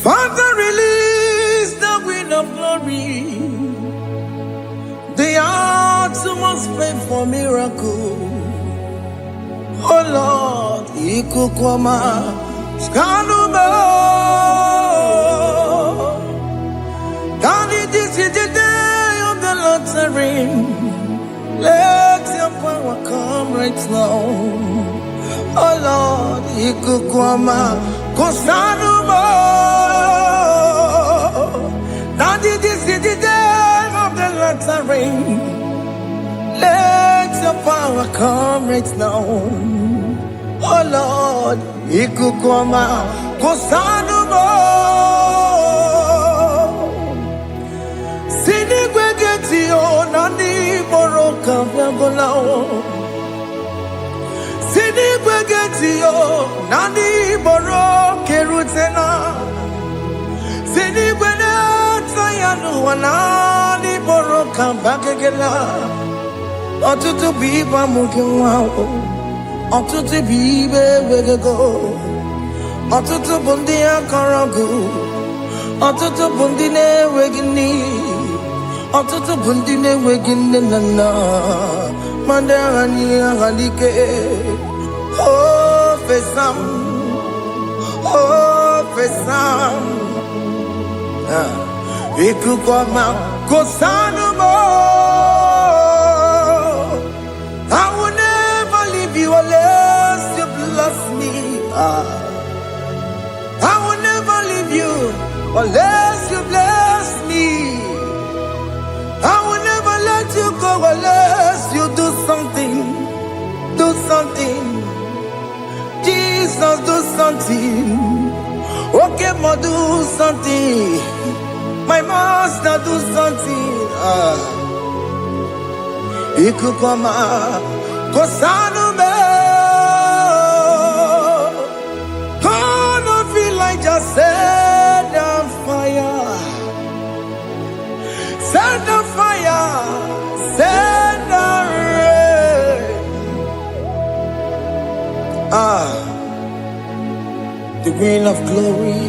Father, release the wind of glory. The utmost pray for miracle. Oh Lord, Ikukwama, Skanuma. Daddy, this is the day of the Lord's ring. Let your power come right now. Oh Lord, Ikukwama, Kosanuma. Daddy, this is the day of the Lord's ring. Let your power come right now. Oh Lord, Ikukwama, Kosanuma. Sinigwegetio, Nani Boroka, Vyagolao. Sinigwegetio, Nani Boroke Rutena. Sinigweneta, Yanu, Nani Boroka, Bagagela. Ọtụtụ bụ ibe amụghị nwa ahụ, ọtụtụ bụ ibe ewegego, ọtụtụ bụ ndị akọrọ ọgụ, ọtụtụ bụ ndị na-enweghị nne, ọtụtụ bụ ndị na-enweghị nne na nna, ma ndị agha niile agha n'ike. O fesam, o fesam, Ikukwama, Kosanuma. I will never leave you unless you bless me. I will never leave you unless you bless me. I will never let you go unless you do something. Do something. Jesus, do something. Okay, ma, do something. My master, do something. Ikukwama, Kosanuma. Gonna feel like just set on fire. Set on fire. Set on rain. The wind of glory.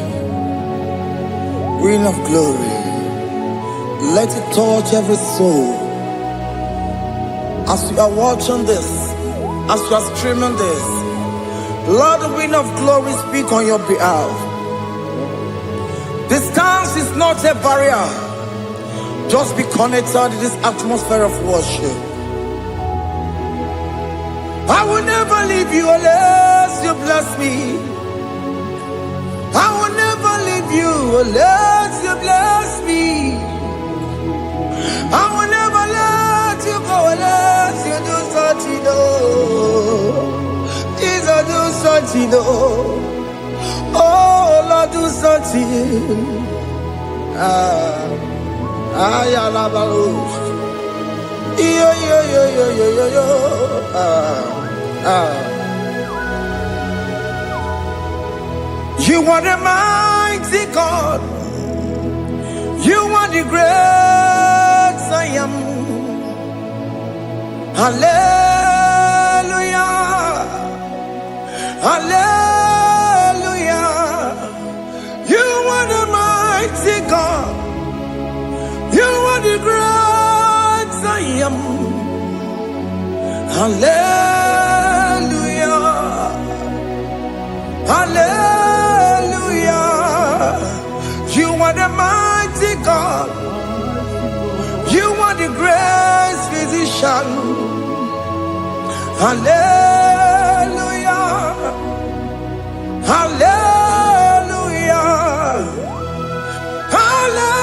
Wind of glory. Let it touch every soul. As you are watching this, as you are streaming this, Lord, the wind of glory speak on your behalf. Distance is not a barrier. Just be connected to this atmosphere of worship. I will never leave you unless you bless me. I will never leave you unless you bless me. I will never let you go unless you do something. Jesus, do something. Oh Lord, do something. Ayalabalush. Yo. You are the mighty God. You are the great I am. Hallelujah. Hallelujah. You are the mighty God. You are the great I am. Hallelujah. Hallelujah. You are the mighty God. You are the great physician. Hallelujah. Hallelujah. Hallelujah.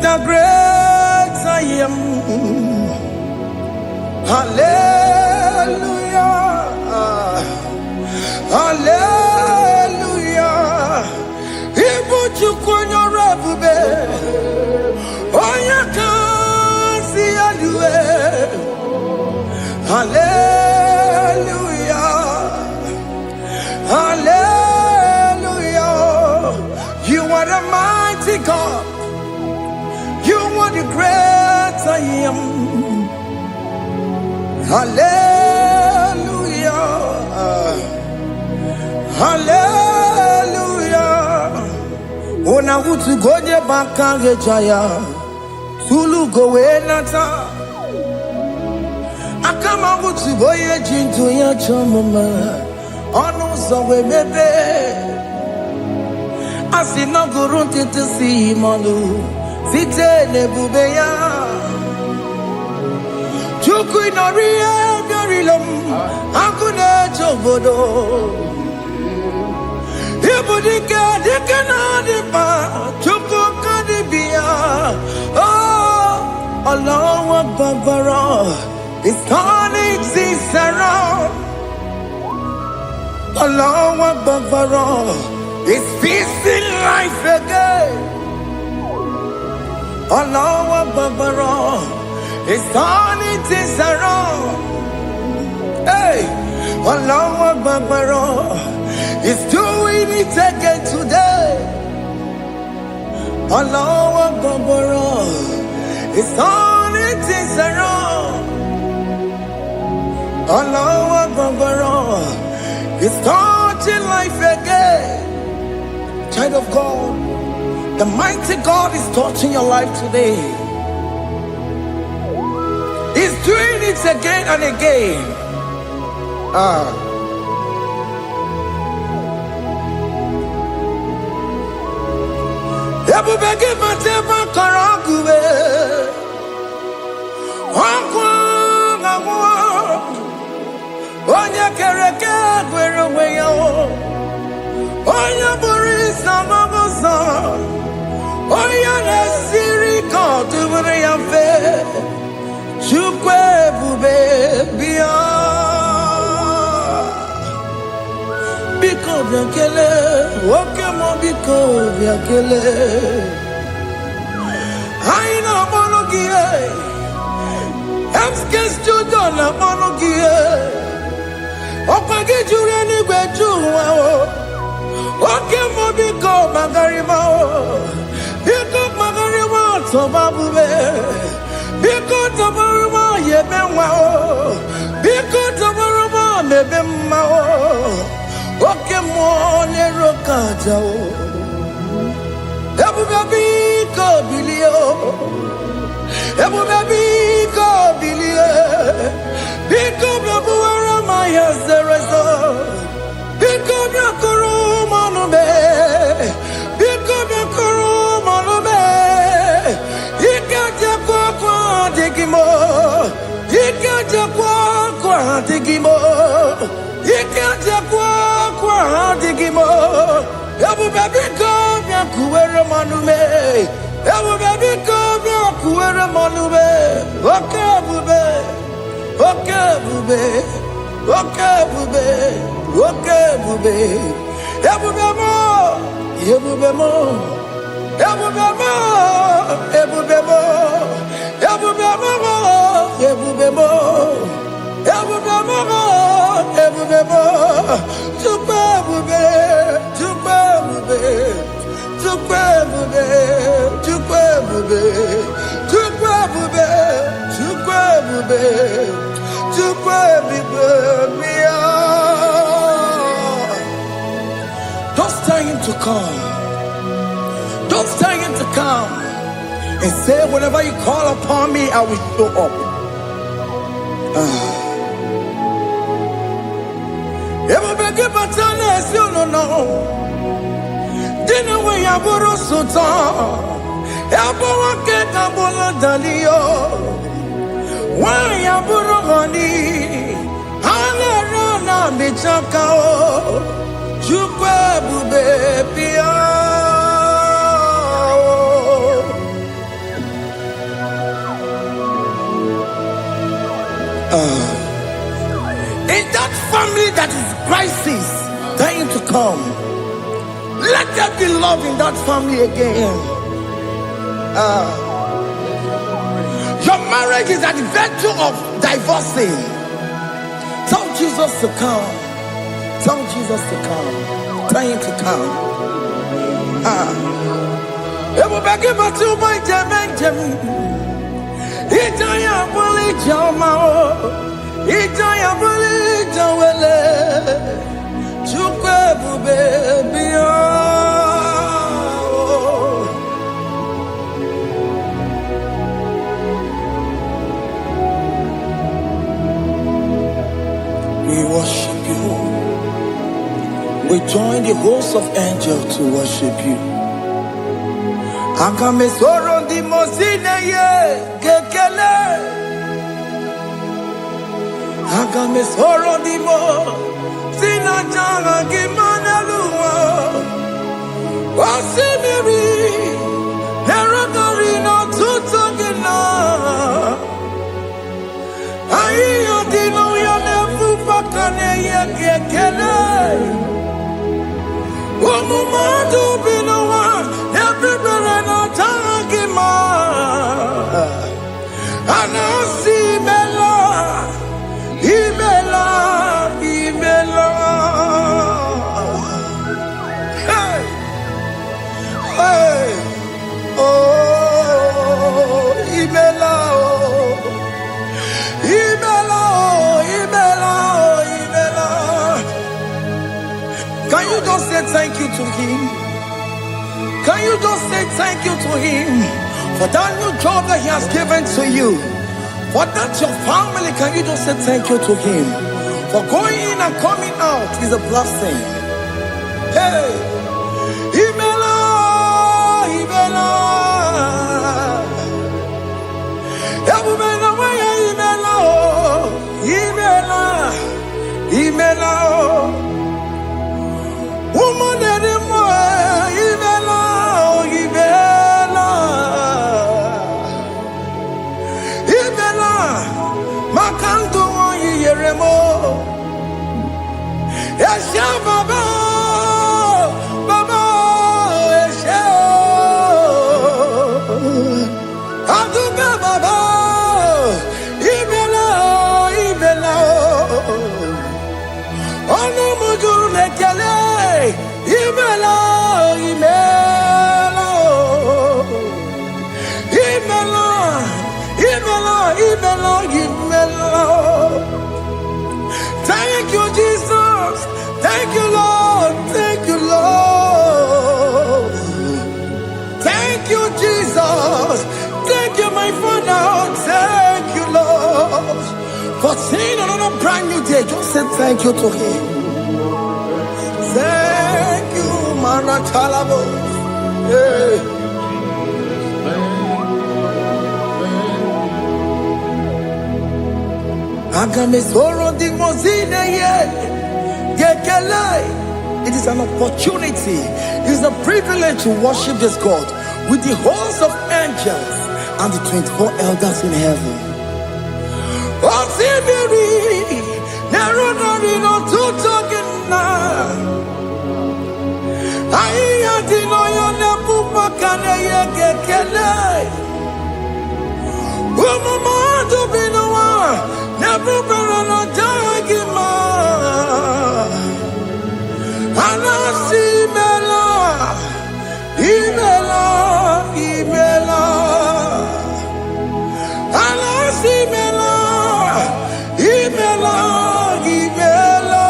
The great I am. Hallelujah. Hallelujah. Hallelujah. Hallelujah. Ona utu gonye bakange jaya. Tulu gowe nata. Akama utu boye jintu ya chomama. Onu sowe mebe. Asina gurunti tisi manu. Site nebubeya. Chuku inoria garilom. Akune chobodo. Ibudika dikana dipa. Chuku kadibia. Oh, Allah Babara. It's turning things around. Allah Babara. It's peacing life again. Allah Babara. It's turning things around. Hey, Allah Babara. It's doing it again today. Allah Babara. It's turning things around. Allah Babara. It's starting life again. Child of God, the mighty God is touching your life today. He's doing it again and again. Ebubege matema karaguwe. Onya kereke gwerowe yo. Onya burisa mabosa. Onya nesiri kodubure yafe. Chukwe bube biya. Biko biakele. Woke mo biko biakele. Aina monogie. Emskes judona monogie. Opage jure ni gwejuwa o. Oke mo biko magarima o. Biko magarima tobabube. Biko tobaruma yebenwa o. Biko tobaruma mebemma o. Oke mo nero kaja o. Ebube biko bilio. Ebube biko bilie. Biko bebuara maya zerezo. Biko biakuru manube. Biko biakuru manube. Ikaja kwa digimo. Ikaja kwa digimo. Ikaja kwa digimo. Ebube biko biakuere manube. Ebube biko biakuere manube. Okay bube. Okay bube. Okay bube. Okay bube. Ebube mo. Ebube mo. Ebube mo. Ebube mo. Ebube mo. Ebube mo. Ebube mo. Ebube mo. Tukwe bube. Tukwe bube. Tukwe bube. Tukwe bube. Tukwe bube. Tukwe bube. Tukwe bube. Don't tell him to come. Don't tell him to come. And say, whenever you call upon me, I will show up. Everybody but honest, you don't know. Dinner way I borrow so tall. Everyone get a bola dalio. Why I borrow honey? Hana rana bichakao. Chukwe bube pia. In that family that is crisis, trying to come, let there be love in that family again. Your marriage is at the verge of divorcing. Tell Jesus to come. Tell Jesus to come. Tell him to come. It will be given to my Jemen. Itaya Bully Jama. Ijaya buli jawele, chukwe bube biya. We worship you. We join the host of angels to worship you. Akame soro di mosine ye kekele. Akame soro di mo sina changa kimana luwa. Wasimiri nerogari no tutogina. Ayo di no ya nefu pakane ye kekele. Wamumadu binowa everybody no tagima. Anasi bela. Imela, Imela, hey, hey, oh, Imela, oh, Imela, oh, Imela, oh, Imela. Can you just say thank you to him? Can you just say thank you to him for that new job that he has given to you? For that your family, can you just say thank you to him? For going in and coming out is a blessing. Hey, Imela, Imela, Imela, Imela, Imela, woman anymore, Imela, Imela. Makanto yeremo, Esha baba, baba, Esha, Aduka baba, Ibela, Ibela, Onu muju lekele, Ibela, Ibela, Ibela. Imela, Imela, Imela. Thank you, Jesus. Thank you, Lord. Thank you, Lord. Thank you, Jesus. Thank you, my Father. Thank you, Lord. For seeing another brand new day, just say thank you to him. Thank you, Maratalabo. Hey. It is an opportunity, it is a privilege to worship this God with the host of angels and the 24 elders in heaven. Never better jagima. Anasi mela, imela, imela. Anasi mela, imela, imela.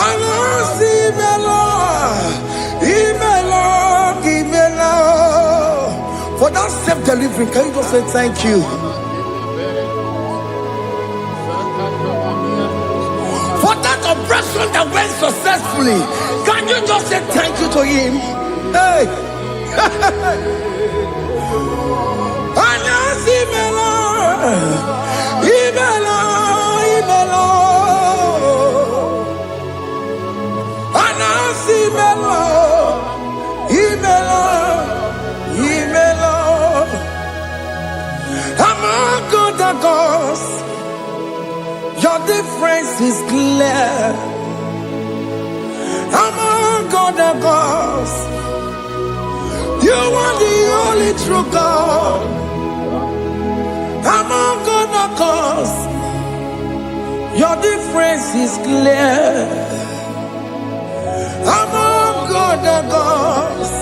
Anasi mela, imela, imela. For that self-delivery, can you just say thank you? Operation that went successfully, can you just say thank you to him? Hey, Anasi Mela, Imela, Imela, Anasi Mela, Imela, Imela. Among other gods, your difference is clear. Among other gods, you are the only true God. Among other gods, your difference is clear. Among other gods,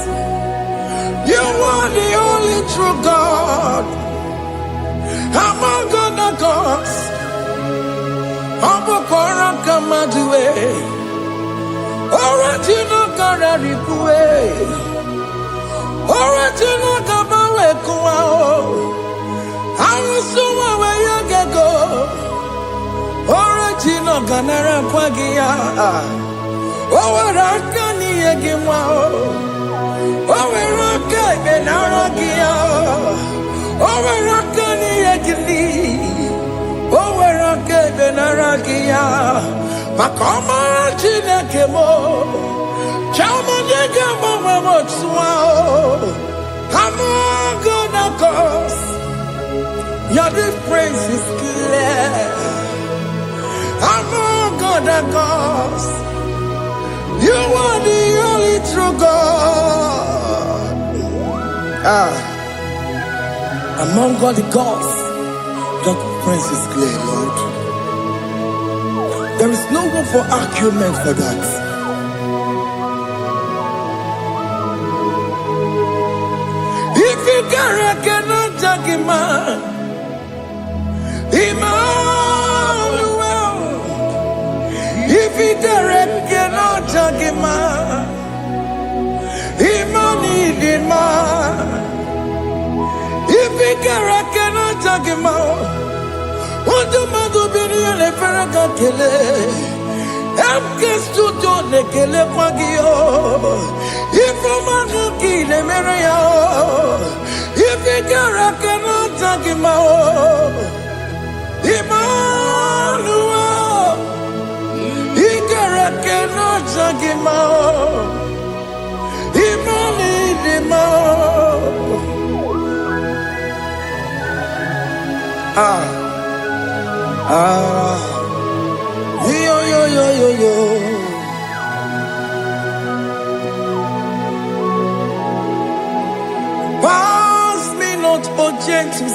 you are the only true God. Among other Obokora kamadue. Original kararikue. Original kabawe kuao. Arusuwa we yagego. Original ganara kwagia. Owaraka ni yegimwao. Owaraka benaragia. Owaraka ni yegili. Owaraka benaragia. Makoma chineke mo. Chama nega mama motswao. I'm gonna cause. Your difference is clear. I'm gonna cause. You are the only true God. Among all the gods, your difference is clear, Lord. There is no room for argument for that. If you cannot judge him, Emmanuel. If you cannot judge him, Emmanuel. If you cannot judge him, what do you do? Be a paragakele. I'm just to do the kele pagio. If I'm a kid, if you cannot judge him, Emmanuel. He cannot judge him, Yo. Pass me not, oh gentle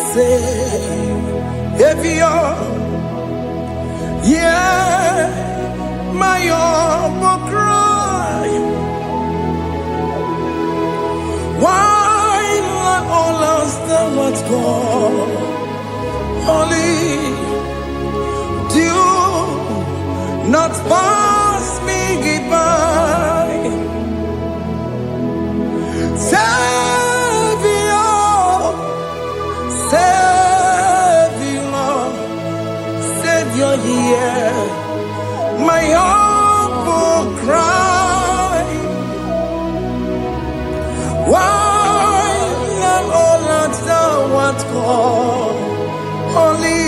Savior. Yeah, my humble cry. Why let all us know what's gone? Only do not pass me goodbye. Savior, yeah, my humble cry. Why let all us know what's gone? Only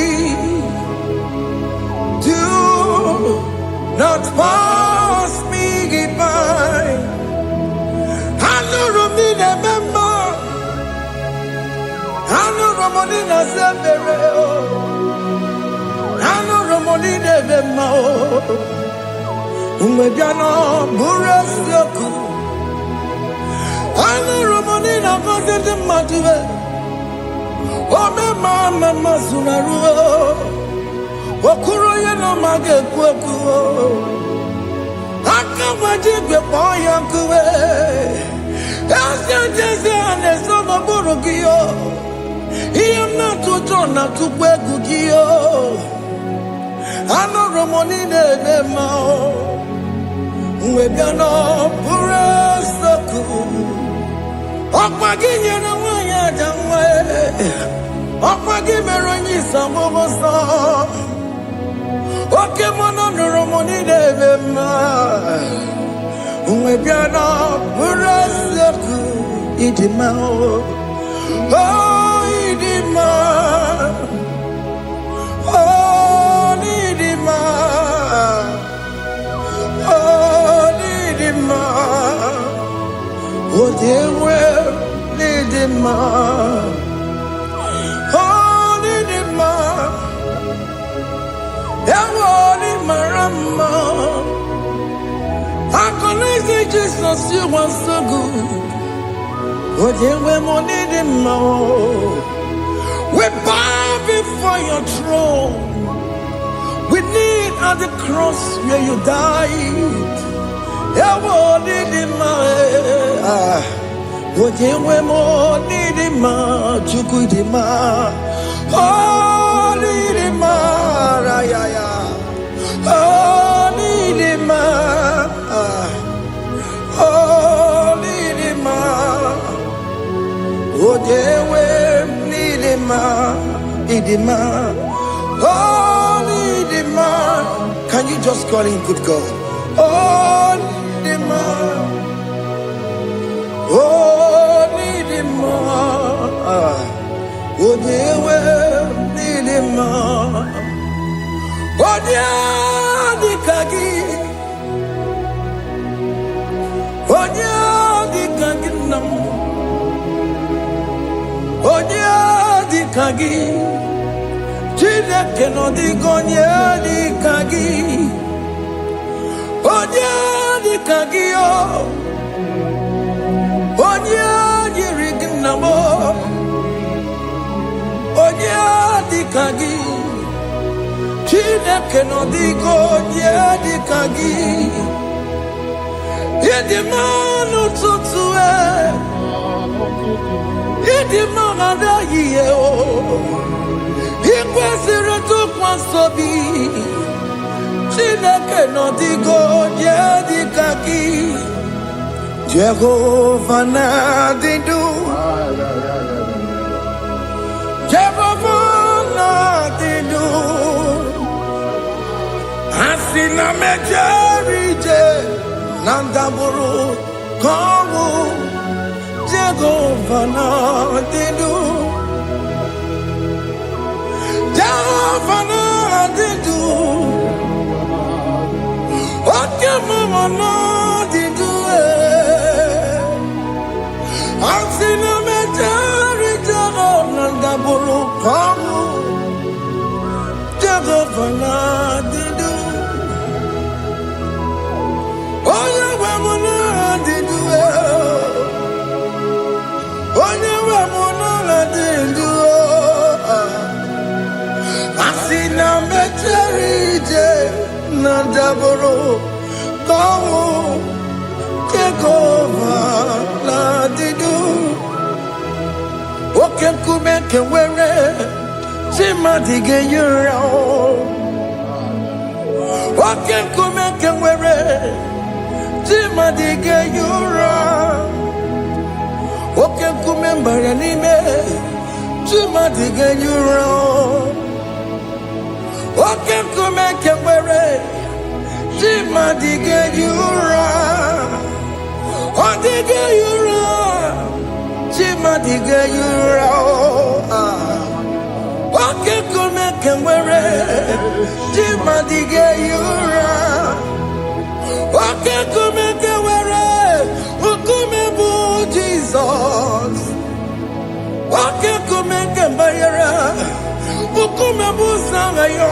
do not pass me goodbye. I know Romina member. I know Romonina Zambere. I know Romonina member. Umebiano Burasioku. I know Romonina Vadede Matue. Ome mama sunaru, okuro ye no mage kweku, akawajigwe poyankuwe, asante aneso maburugiyo, iyamna tutona tukwegugiyo, ano romoni nebe mao, uwebiano burasoku, okwaginye na wanya jamwe. Okwagi meronyi samomosa. Oke mono nuromoni devema. Uwebiana buraseku idimao. Oh idima. Oh idima. Oh idima. Oh dewe idima. Marama, I connect Jesus, you are so good. Oh, yeah, we need him more. We bow before your throne. We need at the cross where you died. Yeah, we need him more. Oh, yeah, we need him more. Oh, need him more. Nidima, oh Nidima. Can you just call him good God? Oh Nidima, oh Nidima, oh Dewe Nidima, oh Dikagi, oh Dikagi nam, oh Dikagi. Chineke no di gonye di kagi, onye di kagi o, onye yiri gnamo, onye di kagi. Chineke no di gonye di kagi, yedi manu tutue, yedi manu yiye o. Ikwesịrị tụkwasị obi Chineke nọdịgo onye dịka gị Jehova na-adị ndụ Jehova na-adị ndụ asị na mejere ije na ndagwurugwu ka ọnwụ Jehova na-adị ndụ Jehova na-adị ndụ oke mama na-adị ndụ asị na mejere Jehova na ndagwurugwu ọnwụ Jehova na-adị ndụ onye nwe m na-adị ndụ onye nwe m na-adị ndụ asị na mejere ije na ndagwurugwu ka ọnwụ Jehova na-adị ndụ oke nkume nke nwere chi mmadụ ga-eyi ụra oke nkume nke nwere chi mmadụ ga-eyi ụra oke nkume mbara n'ime chi mmadụ ga-eyi ụra oke nkume nke nwere chi mmadụ ga-eyi ụra ọ dịghị eyi ụra chi mmadụ ga-eyi ụra oke nkume nke nwere chi mmadụ ga-eyi ụra oke nkume nke nwere nkume bụ Jizọs oke nkume nke mbara nkume bụ Zangaya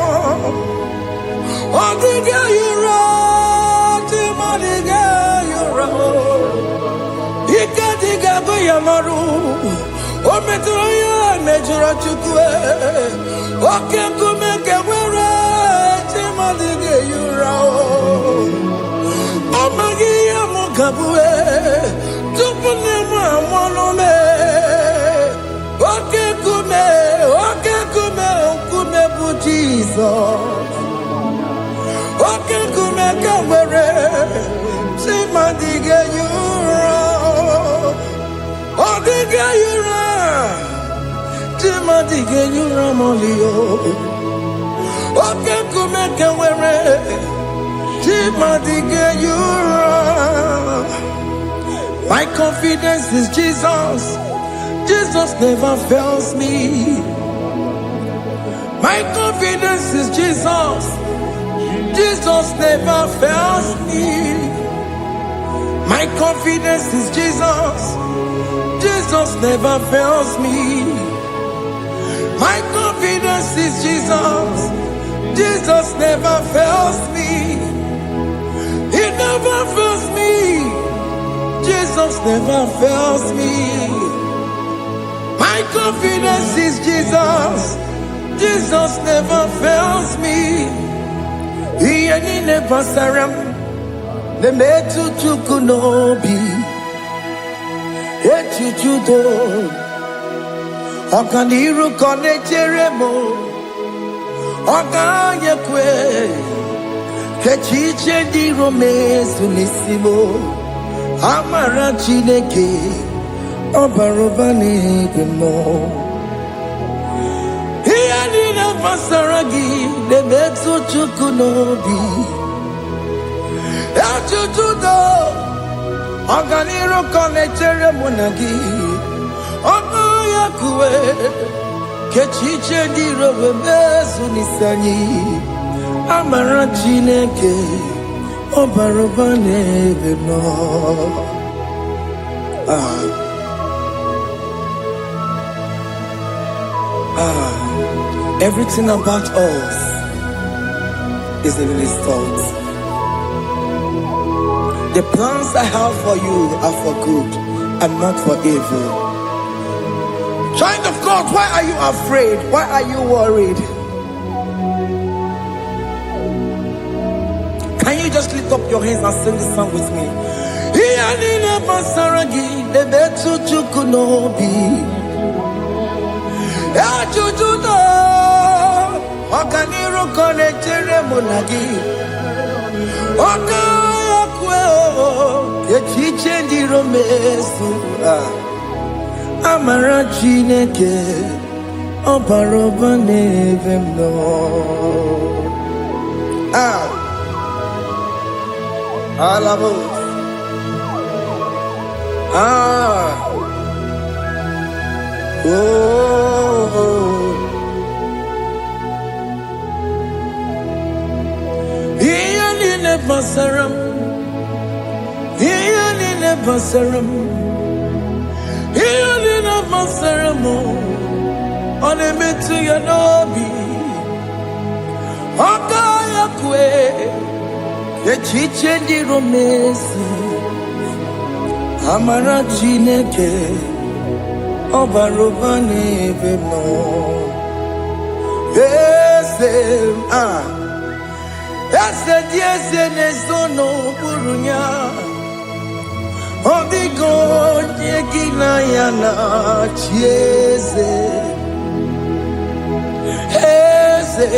ọ dịghị eyi ụra chi mmadụ ga-eyi ụra ike dịghị agụ ya marụ o metụrụ ya mejọrọ Chukwu oke nkume nke nwere chi mmadụ ga-eyi ụra ọ maghị ihe m ga-abụ tupu nne m amụọnụ m oke nkume nkume bụ Jizọs oke nkume nke nwere chi mmadụ ga-eyi ụra ọ dịghị eyi ụra chi mmadụ ga-eyi ụra ma ọlị oke nkume nke nwere chi mmadụ ga-eyi ụra. My confidence is Jesus. Jesus never fails me. My confidence is Jesus. Jesus never fails me. My confidence is Jesus. Jesus never fails me. My confidence is Jesus. Jesus never fails me. He never fails me. Jesus never fails me. My confidence is Jesus. Jesus never fails me. He never saram. The metu chukunobi. Echuchudo. Okaniru kone jeremo. Okanyekwe. Kechiche di romezu nisimo. Amara Chineke Obarobani Gemo. Iyanina pasaragi debetu chukunobi. Achuchudo oganiro konechere monagi. Onoya kuwe kechiche diro bebezu nisani. Amara Chineke obarobane beno. Everything about us is in His thoughts. The plans I have for you are for good and not for evil. Child of God, why are you afraid? Why are you worried? Can you just lift up your hands and sing this song with me? Iyanina pasaragi debetu chukunobi. Achuchudo oganiro konechere monagi. Okaya kweo kechiche ndiro mesu. Amara Chineke obarobane beno. Alabo. Iyanina pasaram. Iyanina pasaram. Iyanina pasaram. Onemetu yanobi. Okaya kwe. Kechiche ndiro mesi. Amara Chineke obarobane beno. Ese diese nezono burunya. Odigo nyegina yana chieze. Ese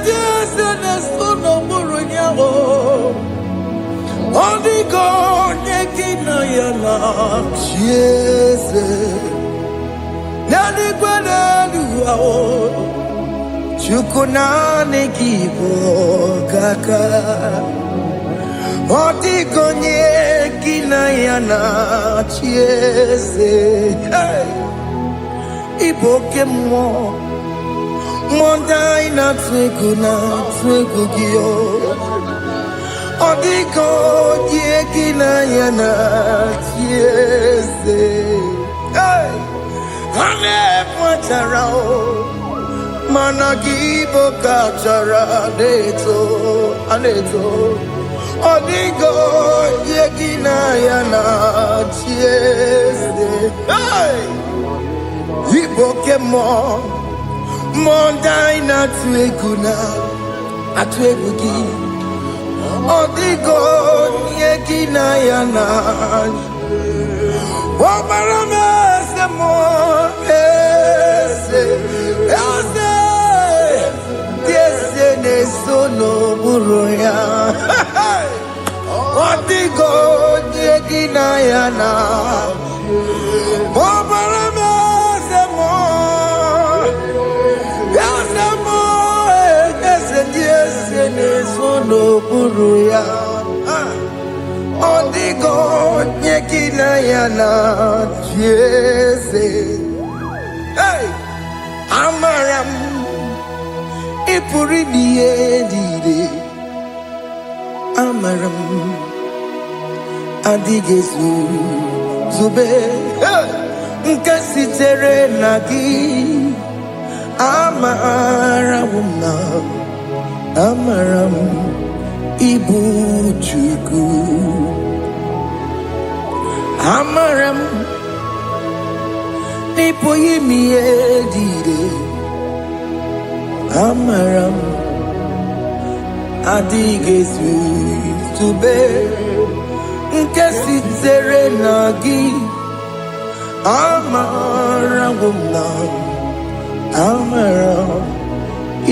diese nezono burunya. Odigo nyegina yana chieze. Nani gwanadu ao. Chukunane kibo kaka. Odigo nyegina yana chieze. Iboke mo. Mondai na twegu gyo. Odigo nyegina yana chieze. Ane pacharao. Managibo kachara aneto. Odigo yegina yana chieze. Iboke mo. Mondai na twegu gi. Odigo yegina yana. Wabarame se mo. Nesono buruya. Odigo nyegina yana. Mobarame semo. Yasemo. Ese nesono buruya. Odigo nyegina yana. Jese. Amaram. Ipuri diye Amaram Adigezu Zube Nkasitere nagi Amaramuna Amaram Ibu Chuku Amaram Nipoyi miedire Amaram Adigezu Zube Nkasitere nagi Amaramuna Amaram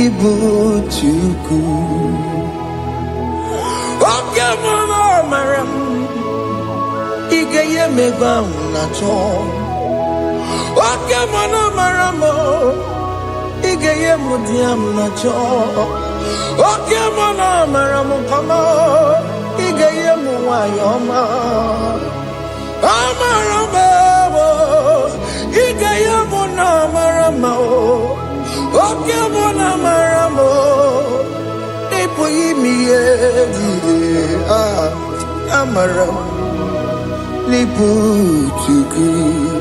Ibu Chuku Ogemana Amaram Igeye megba unacho Ogemana Amaram maramo, igeye mudiam na cho. Oke mona maramo kama, igeye muayoma. Amaramo, igeye mona maramo. Oke mona maramo, ipo yimiye amaram.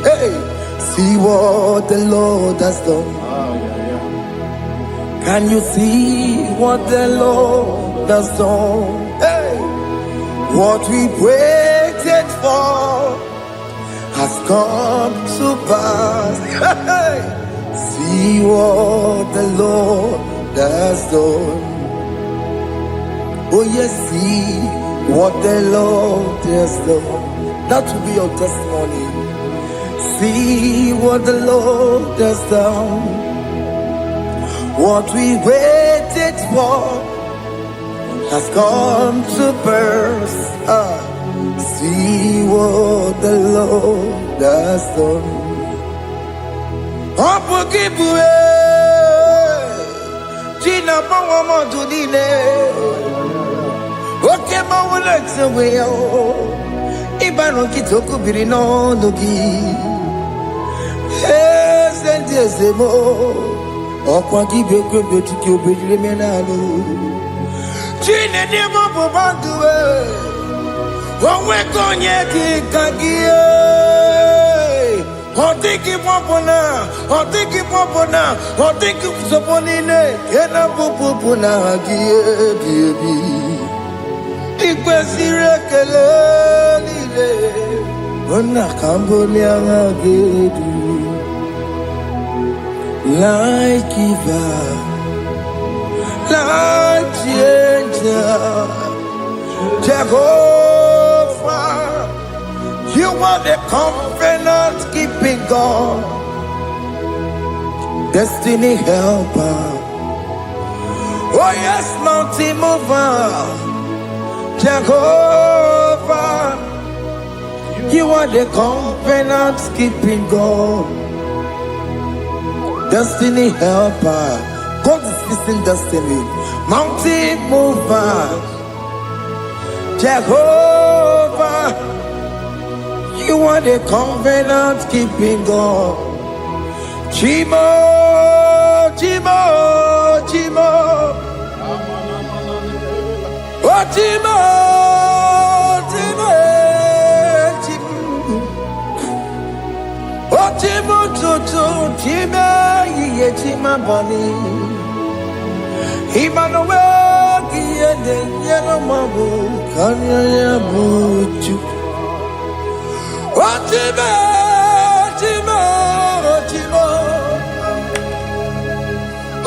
Hey, see what the Lord has done. Can you see what the Lord has done? Hey, what we waited for has come to pass. Hey, see what the Lord has done. Oh yes, see what the Lord has done. That will be your testimony. See what the Lord has done. What we waited for has come to pass. See what the Lord has done. Gina Pawama Dudine. Okay, Mawalex away. Ibano kitoko birino nogi. Sentezemo. Okwa kibekwe betuki obedile menalo. Chine nemo bobanduwe. Onwe konye kikagie. Otiki popona. Otiki soponine. Kena popona agie biebi. Ikwesire kelelile ona kambolia ngagedu like giver like changer Jehovah, you are the covenant keeping God, destiny helper. Oh yes, mountain mover, Jehovah, you are the covenant keeping God, destiny helper. God is fixing destiny. Mountain mover, Jehovah, you are the covenant keeping God. Chimo. Otimo, Tima Bani, Emmanuel, Yellow Mabu, Kanya Muchu.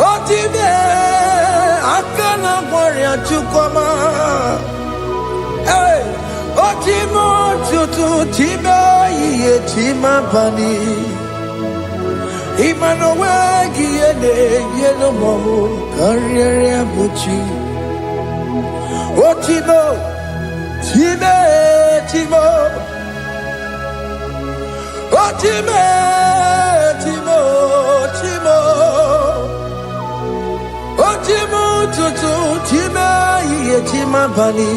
Otime, Akana Warrior Chukoma. Hey, Otimo, Tutu, Tima, Tima Bani. Emmanuel, Yellow Mabu, Kanya Muchu. Otimo, Timo. Otime, Timo. Otimo, Tutu, Tima, Tima Bani.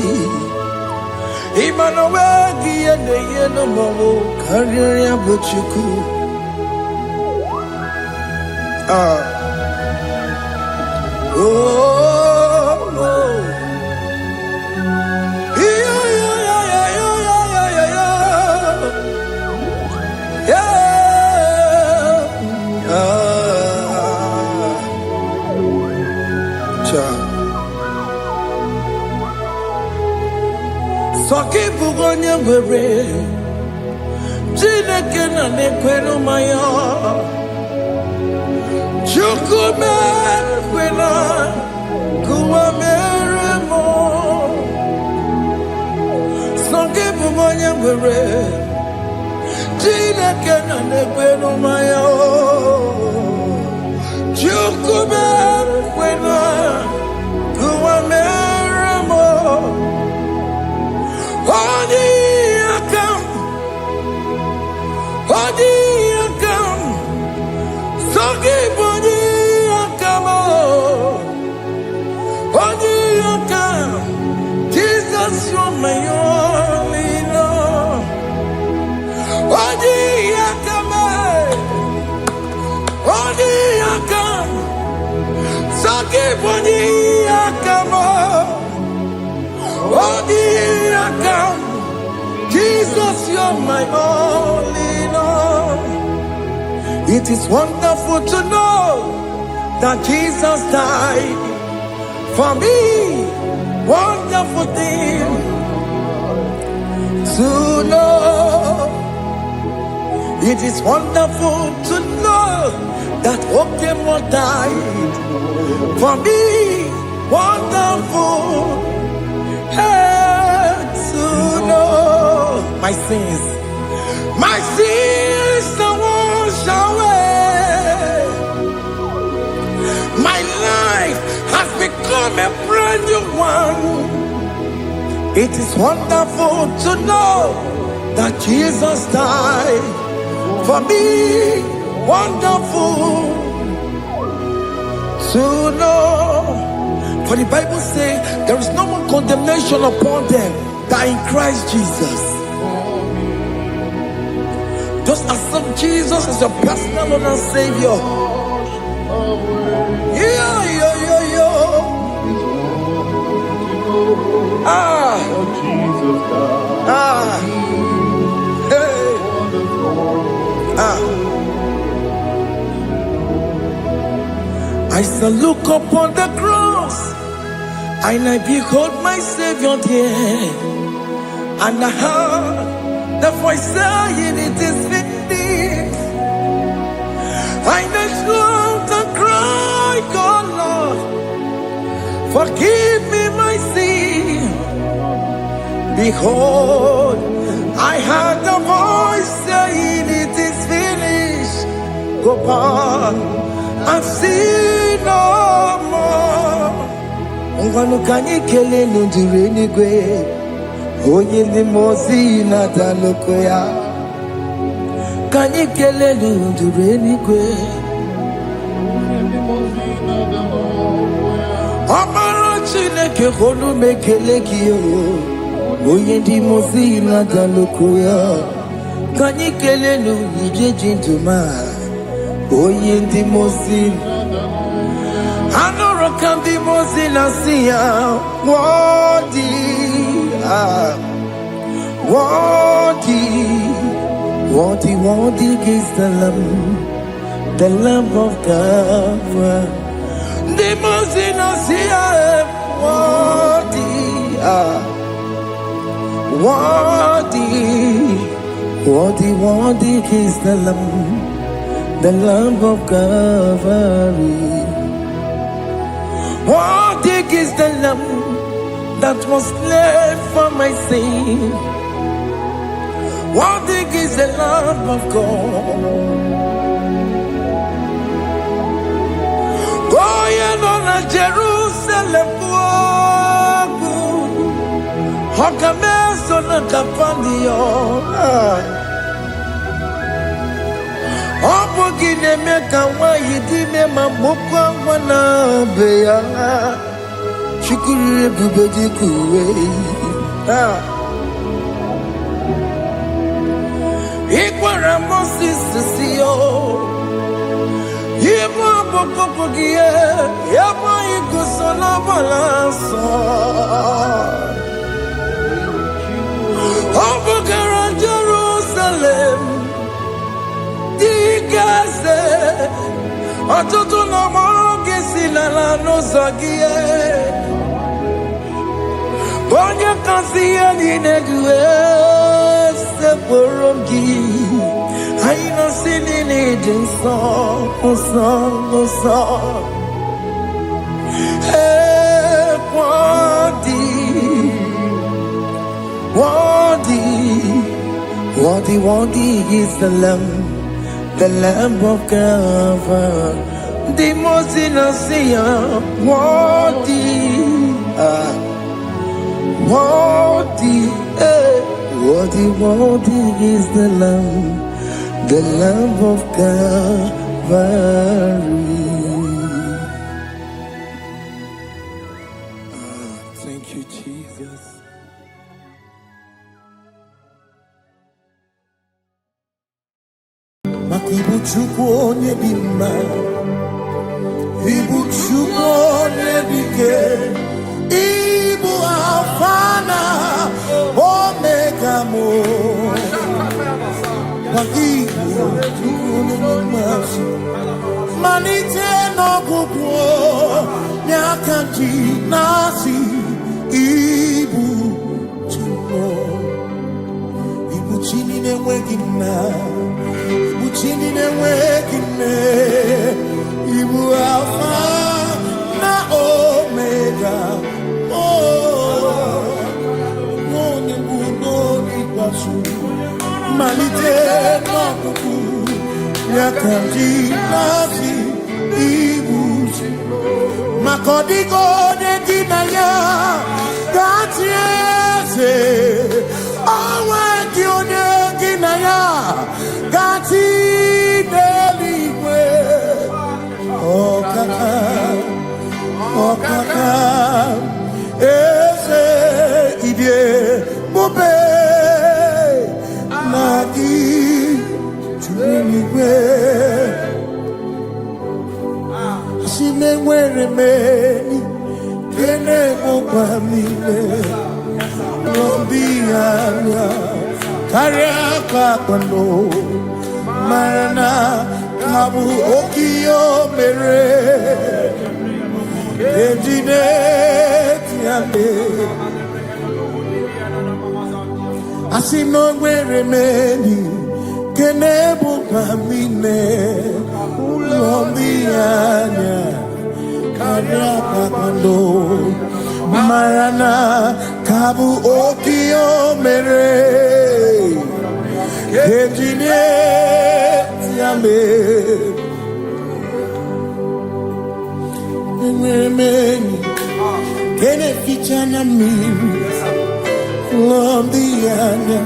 Emmanuel, Yellow Mabu, Kanya Muchu. Soki bugonye bere, Chineke na nekwenu maya. Chukume kwena, kuwa meremo. Soki bugonye bere, Chineke na nekwenu maya. Chukume kwena, kuwa meremo. Jesus, you're my only Lord. Odi yakame, odi yakam, saki odi yakamo, odi yakam. Jesus, you're my only Lord. It is wonderful to know that Jesus died for me. Wonderful thing to know. It is wonderful to know that Okemo died for me. Wonderful to know my sins are washed away. My life has become a brand new one. It is wonderful to know that Jesus died for me. Wonderful to know. For the Bible says there is no more condemnation upon them that in Christ Jesus. Just accept Jesus as your personal Lord and Savior. Yeah. I shall look upon the cross, and I behold my Savior there, and I heard the voice saying, "It is finished." I knelt and cried, "God, Lord, forgive me my sin." Behold, I heard the voice saying, "It is finished. Go on and sin no more." Ngwanu kanyi kele nundure nigwe, onye ndi mozi na daloko ya. Kanyi kele nundure nigwe, Amara Chineke honu mekele kiyo, onye ndi mozi na daloko ya. Kanyi kele nundure jintuma, onye ndi mozi. Anoro kandi mozi na siya, worthy is the Lamb of God. The mozi na siya, worthy is the Lamb of Calvary. Worthy is the Lamb that was slain for my sin. Worthy is the Lamb of God. Going on a Jerusalem walk, Hokames on a Capandio. Opogine meka wa yidime mamokwa wana beya. Shukuru bubeji kuwe. Ikwara Moses siyo. Yebo popogie, yebo ikusola balanso. Opogara Jerusalem. Digase, atutu na moge silala no zagie. Bonya kasia ninedue se porongi. Aina sinini jinso, song. Hey, worthy is the Lamb of God. The most innocent, worthy is the Lamb of Calvary. Thank you, Jesus. chukwu onye dị mma, ibu chukwu onye dị ike, ibu Alfa na Omega mo. Ibu chukwu onye dị mma, malite n'ọgwụgwụ n'aka ji na-asị ibu chukwu. Ibu chini na-enweghị nna, ibu chini na-enweghị nne, ibu Alfa na Omega. Onye bụ n'oge ikpeazụ, malite n'ọgwụgwụ n'aka ji na-asị ibu chukwu. Maka ọ dịghị onye dị na ya ga-atị eze, onwe gị onye gị na ya ga-atị n'eluigwe. Ọkaka ọkaka eze idie bube na gị juru eluigwe. Si na-enwere meni kene mokwa mile n'obi anya karịa kpakpando mara na ka bụ oke ihe o mere ejide tiale. Asị na o nwere meni kene mokwa mile n'obi anya karịa kpakpando mara na ka bụ oke ihe o mere ejide tiale. Enwere m enyi nke na-eficha na mmiri n'obi anya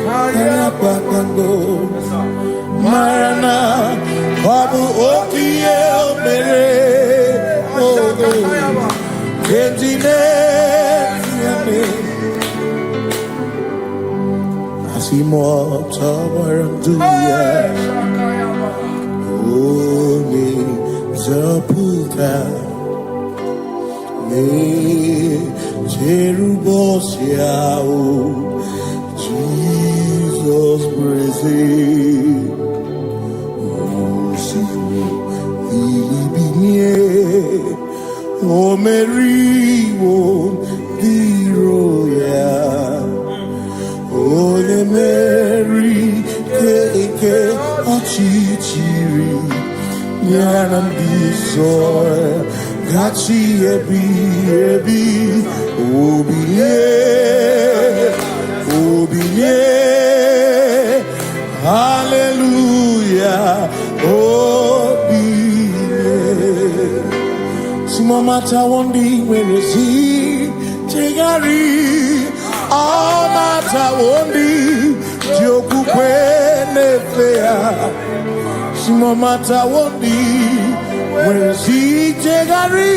karịa kpakpando mara na ọ bụ oke ihe o mere ejide tiale. Asị m ọtọ gbara ndụ ya onye nzọpụta na-echere ụbọchị ahụ Jizọs breze ibinie o meriwo dịro ya onye meri ike ọchịchịrị ya na ndị nsọ gachi ebi ebi obilie obilie hallelujah obilie. Simomata wondi nwere si chegharị ọmata wondi ji okwukwe na-efe ya. Simomata wondi nwere si chegharị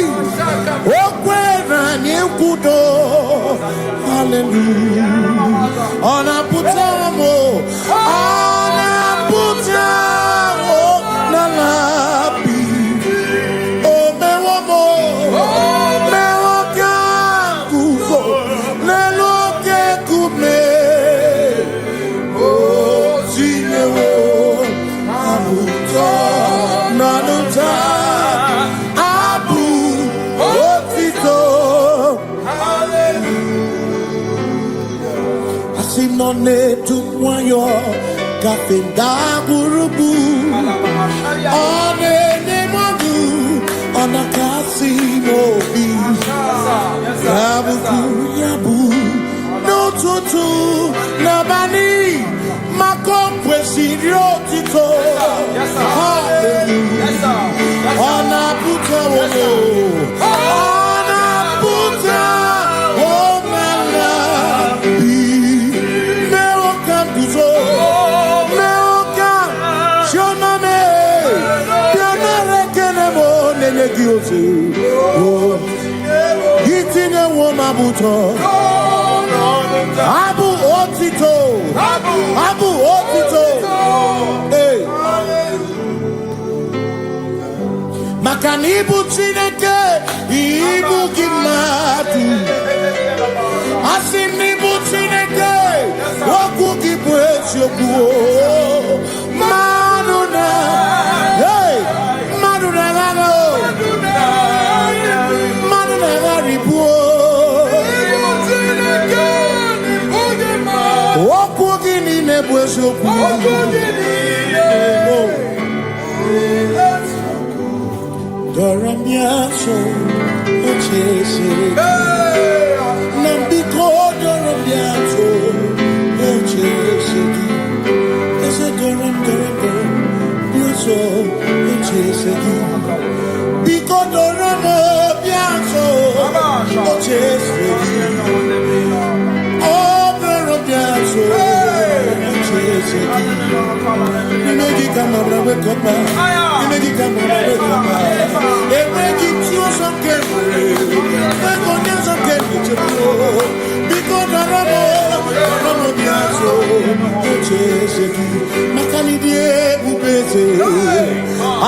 o kwere anyị nkwudo hallelujah. Ọ na-apụta m ọ na-apụta n'ala bi o mewo m mewo ka guzo n'elu oke nkume o tinyewo abụtọ n'ọnụta abụ otito. Asị nọ na-etu nwayọ gafe ndagwurugwu ọ na-enye mmadụ ọ na-akasị n'obi ya bụkwu ya bụ n'ụtụtụ n'abalị maka o kwesịrị otito. Hallelujah. Ọ na-apụta onye ọ na-apụta omela bi mewo ka guzo mewo ka shioname bịanara ekele m nenye gị ozi gị tinye nwo m abụtọ abụ otito abụ otito. Makanibu Chineke, Ibu Kimatu. Asinibu Chineke, Waku Kibwetioku. Maduna, hey, Maduna Gano, Maduna Garibu. Waku Gini Nebwetioku. Doramiaso, Ochese, Nambiko, Doramiaso, Ochese, Ese Doram, Biaso, Ochese, Biko Doramiaso, Ochese, Oh, Doramiaso, Ochese, Nimegi Kamara, Wekopa, Nimegi Kamara, Wekopa.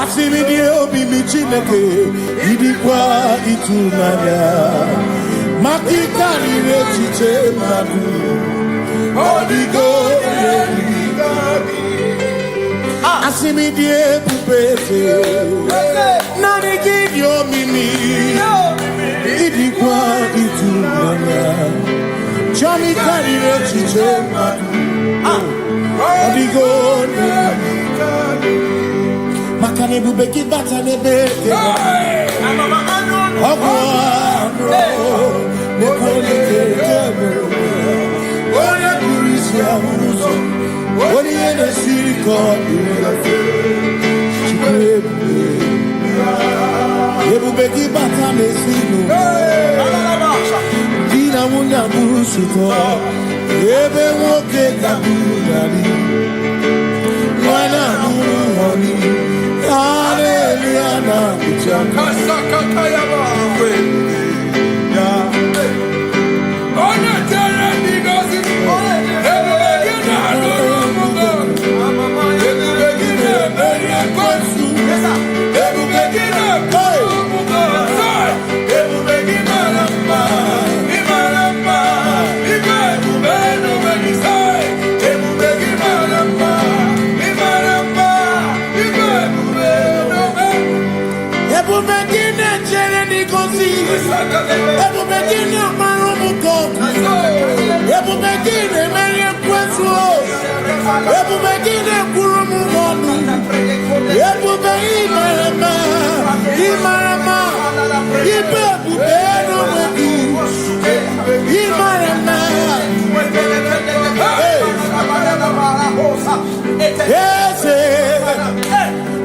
Asimidie obi michineke idikwa itunanya makikari rechiche madu odigo Asimidie pupese nani gidio mimi idikwa itunanya chami kari rechiche madu odigo Makane bubeki bata nebeke Ogwano Nekone kekebe Oye kurisi ya uzo Oye ene siriko Chikwebu Yebubeki bata mesino Dina munya burusuto Yebe woke kabunani Wana muruhoni Hallelujah, na kuchanga. Kasakatayaba. Ya. Ona tena nigozi. Ebegina noromugo. Ebegina beria kwansu. Ebegina noromugo. Ebegina lamba. Imalamba. Ibegubeno benisai. Ebegina lamba. Imalamba. Ebubegina chereni kosi. Ebubegina maromuko. Ebubegina merie kwesu. Ebubegina kurumugonu. Ebubegina imarama. Imarama. Ibebubeno wedu. Imarama. Yes,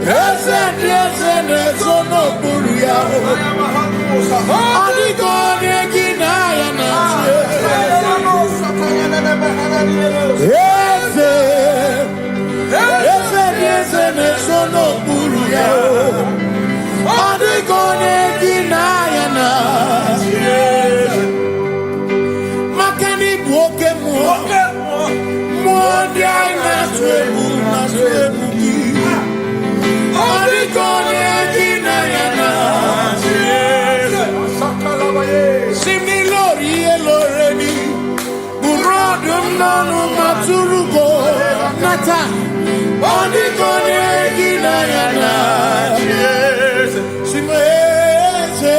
Ese nezono buria. Adigone ginaya na. Ese nezono buria. Adigone ginaya na. Makani buoke mo. Mo dia na twebu na twebu. Similori eloreni Burodum nanu maturugo Nata Onikone ginayana Simese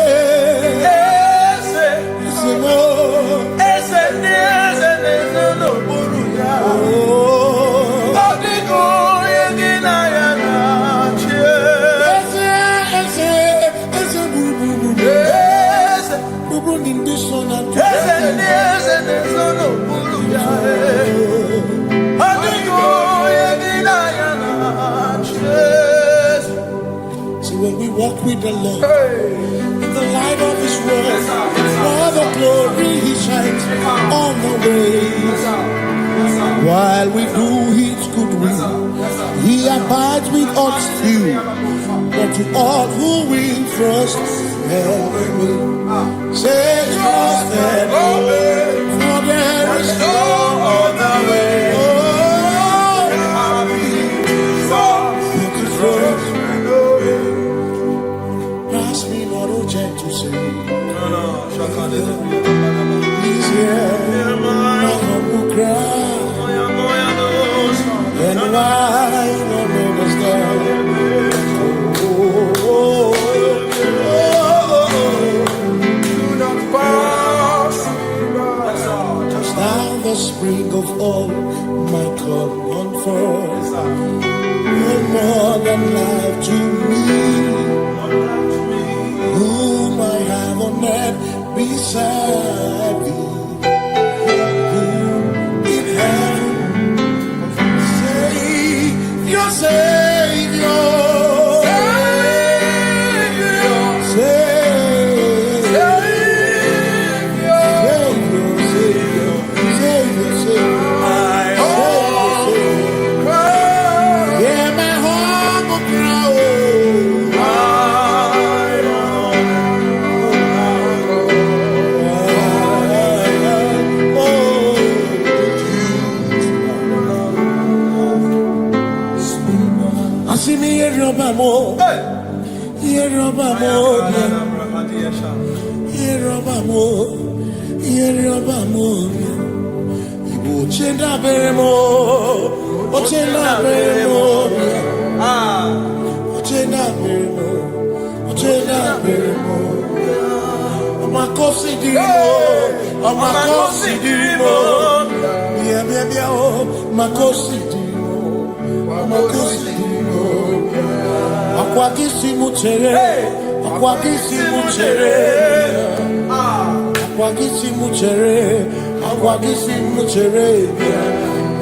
Ese no buruya Onikone ginayana See, when we walk with the Lord in the light of His word, all the glory He shines on the way. While we do His good will, He abides with us still. But to all who will trust and obey, say trust and obey, for there is no other way. He's here. My humble cry. And I don't understand. The spring of all my comfort, no more than life to me, whom I have on earth beside thee, in heaven, Savior, Savior,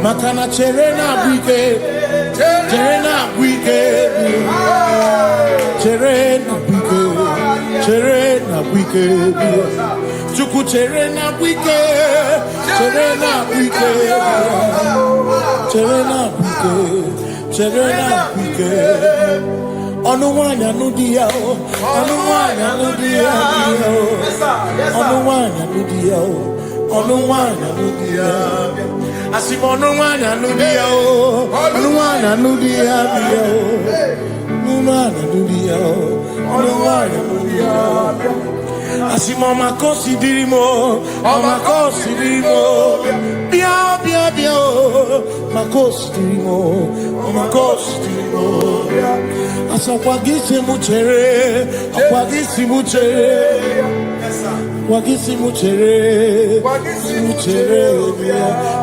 Makana cherena bike, cherena bike, cherena bike, cherena bike, chuku cherena bike, cherena bike, cherena bike, cherena bike. Onuwanya nudia, onuwanya nudia, onuwanya nudia, onuwanya nudia. Asimonuwanya nudia, onuwanya nudia, onuwanya nudia, onuwanya nudia. Asimoma considerimo, oma considerimo, bia bia bia, ma considerimo, oma considerimo. Asakwagisi muchere, akwagisi muchere, wagisi muchere,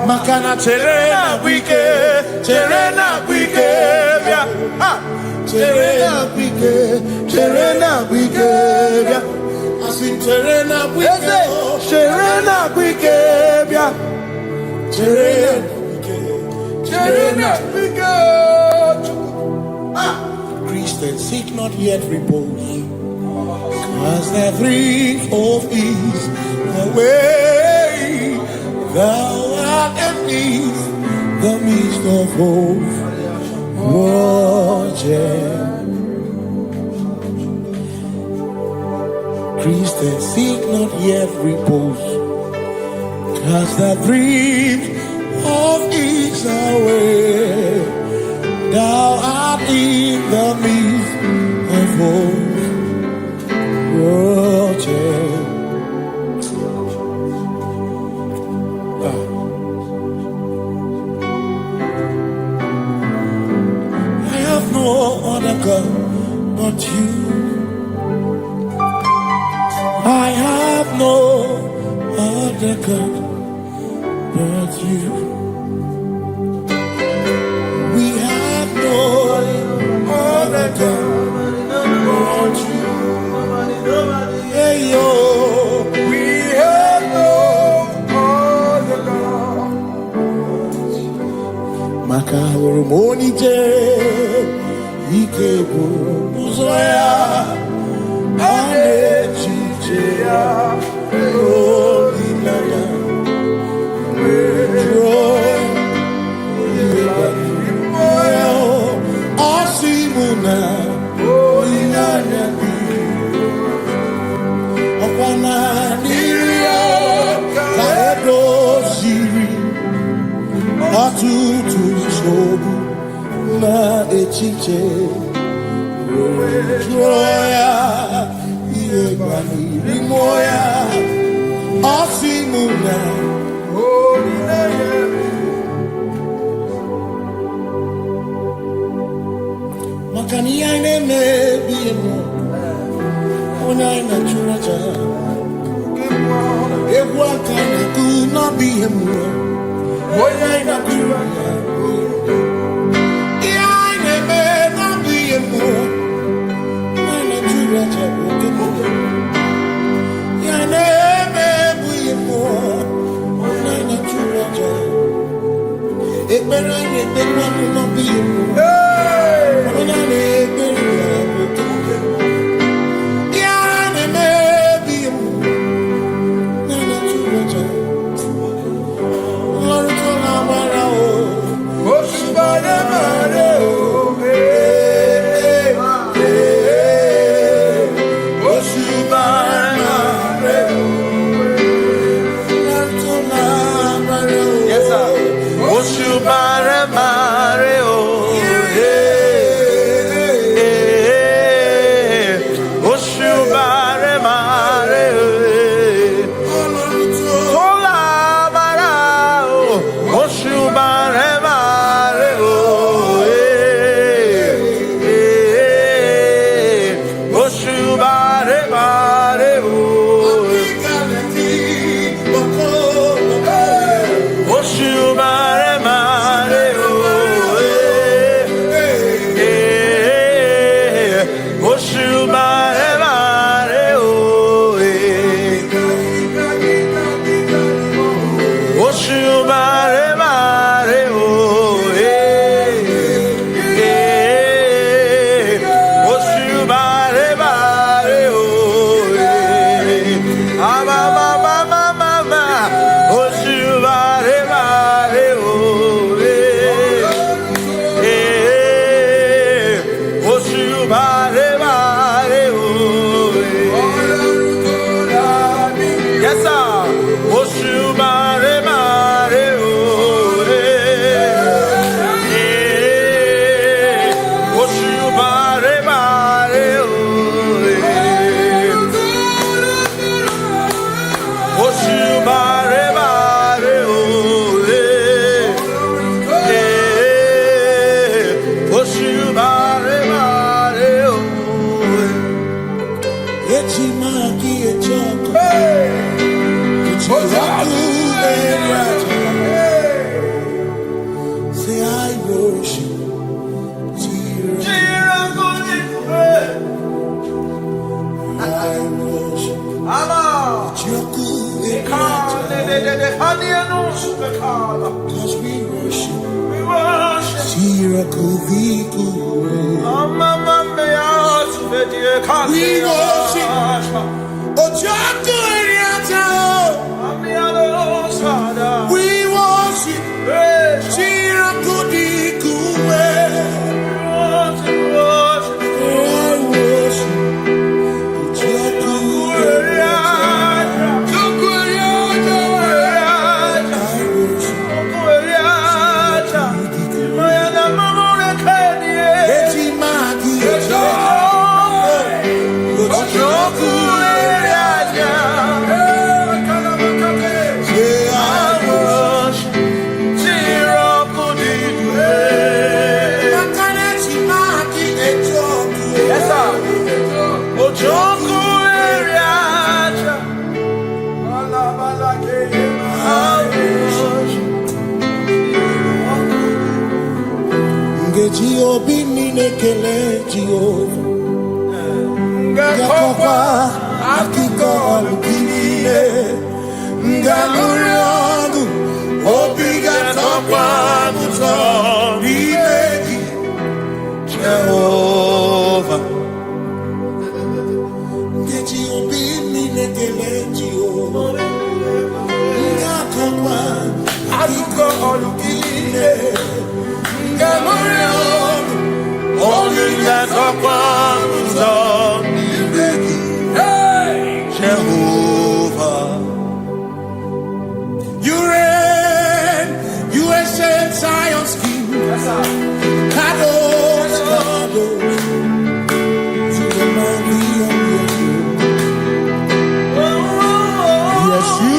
makana chere na wike, chere na wike, chere na wike, asim chere na wike, chere na wike, chere na wike. Christians seek not yet repose, as the three of ease the way thou art beneath the midst of hope, watching. Christians seek not yet repose, cast the dreams of ease away. Thou art in the midst of hope, watching. I have no other God but you. I have no other God but you. We have no other God but you. Hey yo, we have no other God. Makahoro monite, ikebu uzoya, anechi. Osimuna. Makania neme biemo. Una ina churaja. Ewa kana kuna biemo. Una ina churaja. Ia neme na biemo. Una churaja. Ia neme biemo. Una ina churaja. Ekbera ine tekwa na biemo. Cause we worship. Jehovah, you reign, you ancient Zion's King. Kadosh, Kadosh, to the mighty on your throne. Yes, you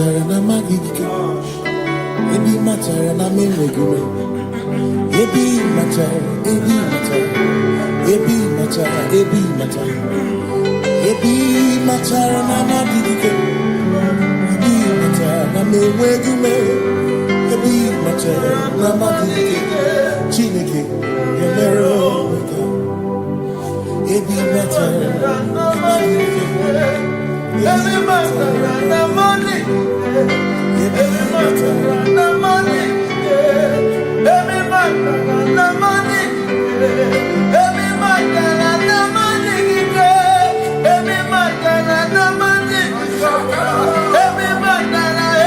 matara na magigike. Ebi matara na menwegume. Ebi matara, ebi matara. Ebi matara, ebi matara. Ebi matara na magigike. Ebi matara na menwegume. Ebi matara na magigike. Chineke, yemero wega. Ebi matara na magigike. Ebi matara na money. Ebi matara na money. Ebi matara na money. Ebi matara na money. Ebi matara na money.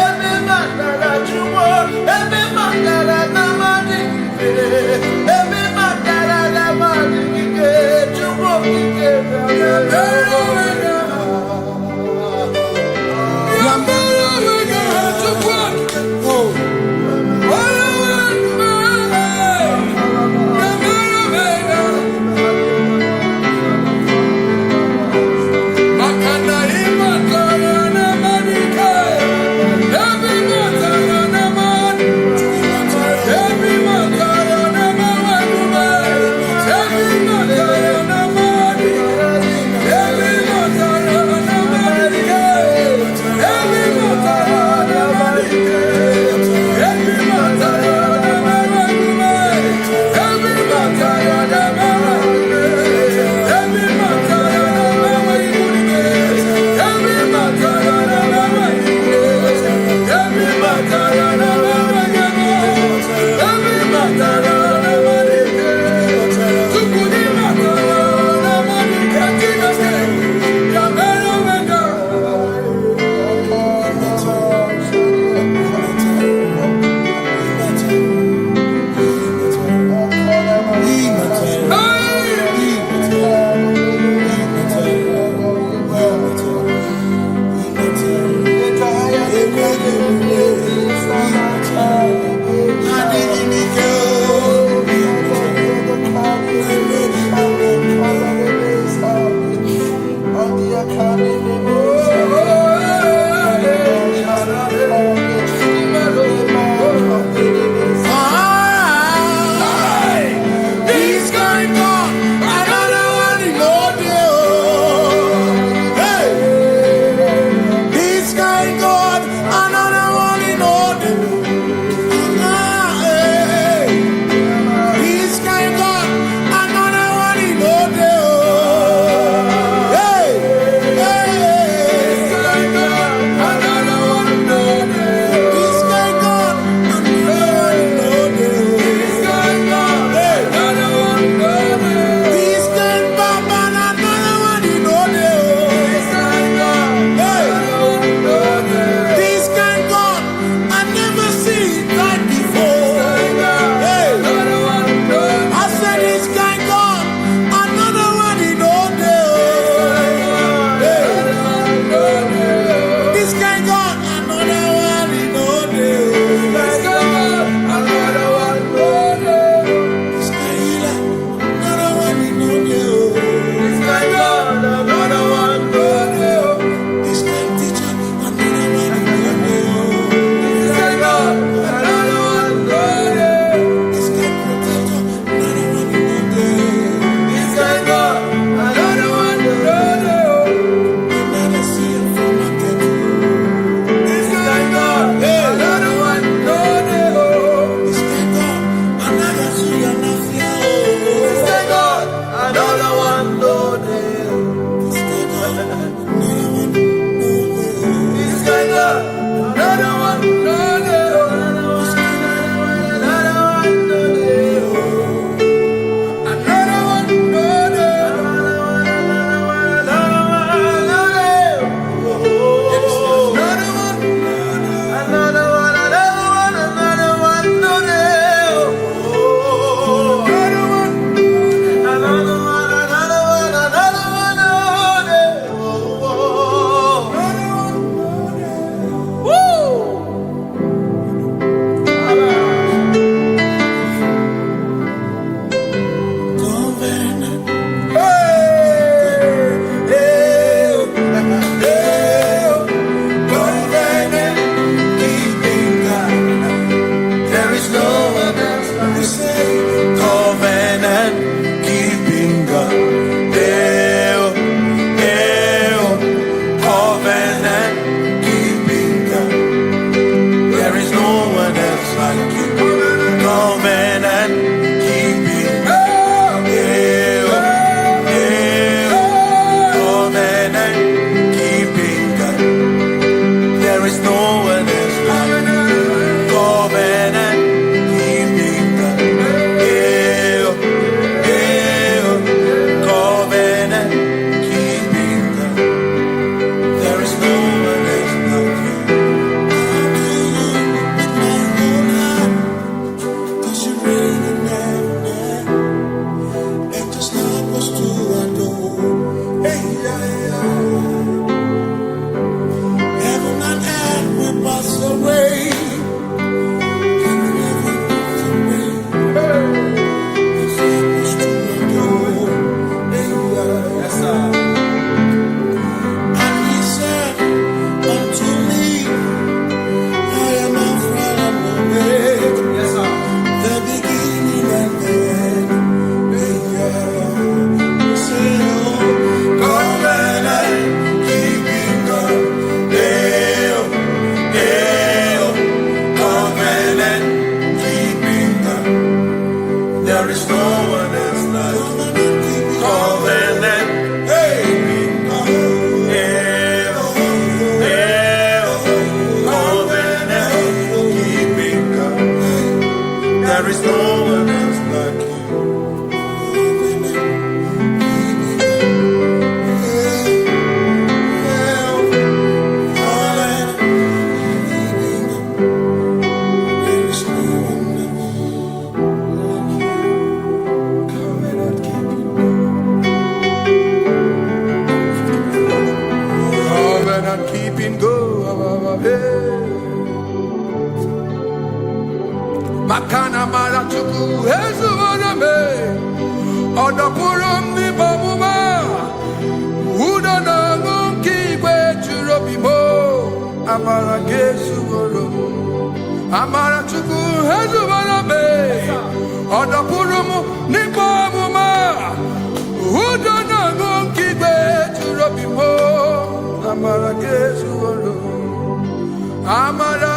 Ebi matara chumo. Ebi matara na money. Ebi matara na money. Chumo kike. There is no one else like you. Covenant. Hey. There is no one else like you. Covenant keeping go. Makana marachuku hezuwaname odapurum ni bamuma udana ngunki kwechurobimo amara gesuworo amarachuku hezuwaname odapurum ni bamuma udana ngunki kwechurobimo amara gesuworo amara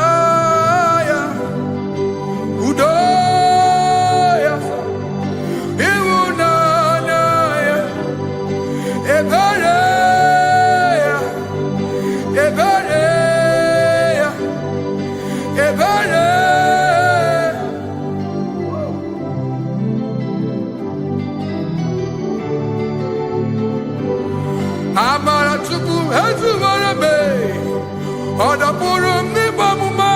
Udoya, Iwunanaya, Ebereya, Ebereya, Ebereya. Amaratuku hezuwarabe, Odapurum nibamuma.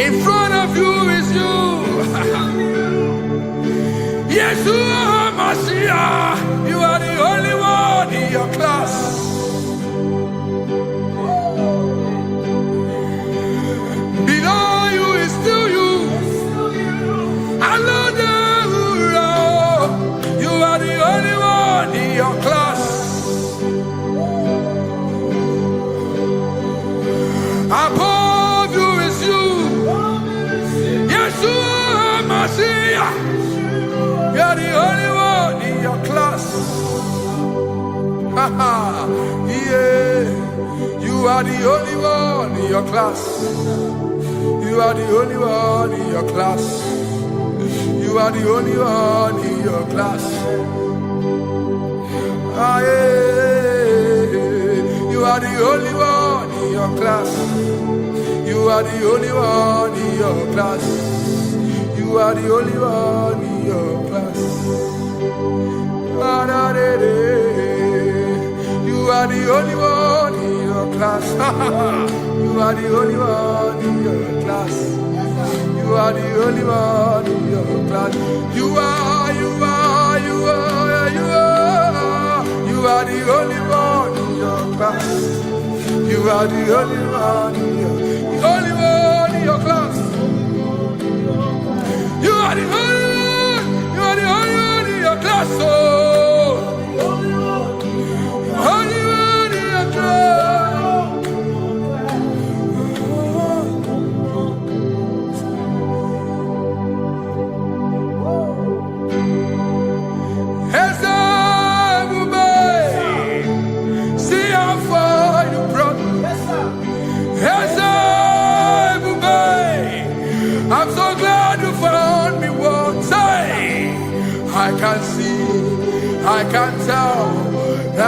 In front of you is you. Yeshua Mashiach, you are the only one in your class. Below you is still you. You are the only one in your class. Above you is you. Yeshua Mashiach, you are the only one in your class. Yeah, you are the only one in your class. You are the only one in your class. You are the only one in your class. Ah, yeah. You are the only one in your class. You are the only one in your class. You are the only one in your class. You are are the only one in your class. You are the only one in your class. You are the only one in your class. You are the only one in your class. You are the only one in your class. You are the only one in your class. Oh, only one in your class. See how far you brought me. I'm so glad you found me once. I can see, I can tell,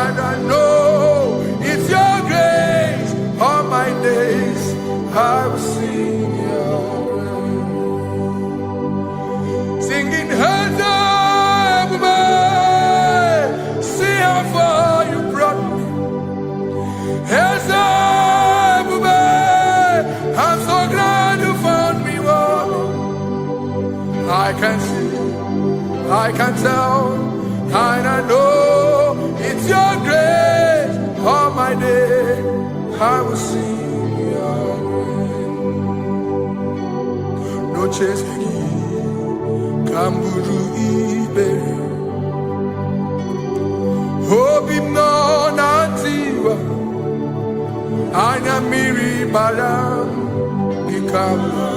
and I know it's your grace. All my days I will sing your praise. Singing hands up, see how far you brought me. Hands up, I'm so glad you found me. I can see, I can tell, and I know it's your grace. All my day I will sing your grace. No chase Kamburu Iberi Hobi no Nantiwa Anya Miri Baram Ikamba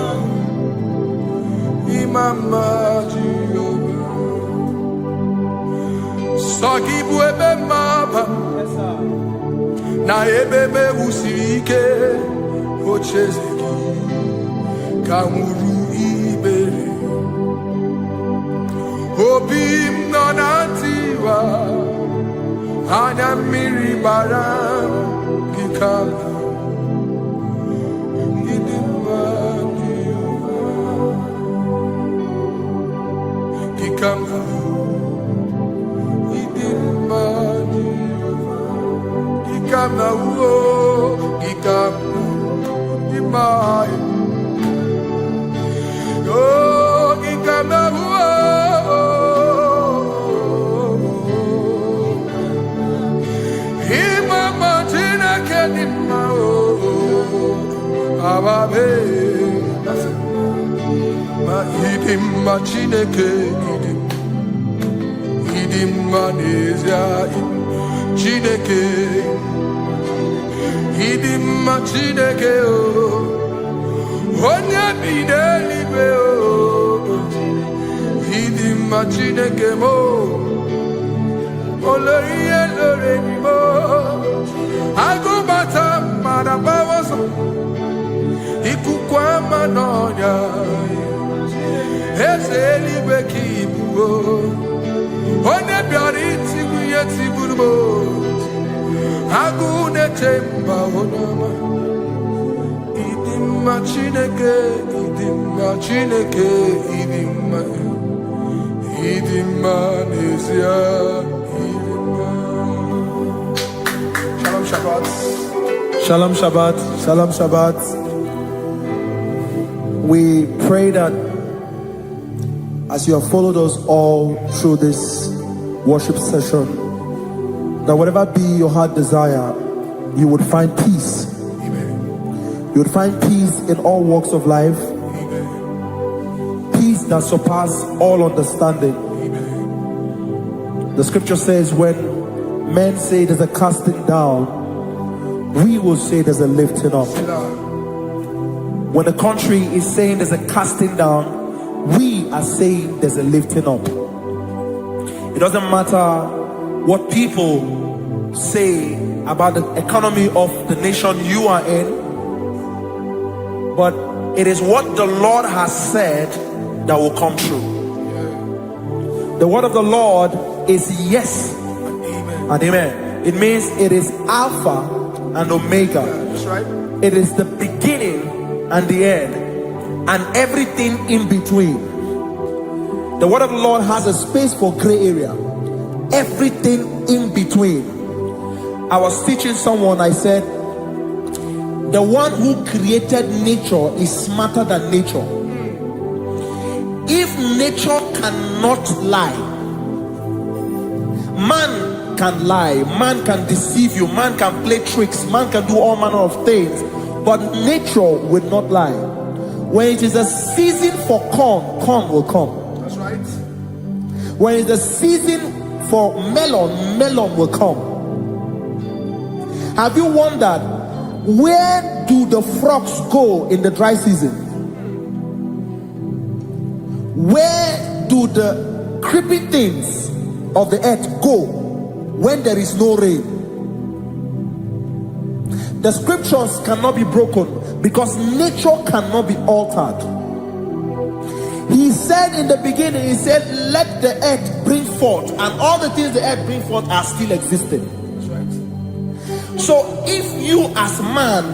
Mama Jehovah Sagibu ebe mama Na ebebe usirike Ochezeki Kamuru Ibere Obim nonantiwa Anya miri bara Gikala Come now, Chineke o onye bidelibe o idimma Chineke mo oloriye lore mi mo agụbata mara bawoso ikuku ama n'ọnya eze eluigwe ka ibu o onye bịara itigbu ihe tigburu mo agụ na-eche mba onye Idimma Chineke, Idimma Chineke, Idimma Nezia, Idimma. Shalom Shabbat. Shalom Shabbat. Shalom Shabbat. We pray that as you have followed us all through this worship session, that whatever be your heart desire, you would find peace. You would find peace in all walks of life. Peace that surpasses all understanding. The scripture says when men say there's a casting down, we will say there's a lifting up. When the country is saying there's a casting down, we are saying there's a lifting up. It doesn't matter what people say about the economy of the nation you are in, but it is what the Lord has said that will come true. The word of the Lord is yes and amen. It means it is Alpha and Omega. That's right. It is the beginning and the end and everything in between. The word of the Lord has a space for gray area. Everything in between. I was teaching someone, I said, the one who created nature is smarter than nature. If nature cannot lie, man can lie, man can deceive you, man can play tricks, man can do all manner of things, but nature will not lie. When it is a season for corn, corn will come. That's right. When it's a season for melon, melon will come. Have you wondered, where do the frogs go in the dry season? Where do the creeping things of the earth go when there is no rain? The scriptures cannot be broken because nature cannot be altered. He said in the beginning, he said, let the earth bring forth, and all the things the earth bring forth are still existing. That's right. So if you as man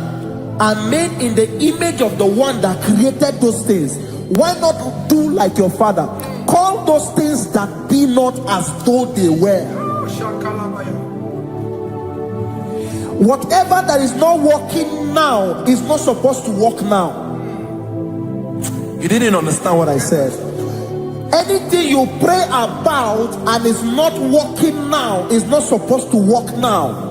are made in the image of the one that created those things, why not do like your father? Call those things that be not as though they were. Whatever that is not working now is not supposed to work now. You didn't understand what I said. Anything you pray about and is not working now is not supposed to work now.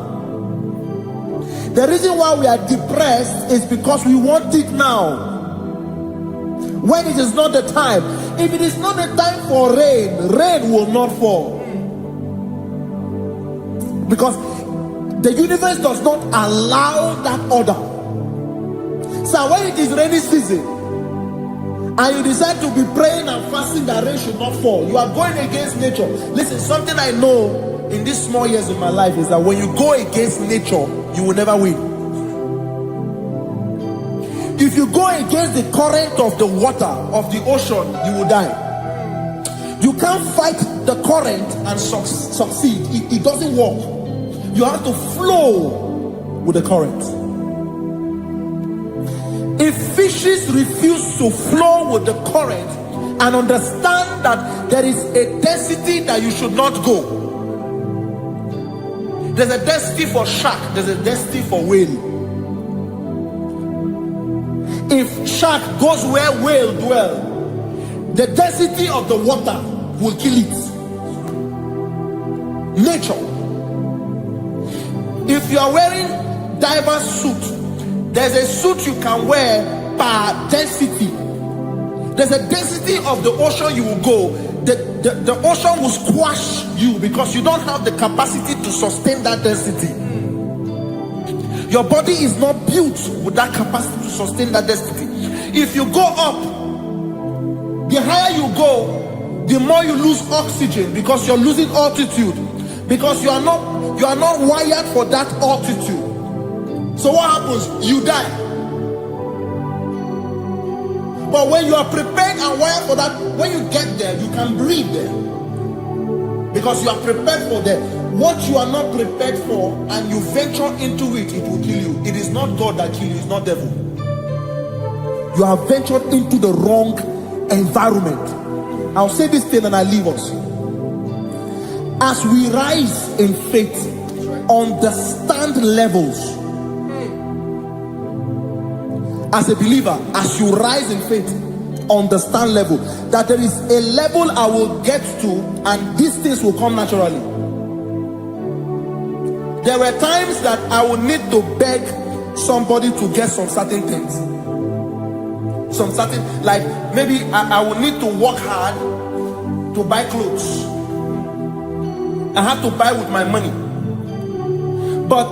The reason why we are depressed is because we want it now, when it is not the time. If it is not the time for rain, rain will not fall, because the universe does not allow that order. So when it is rainy season and you decide to be praying and fasting that rain should not fall, you are going against nature. Listen, something I know in these small years of my life is that when you go against nature, you will never win. If you go against the current of the water of the ocean, you will die. You can't fight the current and succeed. It doesn't work. You have to flow with the current. If fishes refuse to flow with the current and understand that there is a density that you should not go, there's a density for shark, there's a density for whale. If shark goes where whale dwell, the density of the water will kill it. Nature. If you are wearing diver's suit, there's a suit you can wear per density. There's a density of the ocean you will go. The ocean will squash you because you don't have the capacity to sustain that density. Your body is not built with that capacity to sustain that density. If you go up, the higher you go, the more you lose oxygen because you're losing altitude, because you are not wired for that altitude. So what happens? You die. But when you are prepared and wired for that, when you get there, you can breathe there, because you are prepared for that. What you are not prepared for and you venture into it, it will kill you. It is not God that kills you, it's not devil. You have ventured into the wrong environment. I'll say this thing and I leave us. As we rise in faith, understand levels. As a believer, as you rise in faith, understand level. That there is a level I will get to and these things will come naturally. There were times that I would need to beg somebody to get some certain things. Some certain, like maybe I would need to work hard to buy clothes. I had to buy with my money. But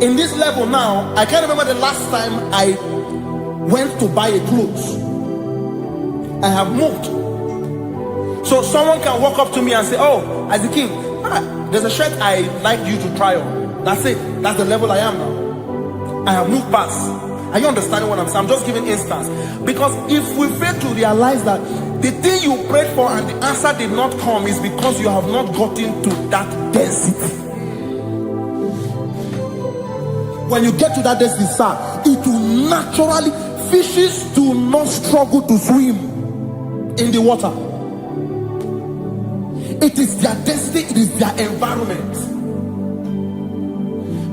in this level now, I can't remember the last time I went to buy a clothes. I have moved. So someone can walk up to me and say, oh, Isaac King, there's a shirt I like you to try on. That's it. That's the level I am now. I have moved past. Are you understanding what I'm saying? I'm just giving instance. Because if we fail to realize that the thing you prayed for and the answer did not come is because you have not gotten to that density. When you get to that density, sir, it will naturally, fishes do not struggle to swim in the water. It is their density, it is their environment.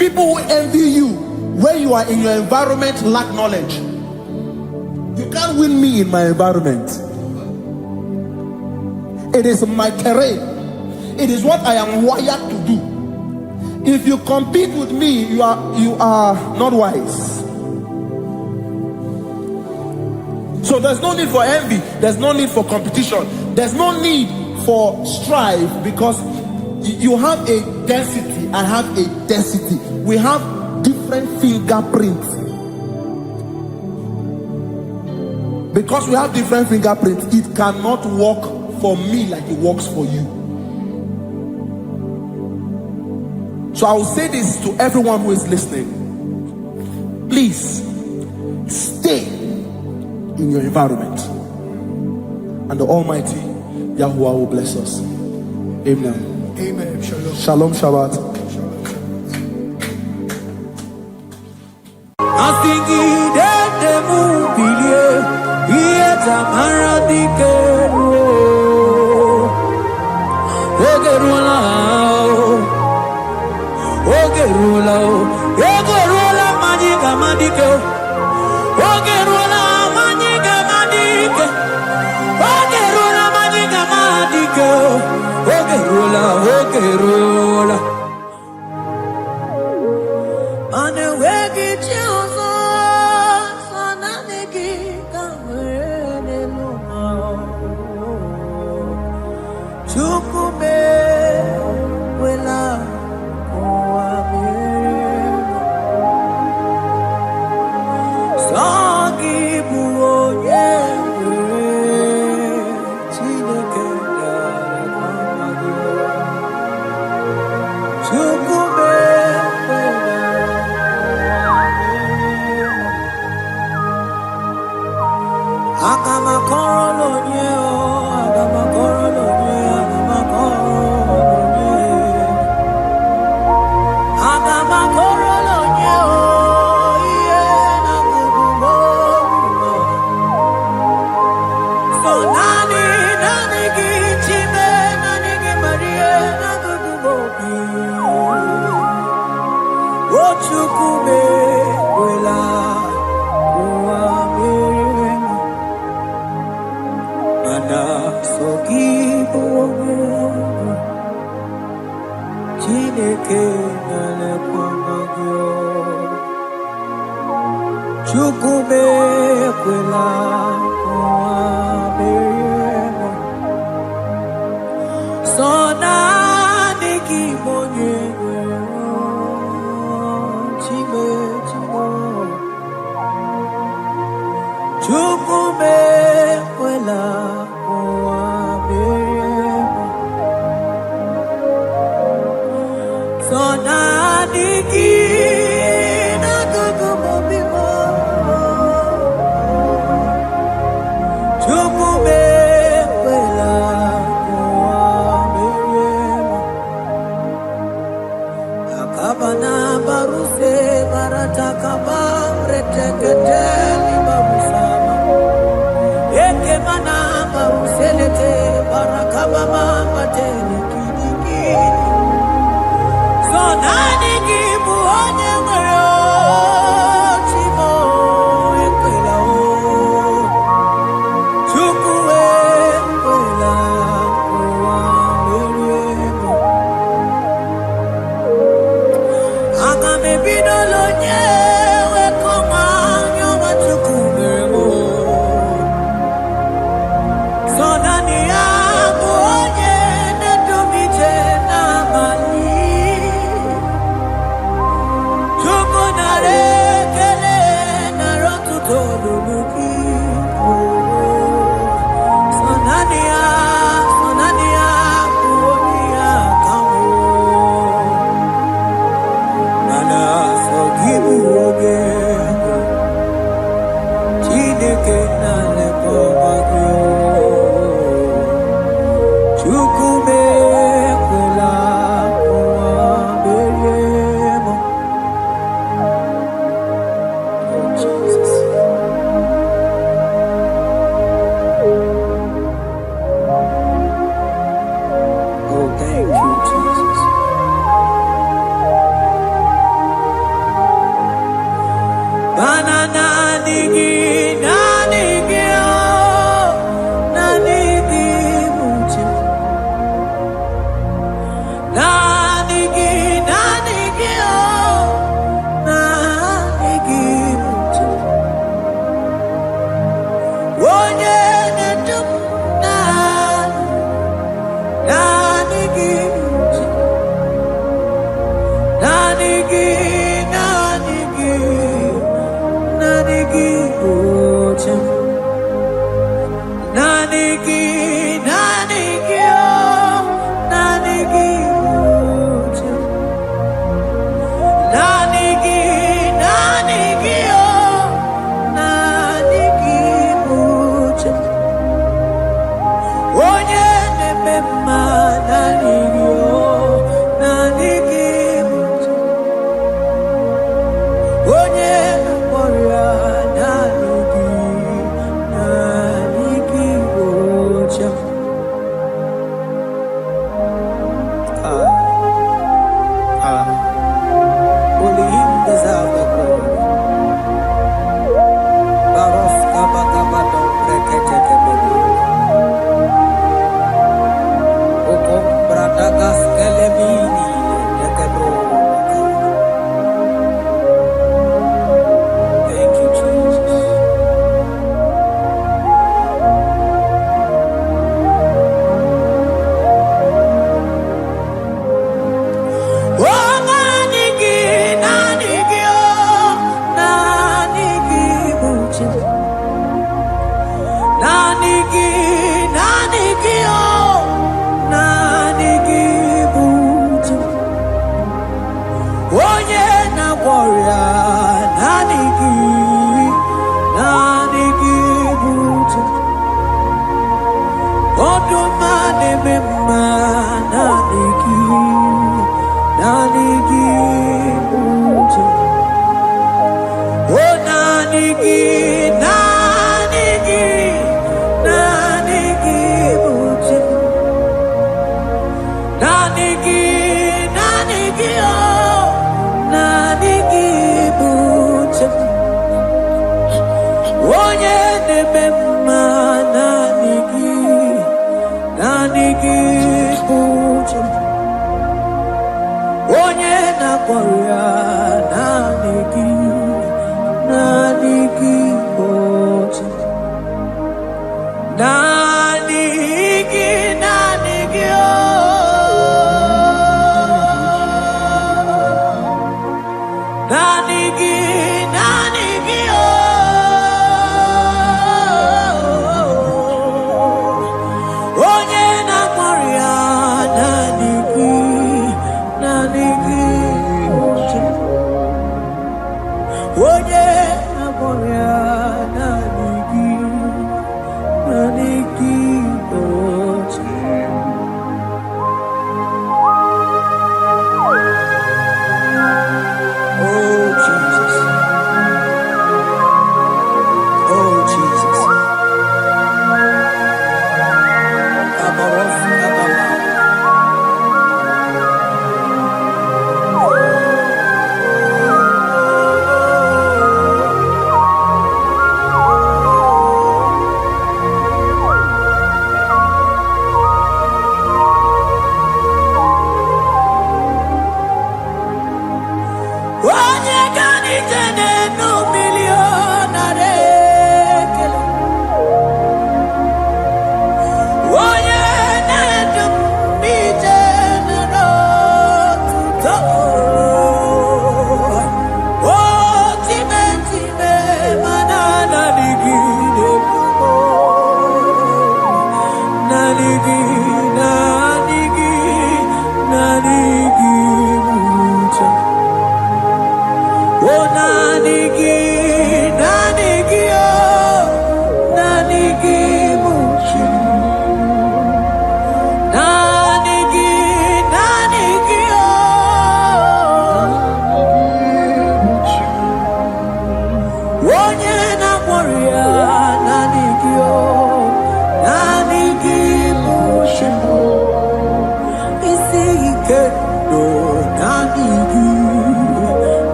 People who envy you when you are in your environment lack knowledge. You can't win me in my environment. It is my terrain. It is what I am wired to do. If you compete with me, you are not wise. So there's no need for envy. There's no need for competition. There's no need for strife, because you have a density, I have a density. We have different fingerprints. Because we have different fingerprints, it cannot work for me like it works for you. So I will say this to everyone who is listening. Please stay in your environment, and the Almighty Yahuwah will bless us. Amen. Amen. Shalom. Shalom Shabbat.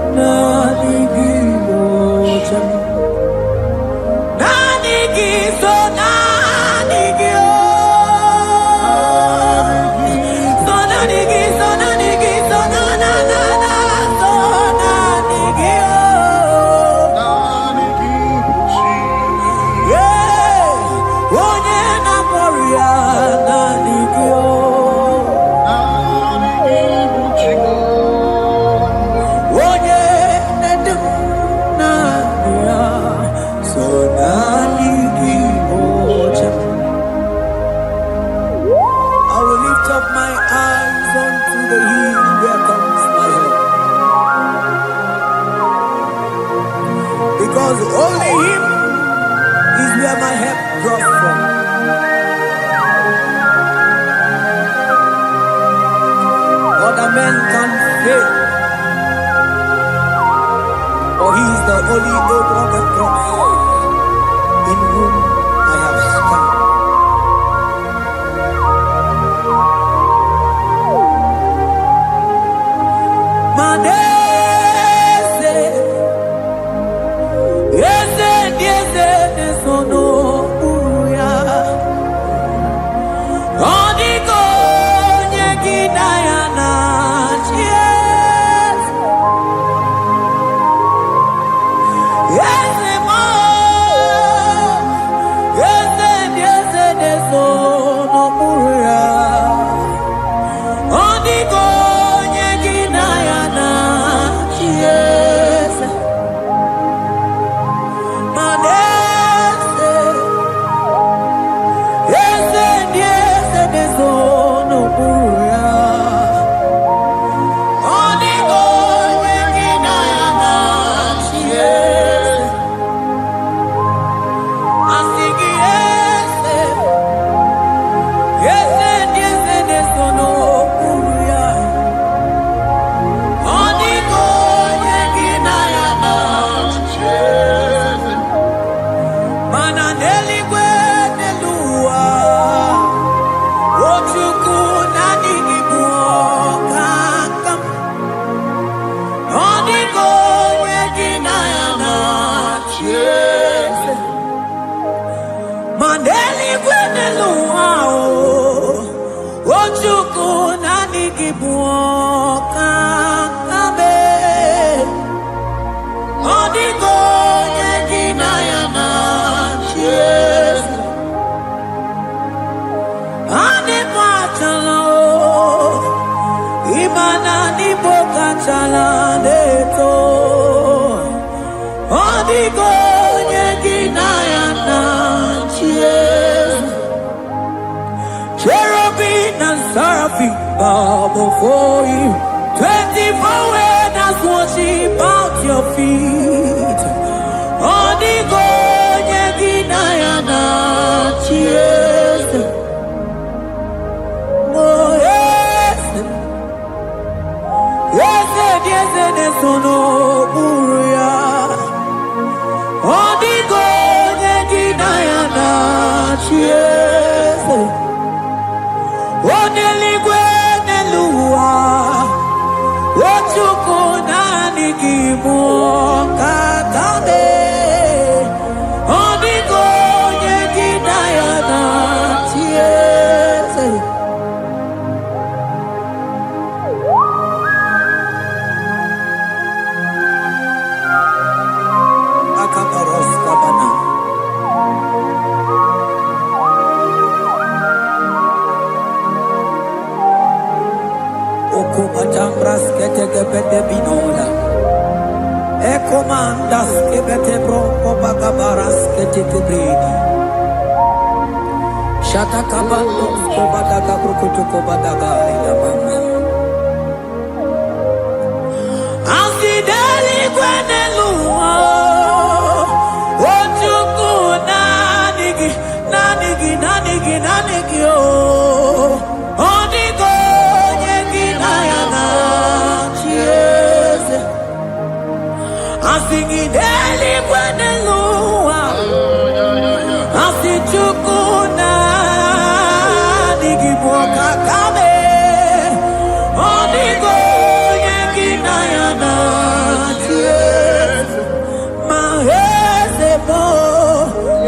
Nani because only Him is where my help draws from. Other men can fail, for He is the only hope of the cross, in whom I have stand. Cherubim and seraphim bow before You. 24 elders worship at Your feet. Odigonye ginayana cheers. Oh yes, yes, yes, yes, no buria. Odigonye ginayana cheers. Oneligwe nelua, ochuku nani kimu kakabe. Odigonye ginayana cheers. Akabaros kabana. Okubajambras ketekebete binola. Ekomandas kebete bronco bagabaras ketekebredi. Shata kabandos kobadaga brukutu kobadaga ilamama. Asideli kwenelua. Ochuku nanigi, nanigi, nanigi, nanigi oh. Odigo. Asingideli kwenelua, asichukuna nigiboka kame, odigo yengina yana cheers, maheze bo,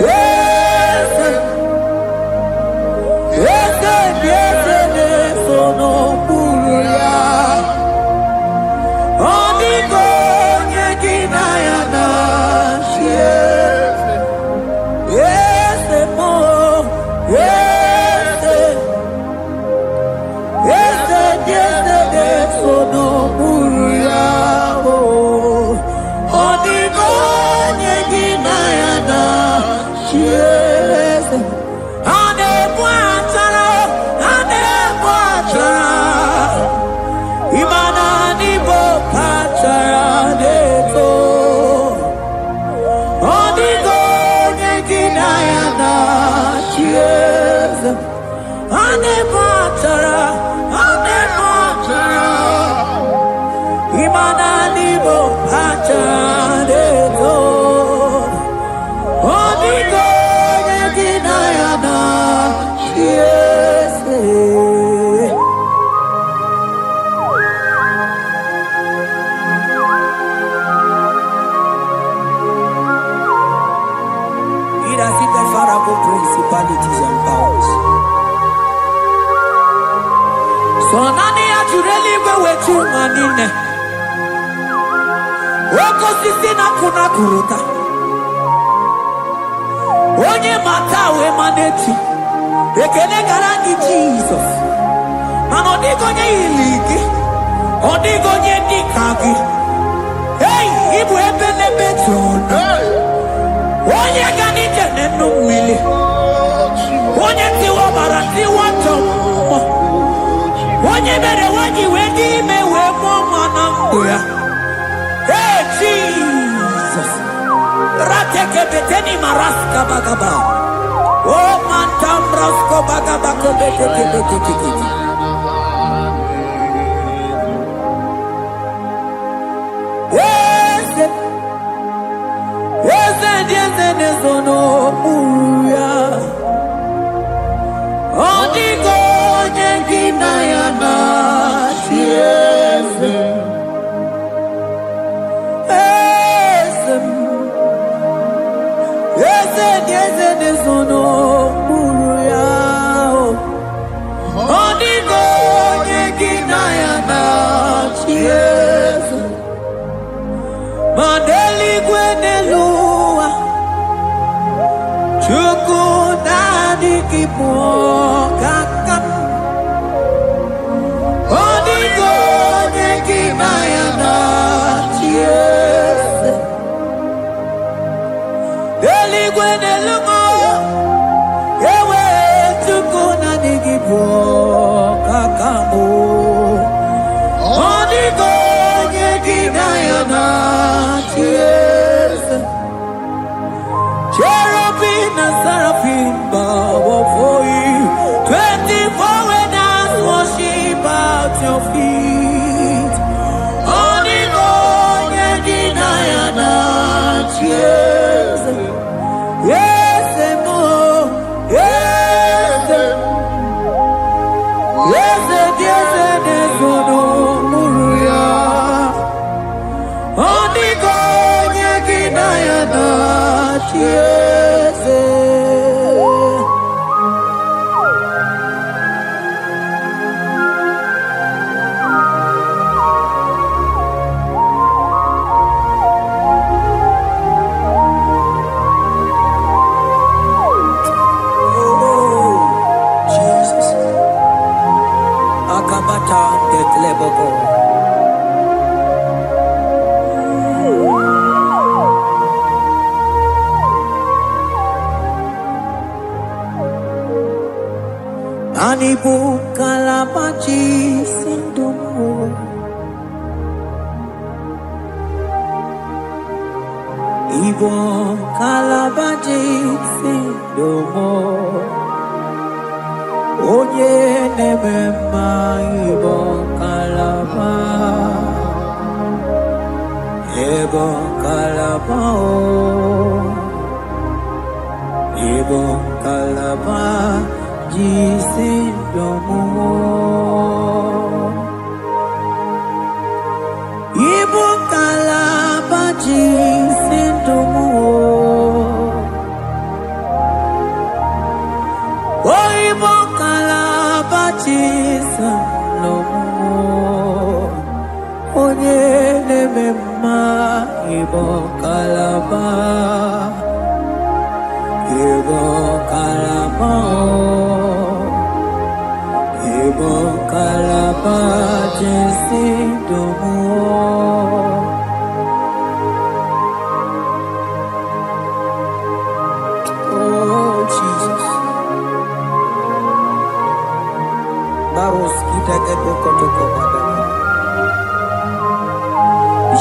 yese, yese, yese nesono puria, odigo. Imana nibo achadeto. Onigo yeginayana. Yes. It has hit the Pharaoh principalities and powers. So nani ajureli wetu manine. Woko sisi na kuna kuruta. Onye matawe maneti. Ekele garangi Jesus. Mano digonye iligi. Odigonye dikagi. Hey, ibu ebele betona. Onye gani jene numili. Onye tiwa barati watomo. Onye bere wanyi wedi mewe mwana mbuya. Hey Jesus. Rateke beteni maraska bagaba. Oh mantam rasko bagaba ko beteke beteke. Yes. Yes, nezono uya. Odigo nyengina yana. Yes. Yes, nezono uya. Odigo nyengina yana. Yes. Mandeli gwenelua. Chukuna kipo kakam. Odigo nyekina yana. Yes. Deli gwenelungo. Ewe chukuna kipo kakamu. Odigo nyekina yana. Yes. Cherubim and seraphim bow before you. 24 elders worship at your feet. Onigo yeginayana. Yes. Yes, mo. Yes. Yes, yes, yes, no muruya. Onigo yeginayana. Yes. Oh, Jesus. Akabata de Kleboko. Anibu kalabachi sindumo. Ibo kalabachi sindumo. Oye nemema ibo kalaba. Ibo kalaba o. Ibo kalaba. Jisindomo. Ibu kalaba jisindomo. Oh, ibu kalaba jisindomo. Onye nemema ibu kalaba. Ibu kalaba. Ibu kalaba jisindomo. Oh Jesus. Baros kita ke bokotoko badana.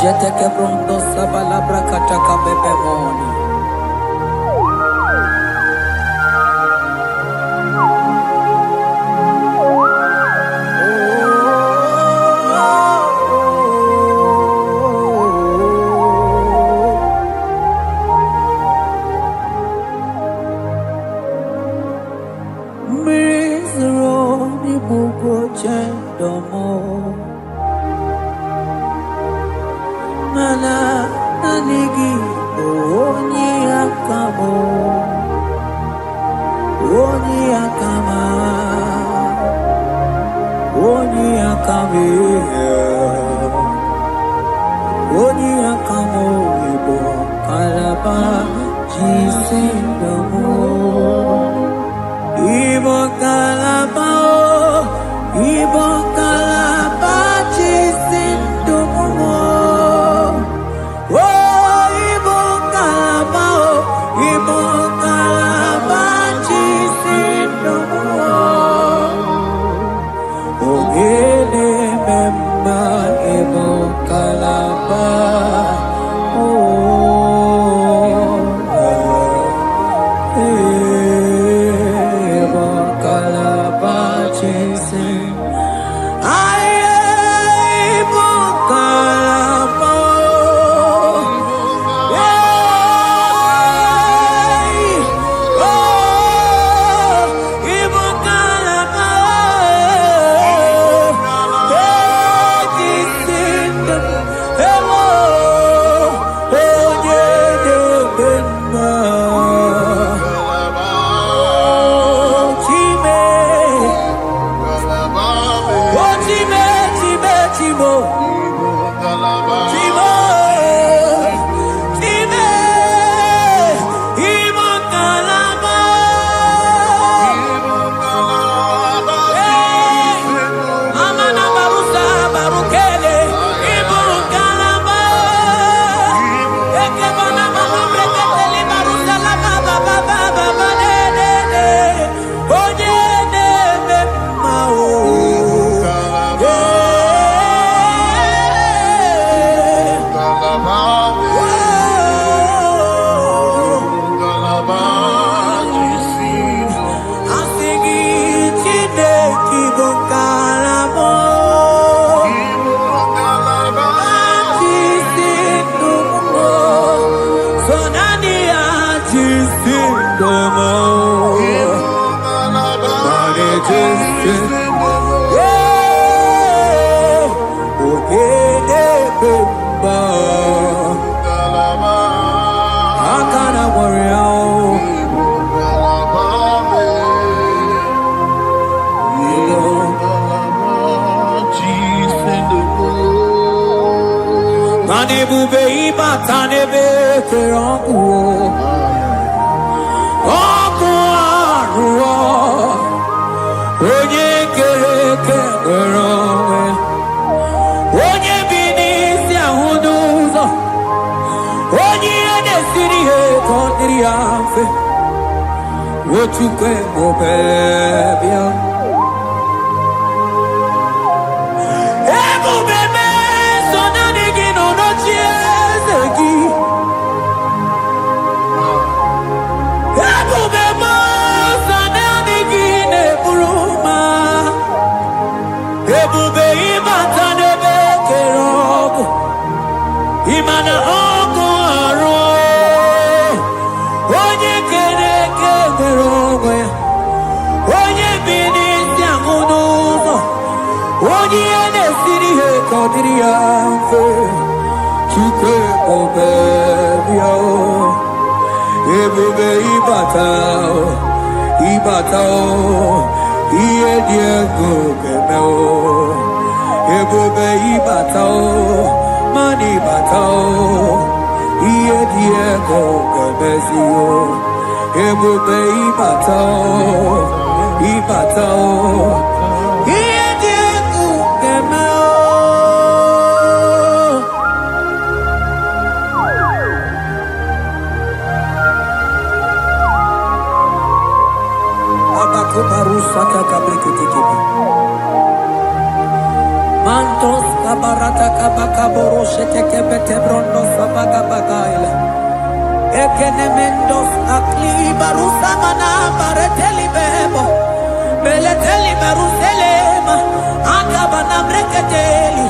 Jete ke brondo sabala brakata ka bebemoni. mana anigi onye akamo onye akama onye akame onye akamo ibo kalaba jisindomo ibo kalaba jisindomo ibo kalaba jisindomo ogele memba ibo kalaba Ebube ibata n'ebe kere ọkụ arụọ onye kere eke nwere onwe onye bi n'isi ahụ n'ụzọ onye ihe na-esiri ihe ka ọ dịrị ya mfe Ochukwu ebube bịa Imana ọkụ arụ onye kere eke nwere onwe ya onye bi n'isi ahụ n'ụzọ onye ihe na-esiri ihe ka ọ dịrị ya mfe Chukwu ebube bịa ebube ịbata ihe dị egwu ga-eme ebube ịbata Mani batao, iye diego gabezio, ebube ibatao, iye diego gameo. Abako barusata kabreketikibi. Mantos kabarata kabaka boroshete kebete brondo sabaga bagaila. Ekenemendos akli barusa mana bareteli bebo. Beleteli baruselema. Akabana breketeli.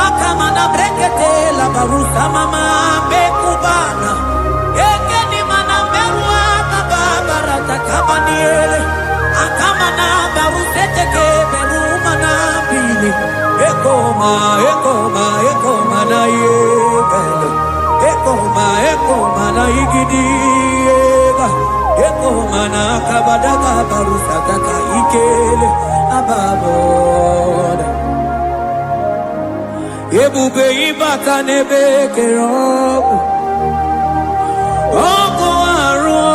Akamana breketela barusa mama bekubana. Ekeni mana berua kababarata kabaniele. Akamana barusete keberu mana bili. Ekoma na yega mana igidiega, eko mana kabadaga barusataka ikele ababoda. Ebube ibaka nebe kerobu, oko aro,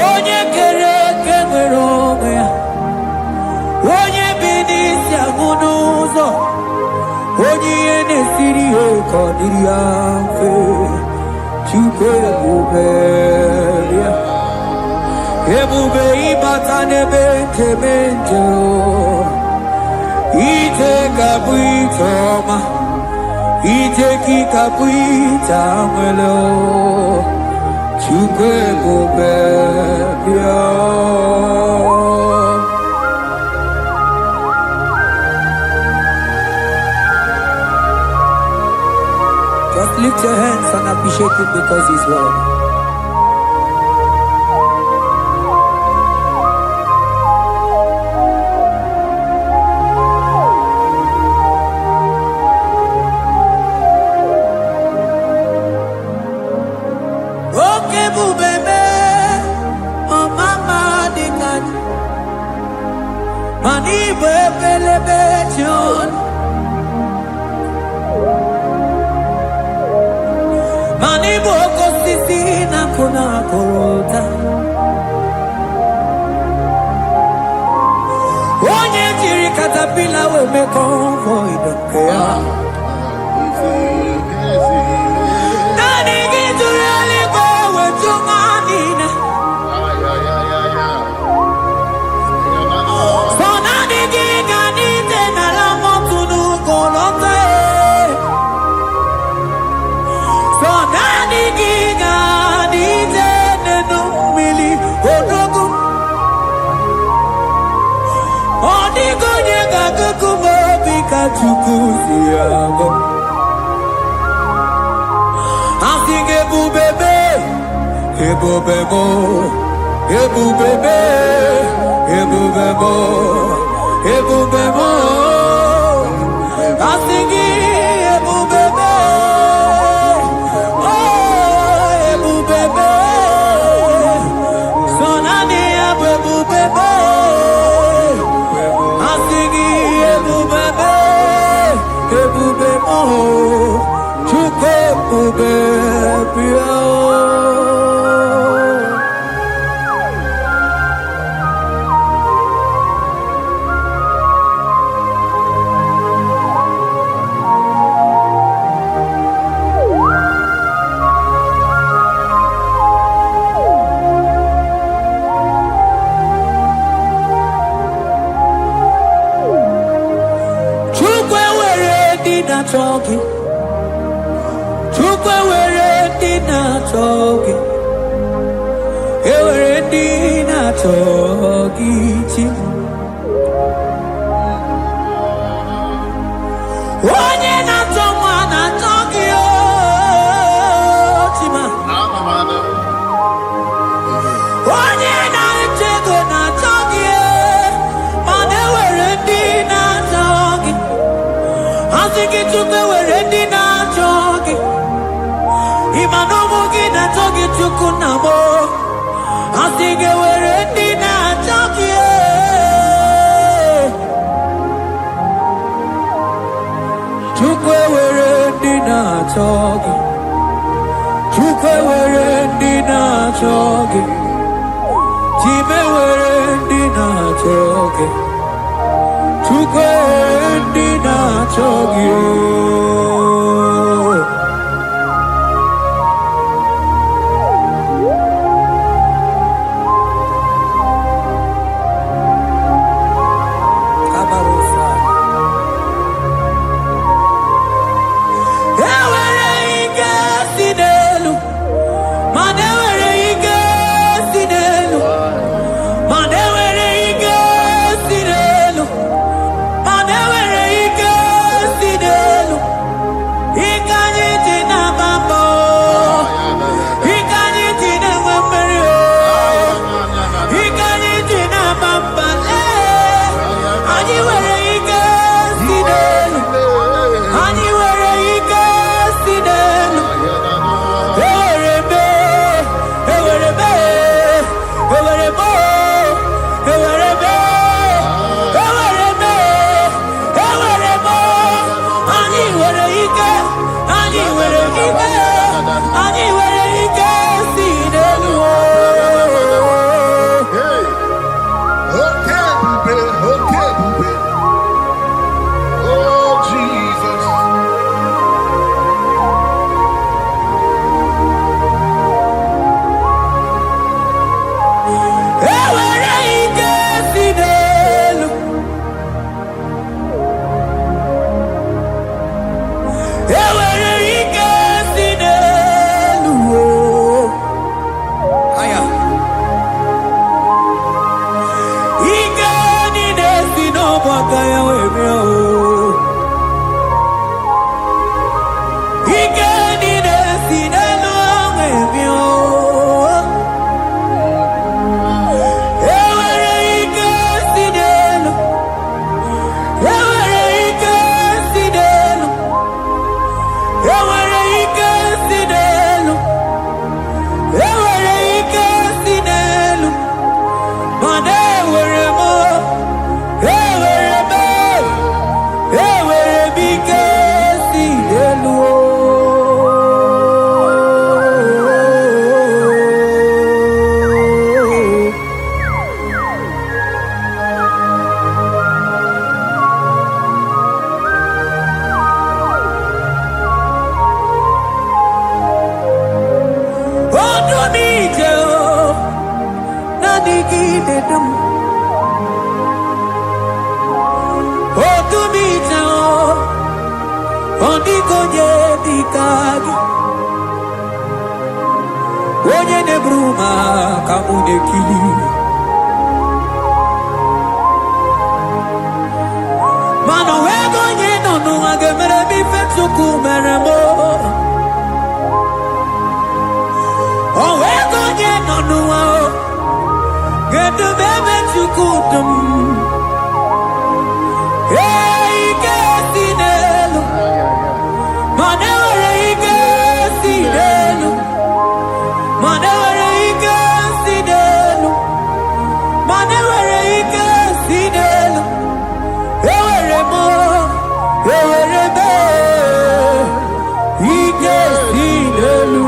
onye kere kemerobe, onye binisi agunuzo, onye ene siri eko diriafe, chuke ebube, ebube ibaka nebe kemenjo. Ite kabuitoma, ite kikabuita mwelo, chukwe bubebyo. Just lift your hands and appreciate him because he's worthy. Mani bebelebe John, mani boko sisi na kuna korota. Onye jiri katapila we me convoy dokea. Nani gidurali go we jumanina. Chukusiago, I sing ebu bebe, ebu bebo, ebu bebe, ebu bebo, ebu bebo. I sing ebu bebe, oh ebu bebe, sonani ebu bebe. I sing ebu bebe. Ebube mo, chuke ebube pio. Talking, Chukwe were dina talking, were dina talking. Onye na tomana talking, chima. Onye na chego na talking, mane were dina talking. I think it took away ready now talking. Imanomogi na talking to Kunamo. I think it were ready now talking. Took away ready now talking. Took away ready now talking. Time were ready now talking. Took away ewere ike si n'elu aya ike niile si n'ọgbakọ ya wee bịa ike niile si n'elu wee bịa ewere ike si n'elu ewere ike si n'elu ewere ike si n'elu ewere ike si n'elu mana ewere m ike si n'elu onye na-eburu ma ka mụ na-ekili mana onwego onye nọ n'ụwa ga-emere m ife Chukwu mere m onwego onye nọ n'ụwa ga-edube ebe Chukwu dum ike si n'elu mana ewere ike si n'elu mana ewere ike si n'elu mana ewere ike si n'elu ewere m ike si n'elu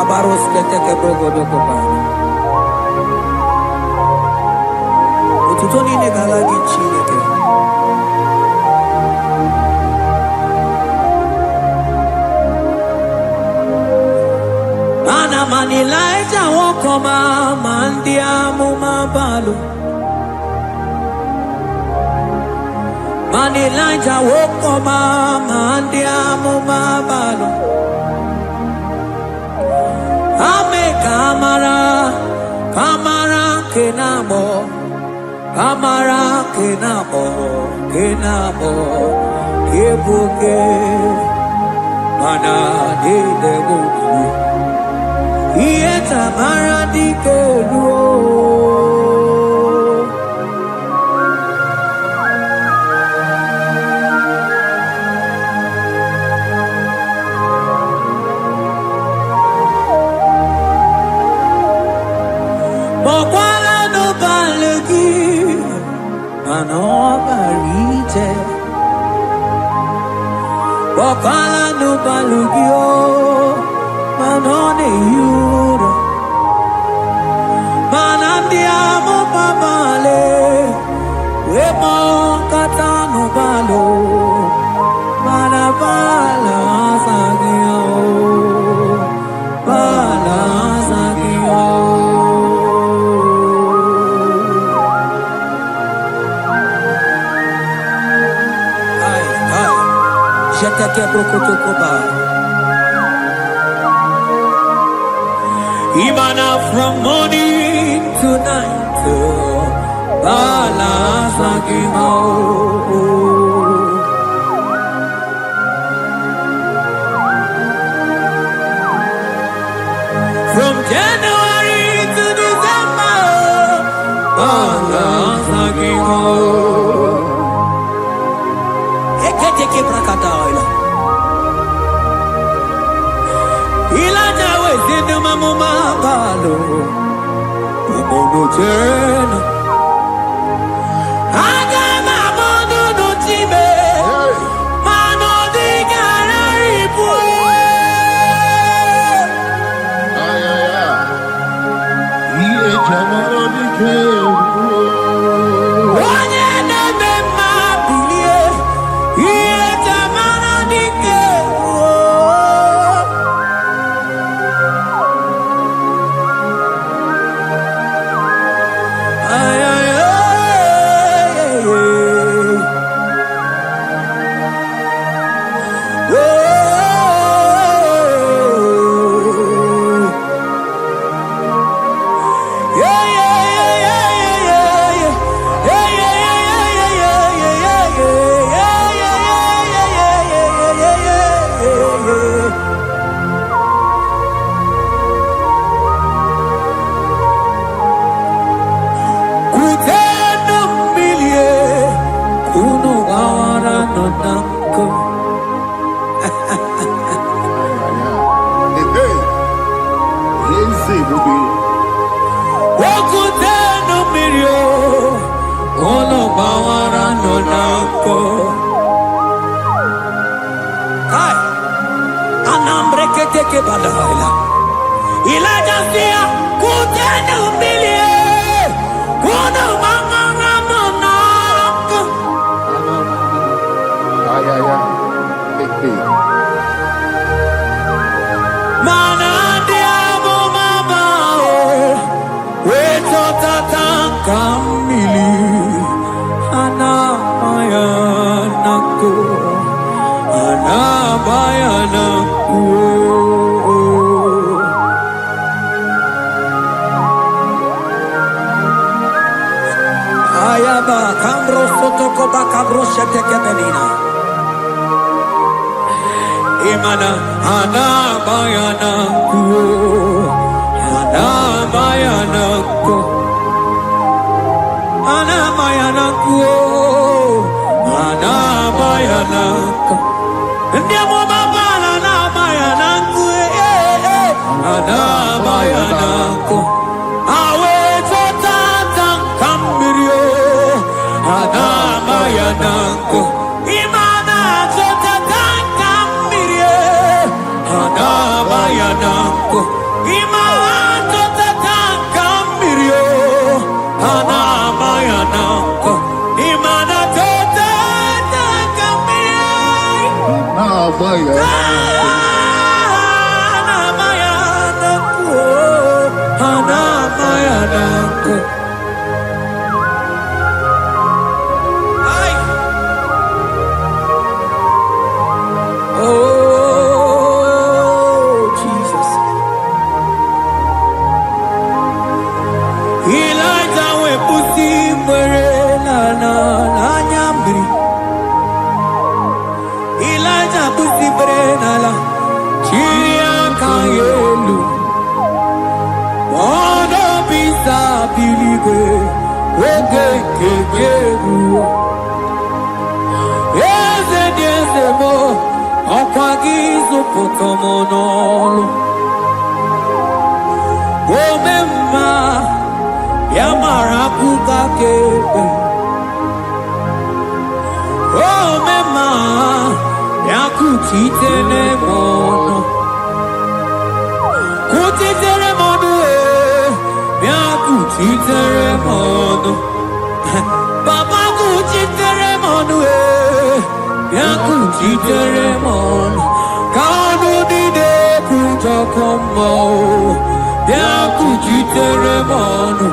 Baros kete ke brogodo ko pa. Otuto ni ne gala gi Chineke. Ana manilaija wokoma mandia mumabalu. Manilaija wokoma mandia mumabalu. Ame kamara kenamo kebuke mana de buku iye tamara dikelu Bokala no balugio manone yuro manandiamo babale wemo katano balo manabala sagio bala sagio Jeteke brokotokoba Imana from morning to night Bala sagimo From January to December Bala sagimo Eketeke brakadaila Ilana wezinu mamuma balo Umono tena Aga mamono no time Mano di gararipu Iye jamano di kebu Onye nebe mabili ke badaila. Elijah sia kutenu milie. Kuna manganga monak. Mana dia mo mabao. Weto tatang mili. Anamayanaku. Anamayanaku. Ayaba kambro sotoko bakabro sheteke benina. Imana anamayanaku. Anamayanaku. Anamayanaku. Anamayanaku. Ndiamo mabala anamayanaku. Anamayanaku. Awe totata kambirio. Anamayanaku. Imana totata kambirio. Anamayanaku. Imana totata kambirio. Anamayanaku. Imana totata kambirio. Anamayanaku. Anamayanaku. Ay. Oh, Jesus. Elijah we pusi mwere na nyambri. Elijah pusi mwere na la chiria kayelu. Wanda bisa biligwe wege kegeru. Eze diese mo okwagizo potomonolo. Omema yamarakuka kebe. Omema yakutitene mono. Kutitere mono yakuchitere mono. Baba kuchitere mono yakuchitere mono. Kanu dide kutokomo yakuchitere mono.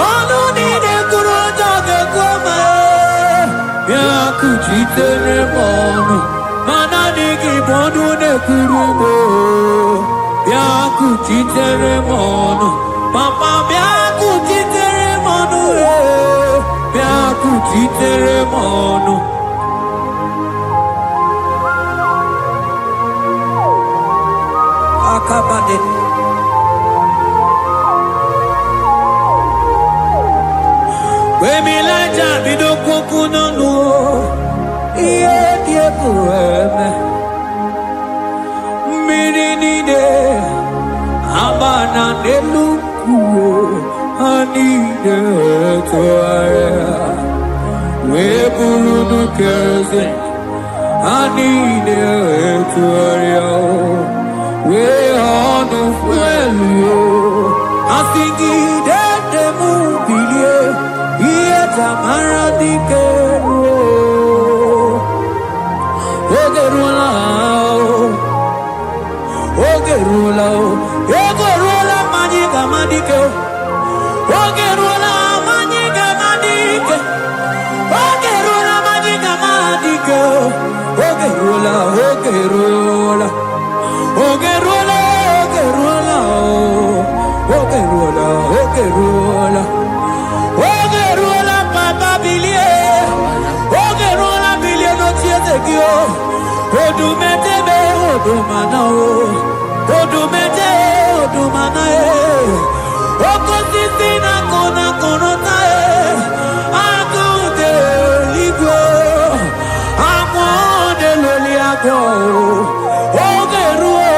Anu dide kurotoke kome yakuchitere mono. Mana digi bodu ne kurumo yakuchitere mono. Papa yakuchitere mono yakuchitere mono. Akabade. Wemilaja bidoko no iye die kueme mininide abana neluku anide toare weburudu keze anide toare we honu fuelu asingi de mubilie iye tamara dikero ogerula ogerula majiga madike ogerula majiga madike ogerula majiga madike ogerula ogerula ogerula ogerula ogerula ogerula papa bilie ogerula bilie no tietekio odumete be odumana odumete odumana okosisina kona konota agude ligwe amode loliago ogeruo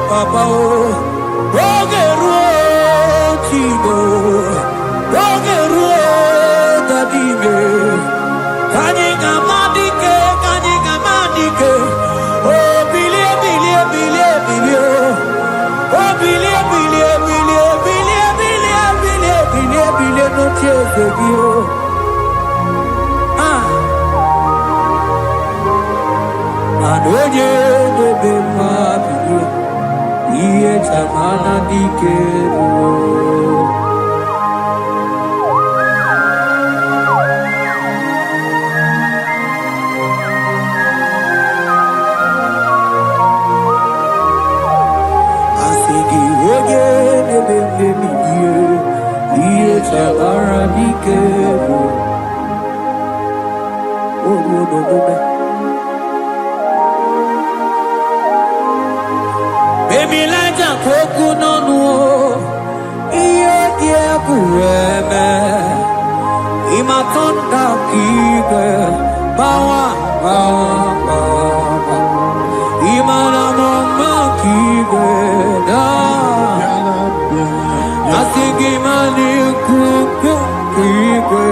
papa ogeruo chigo ogeruo dadime kanyika madike kanyika Baby, like a coconut, yeah, kureme. Imatonda kike, bawa, imana mama kike, da. Asigi mani kuku kike,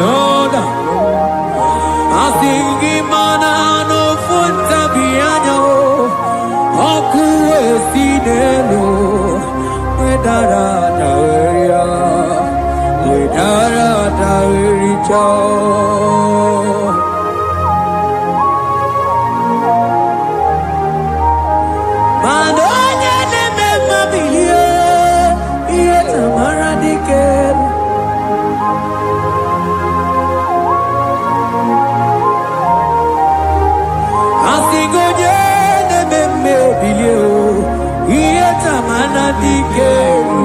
no da. Asigi mana no funta bianyo. Okuwe sinelo, wedara daweria, wedara dawericha. Madonya neme mabilie, iye tamara dikeru. Asigoje neme bilio, iye tamara dikeru.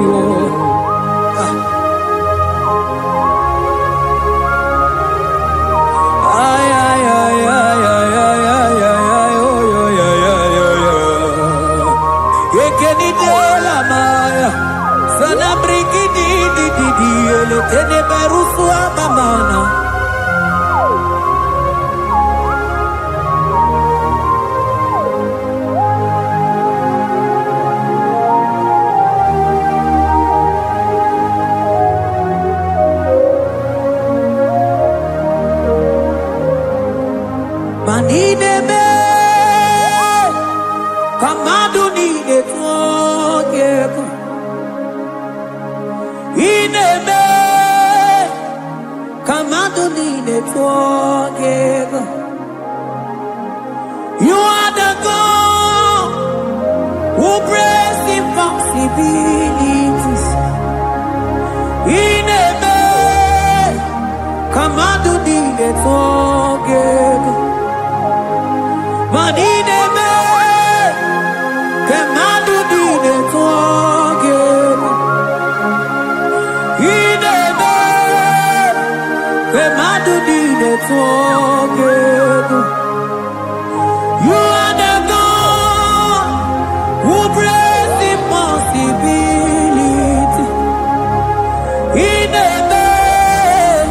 Tene berusu amamana. Manine me kamadu nine twogeko. Ine me Kamadonine forgive. You are the God who breaks impossibilities. In a man, Kamadonine forgive. But in a man, Kamadonine forgive. In a man, Kamadonine forgive. You are the God who breaks impossibility. In a man,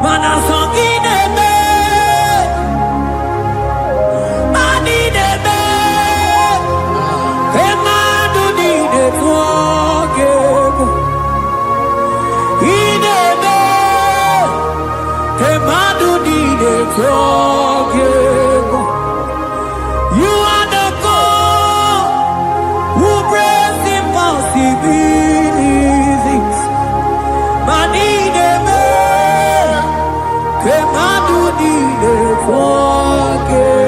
man a song in a man, man in a man, Kamadonine forgive. In a man, Kamadonine forgive. You are the God who breaks impossibilities. Man in a man, Kamadonine forgive.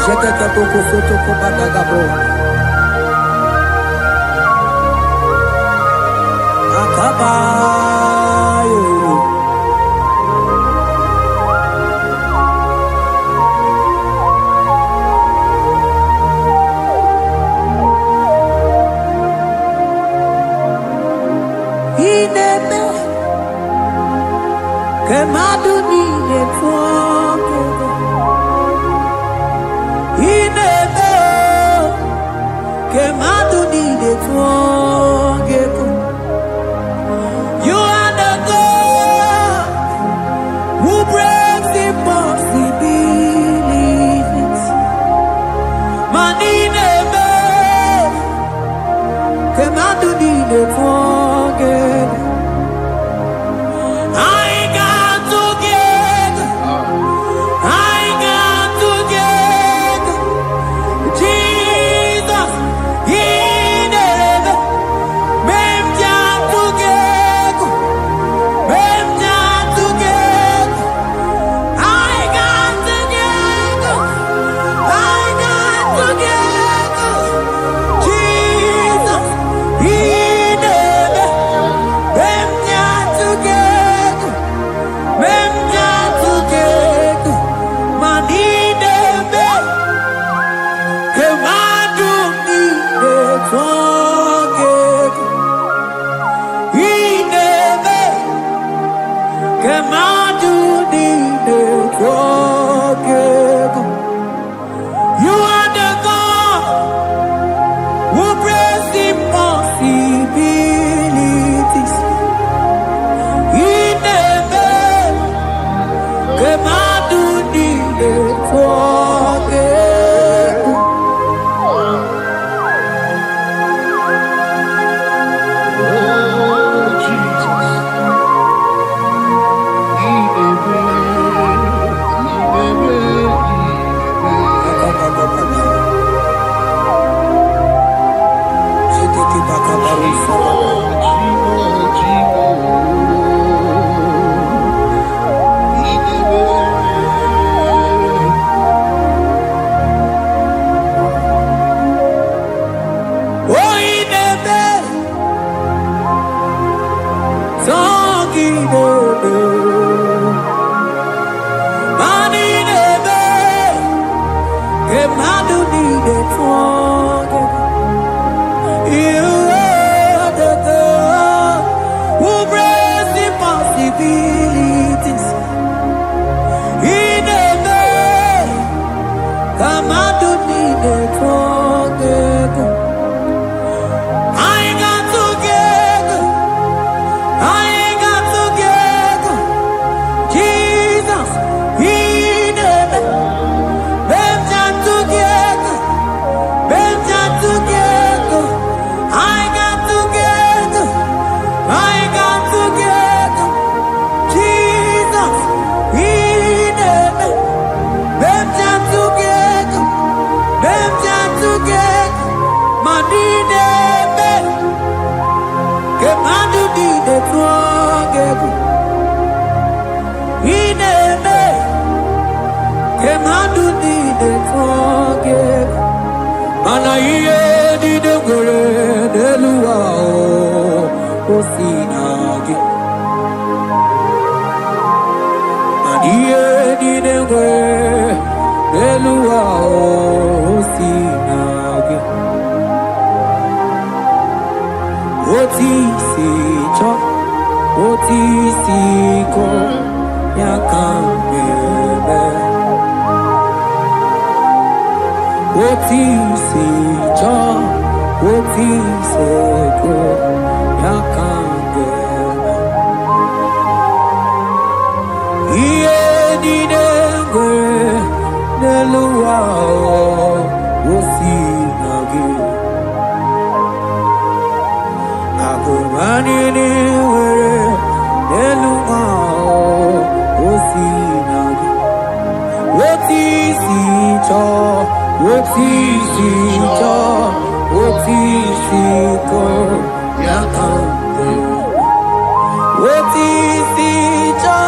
Jekete boko soto ko badagabo. Akabayo. Ineme Kamadonine forgive. Ineme Kamadonine forgive. You are the God who breaks impossibilities. Man ineme Kamadonine forgive. I got together. I got Kamadu ni de togego. I got together. I got together. Jesus, He never. Benja together. Benja together. I got together. I got together. Jesus, He never. Benja together. Benja together. Madine be. Kemadu di de together. He never. Kemadu di de together. Mana iye di de gore de luwa o sinagi. Mana iye di de gore de luwa o sinagi. Oti si cho, oti si ko ya kambebe. Oti si cho, oti se ko ya kambebe. Iye di dengwe neluwa o sinagi. Akumani ni were neluwa o sinagi. Oti si cho, oti si cho, oti si ko ya kambebe. Oti si cho.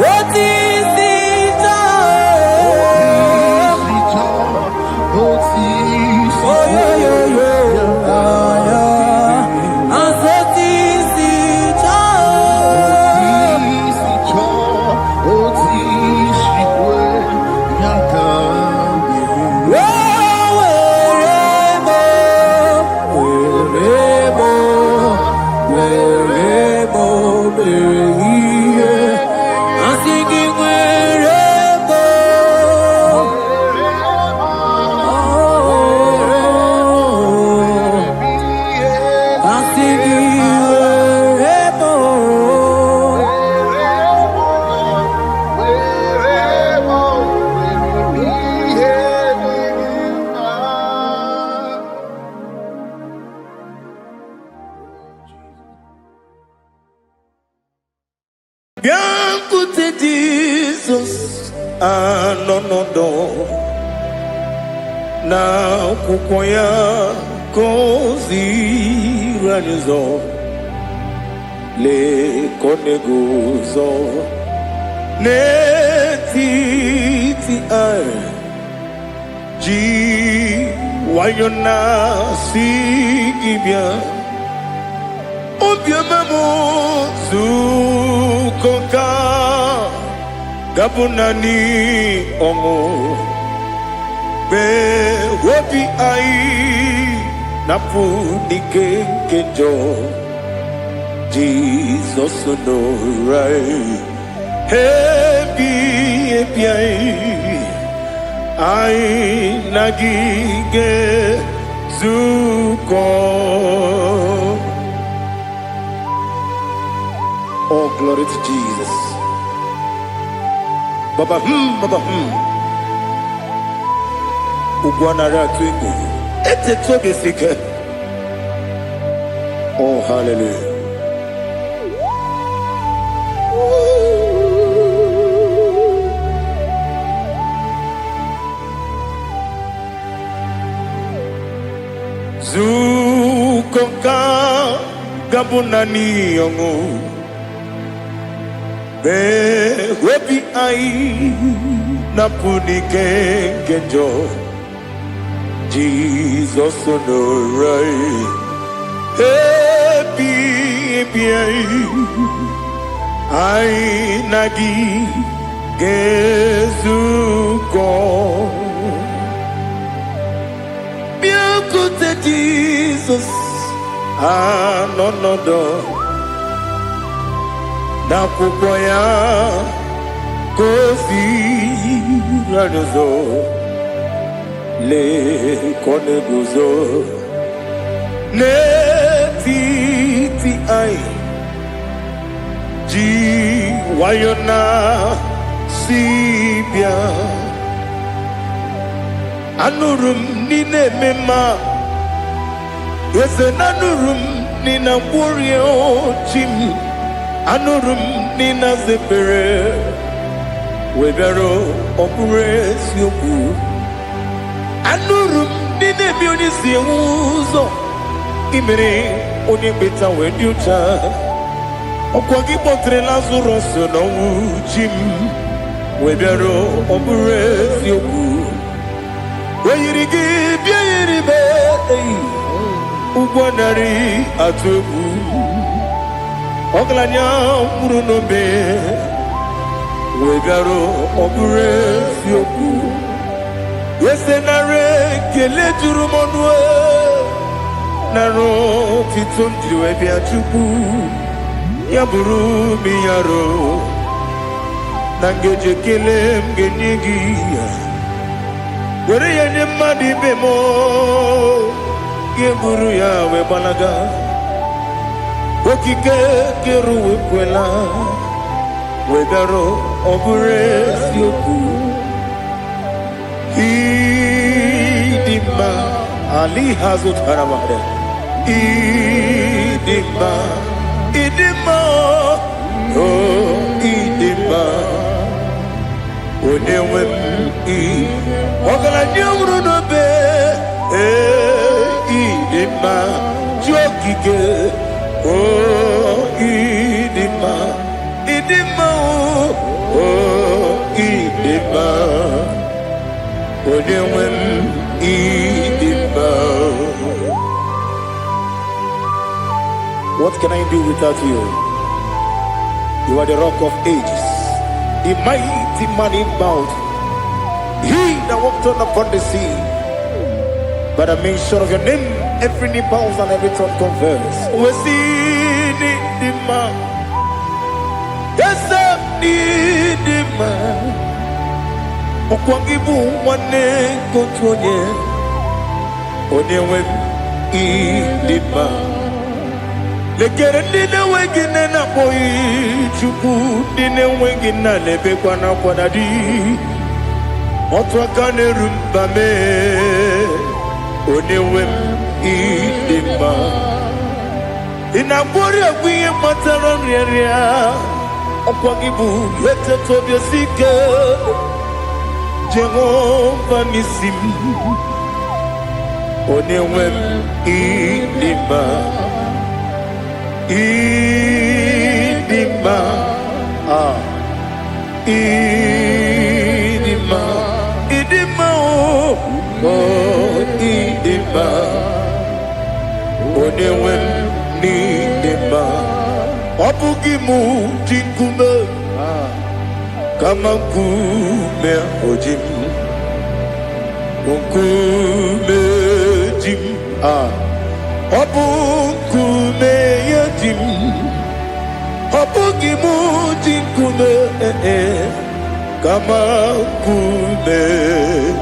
What is it? Oh, yeah, yeah, yeah. And what is it? I'm singing wherever. I'm singing wherever. Bianco te Jesus, no, na kukwaya kozi ranizo, le koneguzo, ne titi ai, ji wayona sigibia. Obiamamu zukoka gabunani omo be wobi ai napu dike kenjo Jesus no right happy ai nagige zuko. Oh, glory to Jesus. Baba, Baba, Ugwanara twingu. Ete toge sike. Oh, hallelujah. Zukoka gabunani yongu. Be wepi ai napuni kenjo Jesus no right happy ai nagi gezuko bianco te Jesus no n'akwụkwọ ya gosi n'ụzọ lee ka ọ na-eguzo n'etiti anyị ji nwayọọ na si bịa. Anụrụ m n'ime eme mma eze na anụrụ m n'ina mkpụrụ ochi m anụrụ m n'ina zebere wee bịara ọ bụrụ eziokwu. Anụrụ m n'ina ebe onye si enwe ụzọ imere onye mkpeta wee dị ụcha. Ọkwa gị kpọtere Lazarọs n'ọnwụ chi m wee bịara ọ bụrụ eziokwu. O yiri gị bịa yiri be ụgbọ narị atụ egwu. Ọgaranya mkpụrụ n'obe wee bịara ọ bụrụ eziokwu. Ese nara ekele juru m ọnụ nara otito m jiri wee bịa Chukwu. Ya bụrụ m ihe arụ na ngeji ekele m ga-enye gị were ya nye mmadụ ibe m ga-eburu ya wee gbalaga. Okike kere wee kwela wee bịara ọ bụrụ eziokwu. Ịdị mma Ali ha zụtara mmadụ ịdị mma ịdị mma ịdị mma onye nwe m ọgaranya nwụrụ n'obe ịdị mma ji okike ịdị mma ịdị mma ịdị mma onye nwe m ịdị mma. What can I do without you? You are the rock of ages, the mighty man in battle, he that walked on upon the sea. By the mention of your name, every knee bows and every tongue confess. We see the man, yes, the man. Okwangibu wane kontonye, onyewe the man. Lekere ndine wengine na boyi Chukwu ndine wengine lebe kwa na kwanadi Otwaka nerumba me Onewe idima Inabori agwiye matara nriaria Okwagibu yete tobyo sike Jehova nisim Onewe idima Idima, Idima, Idima, Idima, Onewem Nidima, Opugimu Jinkume, Kamakume Ojim, Unkume Jim, Opukume Yadim, Opugimu Jinkume, Kamakume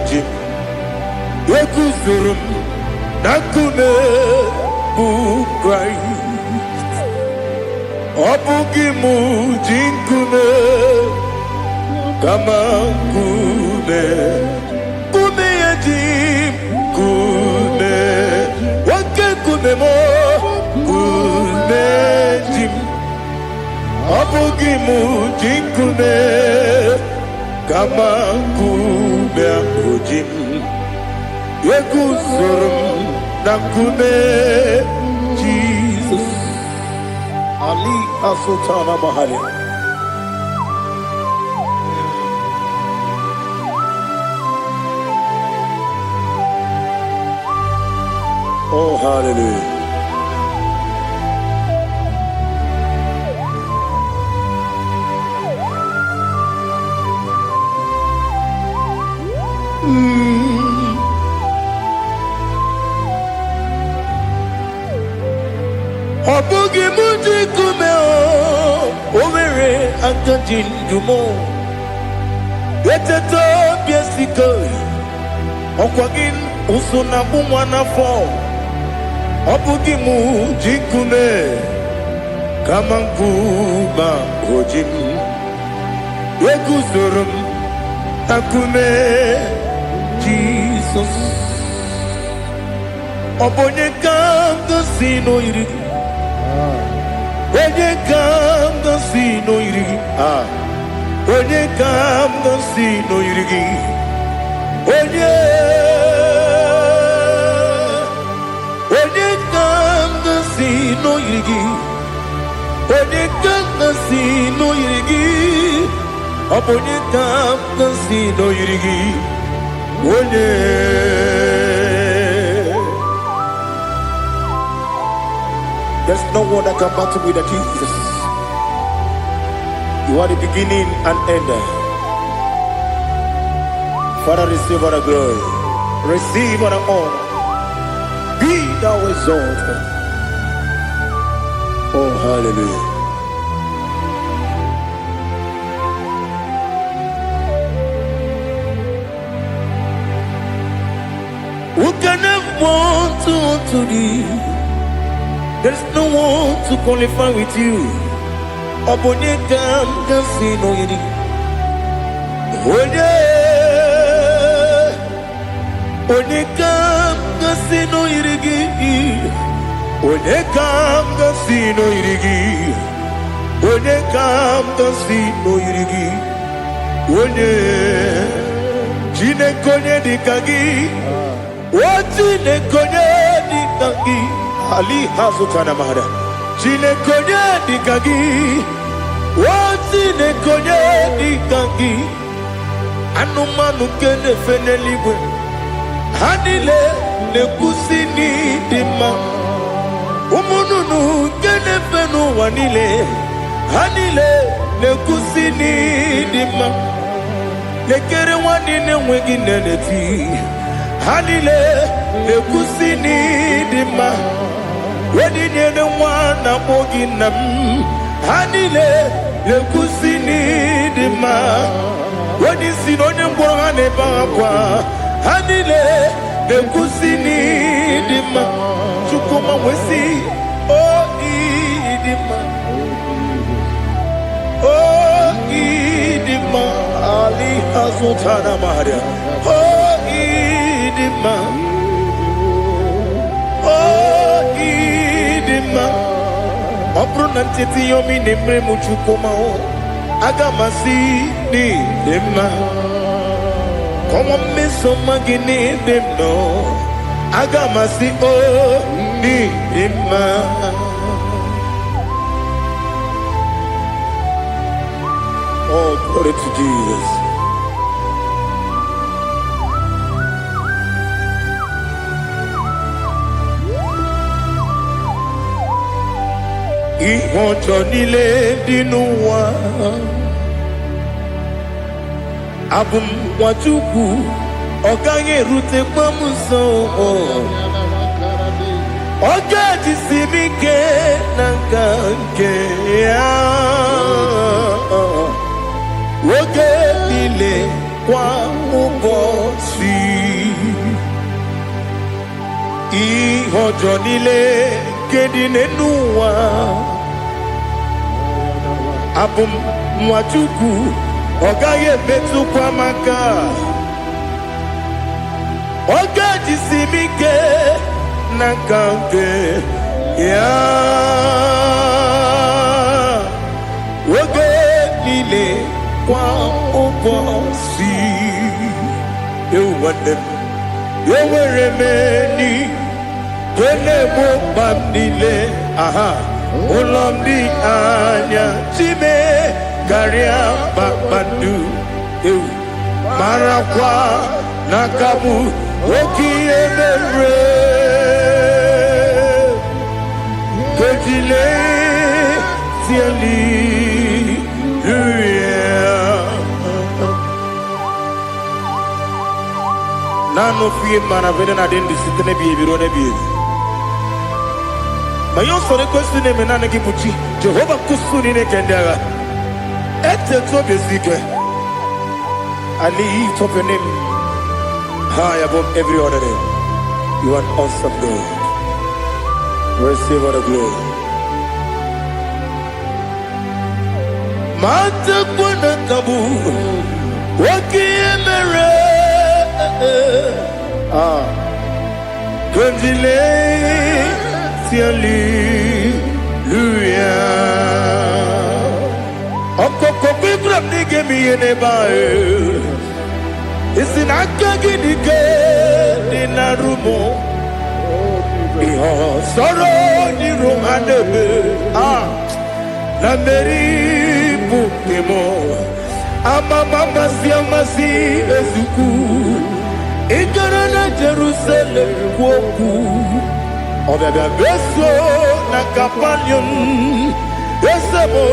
Jim, Yakuzurum, Nakume, Christ, Opugimu Jinkume, Kamakume, Kume Yadim, Kume. Kumemo kumejim Apugimu jinkume Kama kume akujim Yekuzurum na kume Jesus Ali Asultana Mahali. Oh, hallelujah. Obugi muji kume o, omere agajin dumo. Eteto biesiko. Okwagin usuna bumwana fo. Obugimu jikume. Kamanguba hojim. Eguzorum akume. Jesus. Obonye kanga sino irigi. Onye kanga sino irigi. Onye kanga sino irigi. Onye kanga sino irigi. Onye kanga sino irigi. Obonye kanga sino irigi. Onye. There's no one that can battle with Jesus. You are the beginning and end. Father, receive all the glory. Receive all the honor. Be thou exalted. Oh, hallelujah. Who can have one to thee? There's no one to qualify with you. Obonye kanga sino yiri. Onye kanga sino yirigi. Onye kanga sino yirigi. Onye kanga sino yirigi. Onye jine konye dikagi. Wajine konye dikagi. Ali hazutana mahada. Jine konye dikagi. Wajine konye dikagi. Anumanu kene feneliwe. Hanile ne kusini dima. Umununu kene fenu wanile. Hanile ne kusini dima. Nekere wanine wegi neneti. Hanile ne kusini dima. Wedi nyene wana mogi nam. Hanile ne kusini dima. Wedi sinone mbora ne bakwa. Hanile ne kusini dima. Chukuma wesi oh idima. Oh idima. Ali hazutana maria. Oh idima. Oh idima. Opro nanteti yomi nemre muchukuma o. Agamasi ni dima. Come on, miss some magini them no. Agamasi oh ni dima. Oh, glory to Jesus. Ihojo nile dinuwa. Abum wajuku oganye rute pamuso. Oga jisimike nankanke ya. Oge nile kwa ubosi. Ihojo nile kedinenuwa. Abum wajuku ogaye betu kwa maka. Oga jisimike nankanke ya. Oge nile kwa ubosi. You want them. You will remain. Kene mo bandile. Aha. Ulomdi anya. Chime. Garia babandu. Marakwa. Nakabu. Oki emere. Kejile. Tiali. Nano fiye mana vede na dendi sitene biye birone biye. Mayon sore kwesti ne menane ki muchi. Jehova kusuni ne kendaga. I lift up your name high above every other name. You are an awesome God. Receive all the glory. Mata kuna kabu wakiemere Kanjile siali luya Okoko bibram nige miyene bae Isinaka ginike dinarumo Iho soro ni romanebe Nameri bukemo Ama mama siamasi ezuku Ikarana Jerusalem woku Obebe beso na kapanion Esemo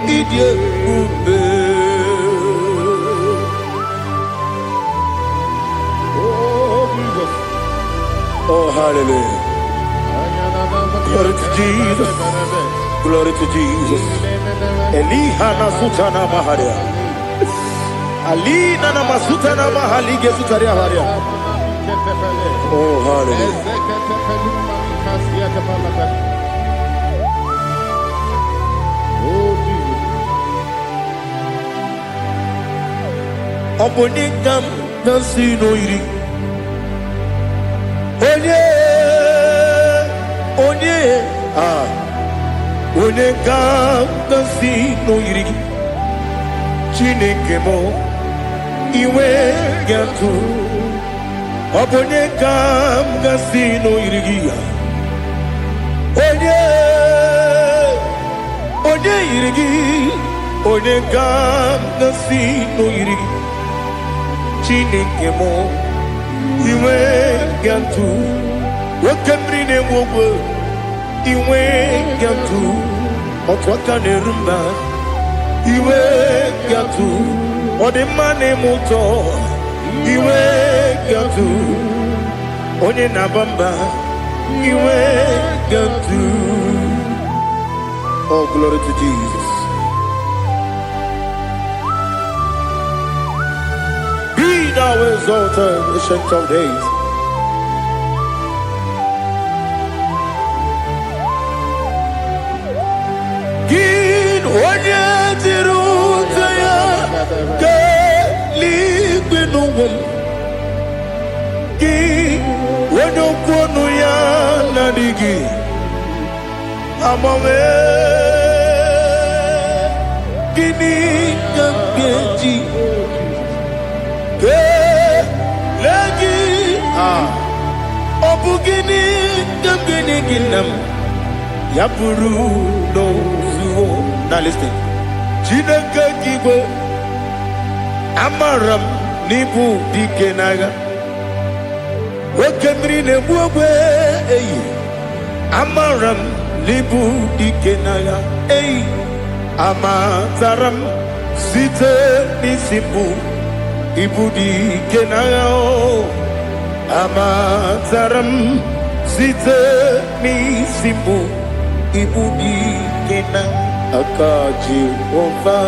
idye ube Oh Jesus Oh hallelujah Glory to Jesus Glory to Jesus Elihana sutana maharia Alina na masuta na mahali gezutaria haria. Oh hallelujah. Oh Jesus. Obonikam nasino iri. Onye Onekam nasino iri. Chineke mo iwe gatu Obonye kam gasino irigia Onye irigi Onye kam gasino irigi Chineke mo iwe gatu Wakemrine mwogo iwe gatu Otwaka nerumba iwe gatu Odemane muto iwe gatu Onye nabamba iwe gatu. Oh glory to Jesus. Be thou exalted, ancient of days. Gin onye tirutaya Ligbinowum Gi Wonokwonu ya nadigi Amame Gini Gamgeji Ke Lagi Obu gini Gamgeni ginam Yapuru no zuo. Now listen Chineke kibo Amaram nibu dikenaga Wakemri nebuwe Amaram nibu dikenaga Amataram site nisimbu Ibu dikenaga Amataram site nisimbu Ibu dikenaga Akaji ova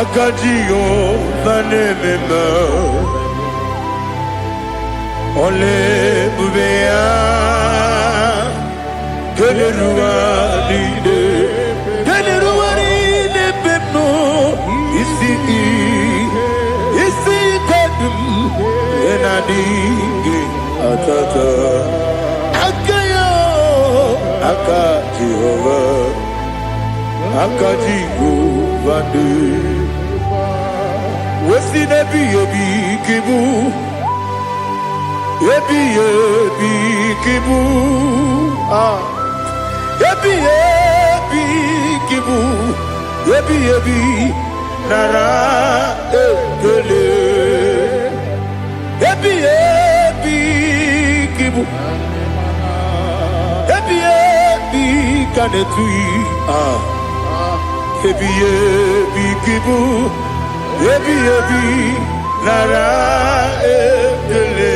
Akajiyo vanemema Ole bubea Geleruwa lide pepno Isi kadum Enadingi atata Akayo Akajiyo Akajiyo vande Wesi nebi yebi kibu Yebi kibu Yebi kibu Yebi nara ekele Yebi kibu Yebi kanetui Yebi kibu Yebi nara ekele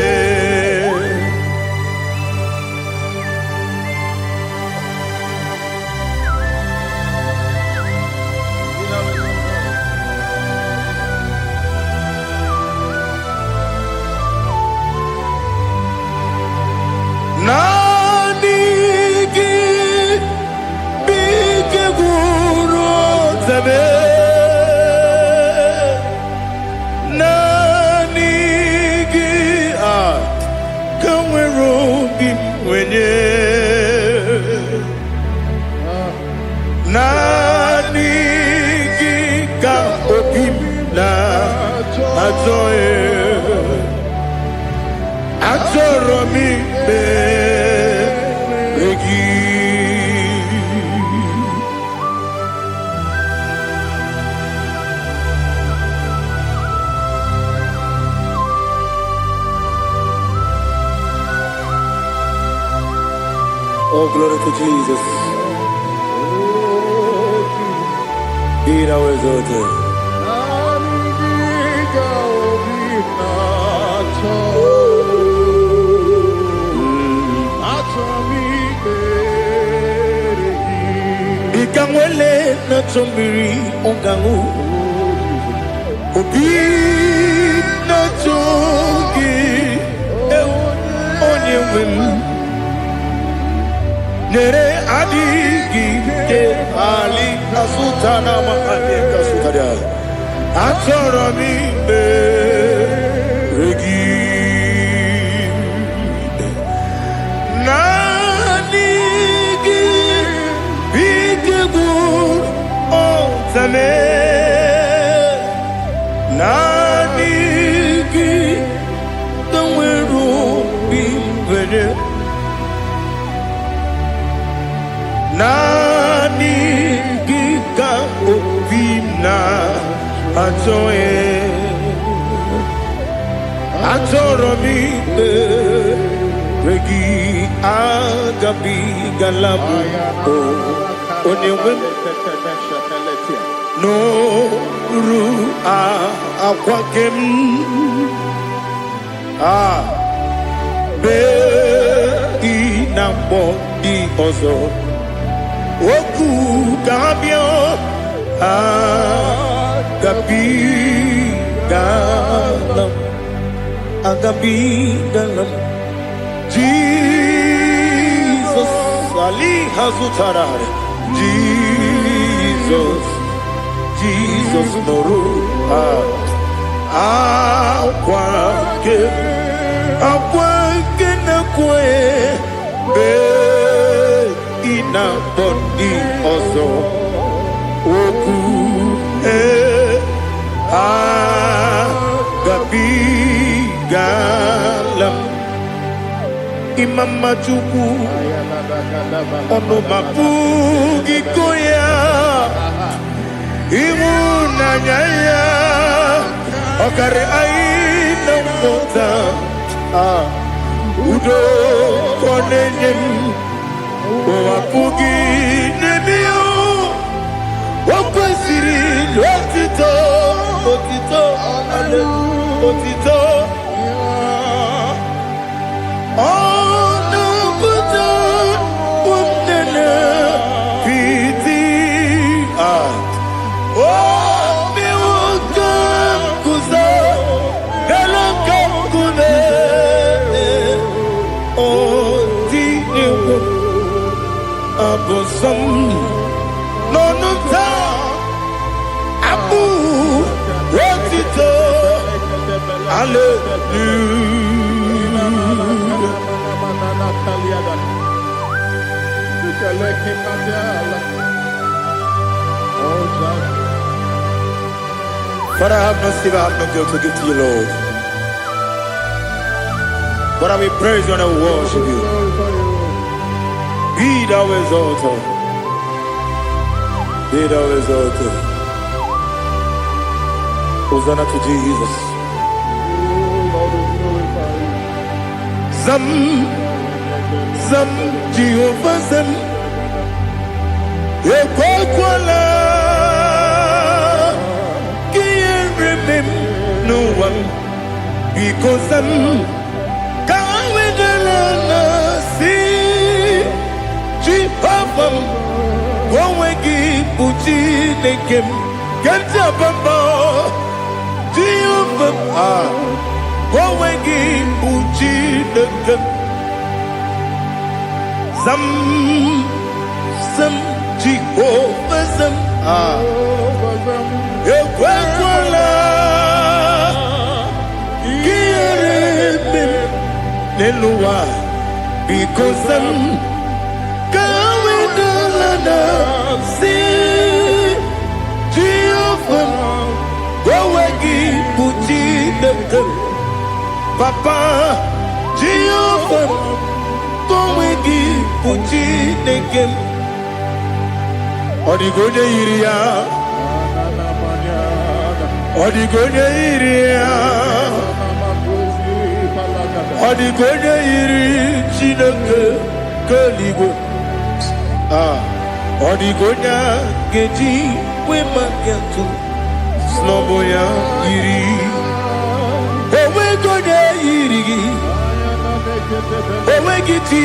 Glory to Jesus. Be thou exalted. Ikangwele na chombiri ongangu Obi na chogi onye wem Nere adigi ke ali kasutana ma ali kasutaria Atoro mi regi Nanigi bigegu otame Nanigi tawero bimbere Nanigi ka obina atoe Atoro mi regi agabi galabu onewem no ru akwakem be inambo di ozo oku kabio agabi galam agabi galam Jesus Ali Hazutarare Jesus Noru Akwake na kwe be ina bondi ozo oku gabi galam Imam Majuku ono mapugi koya imu nanyaya okare aina mota udo konenyen wapugi nemio wakwesiri otito ale otito Abosam nonuta abu rotito Father, I have no silver, I have no gold to give to you, Lord. But I will praise you and I will worship you. Be thou exalted. Be thou exalted. Hosanna to Jesus. Zam Jehovah Zam Ekwakwala Can't remember no one because I'm can't wait Jehovah, go wegi buji nekem, kenta bamba. Jehovah, go wegi buji nekem. Zam Jehovah zam, ekwakwala, kiyerebe neluwa, because I'm. See Jehovah, go wegi buji nekem, Papa Jehovah, go wegi buji nekem. Odigoje iria, odigoje iria, odigoje iri chineke keligwe. Odigonya geji we makiatu Snoboya yiri Owe gonya yiri Owe giti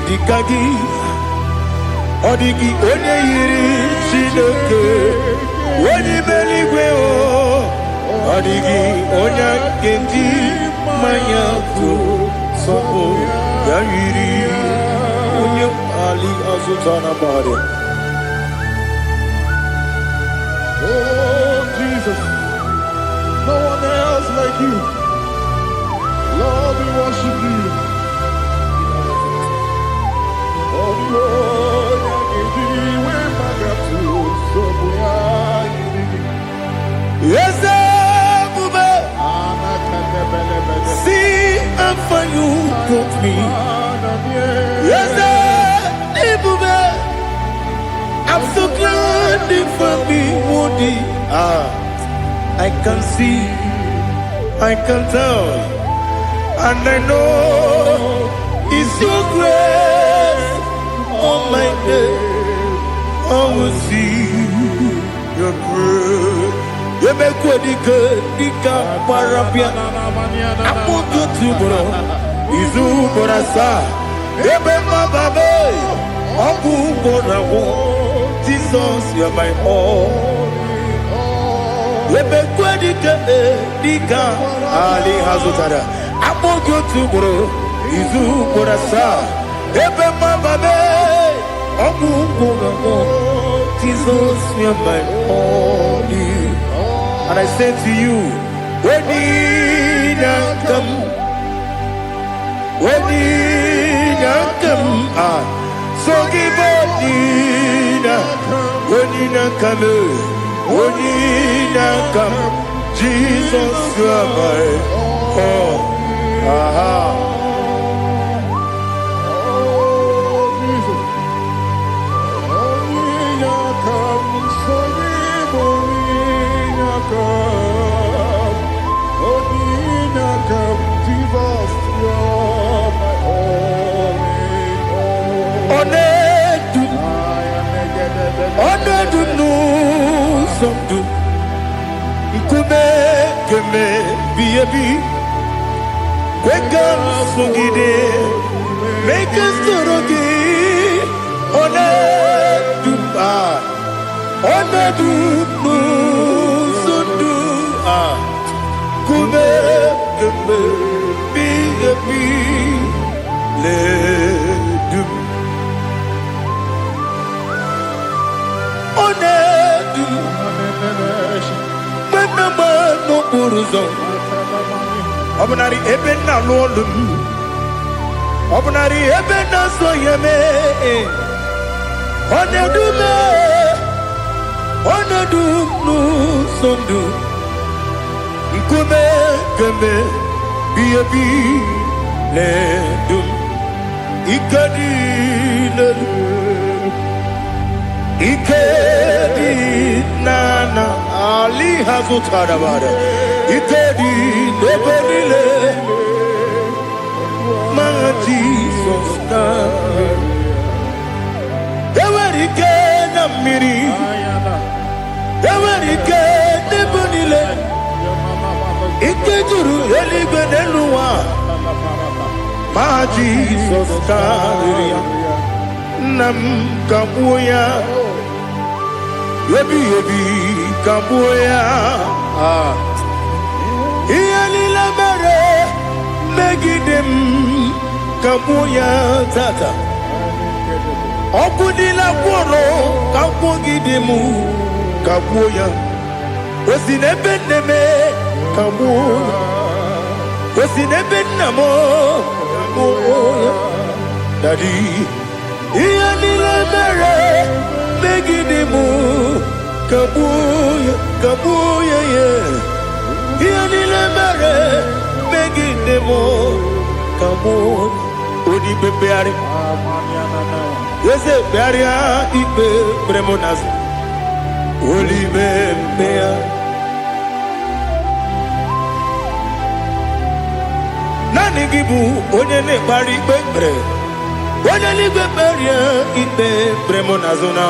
dikagi Odigi onye yiri Chineke Wani beligwe o Odigi onya geji makiatu Snoboya yiri Onye Ali Azutana Bari. Oh, Jesus, no one else like you. Lord, we worship you. Oh, Lord, I give you my gratitude. So we are Yes, Bube. See, I'm for you, put me. Yes, Bube. I'm so glad for me, Woody. I can see, I can tell, and I know it's your grace. Oh my God, I will see your grace. You make what you could, Nika Parapia. I put you to bro. Izu Borasa. You make my baby. Abu Borawo. Jesus, you're my all. Lebekwedika Dika Ali Hazutara. Amogo Tubro, Izu Borasa, Ebe Mababe, Abu Borawo. Jesus, you're my all. And I say to you, when you come, so give when you come, Jesus, you are my all. Make us Obunari ebena lolum Obunari ebena soyeme Onedume sondu Nkume keme biyebi ledum Ikadi nana Ali Hazutara Bada Ikadi neberile My Jesus Ewerike na miri Ewerike nebunile Ikejuru eligwe neluwa My Jesus Nam kabuya Yebi kabuya Iyalila mere Megidem kabuya tata Okudila kworo kabugidemu kabuya Osinebeneme kabuya Osinebenamo kabuya Daddy Iyalila mere Megidemu kabuya yeah Iyalila mere Megidemu kabuya Odi bebeari Yese bearia ibe premonas Oli bebea Nani gibu onye ne bari bebre Wanyaligwe beria ibe bremo nazona.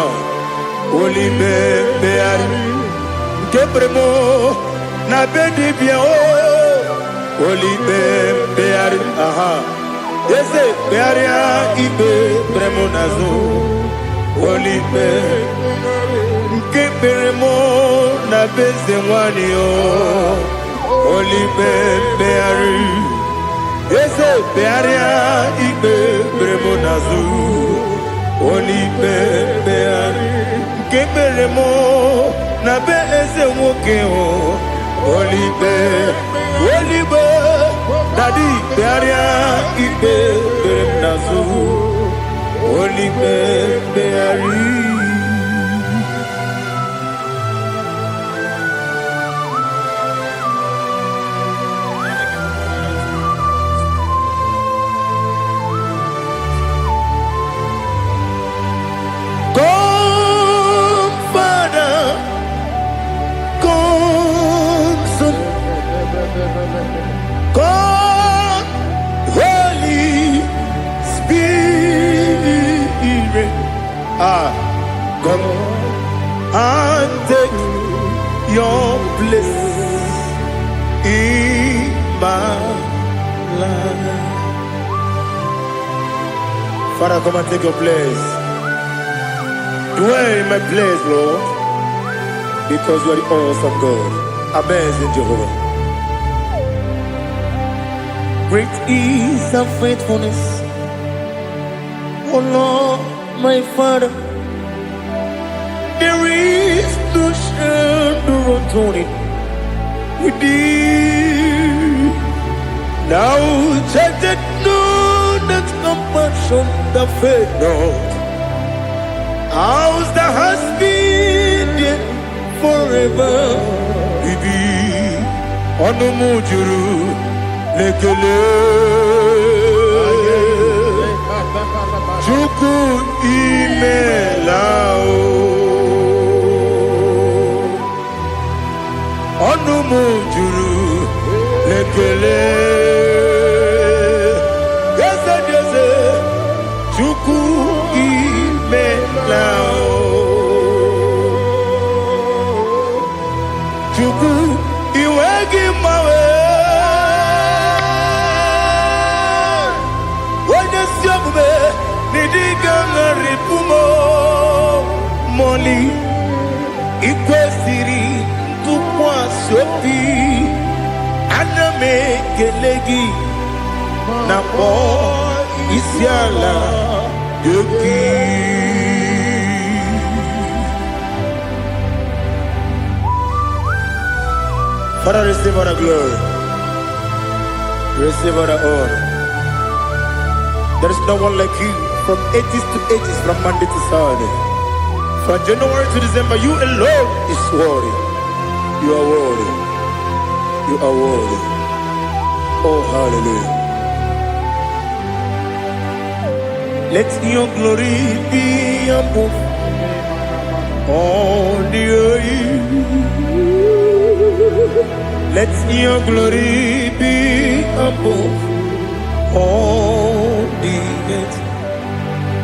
Olibe beari. Ke bremo na bedi bia o. Olibe beari. Aha. Ese bearia ibe bremo nazo. Olibe. Ke bremo na beze mwani o. Olibe beari. Ese bearia ibe bremo nazu. Olibe beari. Keberemo na be ese woke o. Olibe. Olibe. Dadi bearia ibe bremo nazu. Olibe beari. God, Holy Spirit, Come and take your place in my life. Father, come and take your place. Dwell in my place, Lord, because you are the awesome God. Amazing Jehovah. Great is thy faithfulness, O Lord, my Father. There is no shadow unto it with thee. Now check that no that compassion that faith not. How's the has been forever with thee? Onumujuru lekele. Chuku imelao. Onumujuru lekele. Yese yese. Chuku imelao. Chuku iwegi mawe. Wanya siyabume nidiga ngaripumo. Moli ikwesiri tukwa sopi. Aname kelegi na po isiala yoki. Father, receive all the glory. Receive all the honor. There is no one like you from ages to ages, from Monday to Sunday. From January to December, you alone is worthy. You are worthy. You are worthy. Oh, hallelujah. Let your glory be above all the earth. Let your glory be above all the earth.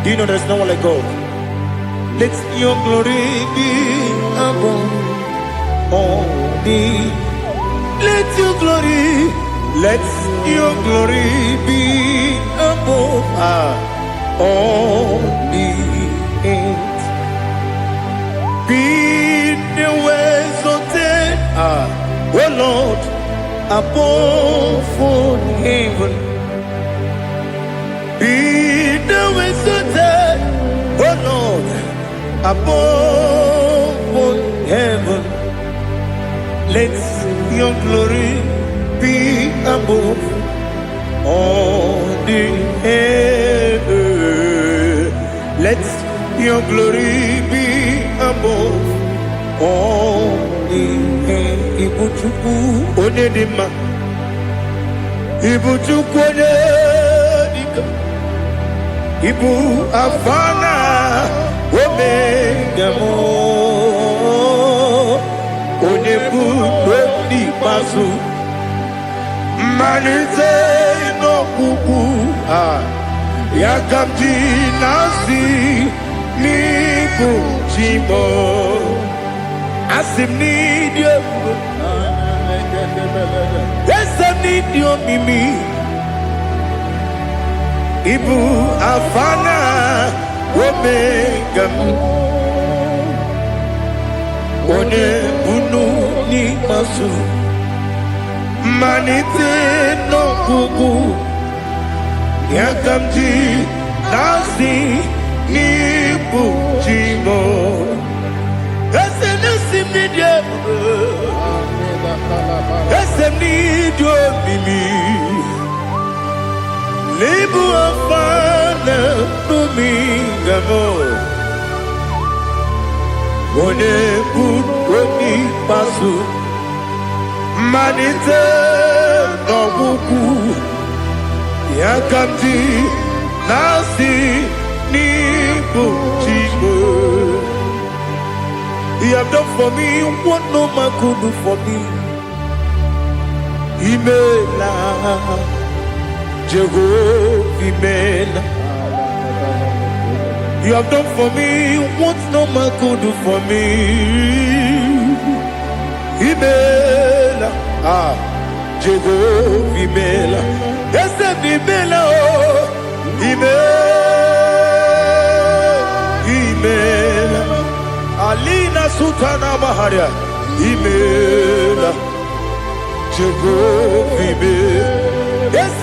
Do you know there is no one like God? Let your glory be above all the. Let your glory be above all the earth. Be the ways of death, oh Lord, above all heaven. Be the ways of death, oh Lord, above all heaven. Let your glory be above all the earth. Let your glory be above all the earth. Ibuchuku onedima, Ibuchuku onedika, Ibu afana omega mo, onebu odi pasu, manite no kuku Yakamji nasi nibu jimo asim nidio esem nidio mimi ibu afana omegam one bunu ni masu manite no gugu Yakamji nasi nibu jimo esem nasim nidio esem nidio mimi Libu afana numingamo One buoni pasu Manite no buku Yakamji nasi nibu jimo He have done for me what no man could do for me Imela Jehovah Imela You have done for me what no man could do for me Imela Jehovah Imela Yes, Imela Imela Alina Sutana Maharia Imela Jehovah Imela Yes,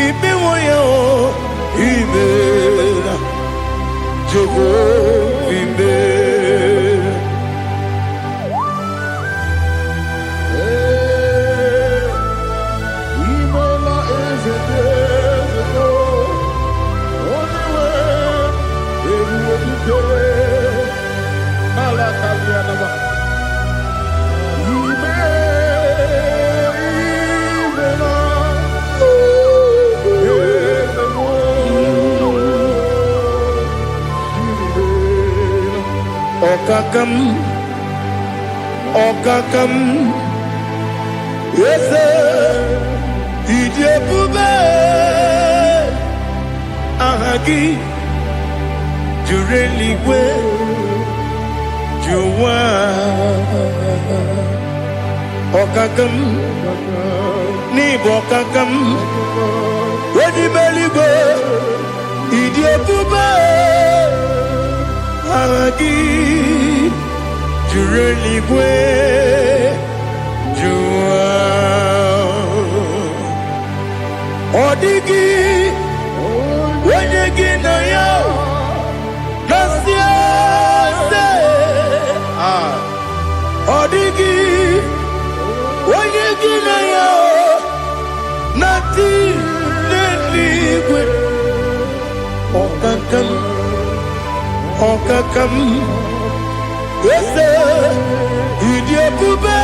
Imela Imela Jehovah Imela Imela is a desert, only way everyone to go. Malakalianaba. Okakam, yes, Ijebube, Ahagi, Jureligwe, Juwa, Okakam, Nibokakam, Wedibeligwe, Ijebube, Ahagi. Jureligwe Jua Odigi Wenyegi na yo Nasia se Odigi Wenyegi na yo Nati Neligwe Okakam Yes, Idiopube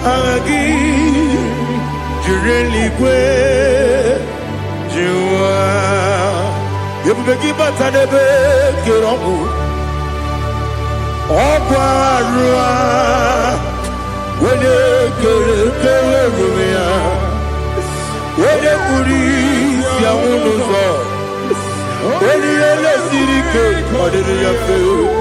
Agi Jureligwe Jua Yebubeki Batanebe Kirongu Okwarua Wene Kere Rumia Wene Kuri Siamunuzo Wene Ele Sirike Odiri Yafe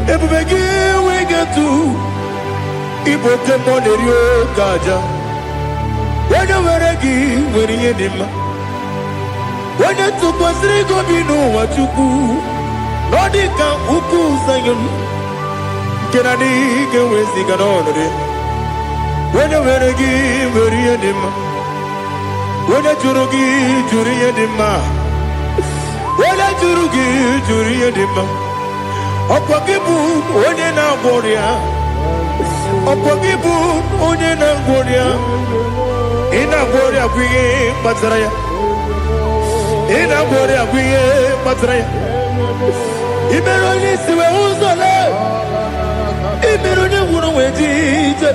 Everybody we get to Iboke Monerio Gaja When you were a give, when you did when you took us, they go be no what you do. Nodika Uku Sayon Kennedy can we sing it on it. When you were a give, when you did when you Jurugi, Juria Dima. When you Jurugi, Juria Dima. Opakibu, when you now Boria. Opakibu, when you now Boria. Ina Boria, we Pataraya. ina bore aguye matre imero ni siwe uzole imero ni wuro wejije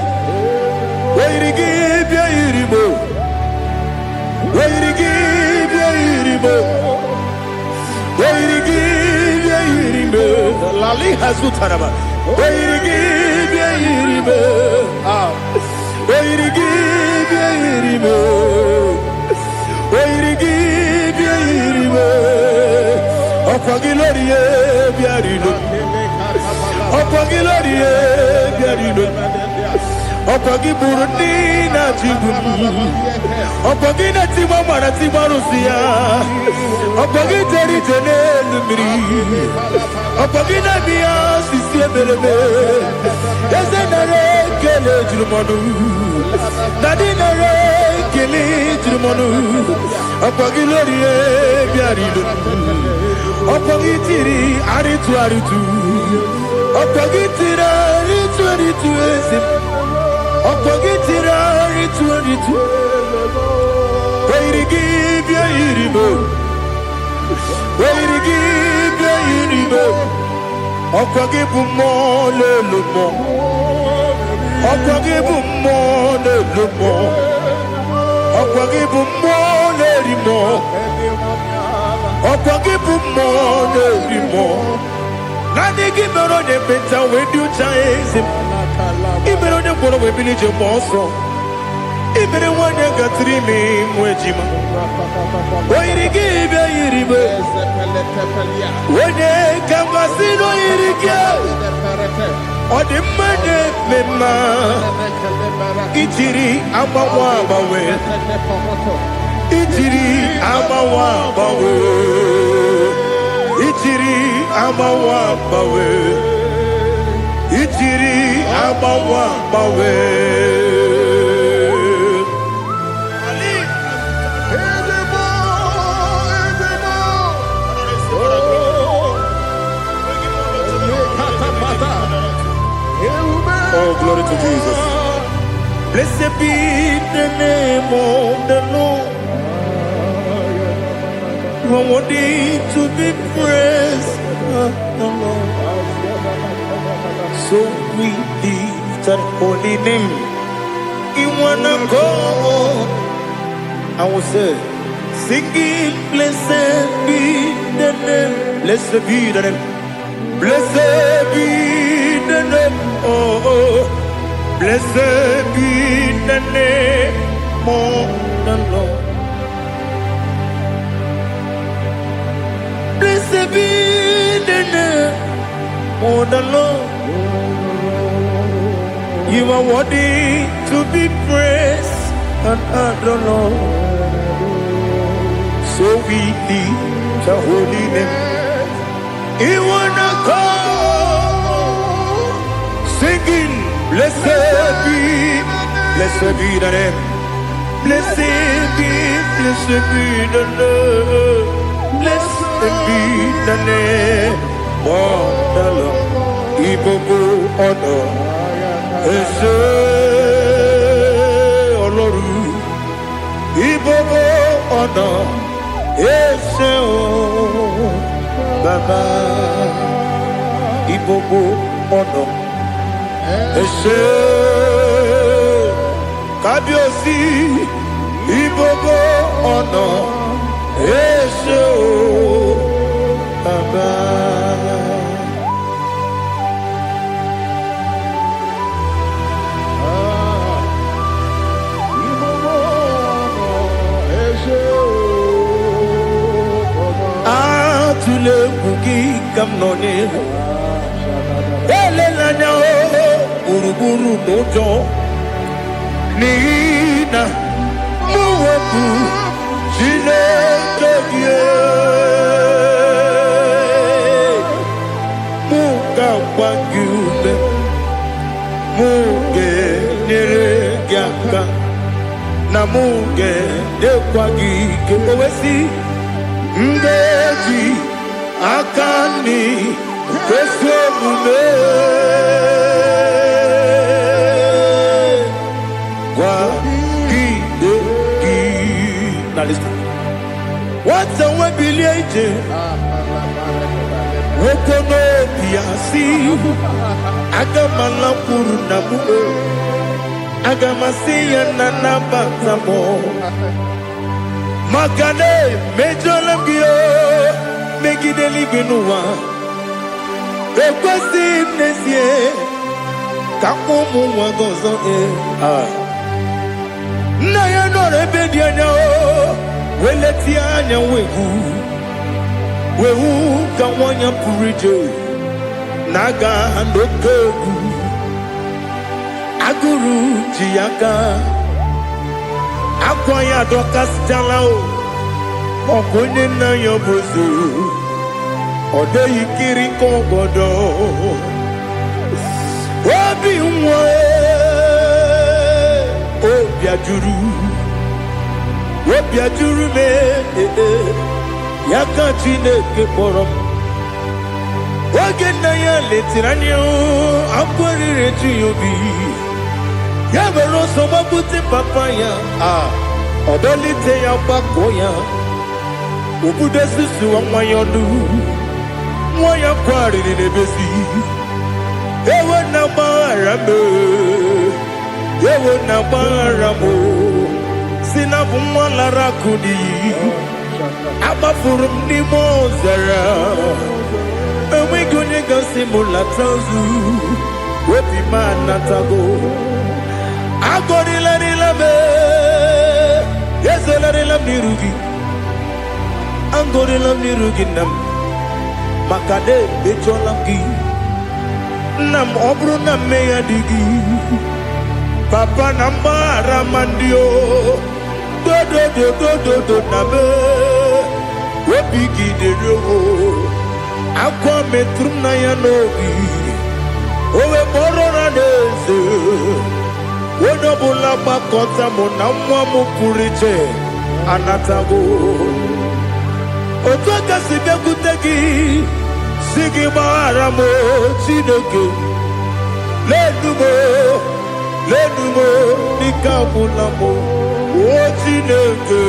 weirigi bia iribo weirigi bia iribo weirigi bia iribo lali hazutaraba weirigi bia iribo weirigi bia iribo weirigi bia iribo opagiloriye bia iribo opagiloriye bia iribo opagi burundi na jibuni opagi na timama na timarusia opagi teri tene lumiri opagi na biya sisi belebe ezenare kele jurumanu nadinare kele jurumanu opagi loriye biarido opagi tiri aritu opagi tira aritu esim opagitira ritu weirigi bia iribo weirigi bia iribo opagibu mo lelumo opagibu mo lelumo opagibu mo lerimo opagibu mo lerimo nani gimero de beta wedu chaizim ibero de koro we village monso ibere wanya gatrimi mwejima oirigi be iribe wene kambasino irige odimane mema itiri amawa bawe itiri amawa bawe itiri amawa bawe itiri amawa bawe oh glory to Jesus. Blessed be the name of the Lord. You are worthy to be praised, the Lord. So we lift that holy name. You wanna go? I will say, singing, blessed be the name. Blessed be the name. Blessed be the name. Oh, blessed be the name of the Lord. Blessed be the name of the Lord. You are worthy to be praised and adored, Lord. So we lift the holy name. You wanna call, singing, blessed be the name. Blessed be the name. Blessed be the name of the Lord. Ibobo honor. Ese Oloru, Ibobo ọ̀nà, Ese o Baba, Ibobo ọ̀nà, Ese Kábíyèsí, Ibobo ọ̀nà, Ese o Baba. Tule bugi kamnoni ele lanya buruburu nojo nina muweku jine keye muka wagyube muge nere gyaka na muge dekwagi kewesi ndeji akani kesemume kwa gidegi. Now listen. What's the way ije okono biasi agamala puru na mu agamasi ya na nabatamo makane mejolambio megideli binuwa ekwesi nezie kakumu wagozo na ya nore bedi anya weleti anya wehu ka wanya purije naga ndokogu aguru jiyaga akwa ya dokas jalao okonye na yobozu ode yikiri kogodo obi nwa obi ajuru me yaka Chineke kpọrọ m oge nna ya letiri anya akwarịrị eju ya obi ya mere ọsọ gbapute papa ya ọdọlite ya gbakọ ya obodo susu nwa ya ọnụ nwa ya kwarịrị n'ebezi ewe na gbaghara m si na bụ nwa lara akụ n'iyi agbafuru m n'ime ọzara enweghị onye gasị m lata ozu obi m anatago agọrịlarịla m ezolarịla m n'iru gị agọrịla m n'iru gị nna m maka na emejọla m gị nna m ọ bụrụ na mmehie dị gị papa na mgbaghara ma ndị o dodododododo na me obi gị dere o akwa metụrụ m na ya n'obi o wee kpọrọ na n'eze onye ọbụla gbakọta mụ na nwa m pụrụ iche anatago otu aka si bịakwute gị si gị gbaghara m Chineke lenumo dịka ọbụla m o Chineke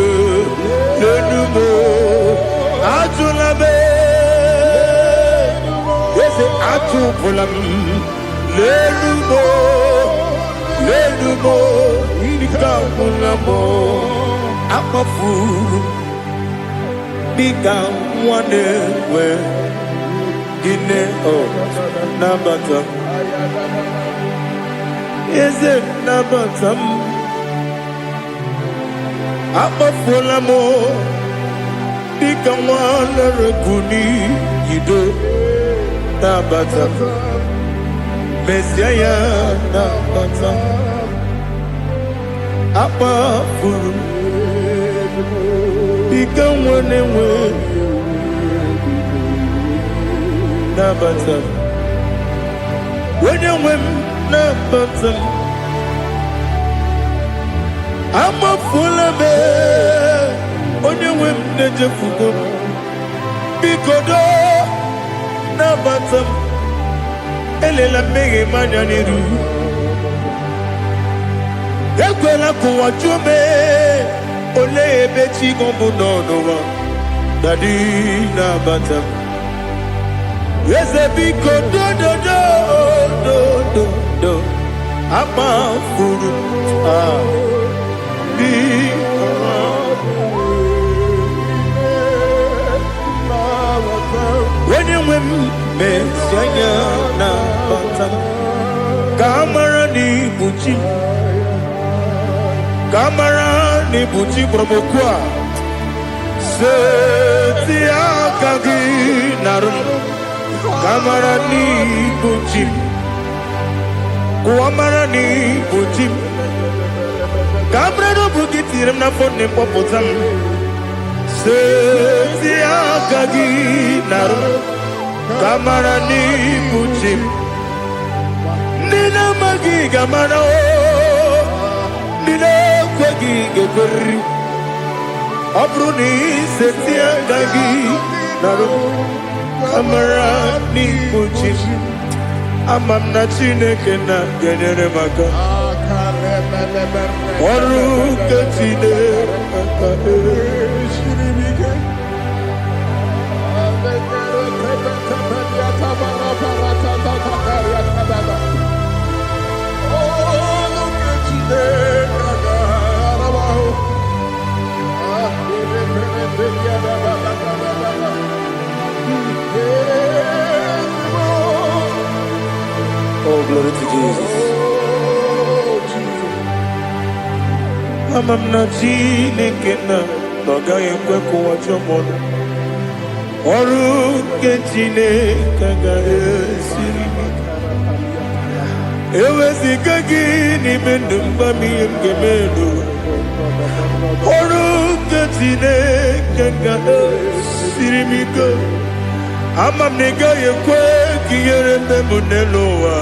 lenumo ajụla m eze atụpụla m lenumo dịka ọbụla m akpafuru dịka nwa na-enwe gịnị nabata m eze nabata m akpafuola m dịka nwa na-erekwu n'iyido nabata m mesia ya nabata m akpafuru dịka nwa na-enwe nabata m onye nwe m nabata m amafuola m onye nwe m na-ejefugo m biko do nabata m elela mmehie m anya n'iru ekwela ka ụwa jụọ m olee ebe chi gị bụ n'ụwa dadi nabata m eze biko do akpafuru onye nwe m mesi anya nabata m ka amara n'ibu chi ka amara n'ibu chi kpọrọ m okwu a seti aka gị narụ m kamara n'ibu chi kuamara n'ibu chi kamara n'obu gị tiri m n'afọ na-ekpọpụta m seti aka gị narụ kamara n'ibu chi ndị na-amaghị ga-amara ndị na-ekweghị ga-ekweriri ọ bụrụ na iseti aka gị narụ amara n'ibu chi ama m na Chineke na-enyere m aka ọrụ nke Chineke Oh, glory to Jesus. Amam na Chineke na n'ọgaghị ekwe ka ụwa jọọ m. Ọrụ nke Chineke ga-esiri m ike. Eweziga gị n'ime ndụ m ihe m ga-eme. Ọrụ nke Chineke ga-esiri m ike. Ama m na ị gaghị ekwe ka ihere mee m n'elu ụwa.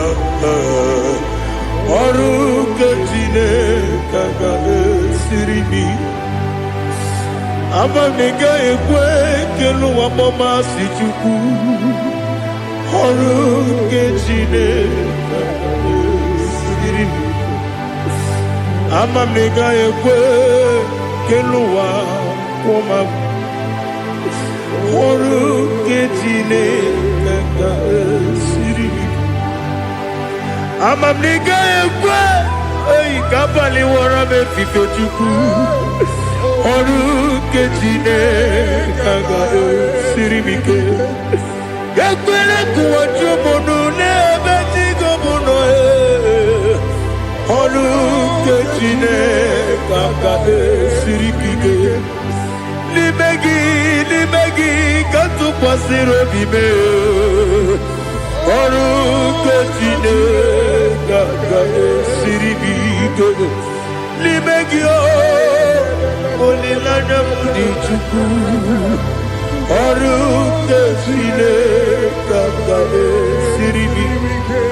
Ọrụ nke Chineke ga-esiri m ike. Ama m na ị gaghị ekwe ka elu ụwa gbamasị Chukwu. Ọrụ nke Chineke ga-esiri m ike. Ama m na ị gaghị ekwe ka elu ụwa gbamasị. Ọrụ nke Chineke ga-esiri m ike. Ama m na ị gaghị ekwe ka abalị wara m efife Chukwu. Ọrụ nke Chineke ga-esiri m ike. Ekwere ka ụwa jụọ m ọnụ n'ebe chi gị nọ. Ọrụ nke Chineke ga-esiri m ike. N'ime gị ka tụkwasịrị obi m. Ọrụ nke Chineke ga-esiri m ike. N'ime gị olileanya m dị Chukwu. Ọrụ nke Chineke ga-esiri m ike.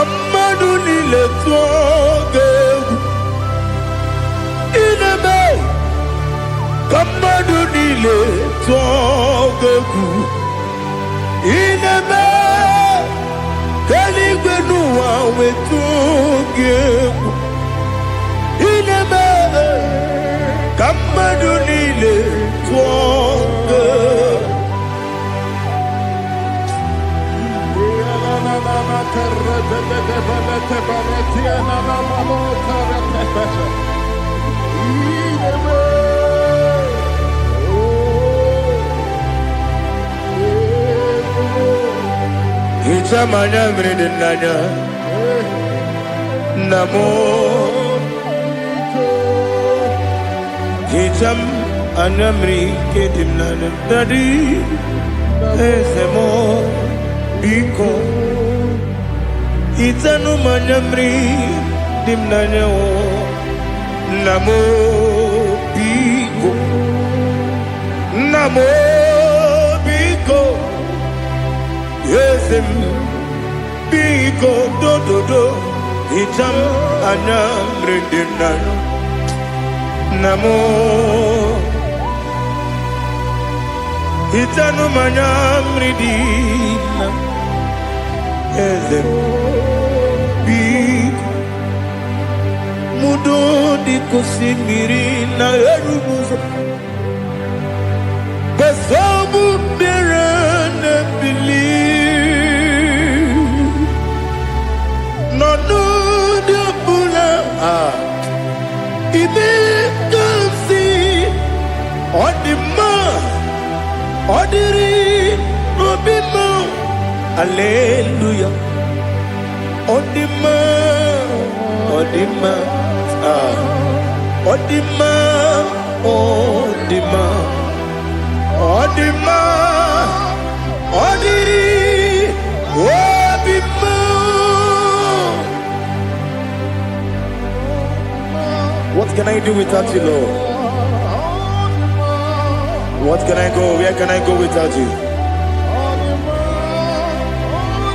Mmadụ niile tụọ gị egwu. Ineme ka mmadụ niile tụọ gị egwu. Ineme ka eluigwe n'ụwa wee tụọ gị egwu. Ineme ka mmadụ niile tụọ gị egwu. Hicham anya mmiri dị n'anya nna m. Hicham anya mmiri nke dị m n'anya Daddy, eze m biko. Hitanụ m anya mmiri dị m n'anya nna m biko. Nna m biko. Eze m biko dododo. Hicham anya mmiri dị m n'anya nna m. Hitanụ m anya mmiri dị m n'anya eze m biko. Mudo dị ka osimiri na-eru ụzọ. Nsogbu bịara na-ebili. N'ọnọdụ ọbụla ime ka m si ọ dị mma. Ọ dịrị obi m. Hallelujah. Odima, Odima, Odima, Odima, Odima, Odiri, Odima. What can I do without you, Lord? What can I go? Where can I go without you?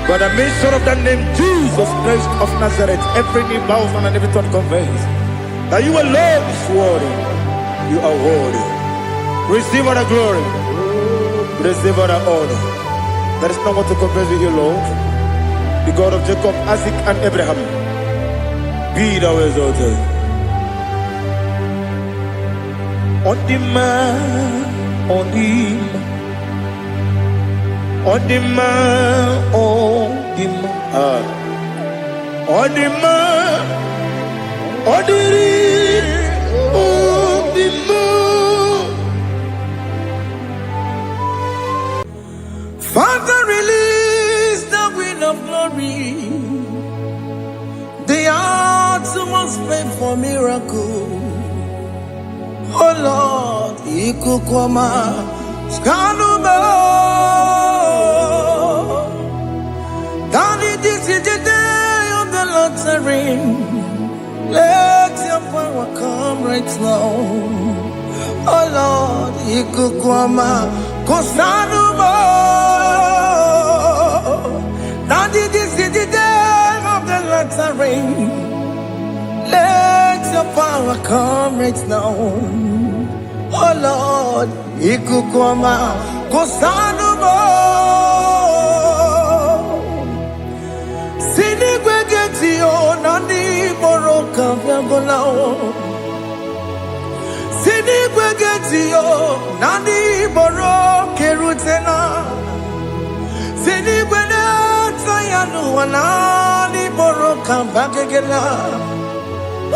By the mention of that name, Jesus Christ of Nazareth, every knee bows and every tongue confesses that you alone is worthy. You are worthy. Receive all the glory. Receive all the honor. There is no one to compare with you, Lord. the God of Jacob, Isaac, and Abraham, be thou exalted. On the man, on the man, on the man, on the man, on the man, on the man. Father, release the wind of glory. The hearts must pray for miracle. Oh Lord, Ikukwama, Skanuma. Daddy, this is the day of the Lord's ring. Let your power come right now. Oh Lord, Ikukwama, Kosanuma. Daddy, this is the day of the Lord's ring. Let your power come right now. Oh Lord, Ikukwama, Kosanuma. Sinigwegetio, Nandi Boroka, Viagolao. Sinigwegetio, Nandi Boroke Rutena. Sinigwena, Tayanu, Nandi Boroka, Bagagela.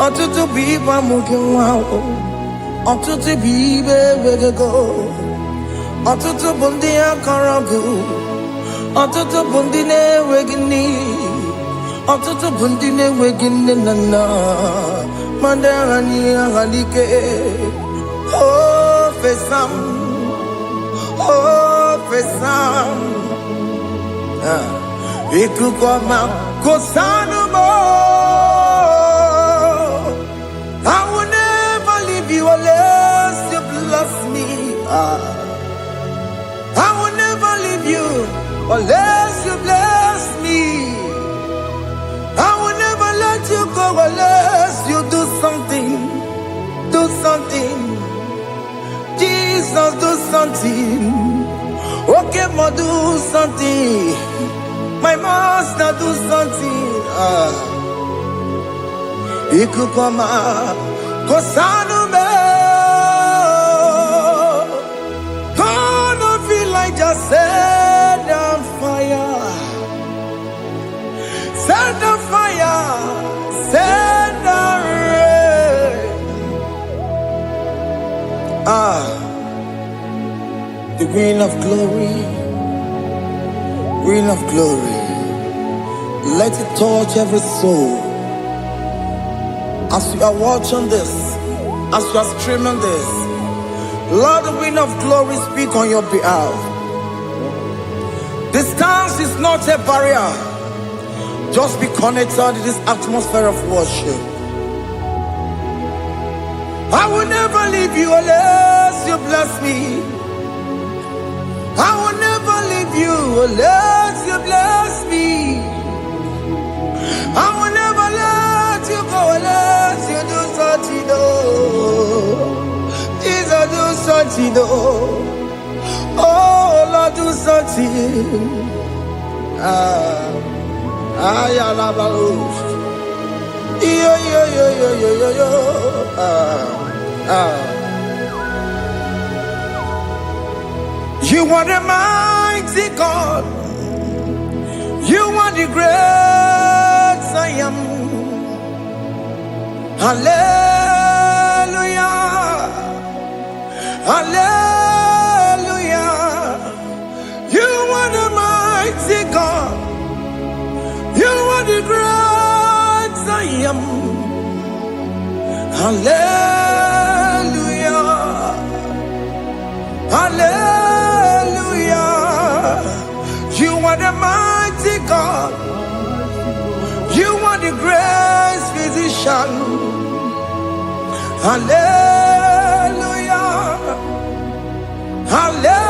Ọtụtụ bụ ibe amụghị nwa ahụ, ọtụtụ bụ ibe ewegego, ọtụtụ bụ ndị akọrọ gụ, ọtụtụ bụ ndị na-enweghị nne, ọtụtụ bụ ndị na-enweghị nne na nna, ma ndị agha n'ihe agha n'ike. O fesam, o fesam, ikuku ọma Kosanuma. I will never leave you unless you bless me. I will never leave you unless you bless me. I will never let you go unless you do something. Do something. Jesus, do something. Okay, ma, do something. My master, do something. Ikukwama, Kosanuma. Gonna feel like just set on fire. Set on fire. Set on rain. The green of glory. Green of glory. Let it touch every soul. As you are watching this, as you are streaming this, Lord, the wind of glory speak on your behalf. Distance is not a barrier. Just be connected to this atmosphere of worship. I will never leave you unless you bless me. I will never leave you unless you bless me. I will never let you go unless you do something. Jesus, do something. Oh Lord, do something. You are the mighty God. You are the great I am. Hallelujah. Hallelujah. You are the mighty God. You are the great I am. Hallelujah. Hallelujah. You are the mighty God. You are the great physician. Hallelujah. Hallelujah.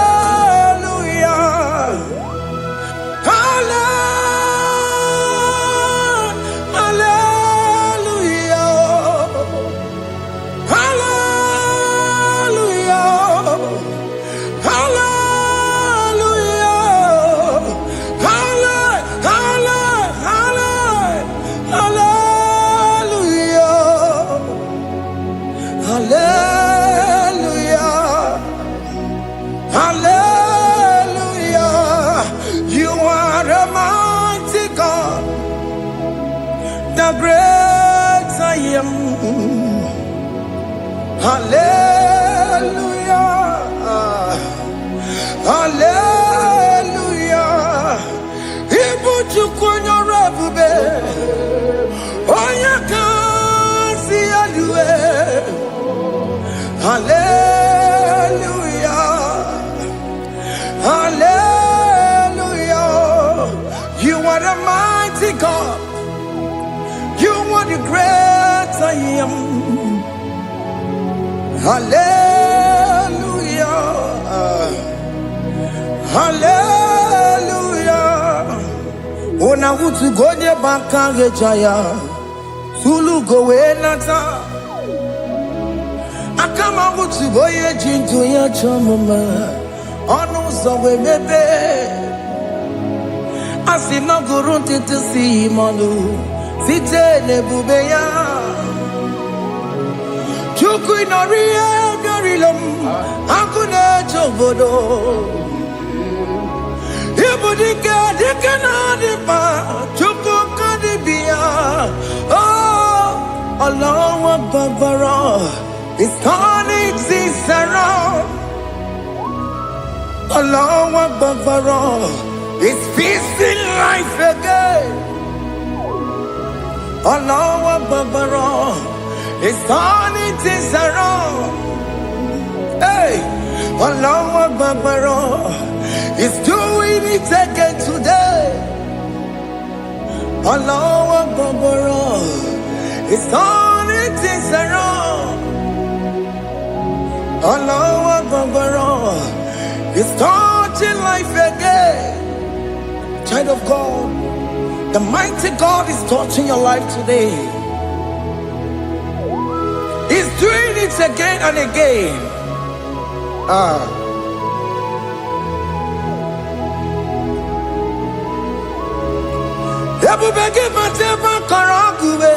are great I am. Hallelujah. Hallelujah. Ibuchu kwenye rebube. Oya kasi alue. Hallelujah. Hallelujah. You are the mighty God. You are the great I am. Hallelujah. Hallelujah. Ona utu gonye bakage jaya. Sulu gowe nata. Akama utu boye jintu ya chamama. Onu sowe mebe. Asina gurunti tusi manu. Site nebubeya. Chuku inoria garilom. Akune chobodo. Ibudika dikana dipa. Chuku kadibia. Oh, Allah Babara is turning things around. Allah Babara is feasting life again. Allah Babara is turning things around. Hey, Allah Babara is doing it again today. Allah Babara is turning things around. Allah Babara is touching life again. Child of God, the mighty God is touching your life today. He's doing it again and again. Ebubege mateba karagube.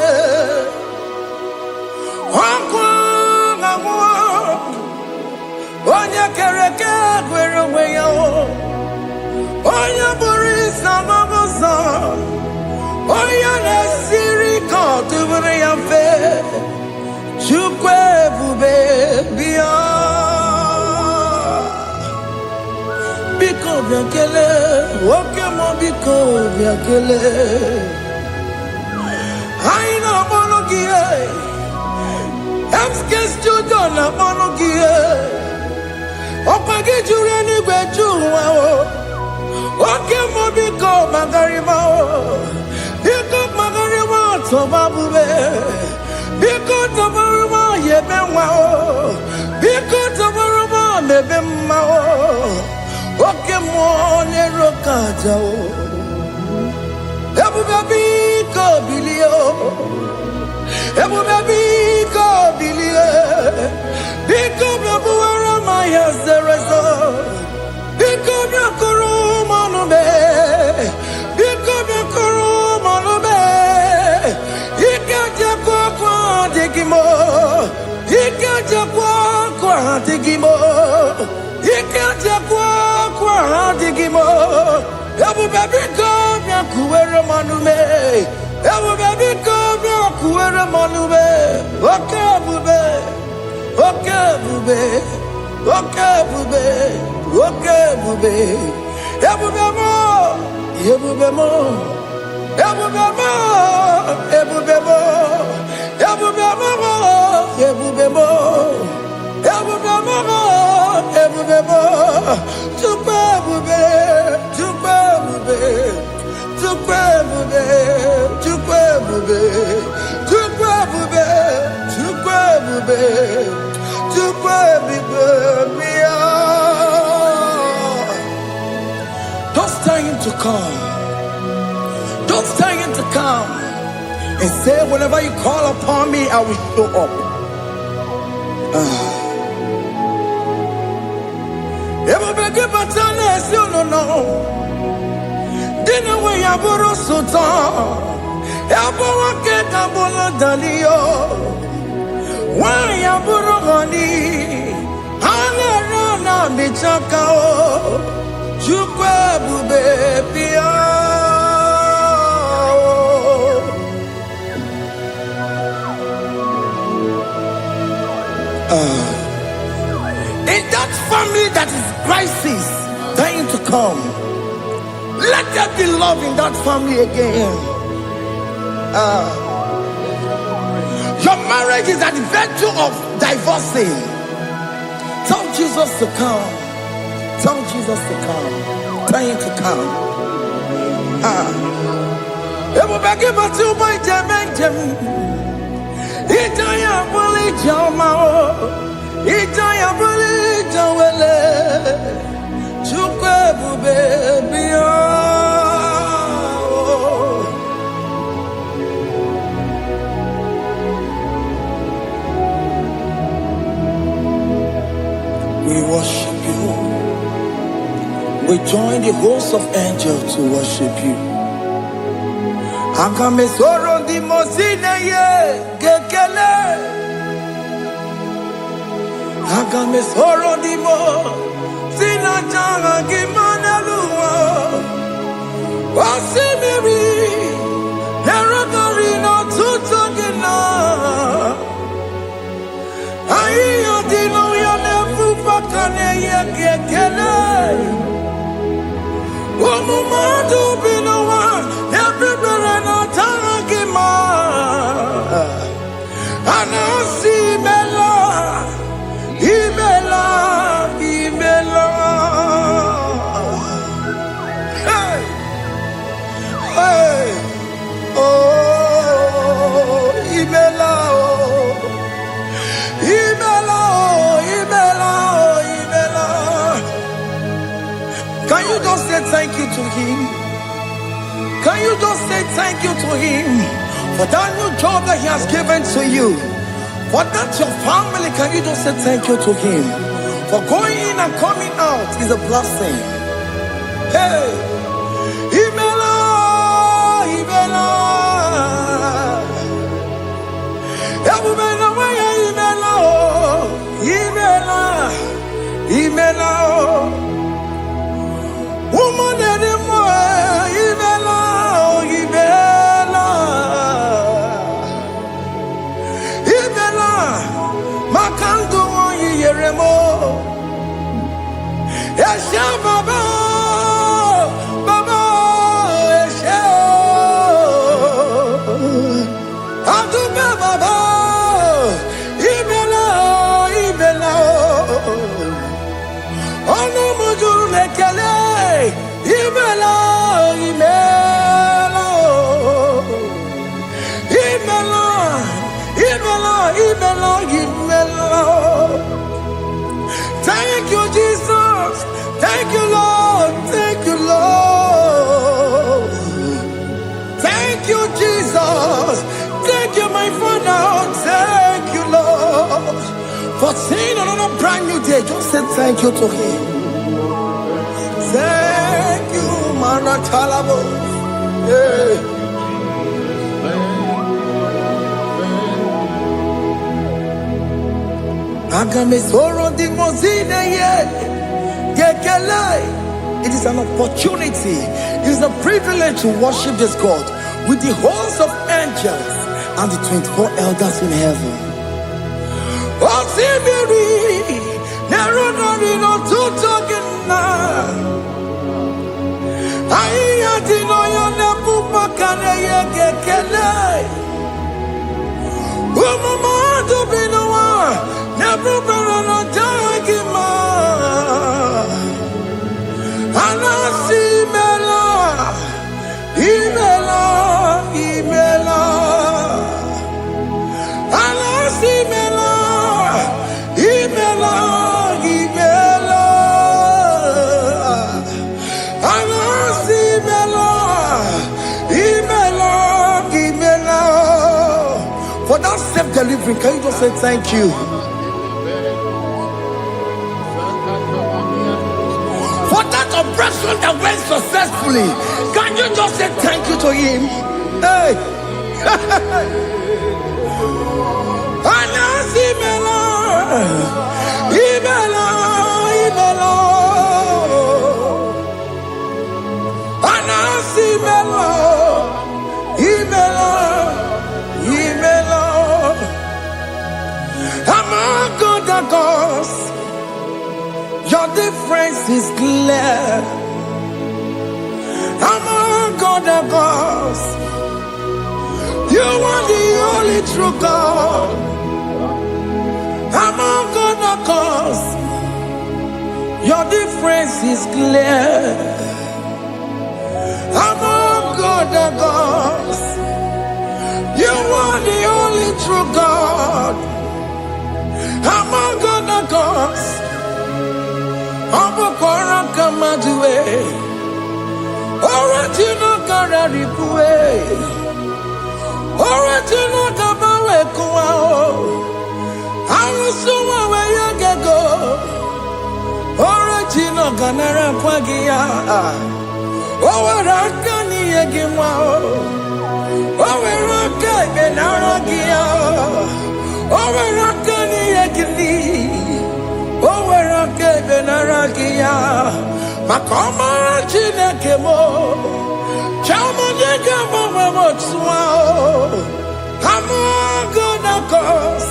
Onya kereke gwerewe yo. Onya burisa mamosa. Onya nesiri kotubure yamfe. Chukwe bube biya. Biko biakele. Woke mo biko biakele. Haina monogie. Emske studio na monogie. Opage jure ni gwejuwa o. Woke mo biko magarima o. Biko magarima toba bube. Biko tobaruma yebenwa o. Biko tobaruma mebemma o. Woke mo nero kaja o. Ebu baby ko bilio. Ebu baby ko bilie. Biko babu ara maya zerezo. Biko bakuru manube. Biko bakuru manube. Ikaja kwa digimo. Ikaja kwa digimo. Ikaja kwa digimo. Ebu baby ko kuwere manume. Ebu baby ko kuwere manume. Okay bube. Okay bube. Okay bube. Okay bube. Ebu bemo. Ebu bemo. Ebu bemo. Ebu bemo. Ebu bemo. Ebu bemo. Ebu bemo. Ebu bemo. Tukwe bube. Tukwe bube. Tukwe bube. Tukwe bube. Tukwe bube. Tukwe bube. Tukwe bube. Don't stay him to come. Don't stay him to come. And say, whenever you call upon me, I will show up. Everybody but honest, you don't know. Dinner way I borrow so tall. Elbow get a bola dalio. Why I borrow honey? Hana bichakao. Chukwe bube pia. love in that family again. Your marriage is at the virtue of divorcing. Tell Jesus to come. Tell Jesus to come. Tell him to come. We worship you. We join the host of angels to worship you. Akame soro di mosine ye gekele. Akame soro di mo sina changa gimana luwa. Wasimiri nerogari no tutogina. Ayo dino ya nefu pakane ye gekele. Omumadu binowa everybody no tangima. Anasi mela, imela, imela. Hey, hey, oh, imela, oh, imela, oh, imela, oh, imela. Can you just say thank you to him? Can you just say thank you to him for that new job that he has given to you? For that your family, can you just say thank you to him? For going in and coming out is a blessing. Hey, Imela, Imela, Imela, Imela, Imela, woman anymore, Imela, Imela, Imela, Makandu Yeremo, Esha Baba, Baba, Esha, Aduba Baba, Imela, Imela, Ono Mujuru Lekele. Imela, Imela, Imela, Imela, Imela, Imela. Thank you, Jesus. Thank you, Lord. Thank you, Lord. Thank you, Jesus. Thank you, my Father. Thank you, Lord. For seeing another brand new day, just say thank you to him. Thank you, Manatalabo. Yeah. It is an opportunity, it is a privilege to worship this God with the host of angels and the 24 elders in heaven. For that safe delivery, can you just say thank you? For that operation that went successfully, can you just say thank you to him? Hey! Your difference is clear. Among God of gods. You are the only true God. Among God of gods, your difference is clear. Among God of gods, you are the only true God. Among God of gods, Abokora Kamadue, original Kararipue, original Kabawe Kuao, Arusuma Wayagago, original Ganara Kwagia, Owarakani Yagimao, Owaraka Benaragia, Owarakani Yagili. Owerake benaragia, makoma chinekemo, chamonega mamotswao. Among God of gods,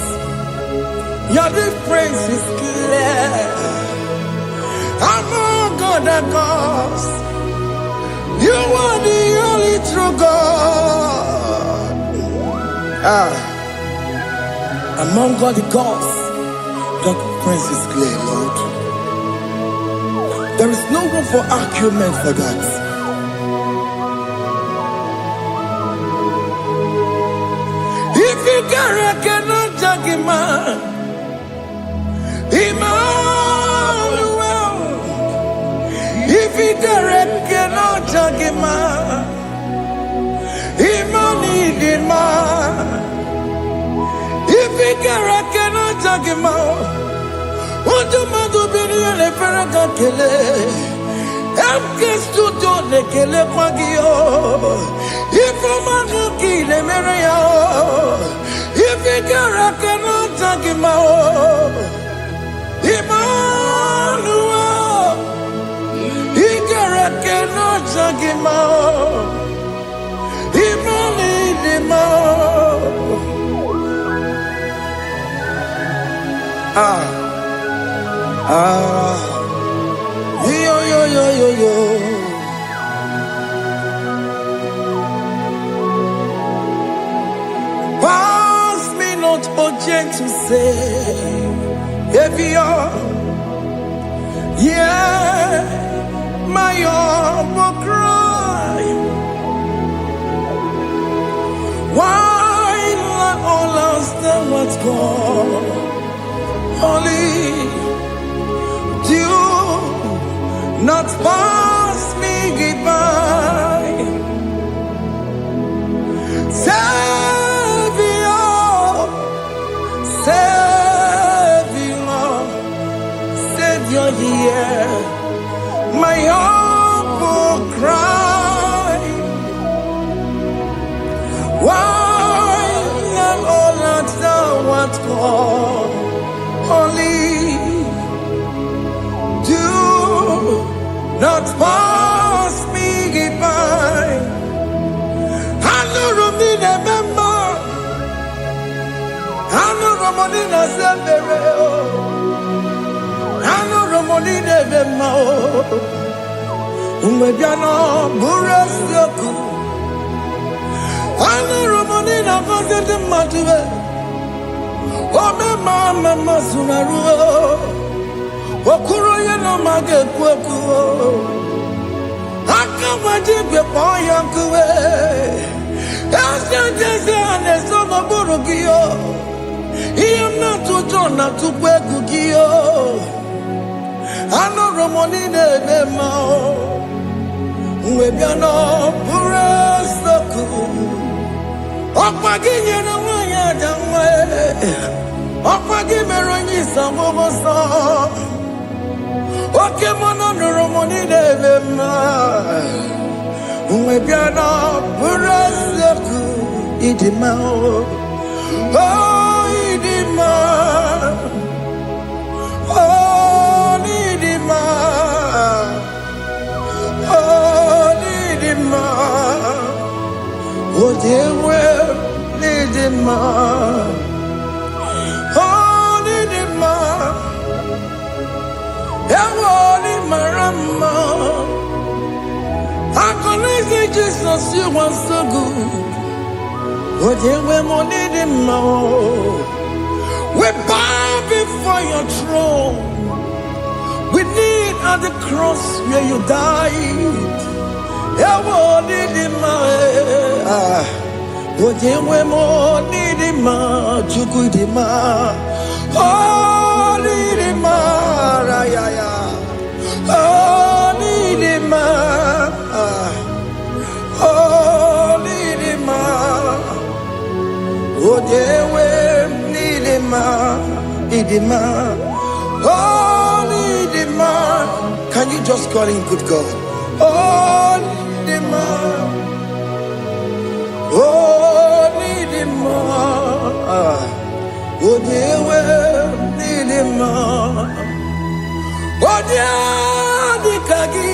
your difference is clear. Among God of gods, you are the only true God. Among God the gods, your difference is clear, Lord. There is no room for argument for that. If you cannot judge him, Emmanuel. If you cannot judge him, Emmanuel. If you cannot judge him, what do you do? Le ferraga kele, emke studio le kele pagio. If maga kile mereya, if ikara cannot take him out, Emmanuel, ikara cannot take him out, Yo. Pass me not urgent to say, if you're, yeah, my humble cry. Why not all understand what's gone? Only do not pass me goodbye. Savior, hear my humble cry. Why not all understand what's gone? Only do not pass me goodbye. I know Romina member. I know Romonina Zembere. I know Romonina member. Umebiano Burasioku. I know Romonina Vazete Matue. Oh, mama Sunaru. Okuro yeno mage kweku. Akamajibe poyankuwe. Asante anesomo burugio. Iyamna tutona tukwegugio. Ano romonine bemao. Uwebiano burasoku. Okpaginye na wanya damwe. Okpagimeronyi samomoso. Oke mono romoni devema, umebiana buraseku idima oh idima oh idima oh dewe idima oh idima. Ewoli marama, crazy Jesus, you are so good. Oh, yeah, we're more needing more. We bow before your throne. We need at the cross where you died. Yeah, we're needing more. Oh, yeah, we're more needing more. Chukudima. Oh, needing more. Oh, needing more. Oh, needing more. Oh, yeah, we're needing more. Oh, Nidima. Can you just call him good God? Oh, Nidima. Oh, Nidima. Oh, dear, Nidima. Oh, dear, Dikagi.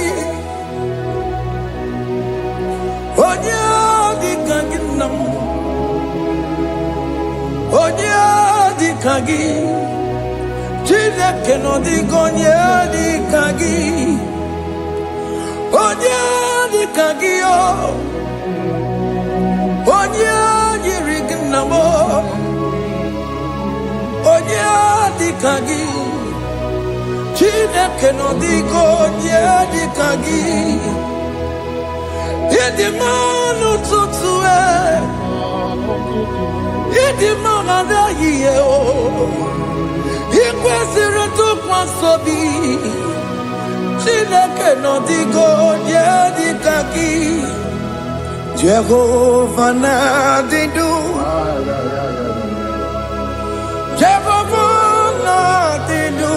Oh, dear, Dikagi. Oh, dear, Dikagi. Chineke no di gonye di kagi. Onye di kagi o. Onye yiri gnamo. Onye di kagi. Chineke no di gonye di kagi. Idi manu tutue. Idi manada yiye o. Ikwesịrị ntụkwasị obi. Chineke nọ dịgo nye dịka gị. Jehova na-adị ndụ. Jehova na-adị ndụ.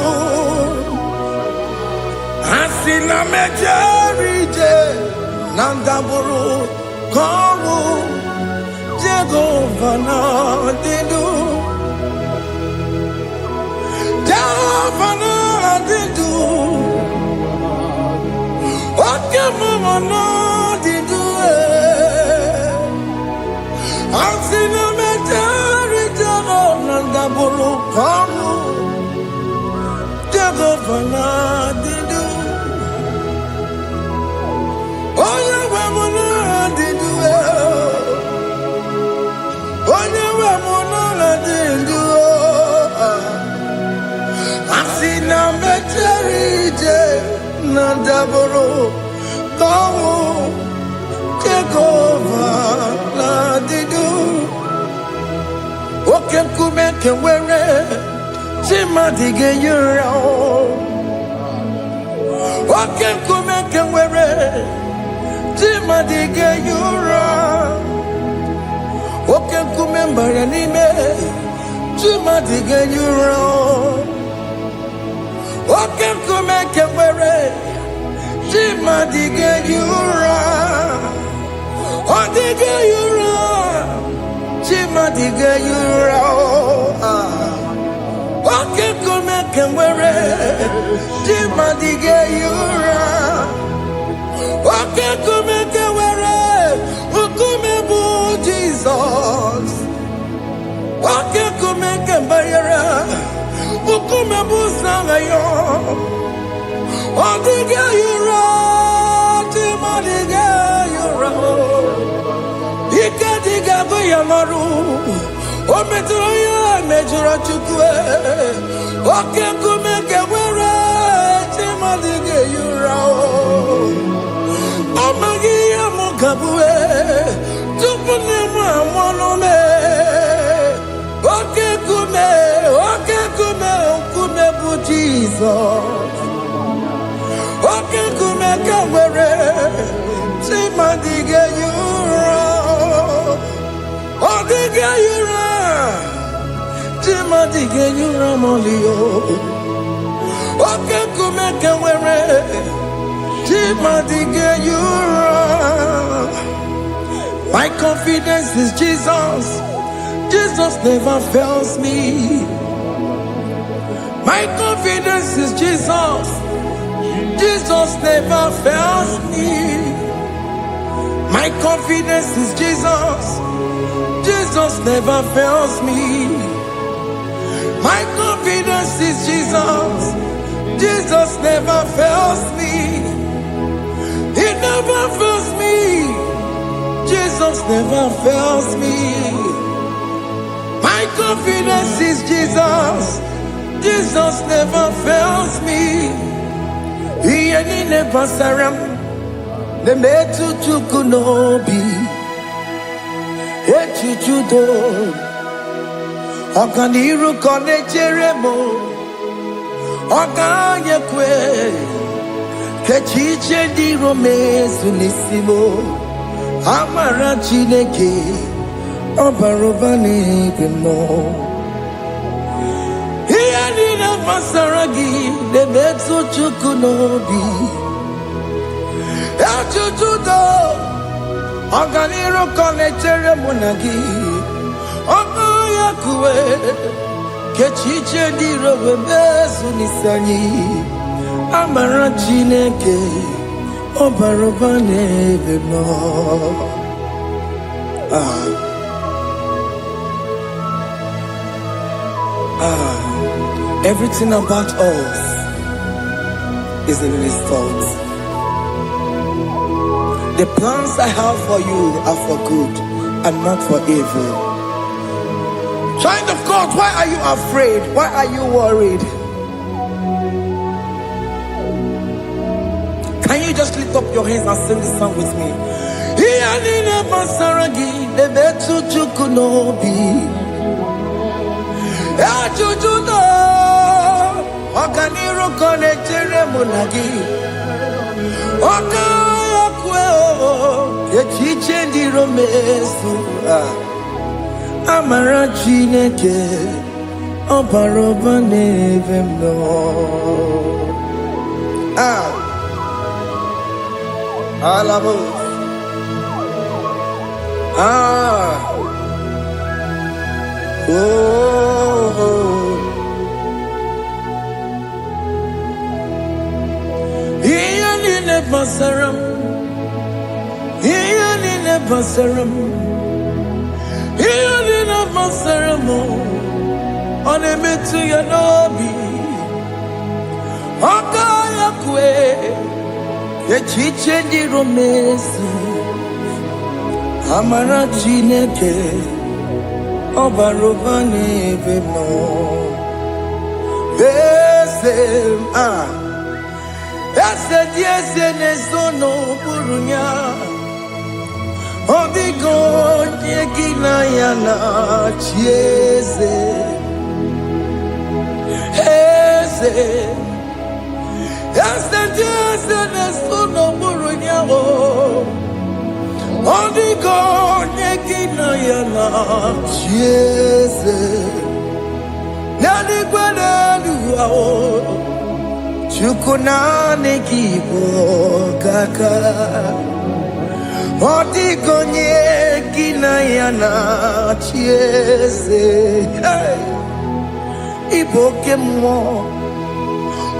Asị na mejere ije na ndabụrụ ka ọnwụ. Jehova na-adị ndụ. Jehova na-adị ndụ. Oke mama na-adị ndụ. Asị na mejere Jehova na ndabụrụ ka ọnwụ. Jehova na-adị ndụ. Onye nwe m na-adị ndụ. Onye nwe m na-adị ndụ. Asị na mejere ije na ndabụrụ ka ọnwụ. Jehova na-adị ndụ. Oke nkume nke nwere chimadị ga-eyi ụra. Oke nkume nke nwere chimadị ga-eyi ụra. Oke nkume mbara n'ime chimadị ga-eyi ụra. Oke nkume nke nwere chimadị ga-eyi ụra. Ọ dịghị eyi ụra. Chimadị ga-eyi ụra. Oke nkume nke nwere chimadị ga-eyi ụra. Oke nkume nke nwere nkume bụ Jizọs. Oke nkume nke mbara nkume bụ Sanayo. Ọ dịghị eyi ụra. Chimadị ga-eyi ụra. Ike dịga bụ ya n'ọrụ. O metụrụ ya mejọrọ Chukwu. Oke nkume nke nwere chimadị ga-eyi ụra. Ọ maghị ihe m ga-abụ tupu nne m amụọ m. Oke nkume nkume bụ Jizọs. Oke nkume nke nwere chimadị ga-eyi ụra. Ọ dịghị eyi ụra. Chimadị ga-eyi ụra m'ọlị. Oke nkume nke nwere chimadị ga-eyi ụra. My confidence is Jesus. Jesus never fails me. My confidence is Jesus. Jesus never fails me. My confidence is Jesus. Jesus never fails me. My confidence is Jesus. Jesus never fails me. He never fails me. Jesus never fails me. My confidence is Jesus. Jesus never fails me. He never saram. The metu chukunobi. Echuchudo. Okaniru kone jeremo. Okanyekwe. Kechiche di romezu nisimo. Amara chineke. Obarobane demo. Masaragi, the Metsu Chukunobi, Achuchudo, Oganiro Connectere Monagi, Ogoyakue, Kechiche di Robebesu Nisani, Amarachineke, Obarobane Vemo. Everything about us is in His thoughts. The plans I have for you are for good and not for evil. Child of God, why are you afraid? Why are you worried? Can you just lift up your hands and sing this song with me? Okaniro connectere monagi. Okayakwe Kechiche di romesu. Amara chineke Obarobane vemno. Alabo. Basaram, Ianina Basaram, Ianina Basaramo, on a metu yanobi, Okayakwe, Kechiche di romesu, Amara chineke, Obarobane vemo, Yes, nesono burunya. Odigo nyekina yana chiese. Yes, nesono burunya. Odigo nyekina yana chiese. Nani kwena luao. Chukunane kibo kaka Odigonye kinayana chiese Iboke mo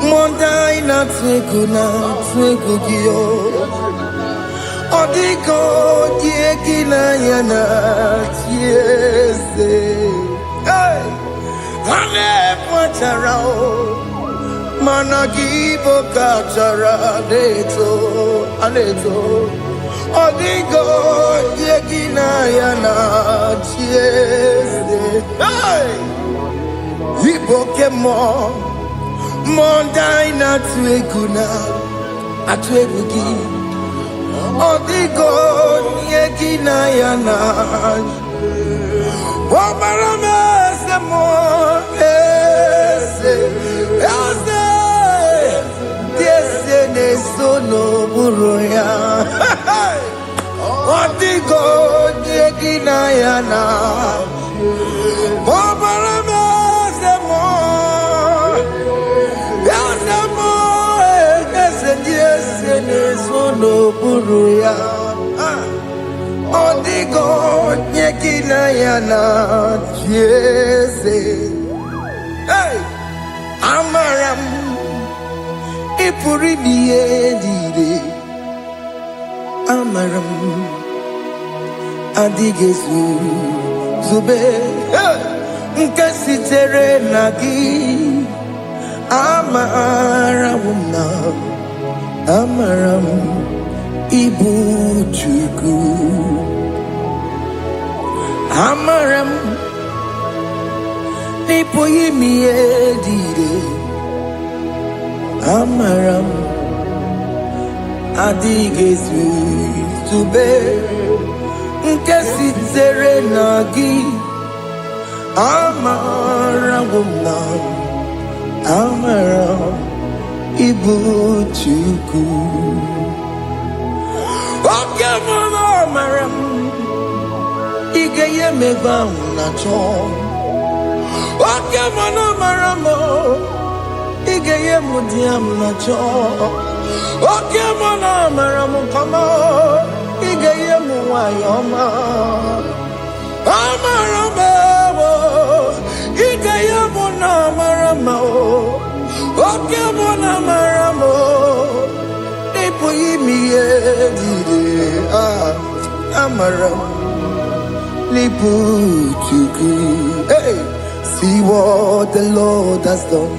Mondai na twekugio Odigonye kinayana chiese Ane pacharao Managibo kachara aneto Odigo yegina yana chiese Iboke mo Mondai na tweguna atwegugi Odigo yegina yana Omarame se mo Sono buruya Odigo nyekina yana Obarame semo Yasemo Yese sono buruya Odigo nyekina yana Jese Amaram Ipuri diye Amaram Adigezu Zube Nkasitere nagi Amaramuna Amaram Ibu Chuku Amaram Nipo yimi edide Amaram Adigezu Tube Nkesi tere nagi Amaram Amaram Ibu Chuku Okemana Amaram Igeye meba unacho Okemana Amaramo Igeye mudiam nacho Okemana Amaramo kama Igeye muwayoma Amaramo Igeye munamaramo Okemana Amaramo Ipo yimi edide Amaramo Hey, see what the Lord has done.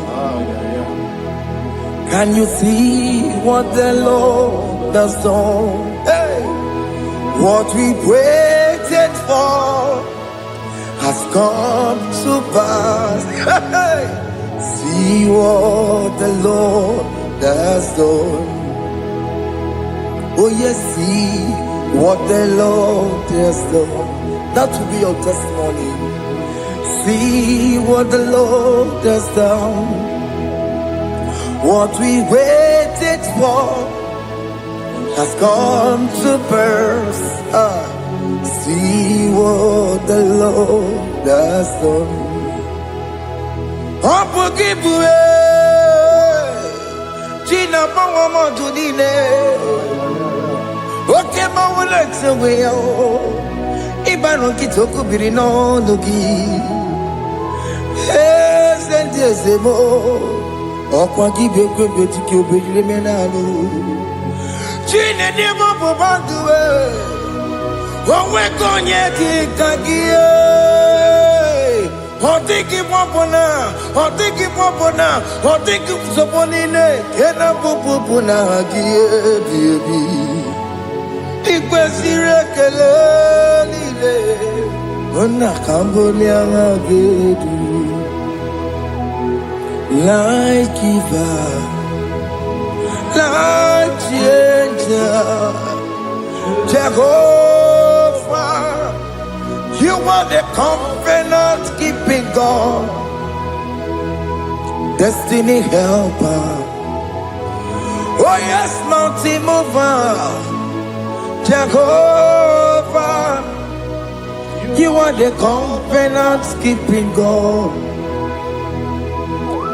Can you see what the Lord has done? Hey, what we waited for has come to pass. Hey, see what the Lord has done. Oh yes, see what the Lord has done. That will be your testimony. See what the Lord has done. What we waited for has come to pass. See what the Lord has done. Gina Mama Judine. Okay, Mama Lex away. Ibano kitoko birino nugi sente sebo okwa gibekwe betiki obejire menalo chine demo bobanduwe onwe konye kikagie otiki popona otiki soponine kena popona gie biebi ikwesire kelelile ona kambolia ngagedu like giver like changer Jehovah you are the covenant keeping God destiny helper oh yes mountain mover Jehovah, you are the covenant keeping God,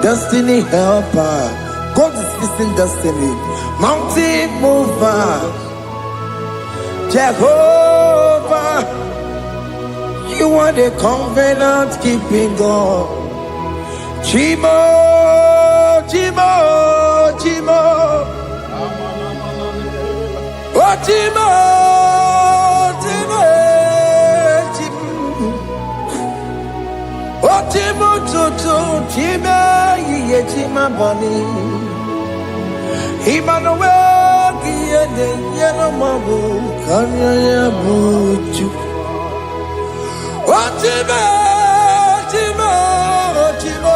destiny helper. God is fixing destiny, mountain mover. Jehovah, you are the covenant keeping God. Chimo, Chimo, Chimo. Chimo, Chimo, Chimo, Chimo, Chimo, Ye Chima Bani, Emmanuel, Giede, Yellow Mabu, Kanya Buchu, Chimo, Chimo, Chimo,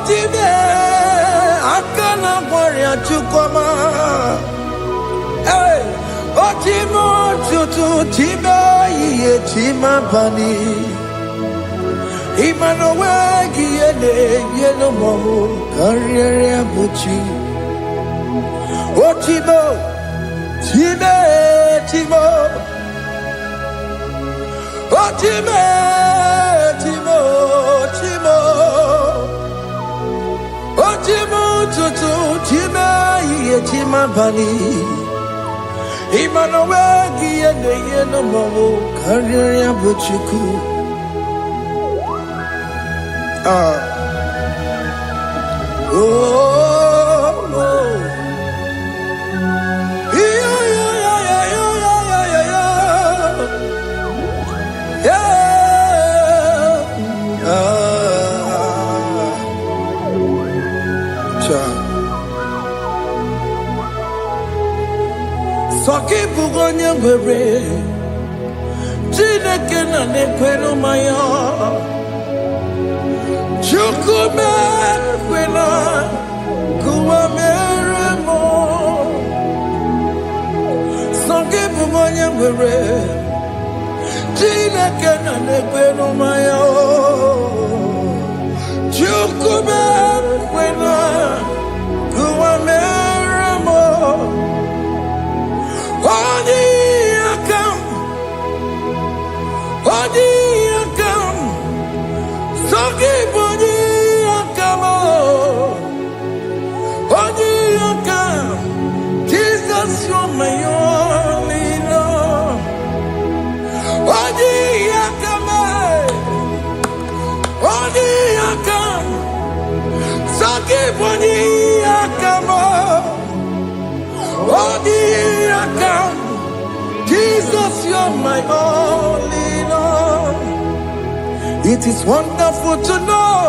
Chimo. Akana warrior chukoma, hey, Otimo tutu tiba ye tima bani, Emmanuel giene yeno momo karriere buchi, Otimo time timo, Otime timo timo. Otimo tutu tima ye tima bani Emmanuel giene yeno momo karriere buchiku Soki bugonye were Chineke na nekwenu maya Chukume kwena Kuwa mere mo Songe bumonye mwere Chineke na nekwenu maya Chukume kwena Kuwa mere mo Oni akam Songi boni akam Oni akam Jesus you're my only love Oni akam Songi boni akam Oni akam Jesus, you're my only Lord. It is wonderful to know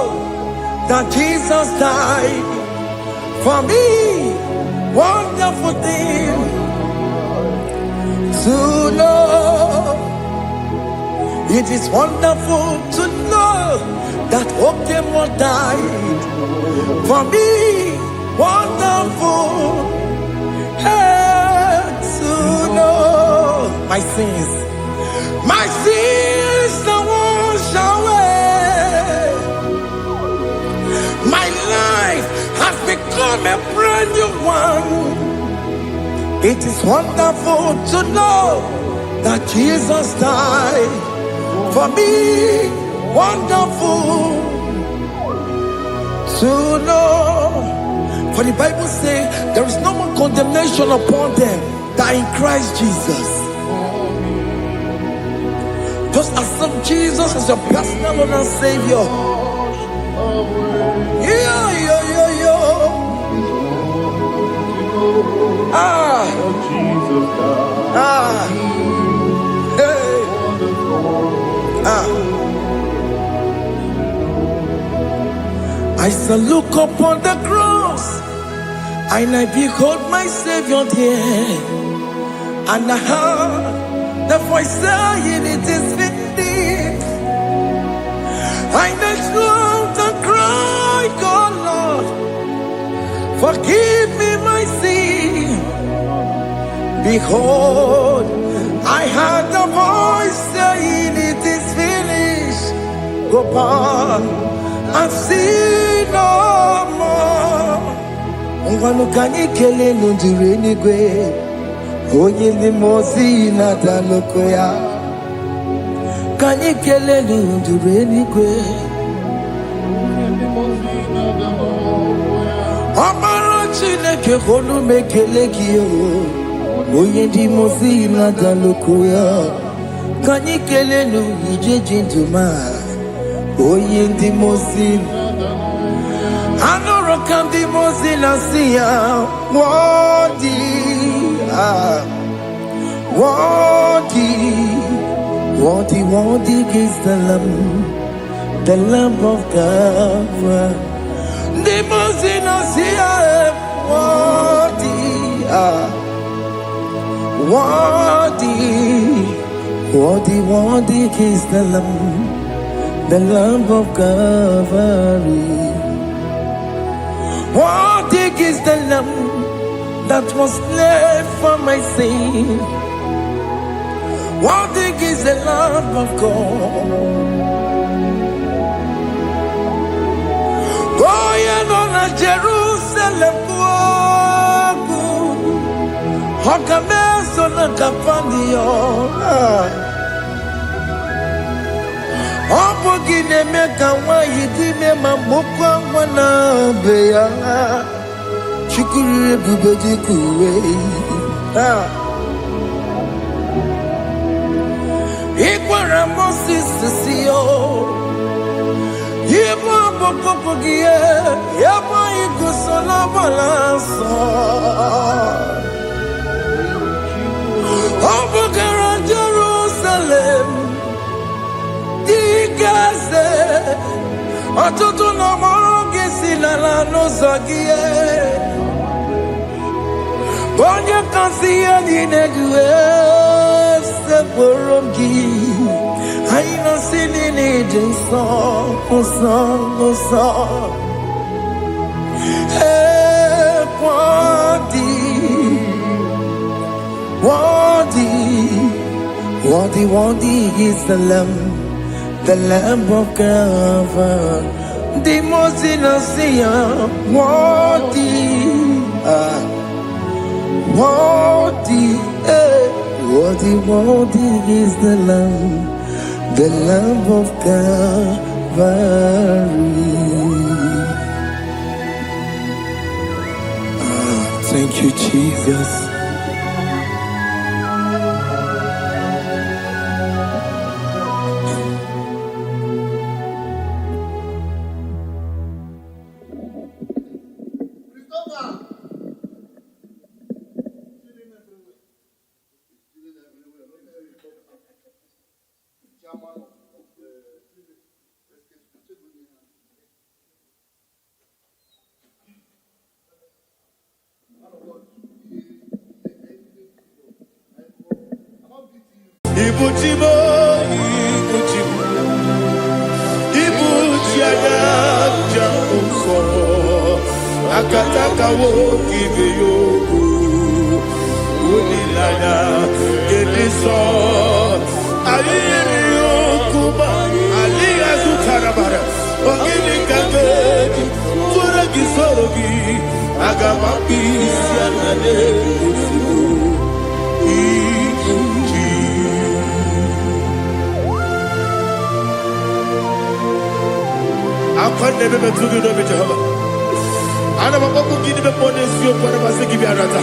that Jesus died for me. Wonderful thing to know. It is wonderful to know that Okemo died for me. Wonderful. To know my sins are washed away. My life has become a brand new one. It is wonderful to know that Jesus died for me. Wonderful to know. For the Bible says there is no more condemnation upon them that in Christ Jesus. Just accept Jesus as your personal Lord and Savior. Yeah. I shall look upon the cross and I behold my Savior there, and I heard the voice saying, "It is finished." I knelt and cried, "God, Lord, forgive me my sin." Behold, I heard the voice saying, "It is finished." Go back and sin no more. Ngwanu kanyi kele nundure nigwe, onye limozi na daloko ya. Kanyi kele nundure nigwe, Amara Chineke honu mekele kiyo, onye limozi na daloko ya. Kanyi kele nu ije jinduma, onye limozi. Anoro kandi mozina siya, worthy is the Lamb of God. The mozina siya, worthy is the Lamb of Calvary. Worthy is the Lamb that was slain for my sin. Worthy is the Lamb of God. Going on a Jerusalem walk, Hokames on a Capandio. Opogine meka wa yidime mamokwa wana beya chukuru bubeji kuwe Ikwara Moses siyo Yebo bokopogie Yebo igusola balanso Opogara Jerusalem Gaze, atutu na moge silala no zagie. Bonye kansiya dinedue se poromgi. need a song. Hey, worthy is the Lamb of God, the most innocent, worthy is the Lamb of Calvary. Thank you, Jesus. Akataka wo give you Unilaya Gediso Aliyo Kuba Aliya Zutarabara Ogini Kagedi Tura Gisorogi Agamapi Sianade Akwane bebe tugi no be Jehovah. Ana baba kugini be ponesio kwa basiki bi arata.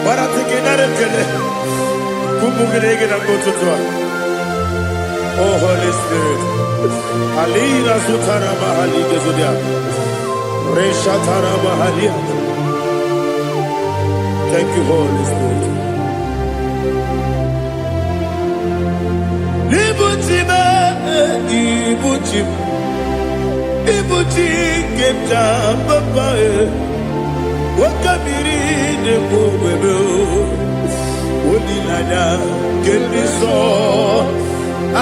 Bara tekenare kele. Kumugirege na ngototwa. Oh Holy Spirit. Alira sutara mahali gezodia. Resha tara mahali. Thank you, Holy Spirit. Ibuti keta papa wakamiri de bobebe Unilaya Gediso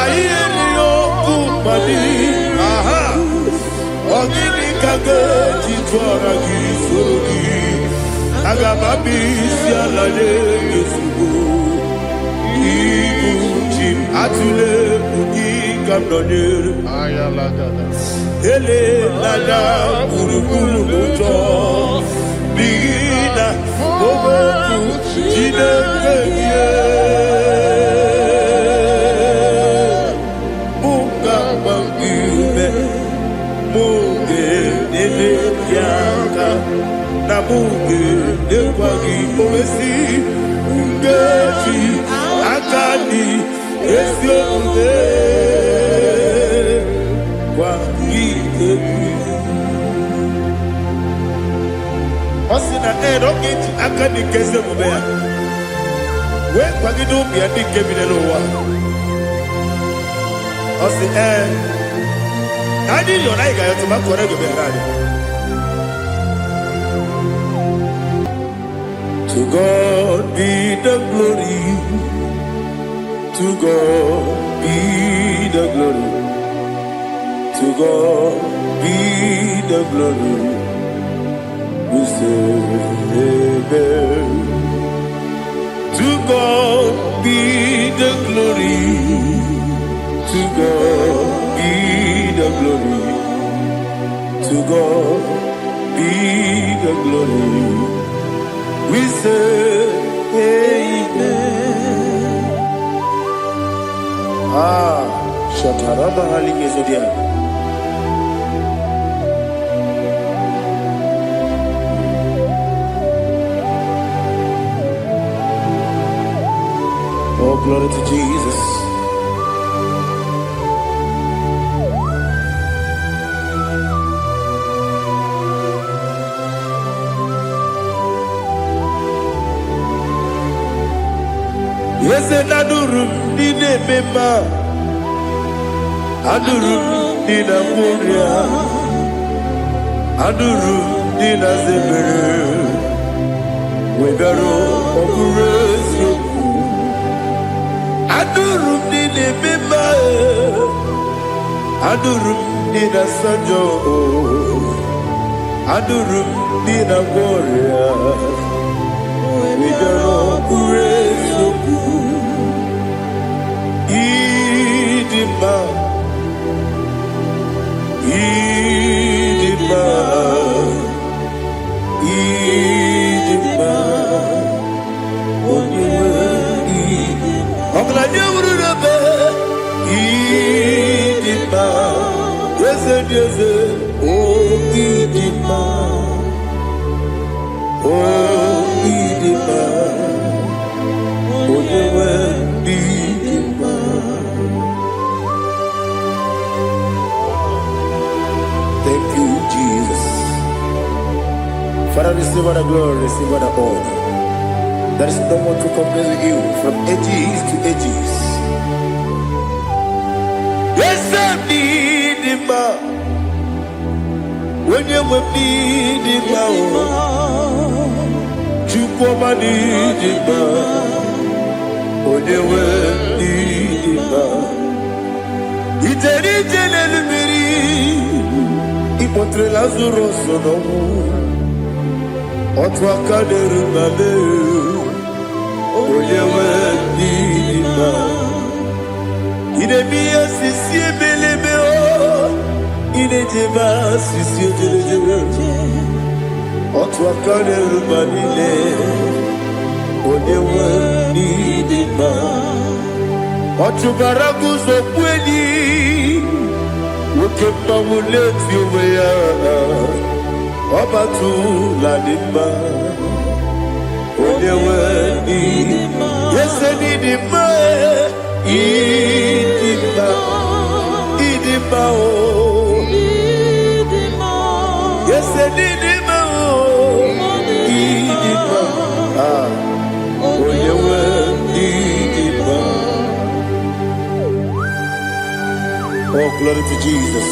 Ayeni Okupali aha Ogini Kagedi Twara Gisorogi Agamabi Sialade Gesugo Ibuti Atule Ugi Kamdonir Ayalagada Ele lala kurukuru moto Bigina Oboku Jinekeye Muka Bangime Muge Nele Yaka Na muge Nekwagi Owesi Ungeji Akani Esiode Osina roketi akani kese mubea. We kwagido bi adi kebinelo wa. Osi Adi lo na iga yotu makore go berani. To God be the glory. To God be the glory. To God be the glory. We say amen. To God be the glory. To God be the glory. To God be the glory. We say amen. Shataraba Haligezodia. Oh, glory to Jesus. Yes, and Adurum Nine Mema Adurum Nina Muria Adurum Nina Zebere Webero Okurezio Adurum Nine Mema Adurum Nina Sanjo, Adurum Nina Warrior, we don't praise Idima, Idima, Idima, Idima, yes, oh Idima, oh Idima, oh Idima. Thank you, Jesus. Father, receive all the glory, receive all the honor. There is no one to compare with you from ages to ages. Yes, I need him. When you need him, you come and need him. When you need him, it's a little bit. Ipotre Lazaro sonomu, otwa kaderu nale. Oyewe nidima, idemiya sisi belebe o, idejeba sisi ojelejebe. Otwa kaderu manile, oyewe nidima. Otubaragu zokweni, ukemba muleti umeya, obatu ladima. Oyewe nidima, yes nidima, idima, idima o, yes nidima o, idima, oyewe nidima. Oh, glory to Jesus.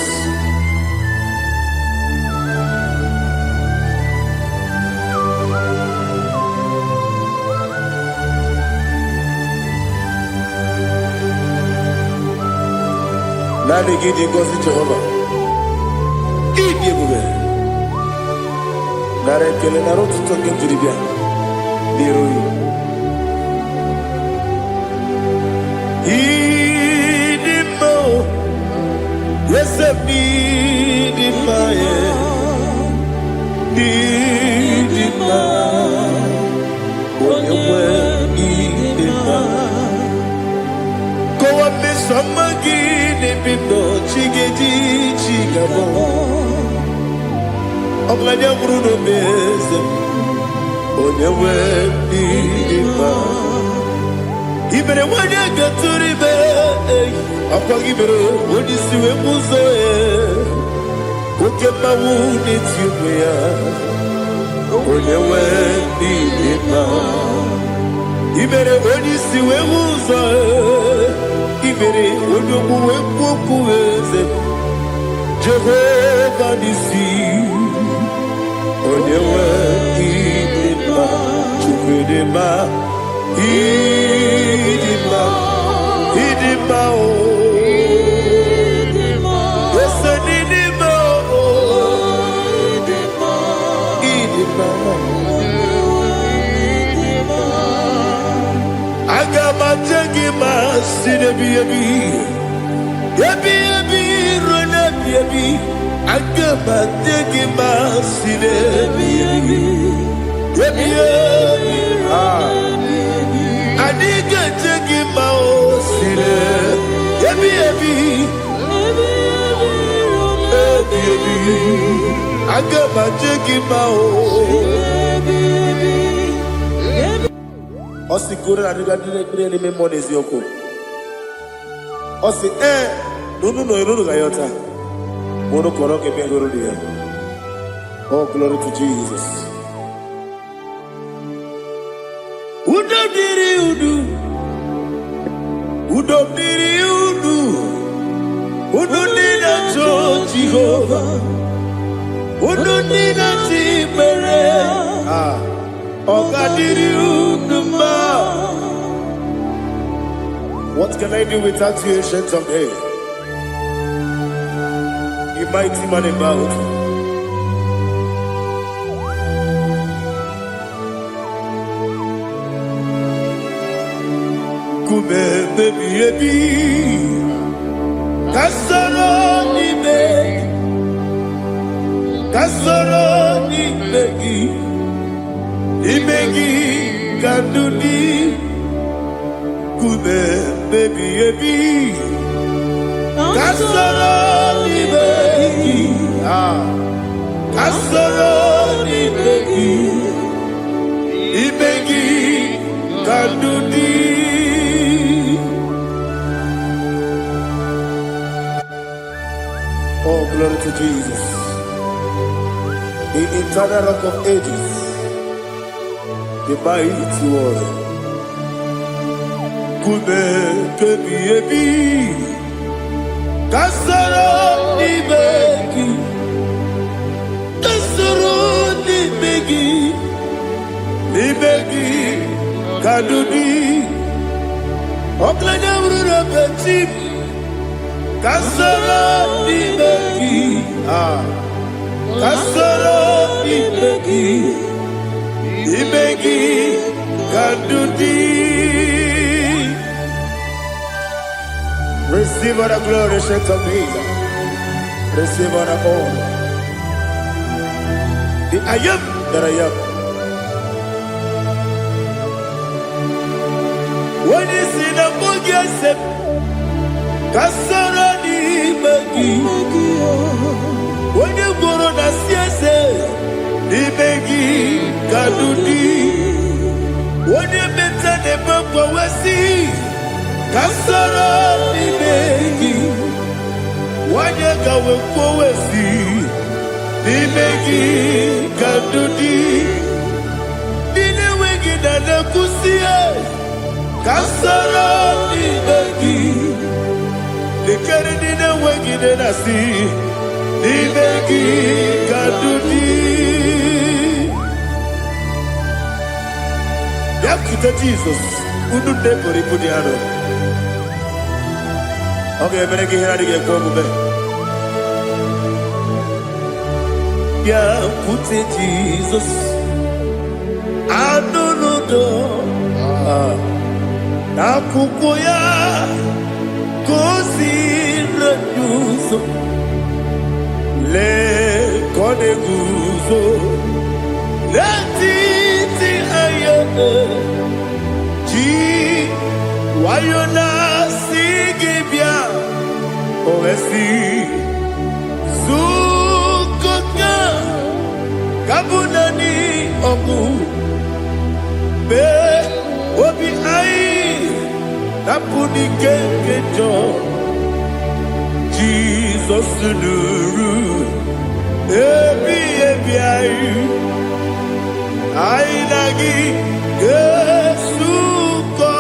Nani gidi ngozi Jehovah. Idi bube. Nare kele naro tuto kenjuribia. Diroi. Idi mo. Yesef idi ma ye. Idi ma. Oyewe idi ma. Go up this summer. Bindo chigedi chigabo Oglanya Bruno Beze Onyewe Idima Ibere wanya gaturibe Apa ibere Odisiwe muzoe Kokema wuni tiumea Onyewe Idima Ibere Odisiwe muzoe Ibere odokuwe kukuweze Jehovah nisi Onyewe idima Chukwedema Idima Idima o Yese nidima o Idima Agama jengima sinebi yebi Yebi rona yebi Agama jengima sinebi Yebi Adiga jengima o sine Yebi Agama jengima o Osi kore na niga dire ni memo nezi yoko. Osi nunu gayota. Mono koro ke pengoro dia. Oh, glory to Jesus. Udo diri udu. Udo nina cho Jehovah. Udo nina timere. What can I do without you, ancient of days? mighty man in battle. Kume baby baby, kasoro ni begi, imegi kanduni. Kume baby baby, kasoro ni begi, kasoro ni begi, imegi kanduni. Oh, glory to Jesus, the eternal rock of ages, the mighty one. Kume kebi kasoro ni begi, kadudi, oklanya urura petip. Kasoro ni begi, kasoro ni begi, kadudi. Receive all the glory, shake of Jesus. Receive all the honor. The I am that I am. When you see the book, you said, kasoro ni begi. When you go on the siese, ni begi kadudi. When you mention the book, we see kasoro ni begi. When you go we see ni begi kadudi. Dile wegi na kusie kasoro ni begi. The Kennedy na wegi na si ni begi kadudi. Yakuta Jesus unu depori pudiano. Okay, beregi hiradi ke komube. Yakute Jesus anunudo nakukoya kosi renyuso le kode guzo le titi ayone ji wayona sigibia ovesi zukoka kabunani oku be obi ai tapuni kenkejo Jesus nuru ebi ai ai lagi kesuko.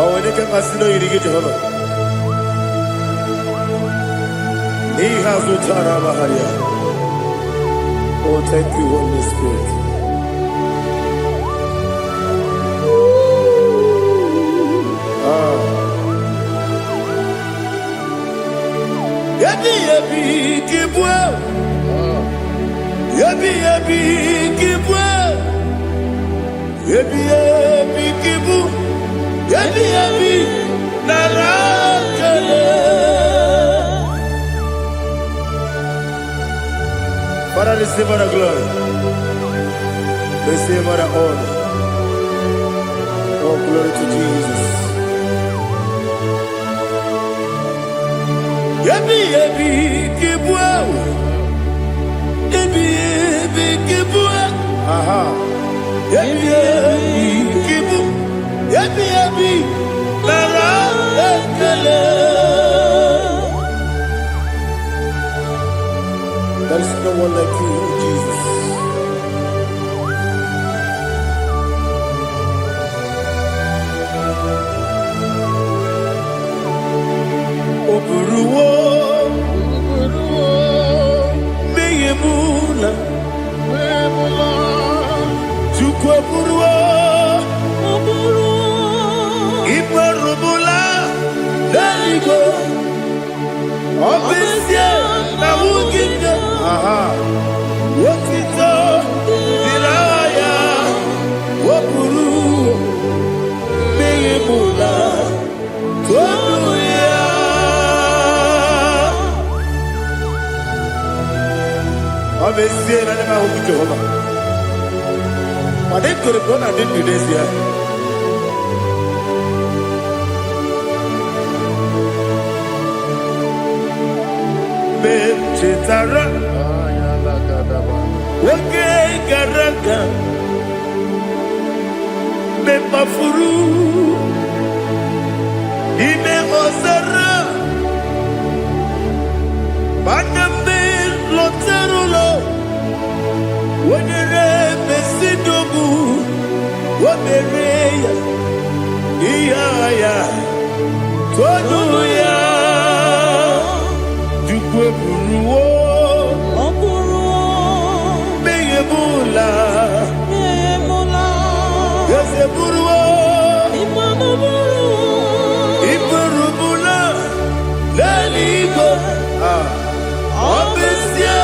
Oh, ini kan masih iri ke Jehovah. He has utara baharia. Oh, thank you, Holy Spirit. Yabi kibwe, yabi kibwe, yabi kibu, yabi narakale. Father, receive all the glory, receive all the honor. Oh, glory to Jesus. Yabi kibwe, yabi kibwe, yabi kibu, yabi narakale. There is no one like you, Jesus. Oburuwo, meyemula, chukwu oburuwo, ipa Leligo. Obesia na wuginde. Wotito diraya. Wopuru meyemula. Tonuya. Obesia na nema wuginde Jehova. Ade kore bona de didesia. Chetara, wake garaka, me mafuru, ime ozara, banambe loterulo, wenere besidogu, wamereya, iyaya, toduya. Buruwo, Meyemula, Yose Buruwo, Iburubula, Leligo, Obesia,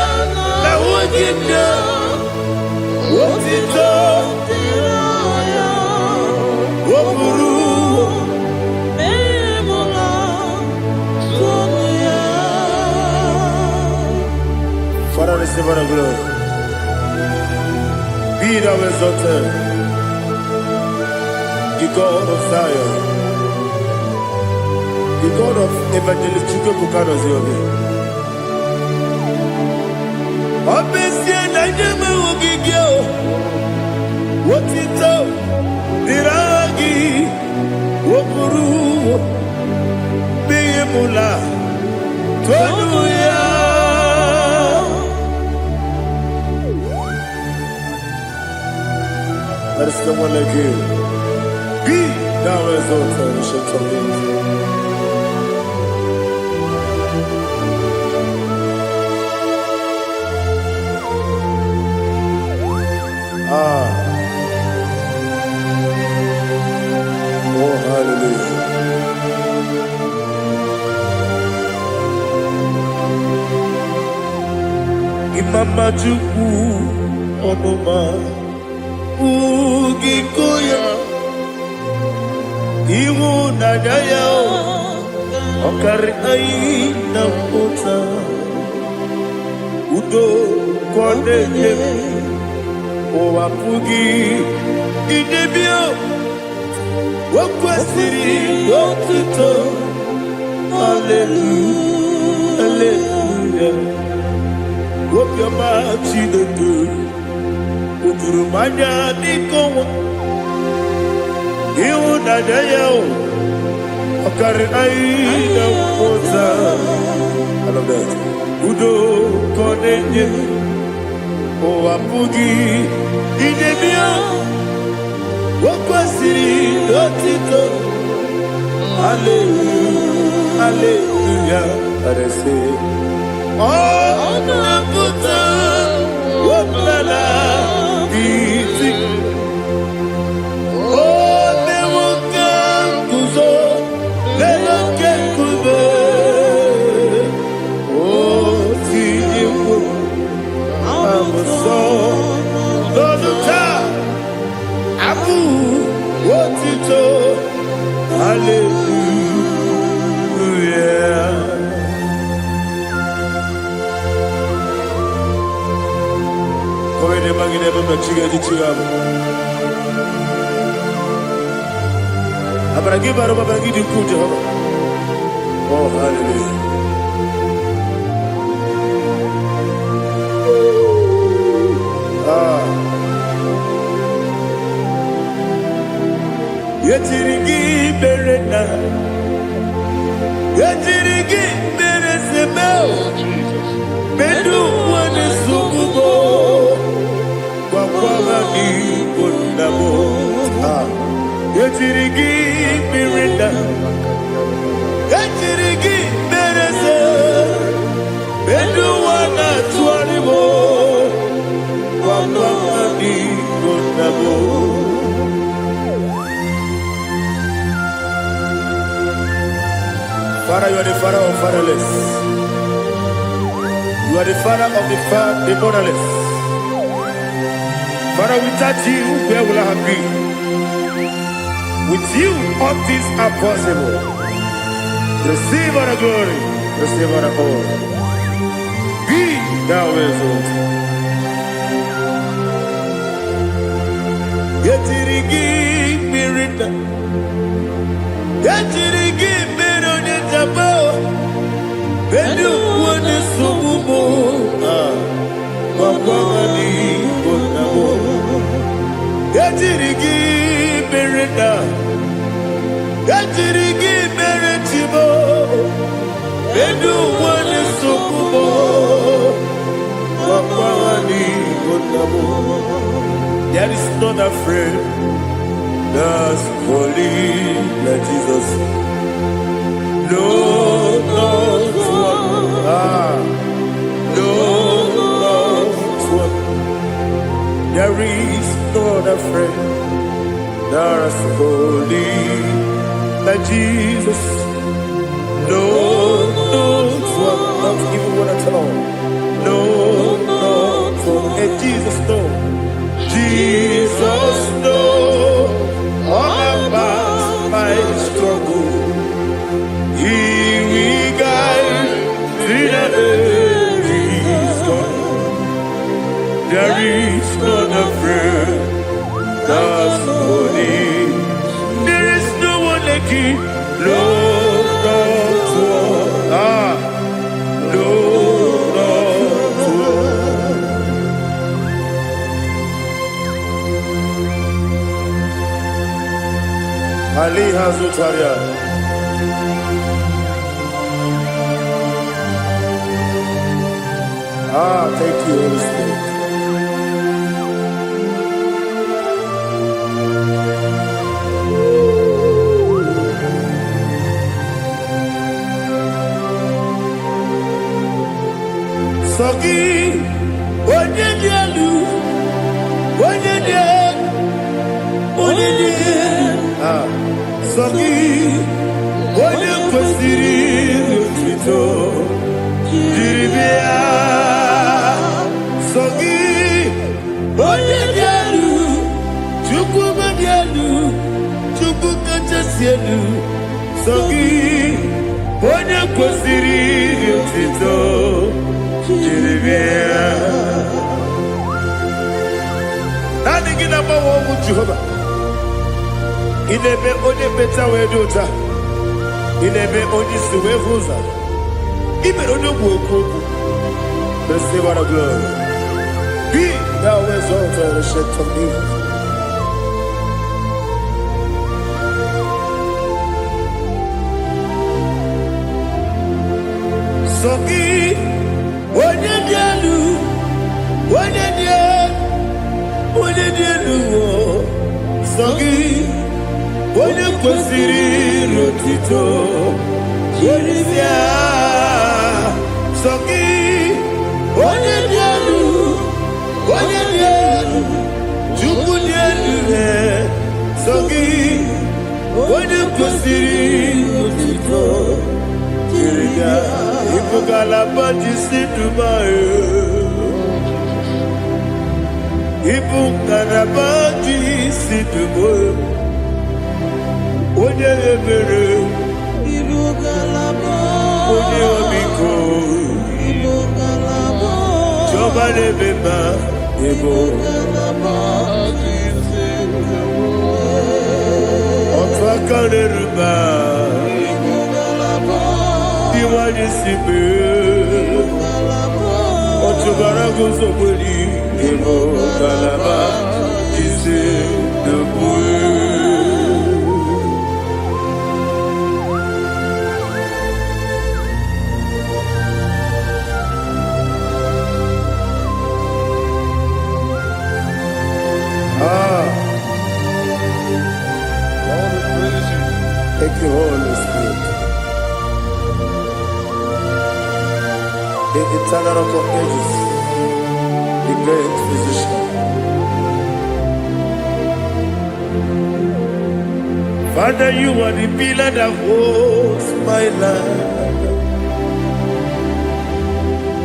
na wuginde, Wotito, Woburu. Father, receive all the glory. Be thou exalted, the God of Zion, the God of Evangelist Chukwu Bukanos Yobe. Obesia na nyeme ugigyo, wotito diragi, wopuru, meyemula, tonuya. There is no one like you. Be thou exalted, ancient of days. Oh, hallelujah. Imama Chukwu Onuma Ugikoya Iwu Nadaya Okari Aina Mota Udo Kwaneye Owapugi Idebio Wakwasiri Wakito Hallelujah Hallelujah Wapyama Chidedu Uturumanya Nikowa Iwu Nadaya Okari Aina Mota I love that Udo Kwaneye Owapugi Idebio Wakwasiri Wakito Hallelujah Hallelujah I say oh Nabuta Wapala Iti oh Newoka Kuzo Newoka Kuzo oh Tijifu Amuso Doduta Abu Wotito Hallelujah Koine magine baba chiga jichiwa Abragi baro baba gidi kujo oh hallelujah Yetirigi berena Yetirigi beresebel Bedu wane sukubo Kwa ni bundabo Yetirigi berena Yetirigi berese Bedu wana tuaribo Kwa ni bundabo Father, you are the father of fatherless. You are the father of the motherless. Father, without you, where will I have been? With you, all things are possible. Receive all the glory, receive all the honor. Be thou exalted. Yetirigi mirita, yetirigi mirone jabo, benu wone sububo, wapawani bonamo. Yetirigi mirita, yetirigi miritibo, benu wone sububo, wapawani bonamo. There is none afraid that's holy like Jesus. No, not one. No, not one. There is none afraid that's holy like Jesus. No, not one. Not even one at all. No, not one. And Jesus knows. Jesus knows all about my struggle. He will guide me there is none afraid that's holy. There is no one like him. No, not one. No, not one. Ali Hazutaria. Thank you, Holy Spirit. Soki, Onyedialu, Soki, Onye kwesịrị otuto jiri bịa. Soki, Onye dị elu, Chukwu dị elu, Chukwu kachasị elu. Soki, Onye kwesịrị otuto jiri bịa. Naanị gị na-agbanwe ọgwụ Jehova. Inebe onye beta wee dị ụta. Inebe onye isi wee hụ ụzọ. Imere onye ogwu okwu okwu. Receive all the glory. Be thou exalted and shed from me. Soki onye dị elu, onye dị elu. Soki onye kwesịrị otuto jiri bịa. Soki onye dị elu, Chukwu dị elu. Soki onye kwesịrị otuto jiri bịa. Ibu ngalaba jisi Dubai, Ibu ngalaba jisi Dubai. Onye ebere, Ibu ngalaba, onye omiko, Ibu ngalaba, Jọba n'ebeba, Ibu ngalaba jisi Dubai. Otu aka n'eruba, Ibu ngalaba. Iwaje sibe, otubara gozoboli, Ibu ngalaba jisi Dubai. Thank you, Holy Spirit. The eternal rock of ages, the great physician. Father, you are the pillar that holds my life.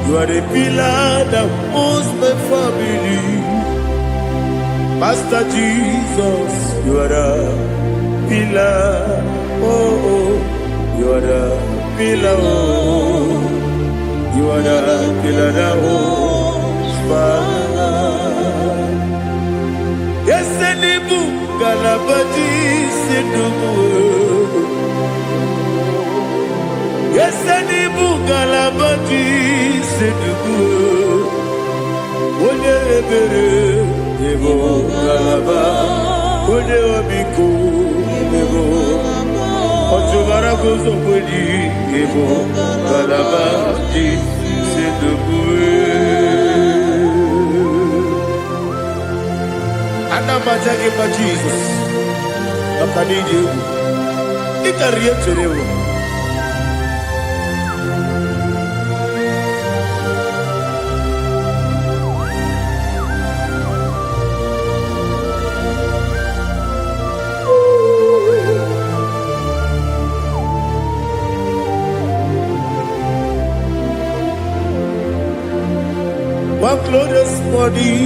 You are the pillar that holds my family. Master Jesus, you are the pillar. Oh, you are the pillar. Oh, you are the pillar that holds my life. Yes, Nibu Galabadi Sidubu. Yes, Nibu Galabadi Sidubu. Oye Ebere, Ebo Galaba, Oye Obiku, Ebo Otubara Gozobodi, Ebo Galabadi Sidubu. Anamajage pa Jesus. Akanije. Ikariye cherewo. One glorious body,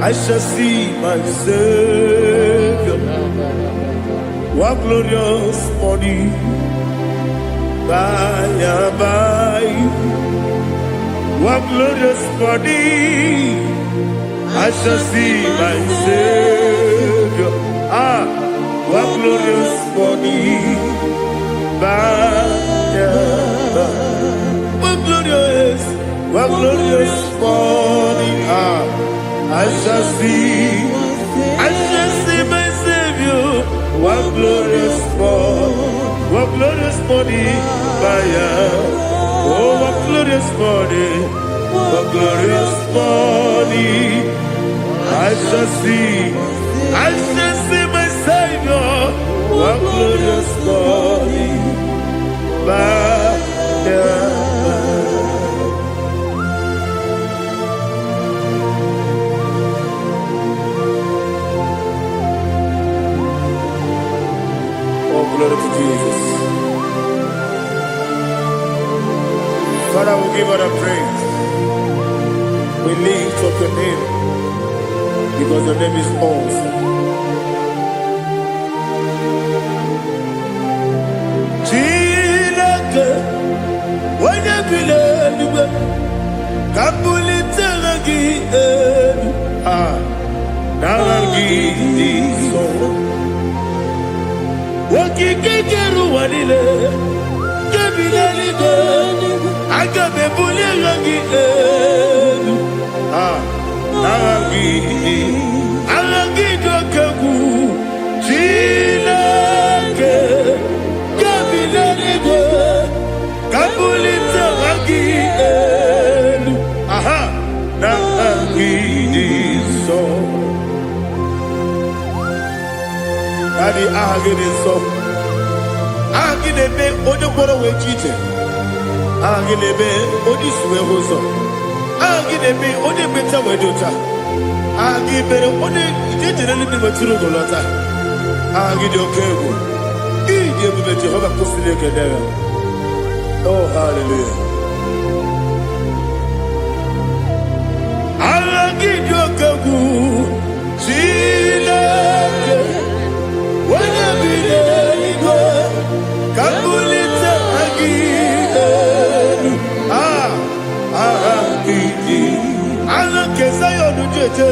I shall see my Savior. One glorious body, by and by. One glorious body, I shall see my Savior. One glorious body, by and by. One glorious body, I shall see my Savior. One glorious body, oh, one glorious body, I shall see my Savior. One glorious body, glory to Jesus. Father, we give her a praise. We lift up your name because your name is awesome. Chilake, when you believe, Kabuli Telagi, Nagi, so. Wakikeru walile, kebilali go, agabe bulirangi elu. Arangi dokagu, chilake, kebilali go, kabulita rangi elu. Nangi so. Daddy, agide so. Agide be odokoro we chite. Agide be odisuwe hoso. Agide be ode beta we dota. Agide ode ijetere ni beturo golota. Agide okego. Ide be Jehovah kusile kedera. Oh, hallelujah. Agide okego. Chilake. When you believe, Kabulita again. Allah kesayo nujete.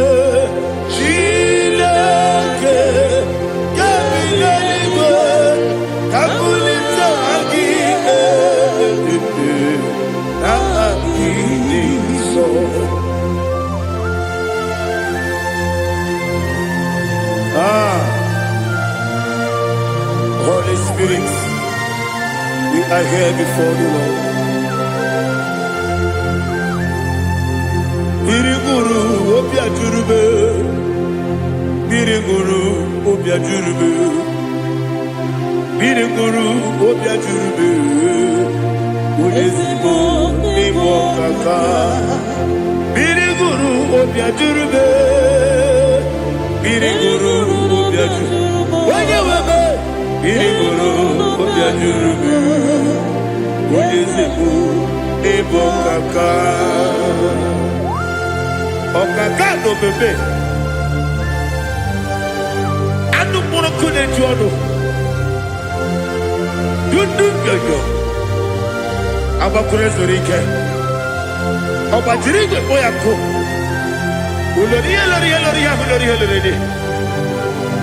Chilake, Kabulita, Kabulita again. So. Holy Spirit, we are here before you, Lord. Biriguru opia jurube, Biriguru opia jurube, Biriguru opia jurube, Udesibo nibo kaka, Biriguru opia jurube, Biriguru opia jurube. Irigoro obiajurube Oyezebu ebo kaka Okaka no bebe Anu mono kune jono Dundu yoyo Abakure zorike Obajirigwe boyako Uloriya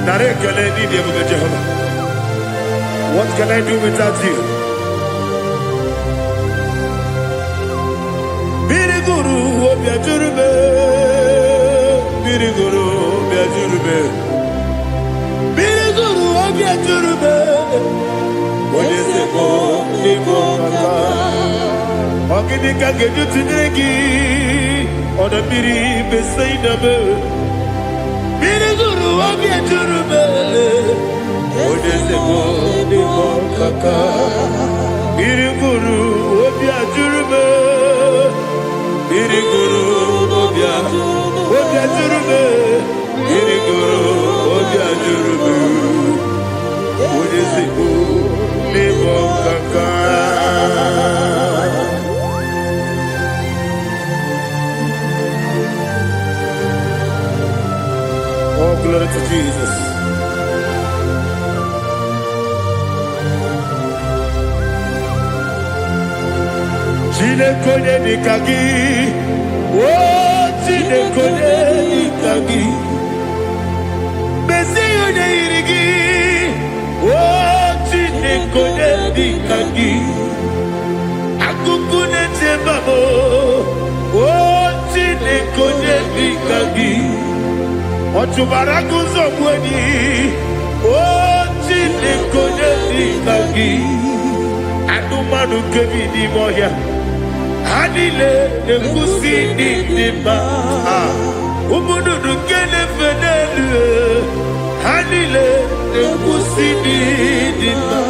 Narekele nidi ebu Jehovah. What can I do without you? Biriguru obiajurube Biriguru obiajurube Biriguru obiajurube Oyezebo ebo kaka Oginika geju tinegi Oda biri beseinabe Biriguru obiajurube Oyezebo ebo kaka Biriguru obiajurube Biriguru obiajurube Biriguru obiajurube Oyezebo ebo kaka Oh, glory to Jesus. Chinekone nikagi, oh chinekone nikagi, Mesiyo ne irigi, oh chinekone nikagi, Akukune tebabo, oh chinekone nikagi. Otubaraku zomweni, oh chinekone nikagi, Anumanu kebi ni moya. Hanile ekusi ni nima Umududu kene fenelu Hanile ekusi ni nima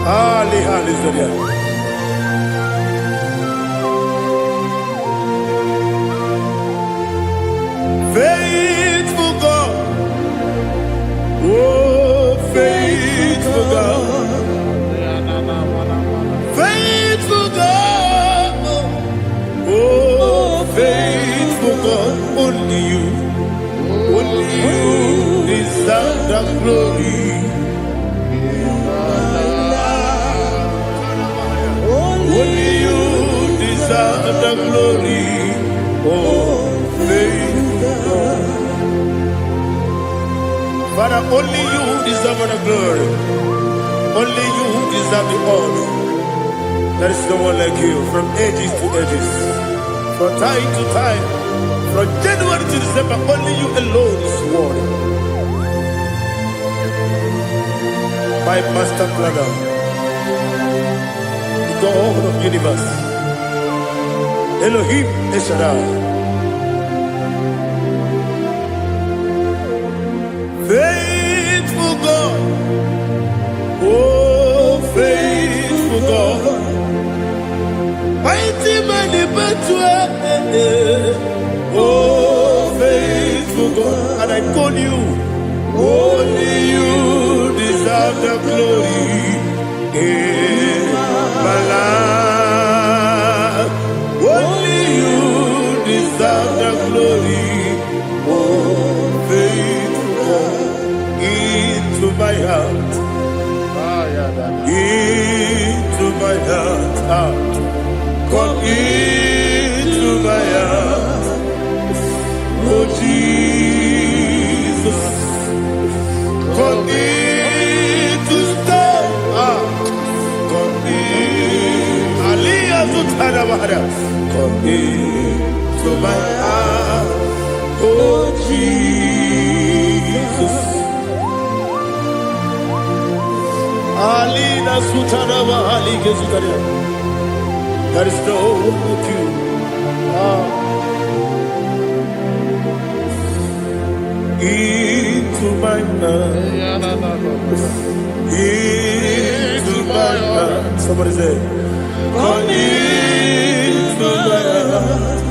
Ali Zoria Faithful God Oh, faithful God, faithful God, oh, faithful God, only you deserve the glory. Only you deserve the glory, oh, faithful God. Father, only you deserve the glory. Only you deserve the honor. There is no one like you from ages to ages. From time to time. From January to December, only you alone is worthy. My master planner, the God of the universe, Elohim Eshadai. Faithful God, oh faithful God, mighty man in battle, oh faithful God, and I call you, only you deserve the glory in my life, only you deserve the glory, oh faithful God. Into my heart, into my heart, come into my heart, oh Jesus, come in to stay, come in, Aliyah Zutanabara, come into my heart, oh Jesus. Alina Sutanaba Ali Gezutaria. There is no one like you. Into my heart. Into my heart. Somebody say, come into my heart.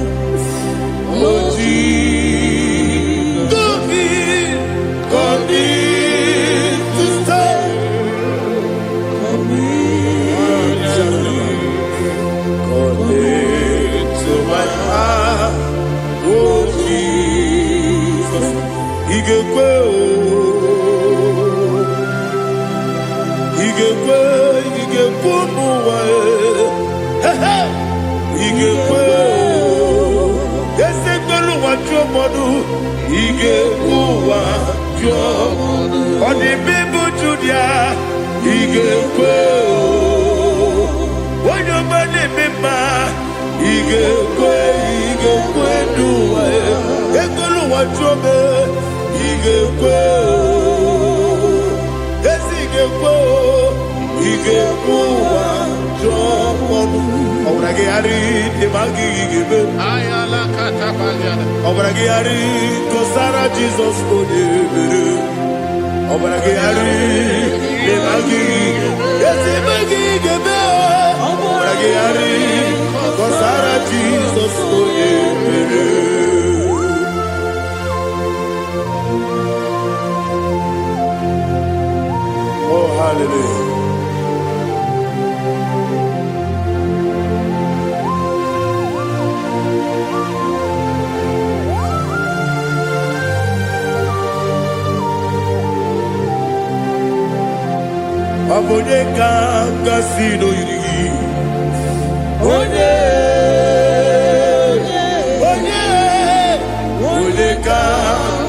Oh igekwe n'ụwa igekwe esekpelu ụwa jụọ mmadụ igekwe ụwa jụọ ọ dị mmebu Judia igekwe onye ọma na-eme mma igekwe n'ụwa ekpelu ụwa jụọ m igekwe ezi igekwe ụwa jụọ mmadụ ọ gwara gị gharị ebe a gị igebe ọ gwara gị gharị gosara Jizọs onye mere ọ gwara gị gharị ebe a gị ebe gị igebe ọ gwara gị gharị gosara Jizọs onye mere. Oh, hallelujah. Onye ka gasị n'oyiri gị onye ka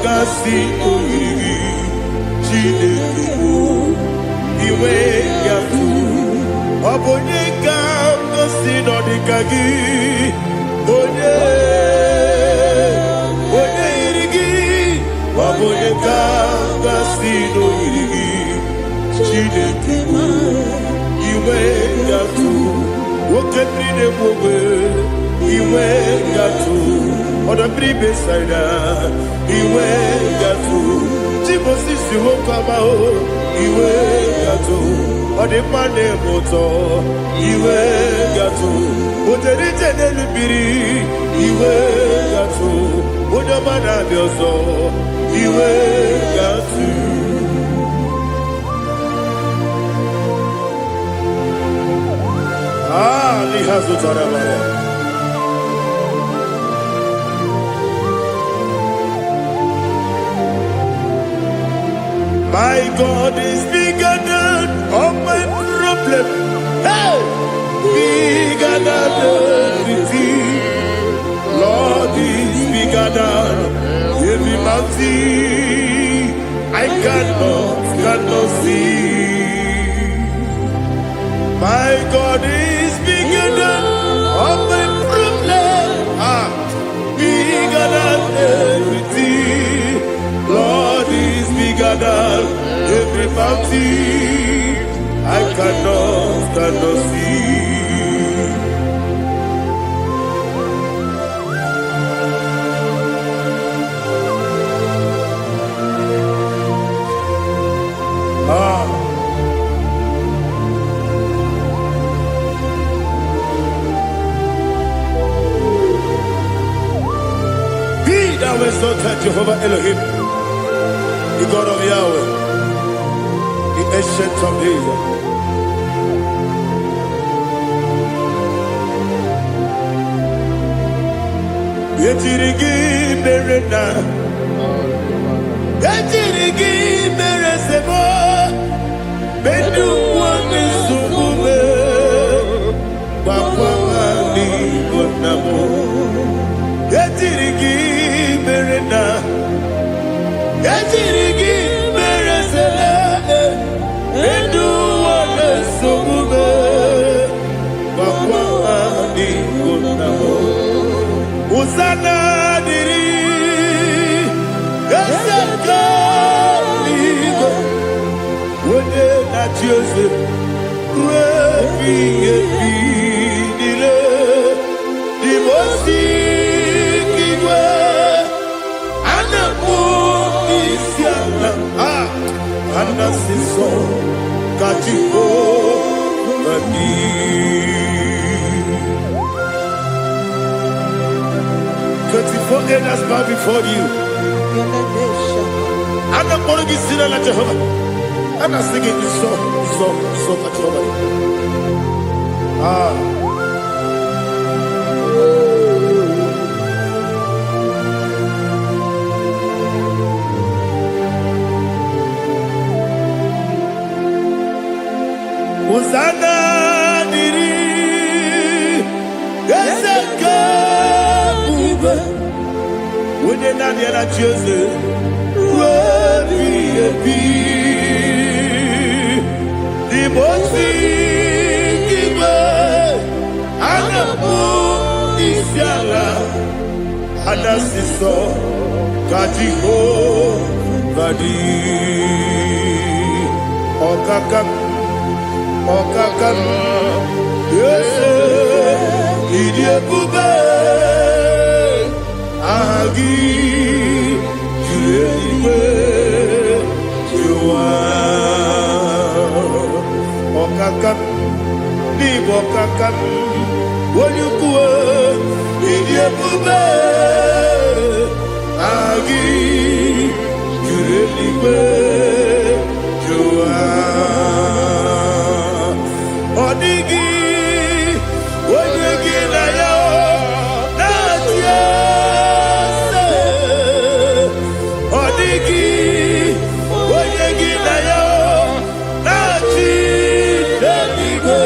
gasị n'oyiri gị Chineke bụ iwe ya tu ọ bụ onye ka gasị n'ọdịka gị onye yiri gị ọ bụ onye ka gasị n'oyiri gị Chineke iwe gatu nwoke mmiri na-egbu ogbe iwe gatu ọdọ mmiri besaida iwe gatu Timosisi nwoke amahụ iwe gatu ọdịmma na-eme ụtọ iwe gatu oterije n'elu mmiri iwe gatu onye ọma na-abịa ọzọ iwe gatu. My God is bigger than all my problem. Hey, bigger than everything. Lord is bigger than every mountain I cannot see. My God is bigger than all my problem, bigger than everything. Lord is bigger than every mountain I cannot see. Thou exalted Jehovah Elohim, the God of Yahweh, the ancient of days. Yetirigi berena, yetirigi beresebo, bedu wani subume, bakwa wani konamo. Yetirigi berena, yetirigi beresele, bedu wani subume, bakwa wani konamo. Usana diri, esaka ligo, wode na Jose, refi nile, dimosi kigwe, anamu isiana, anasiso kachiko mani. 24 elders bow before you. I'm not going to be singing like Jehovah. I'm not singing this song like Jehovah. onye naanị ya na-achị eze ruo ebighị ebi. N'ime ozi igwe a na-akpọ isi ala anasị sọ ka Jehova dị. Ọkaka m eze ịdị ebube, aha gị juru eluigwe juru ụwa. Ọkaka m n'ịbụ ọkaka m onye ukwu, ịdị ebube, aha gị juru eluigwe juru ụwa. Ọ dịghị onye gị na ya na-achị eze. Ọ dịghị onye gị na ya na-achị n'eluigwe.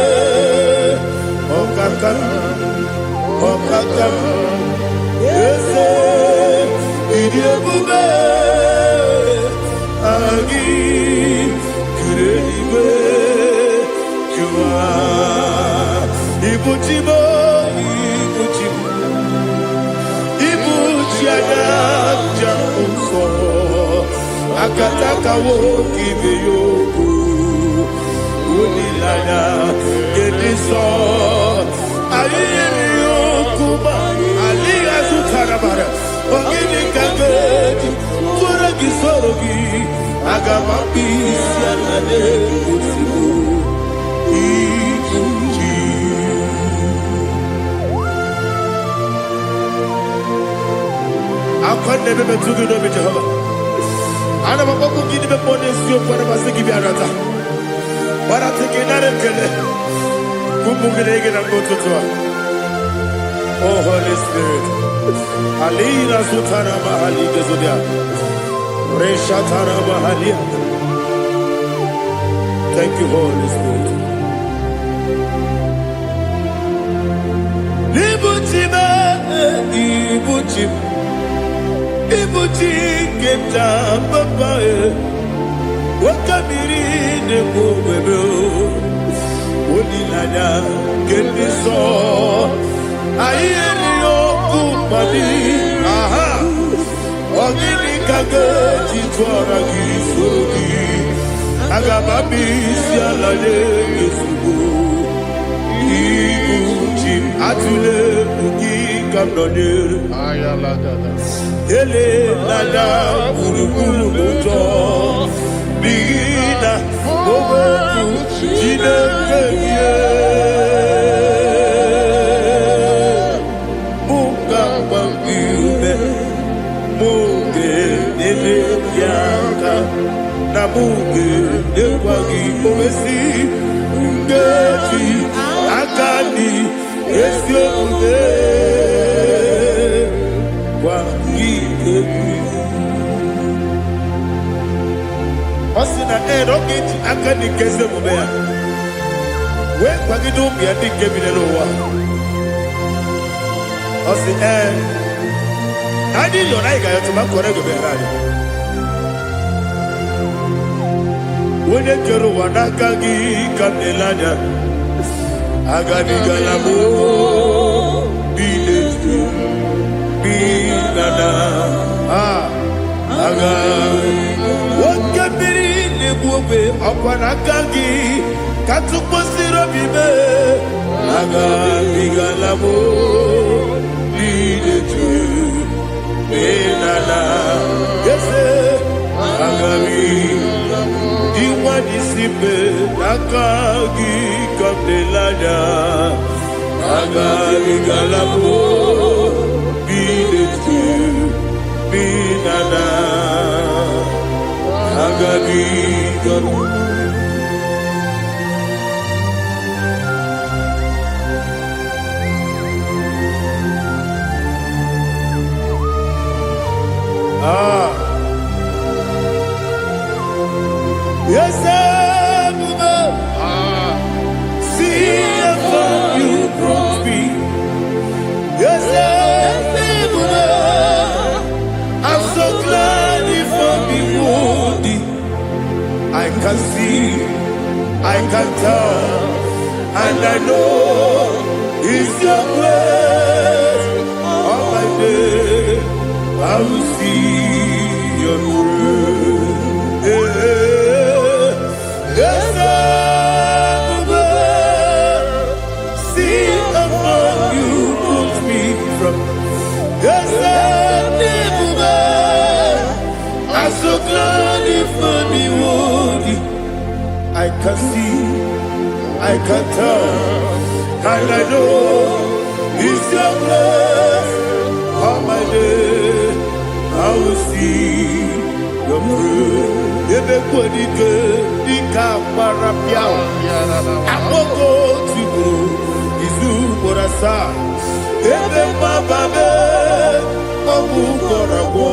Ọkaka m eze ịdị ebube, aha gị juru eluigwe juru ụwa. Ibuchi mo, ibuchi anya jamuso, akataka wo kibe yoku, unilanya gediso, ayiri yoku ba, aliga sutarabara, ogini kageti, kura gisorogi, agamapi sianade kusibu, ibuchi. Akwande bebe tugu no Jehova. Ana maboku gidi be pone sio kwa basiki bi arata. Bara tekenare kele. Kumugirege na mototwa. Oh Holy Spirit. Alira sutana mahali gezodia. Reshatana mahali. Thank you, Holy Spirit. Ibuchi keta papa wakabiri ne kubebe onilanya kemiso ayeri okupadi aha ogini kage jitwara gisogi agababi sialale yesugo ibuchi atule ugi kamnone ayalagada ele lala buruburu moto bina ogo jine keye muga bangiume muge ele yaka na muge ekwagi omesi ngeji akani esioge Osina rocket akani keze mubea. We kwagidu biadi kebinelo wa. Osi adi lona iga yotuma korego berani. Wene kero wanakagi kanelanya. Agani galamo biletu binana aga wakabiri nebuwe akwanakagi katuposiro bibe aga bigalamo biletu binana yese aga diwani sibe akagi kabdelanya aga bigalamo biletu binana aga bigalamo. Yes, see if you brought me. Yes, can see, I can tell, and I know it's your grace. All my day, I will see your grace. Yes, I will see among you put me from. Yes, I'm so glad if me would. I can see, I can tell, and I know it's your grace. All my day, I will see your grace. Everybody Dika Parapia, Amoko Tibu, Izu Borasa, Everybody, Abu Korabo,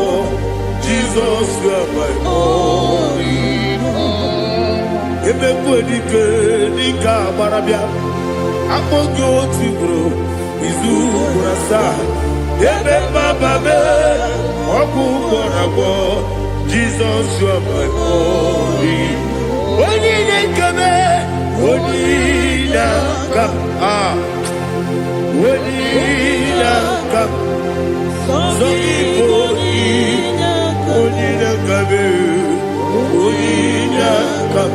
Jesus, you are my only home. Everybody Dika Parapia, Amoko Tibu, Izu Borasa, Everybody, Abu Korabo. Jesus, you are my only. When you come, when you come, when you come, so people, when you come,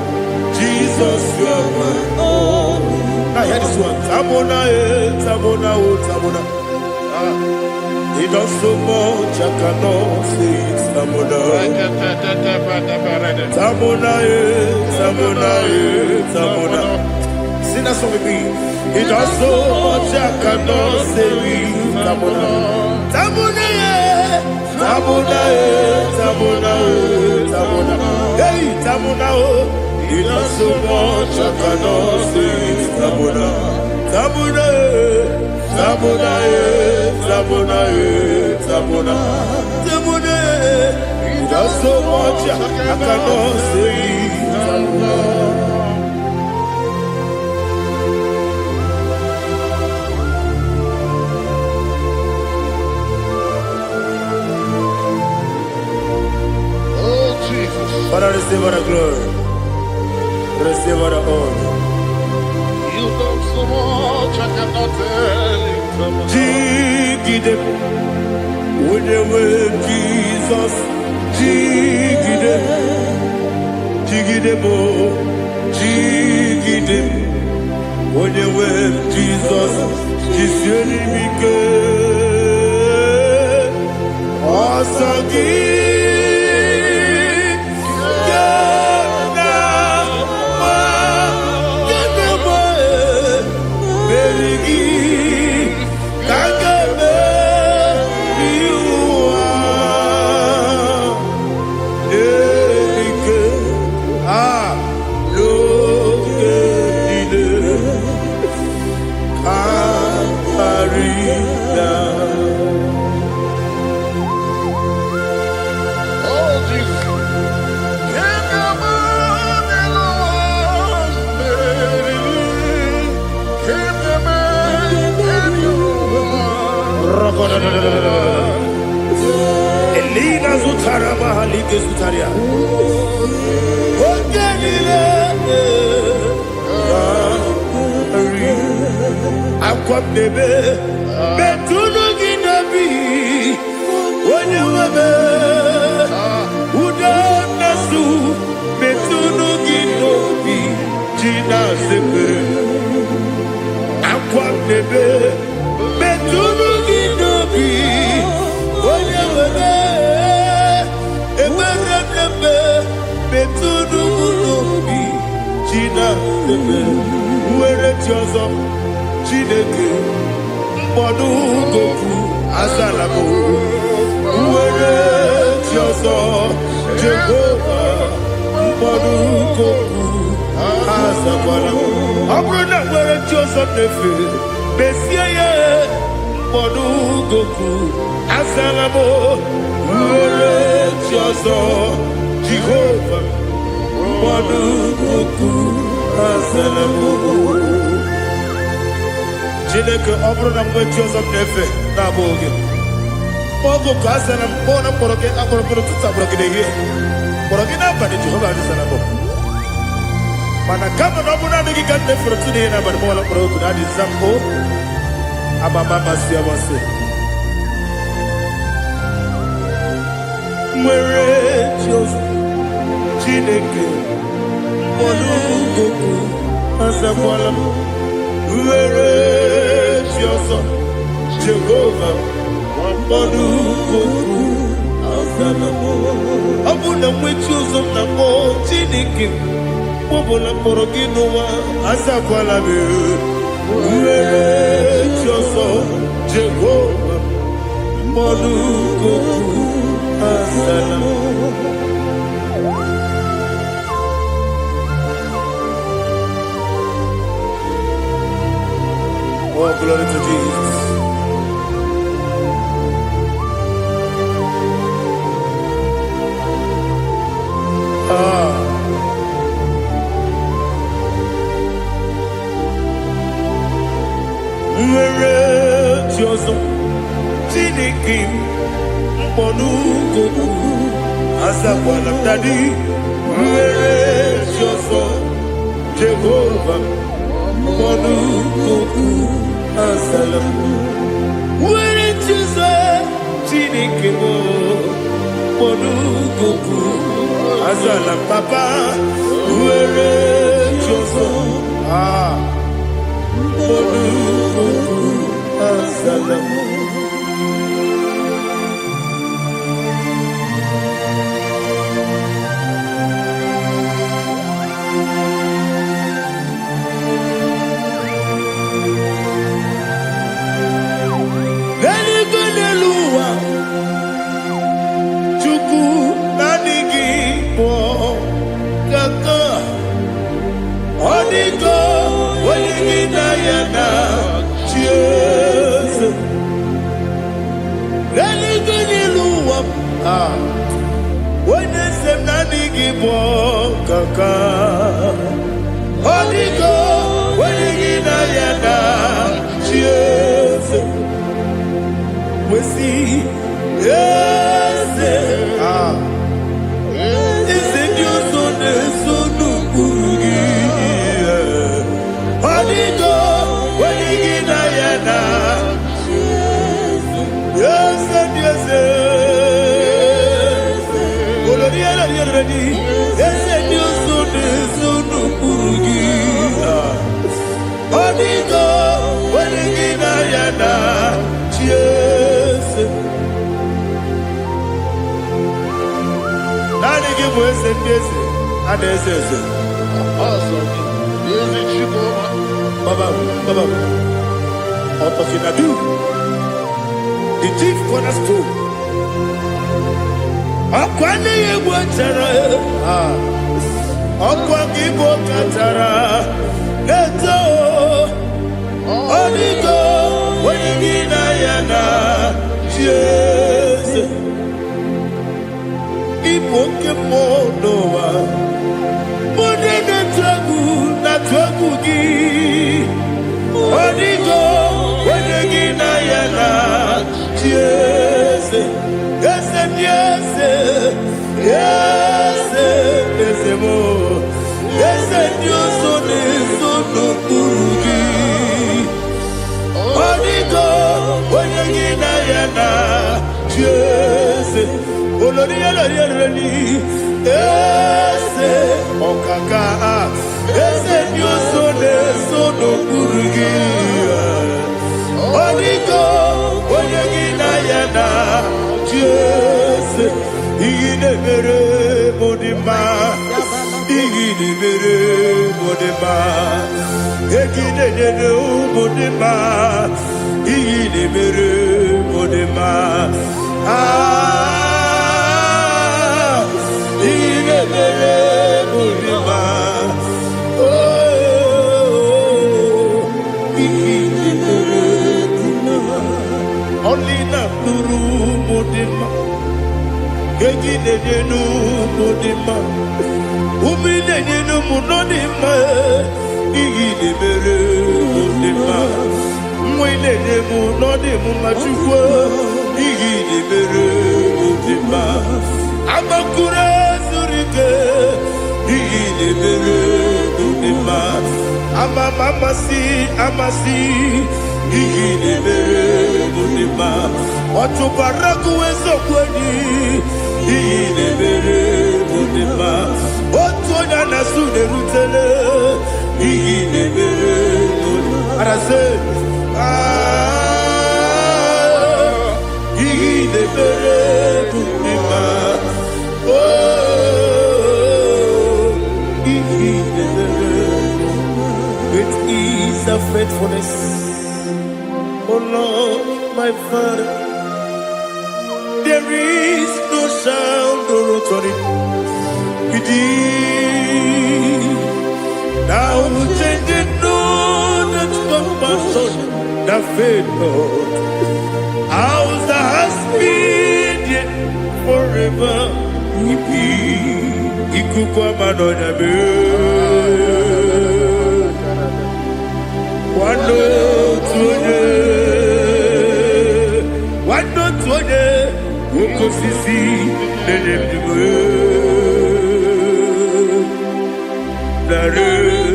Jesus, you are my only. I hear this one. Tamona. He does so much, I cannot say it. Tamona, Tamona. Sing that song with me. He does so much, I cannot say it. Tamona, Hey, Tamona, he does so much, I cannot say it. Tamona, he does so much, I cannot say it. Oh, Jesus. Father, receive all the glory, receive all the honor. You done so much, I cannot tell it. Jigide, when you were Jesus, Jigide, when you were Jesus, Jisyenimike, Asagi. Elina Zutara Mahalike Zutaria. Akwabebe Betunu Ginabi when you were Udanasu Betunu Ginobi Gina Sepe Akwabebe Betunu Ginobi when you were Eberebebe Betunu Ginobi Gina Sepe Where Jozo Chineke Mbodu Goku Azalamo Uwere Tioso Jehovah Mbodu Goku Azalamo Abrona Were Tioso Nefe Besiye Mbodu Goku Azalamo Uwere Tioso Jehovah Mbodu Goku Azalamo Chineke ọbụrụ na mgbe Joseph na-efe na-abụ oge ogo ka a sị na mkpọ na mkpọrọ gị akpọrọ tutu agbụrụ gị n'ehihie mkpọrọ gị n'abalị Jehova adịsa na mbọ Mana kama na ọbụna adịghị ka nne fụrụ tụ n'ihe n'abalị mọla kpọrọ oku na adị zambo amama masị amasị nwere Jehova Chineke mkpọrọ azakwala m nwere Jehova Jehova mkpọrọ azala m ọ bụ na nwechi ụzọ m na mkpọ Chineke ọbụla mkpọrọ gị n'ụwa azakwala m nwere Jehova Jehova mkpọrọ azala m. Oh, glory to Jesus. Nwere Jehova Chineke mkpọrọ azakwala m dadi nwere Jehova Jehova mkpọrọ azala m nwere Jehova Chineke mkpọrọ azala m papa nwere Jehova mkpọrọ azala m. The chief cornerstone. Akwani yegwa tara. Akwani yegwa tara. Neto. Onigo. Wenigina yana. Jesus. Ipoke monowa. Mone na tragu gi. Onigo. Wenigina yana. Yes, yes, yes, yes, yes, more. Yes, Dios son eso no purugi. Onigo, wenigina yana. Yes, oloria loria reni. Yes, okaka. Yes, Dios son eso no purugi. Onigo. Jesus, igine mere modima, igine mere modima, igine mere modima, igine mere modima, igine mere modima, igine mere modima, only na nuru modima. Egine nenu modima, umine nenu munodima, igine mere modima, mwine nemu nodimu machukwa, igine mere modima, amakure zurike, igine mere modima. Budima, Amasi, Igine Budima, Otubaraku Ezokweni, Igine Budima, Otuana Nasude Rutele, Igine Budima, and I said, Igine Budima, It is a faithfulness, oh Lord, my Father. There is no sound or authority. Now changing no that compassion, the faith, Lord. Ours that has been yet forever. Ikukwa Madonna be Wando tuone Woko sisi Nenebdiwe Nare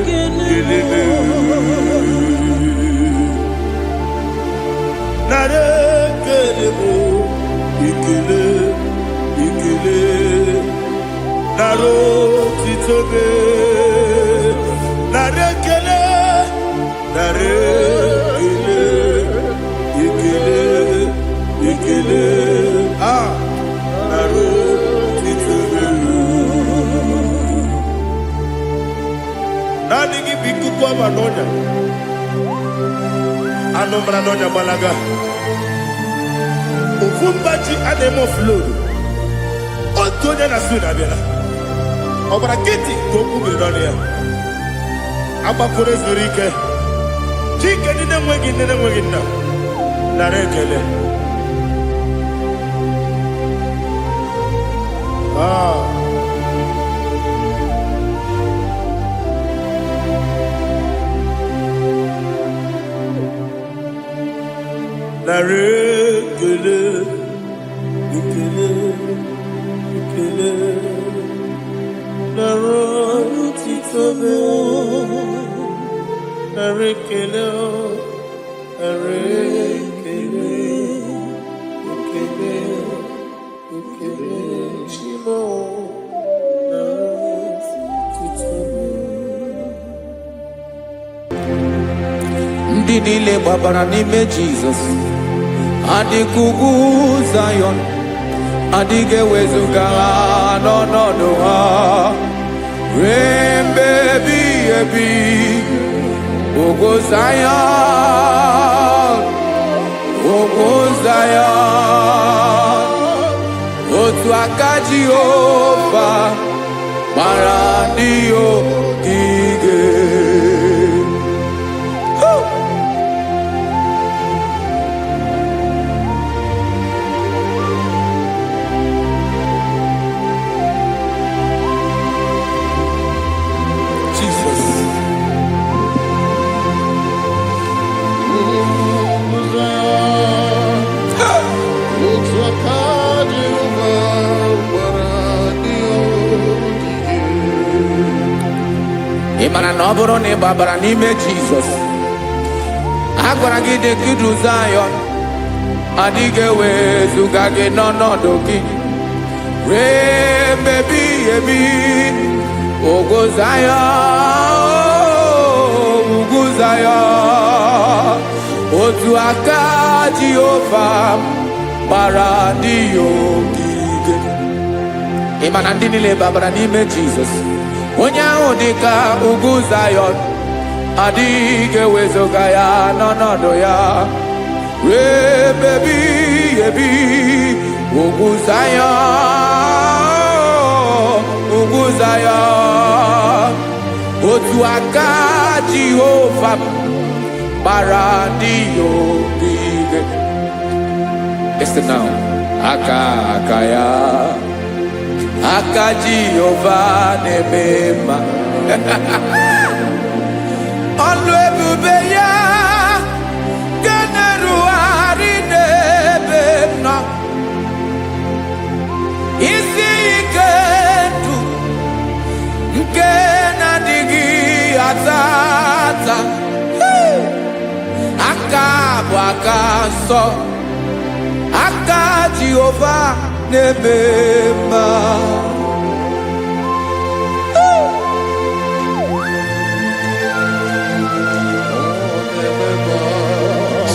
Kelebe Nare Kelebo Ikele Naro titobe Nare kele Ikele Naro titobe Nani biku kwa manonya Anomra nonya balaga Ufumbaji anemo flow Otonya na suna bela Obara kiti koku bironia Aba kore zurike Chike nene mwegi na Narekele Narekele Ikele Naro titobe Narekele Shimo Naro titobe Ndị niile gbabara n'ime Jizọs adịkugwu Zion adịghị ewezuga ha n'ọnọdụ ha ruo mgbe ebighị ebi. Ogo Zion, otu aka Jehova gbara ndị ogige. Ịmara na ọ bụrụ na ị gbabara n'ime Jizọs, a gwara gị dị kudu Zion adịghị ewezuga gị n'ọnọdụ gị ruo mgbe ebighị ebi. Ogo Zion, otu aka Jehova gbara ndị ogige. Ịmara ndị niile gbabara n'ime Jizọs, onye ahụ dịka ugwu Zion adịghị ewezuga ya n'ọnọdụ ya ruo mgbe ebighị ebi. Ugwu Zion, otu aka Jehova gbara ndị ogige. Listen now, aka ya aka Jehova na-eme mma. Ọlụ ebube ya ga-erugharị n'ebe m nọ. Isi ike ndụ nke na-adịghị ata akaso aka Jehovah nebema.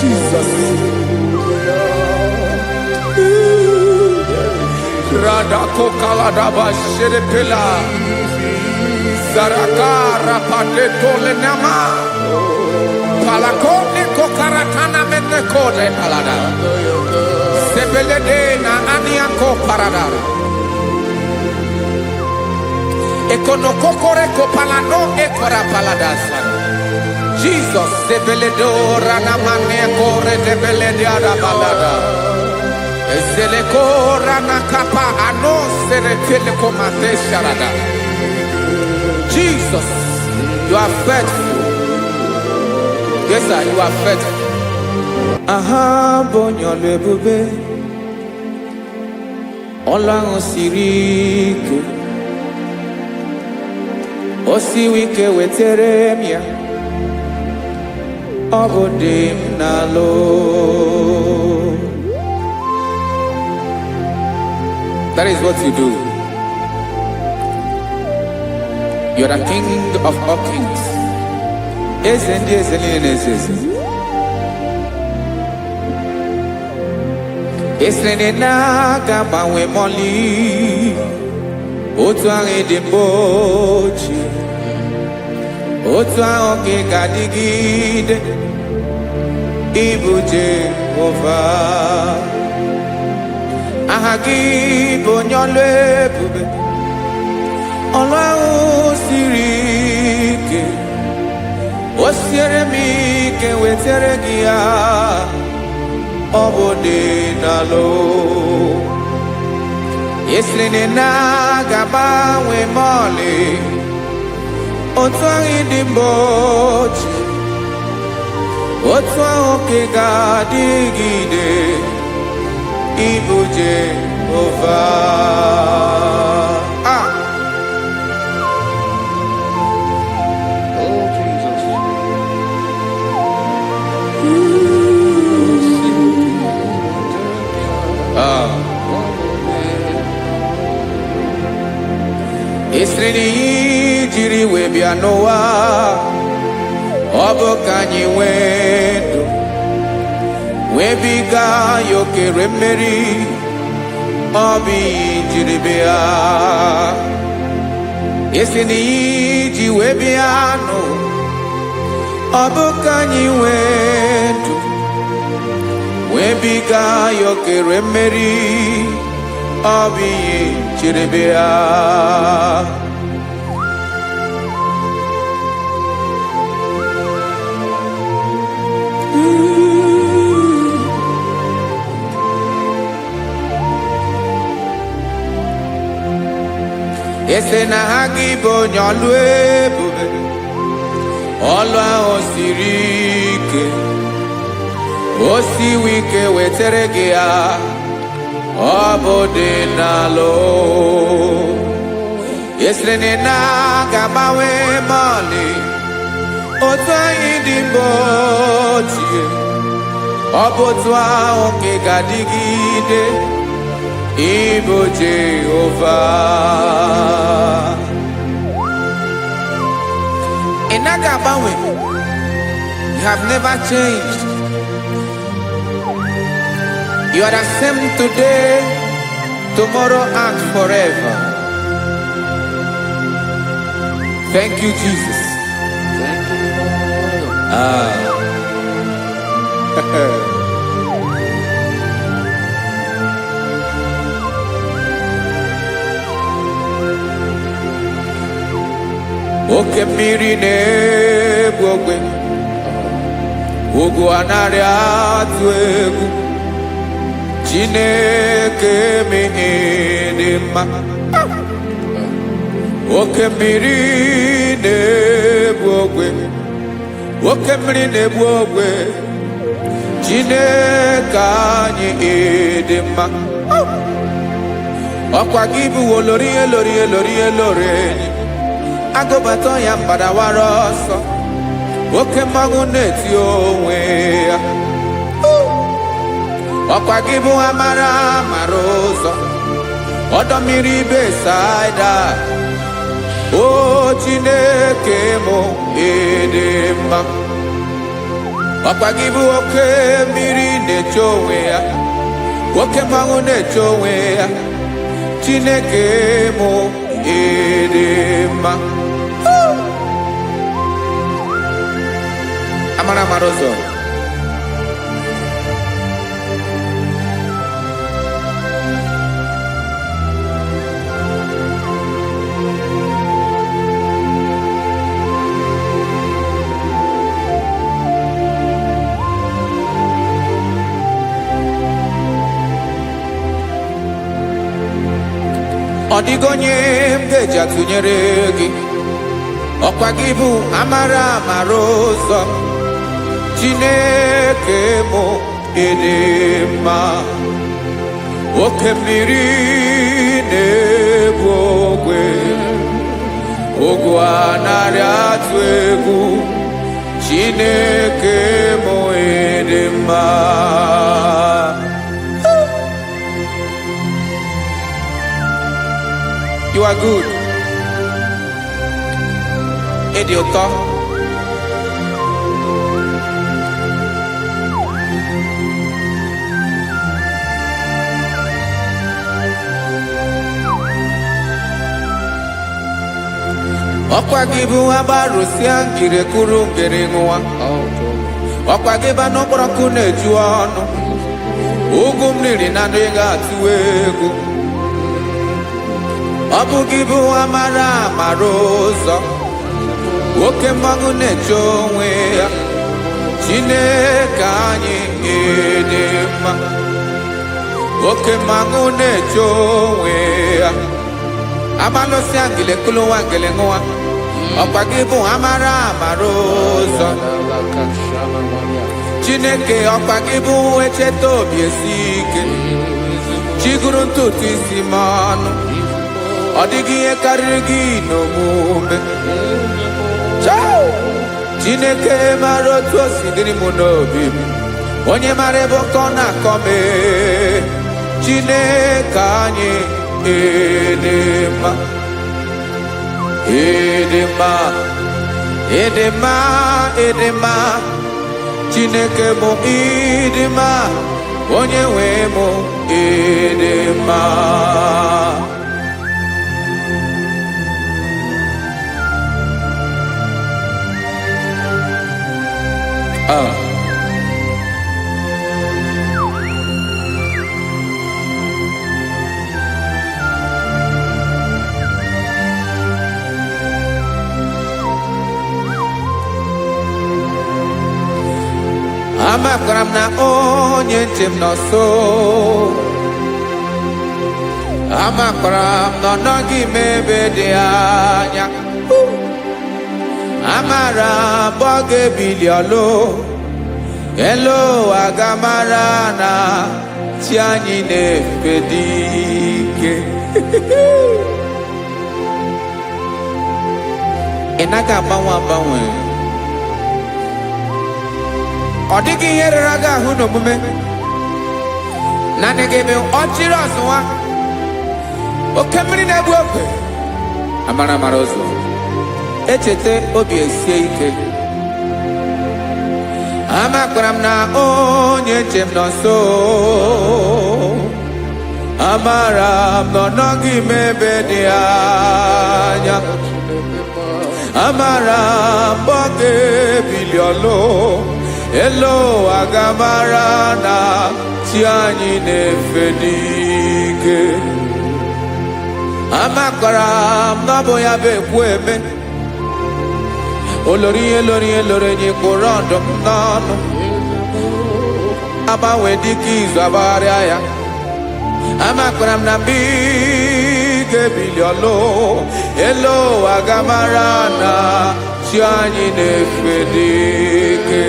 Jesus. Radako kaladaba sherepela Zarakara padeto lenama Palakone kokaratana mene kode palada Sebelede na aniako paradara Ekonokokore kopalano ekora paladasa Jesus sebeledo ranamane kore debelede arabalada Ezelekora nakapa ano serepele komate sharada. Jesus, you are faithful. Yes, sir, you are faithful. Aha, bonyo lebube. Olang osiriku. Osiwike weteremia. Obodim nalo. That is what you do. You are the King of all kings. Esrene na gaba we moli. Otu ange dembochi. Otu ange gadigide. Ibu Jehovah. Ahagi bonyole bube Olorun sirike Osiere mi ke wetere gia Obode nalo Yeslene na gaba we mole Otwangi dimbochi Otwangi gadigide Ibu Jehovah. Oh, Jesus. Isrini jiri webia Noah. Obo kanyi wendo. Webiga yoke remeri Obi jiribea Yesini ji webiano Obukanyi wendu Webiga yoke remeri Obi jiribea Ese na hagi bonyolwe bube Olwa osirike Osi wike weteregea Obode nalo Ese na gabawe mali Otwa idimbotie Obotwa onke gadigide Ibu Jehovah. Inagabawe, you have never changed. You are the same today, tomorrow, and forever. Thank you, Jesus. Thank you, Lord. Oke mmiri na-egbu ogwe ugwu anarị atụ egwu Chineke mee dị mma oke mmiri na-egbu ogwe oke mmiri na-egbu ogwe Chineke anyị dị mma ọkwa gị bụ olori enyi Agobato ya mbadawara ọsọ oke mmanwụ na-eti onwe ya ọkwa gị bụ amara mara ụzọ ọdọ mmiri Besaida. O Chineke mụ ịdị mma, ọkwa gị bụ oke mmiri na-eche onwe ya, oke mmanwụ na-eche onwe ya. Chineke mụ ịdị mma. Amara mara ụzọ. Ọ dịghị onye m ga-eji atụnyere gị, ọkwa gị bụ amara mara ụzọ. Chineke mụ ịdị mma, oke mmiri na-ebu ogwe, ogwu anaghị atụ egwu. Chineke mụ ịdị mma. You are good. Ịdị ụtọ. Ọkwa gị bụ agbarụsịa ngiri kụrụ ngiri nwa, ọkwa gị ba n'okporoko na-eju ọnụ, ugwu mmiri na adịghị atụ egwu. Ọ bụ gị bụ amara mara ụzọ, oke mmanwụ na-eche onwe ya. Chineke anyị ịdị mma, oke mmanwụ na-eche onwe ya. Amalụsị ngile kụrụ nwa ngile nwa, ọkwa gị bụ amara mara ụzọ. Chineke ọkwa gị bụ echeta obi esi ike, chigụrụ ntutu isi m ọnụ. Ọ dịghị ihe karịrị gị n'omume. Chineke mara otu o si dịrị m n'obi m, onye mara ebe ọkọ na-akọ m. Chineke anyị ịdị mma, ịdị mma, ịdị mma, ịdị mma. Chineke bụ ịdị mma, onye nwe m ịdị mma. Amakwara m na onye nche m nọ nso, amakwara m na ọ nọghị m ebe dị anya. Amara m ọ ga-ebili ọlụ, elu ụwa ga-amara na chi anyị na-efe dị ike. Ị naghị agbanwe agbanwe, ọ dịghị ihe rere gị ahụ n'omume. Naanị gị bụ ọchịrị ọzụwa, oke mmiri na-ebu ofe. Amara mara ụzọ, echeta obi esie ike. Amakwara m na onye nche m nọ nso, amara m na ọ nọghị m ebe dị anya. Amara m ọ ga-ebili ọlụ, elu ụwa ga-amara na chi anyị na-efe n'ike. Amakwara m na ọ bụ ya bụ ekwu eme, olori ihe lori ihe lori enyi kpụrụ ọdụm n'ọnụ. Agbanwe dịka izu agbagharịa ya. Amakwara m na mgbe ị ga-ebili ọlụ, elu ụwa ga-amara na chi anyị na-efe n'ike.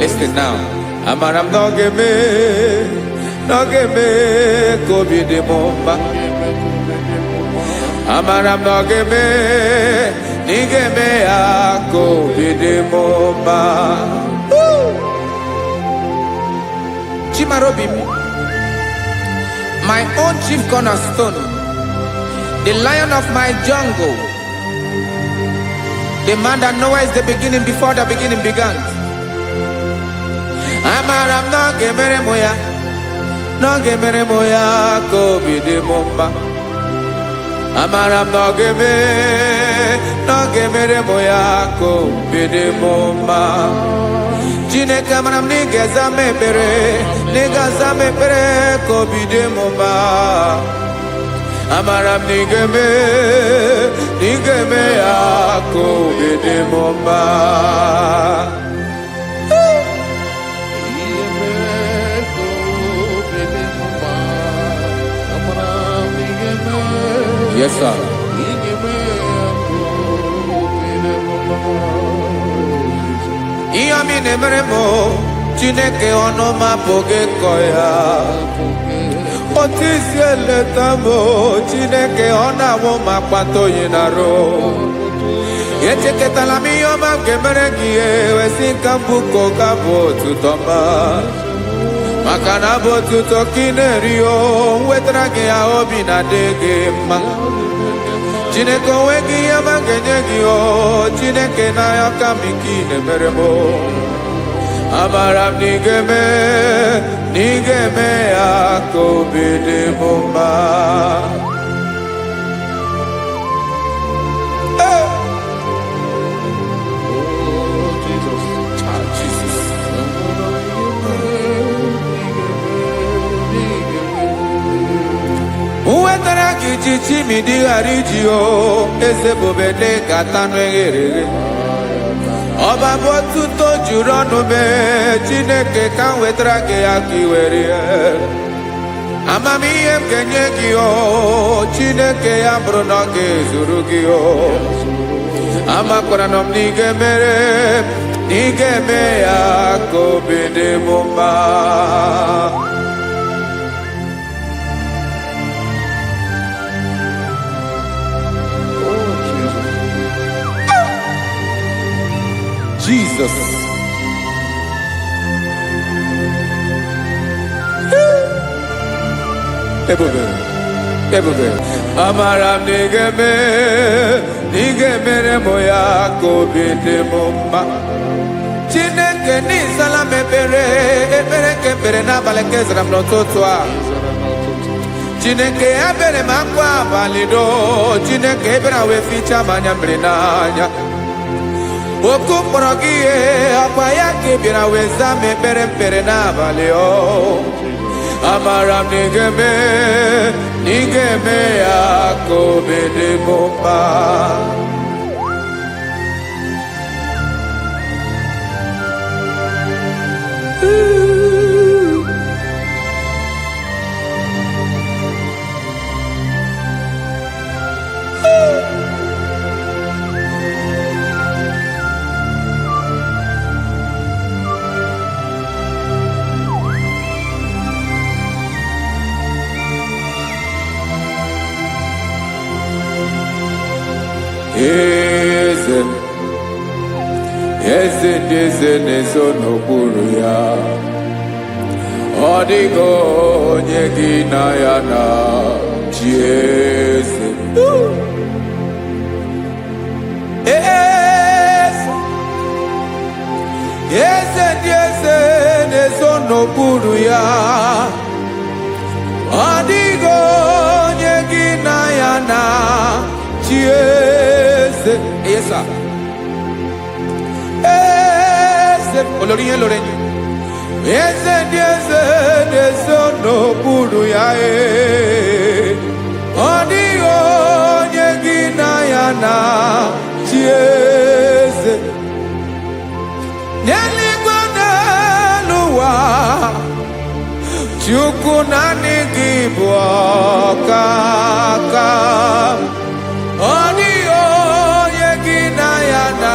Listen now. Amara m na ọ ga-eme ka obi dị m mma. Amara m na ọ ga-eme na ị ga-eme ya ka obi dị m mma. Chimarobim, my own chief cornerstone, the lion of my jungle, the man that knows the beginning before the beginning began. Amaram no gemere moya ko bide mumba. Amaram no gemere moya ko bide mumba. Jine kamaram ni gezame pere ko bide mumba. Amaram ni geme ako bide mumba. Yes, sir. Iyami nemeremo, Chineke onoma poge koya. Otisi eletamo, Chineke onawo makpato yinaro. Yecheke talami yoma gemeregie, wesinkambuko kabo tutoma. Makana botu tokinerio, wetrage ya obi na dege ma. Chineke wegi ya mangenyegi o, Chineke na ya kamiki nemeremo. Amaram nigeme ako bide mumba. Uwetaraki chichi midi harijio, eze bobede katano egere. Oba botu to jurono me, Chineke kan wetaraki akiwere. Amami em kenyegio, Chineke ya bronoge zurugio. Amakoranom nigeme ako bide mumba. Jesus. Ebube. Amaram nigeme moya ko bide mumba. Chineke ni salame pere ke na baleke zram no totwa. Chineke abere makwa valido, Chineke bera we ficha manyambre nanya. Okuporogie apaya ke bira weza me pere na valeo. Amaram nigeme ako bide mumba. Eze nezo n'okpuru ya. Ọ dịghị onye gị na ya na chi eze. Eze ndị eze nezo n'okpuru ya. Ọ dịghị onye gị na ya na chi eze. Yes, sir. Olórin lórin. Eze n'okpuru ya ọ dịghị onye gị na ya na chi eze. N'eluigwe n'elu ụwa, Chukwu naanị gị bụ ọkaka. Ọ dịghị onye gị na ya na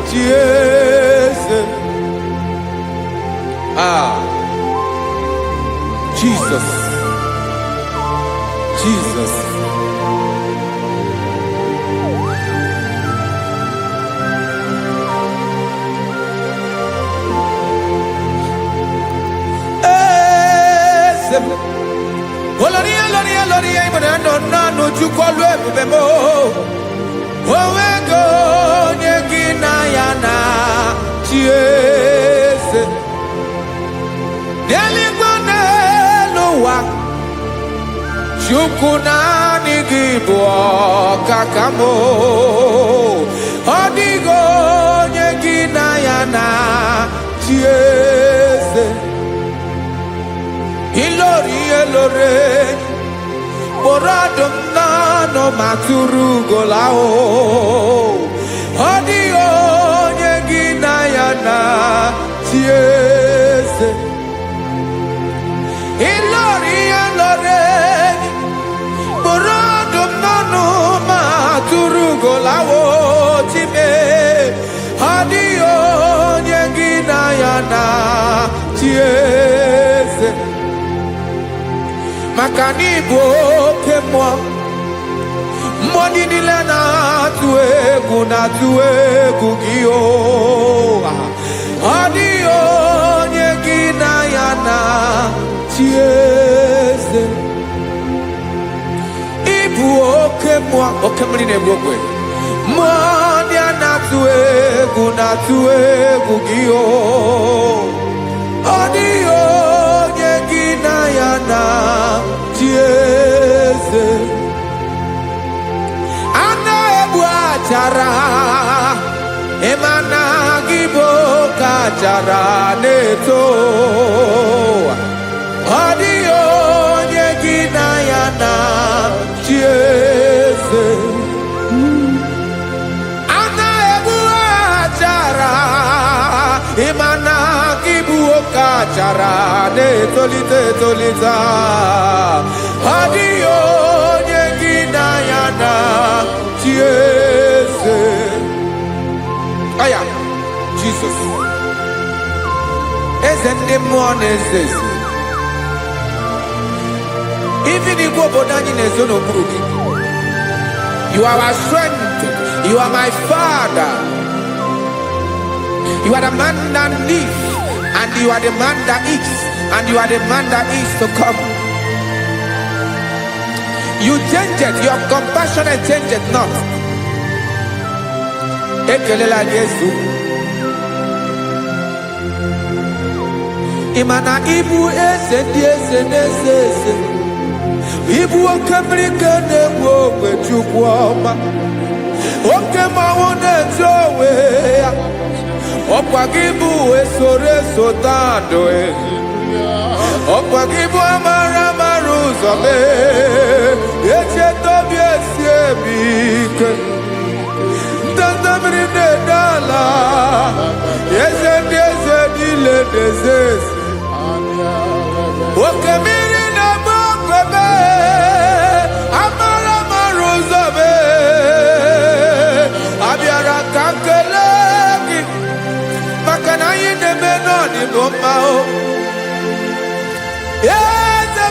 chi eze. Jesus. eze m olori imana no nanu chukwalu ebube mo owego onye gị na ya na chi eze n'eluigwe n'elu ụwa Chukwu naanị gị bụ ọkaka m ọ dịghị onye gị na ya na chi eze ilori kpụrụ ọdụm n'ọnụ ma tụrụ ugola ọ dịghị onye gị na ya na chi eze ilori kpụrụ ọdụm n'ọnụ ma tụrụ ugola chime ọ dịghị onye gị na ya na chi eze maka na ịbụ oke mmụọ niile na-atụ egwu gị ọ dịghị onye gị na ya na chi eze ịbụ oke mmụọ oke mmiri na-egbu ogwe mmụọ ndị a na-atụ egwu gị ọ dịghị onye gị na ya na chi eze a na-egbu achara ịma na gị bụ ka achara na-eto ọ dịghị onye gị na ya na chi eze a na-egbu achara ịma na gị bụ ka achara na-etolite ọ dịghị onye gị na ya na chi eze aya Jizọs eze ndị mmụọ na-eze eze ibi n'igwe obodo anyị na-ezo n'okpuru gị you are our strength, you are my father, you are the man that lives and you are the man that eats and you are the man that is to come. You change it, your compassion change it not. Ekelela Jesu imana ibu eze ndị eze na-eze eze ibu oke mmiri ka na-egbu ogwe Chukwu ọma oke mmanwụ na-eti onwe ya ọkwa gị bụ esoro tando ọkwa gị bụ amara ụzọ echeta obi esi ebi ike ndanda mmiri na-ede ala eze ndị eze niile na-eze eze oke mmiri na-agba okwebe amara ụzọ abịara ka nkele gị maka na anyị na-eme n'ọdịbụ mma eze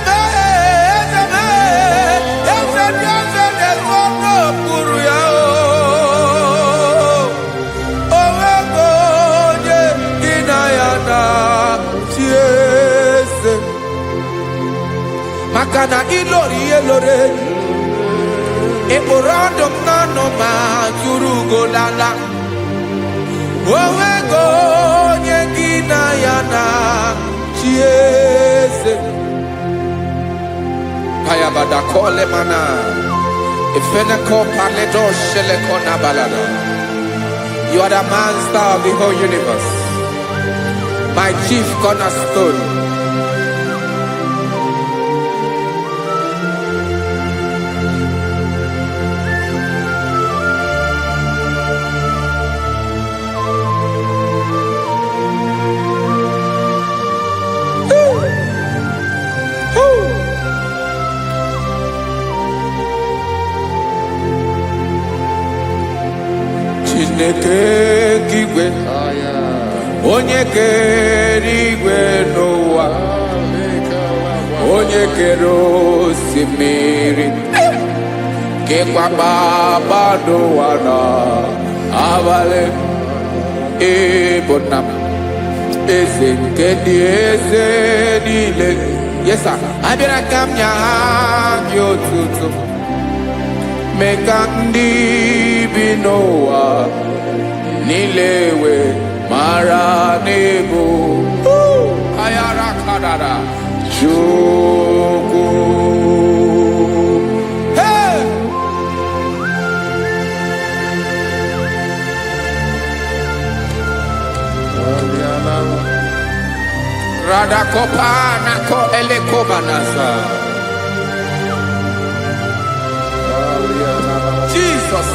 ndị eze na-ezo n'okpuru ya onwego onye gị na ya na chi eze maka na ilori ịkpụrụ ọdụm n'ọnụ ma tụrụ ugolala onwego onye gị na ya na chi eze ayabada kole mana ifeneko paledo sheleko na balada you are the master of the whole universe my chief cornerstone Chineke igwe onye kere igwe n'ụwa onye kere osimiri kekwa kpakpando ụwa n'abalị ịbụ nna m eze nke ndị eze niile Yes, sir. Abịara ka m nya gị otuto. Mee ka ndị bi n'ụwa niile wee mara n'ebu ayara kadara Chukwu. Hey! Radakopa nako elekobanasa. Jesus.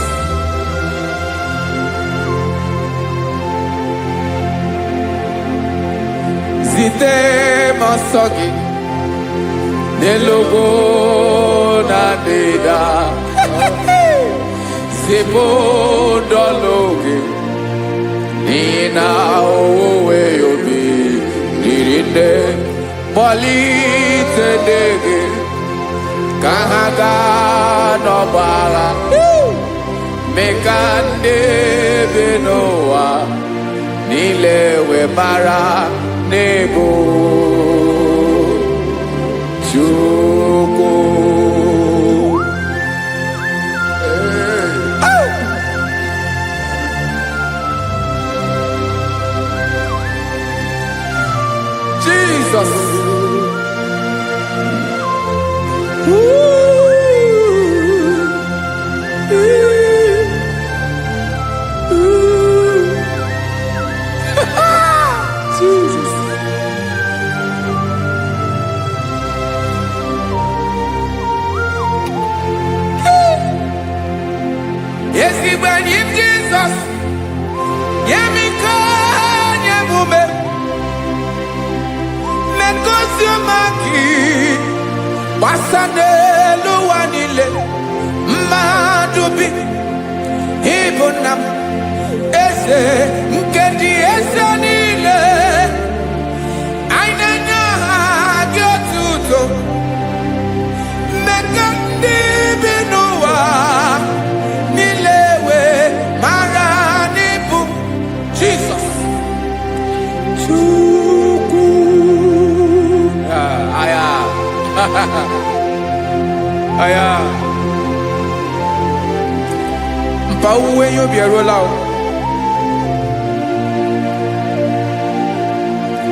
Zite masogi nelogo na deda Zipo dologe Nina owe yobi Nirinde Molite dege Kahaga nobala Mekande benoa Nilewe mara nebo Chukwu. Jesus. Jesus. Yes, he went in Jesus. Yemika, Yemume. Mekosiomaki. Wasane luwanile. Madubi. Ibunam. Ese. Nkedi ese nile. Ainanya gyotuto. Mekandi binuwa. Nilewe maranibu. Jesus. Chukwu. Aya. Aya. Mpa uwe yo bierola o.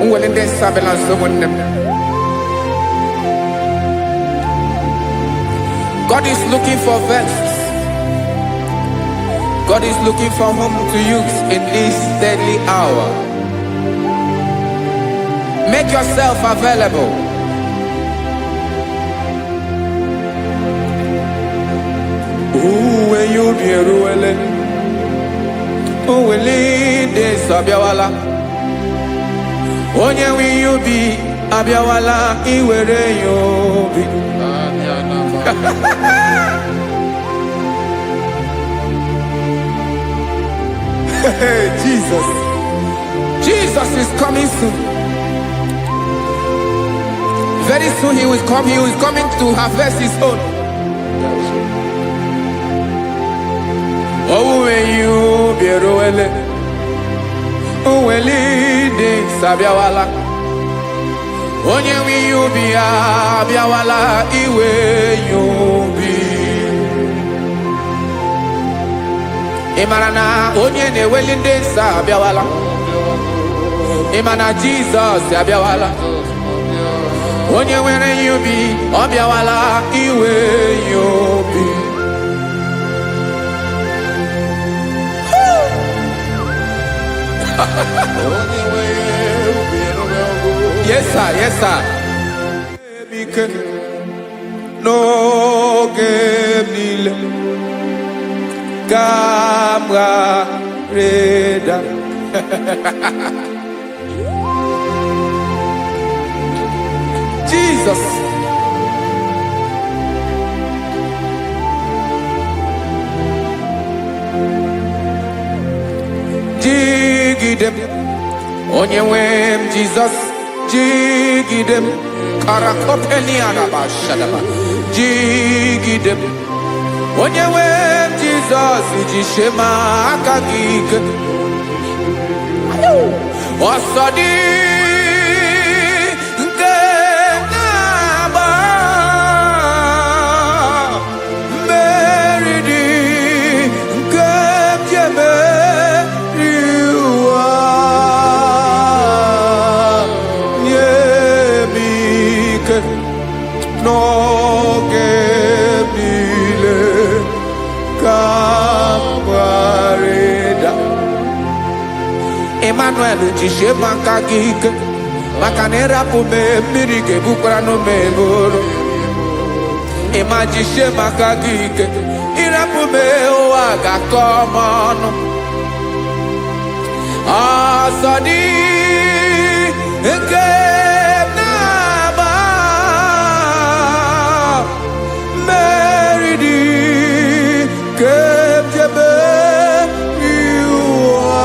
Unwele de sabela someone. God is looking for vessels. God is looking for whom to use in this deadly hour. Make yourself available. Uwe you be ruele. Uwe de sabiawala. Onye wi you be abiawala iwere you be. Jesus. Jesus is coming soon. Very soon he will come. He is coming to harvest his own. Oh, when you be roele, oh, when de sabiawala, onye wi you be abiawala iwe you be. Imarana onye ne welinde sabiawala. Imana Jesus sabiawala. Onye were you be obiawala iwe you be. Yes, sir. Yes, sir. No game nile. Kamra reda. Jesus. Jigidem. Onye wem Jesus. Jigidem. Karakopeni anabashadaba. Jigidem. Onye wem Jesus. Ujishema akagike. Osodi. Nke na n'oge niile ka m gharịda. Emmanuel jisie maka gị ike, maka na ịrapụ m mmiri ga-ebukwara n'ume eboro. Ịma jisie maka gị ike, ịrapụ m ụwa ga-akọ m ọnụ. Ọsọ dị nke na-agba, mmeri dị nke jebe iwa,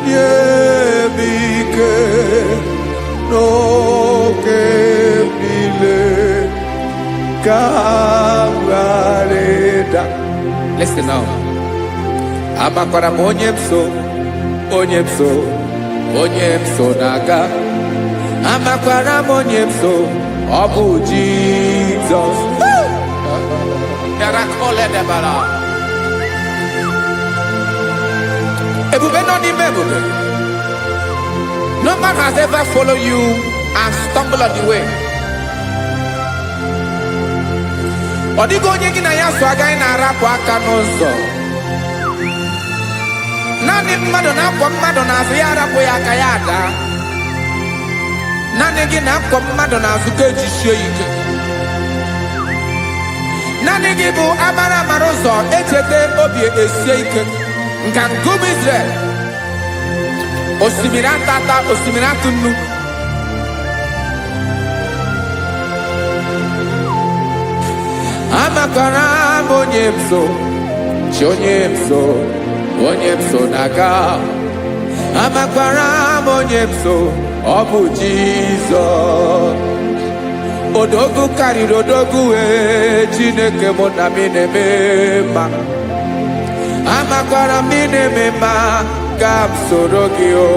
nye m ike n'oge niile ka m gharịda. Listen now. Amakwara m onye m so, onye m so, onye m so na-aga. Amakwara m onye m so, ọ bụ Jizọs. Ebube nọ n'ime ebube. No man has ever followed you and stumbled on the way. Ọ dịghị onye gị na ya so agaghị na-arapụ aka n'ụzọ. Naanị mmadụ na-akwọ mmadụ n'azụ ya arapụ ya aka ya ada. Naanị gị na-akwọ mmadụ n'azụ ka ejisie ike. Naanị gị bụ amara ụzọ echete obi esie ike. Nka ngụbụ Izrel, osimiri atata, osimiri atụ nnu. Amakwara m onye m so, chi onye m so, onye m so na-aga. Amakwara m onye m so, ọ bụ Jizọs. Odogwu karịrị odogwu, Chineke mụ na mi na-eme mma. Amakwara m na-eme mma, ka m soro gị o.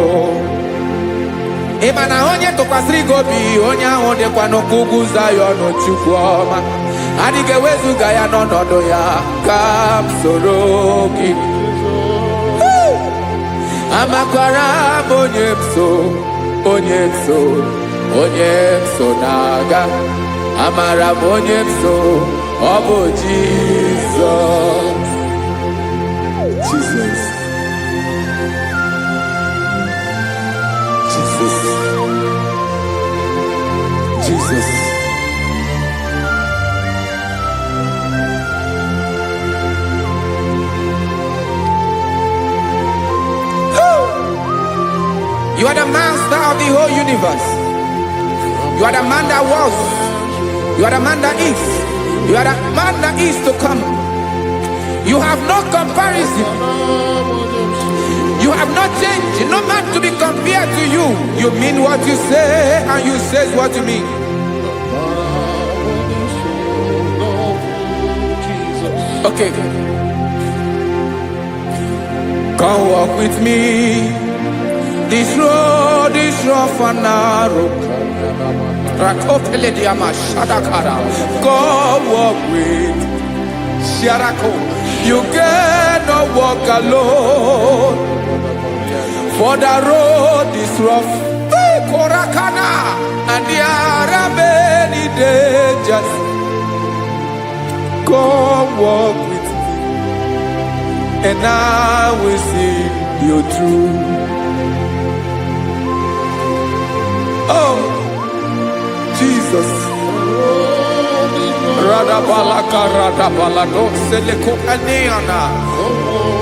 Ị ma na onye tụkwasịrị gị obi, onye ahụ dịkwa n'ụkwụ ugwu Zayọn, Chukwu ọma. Adịghị ewezuga ya n'ọnọdụ ya, ka m soro gị. Amakwara m onye m so, onye m so, onye m so na-aga. Amara m onye m so, ọ bụ Jizọs. Jesus. Jesus. Jesus. You are the master of the whole universe. You are the man that was. You are the man that is. You are the man that is to come. You have no comparison. You have not changed. No man to be compared to you. You mean what you say, and you say what you mean. Okay. Come walk with me. This road is rough and narrow. Come walk with Sharako. You cannot walk alone, for the road is rough. Korakana, and there are many dangers. Come walk with me, and I will see you through. Oh, Jesus.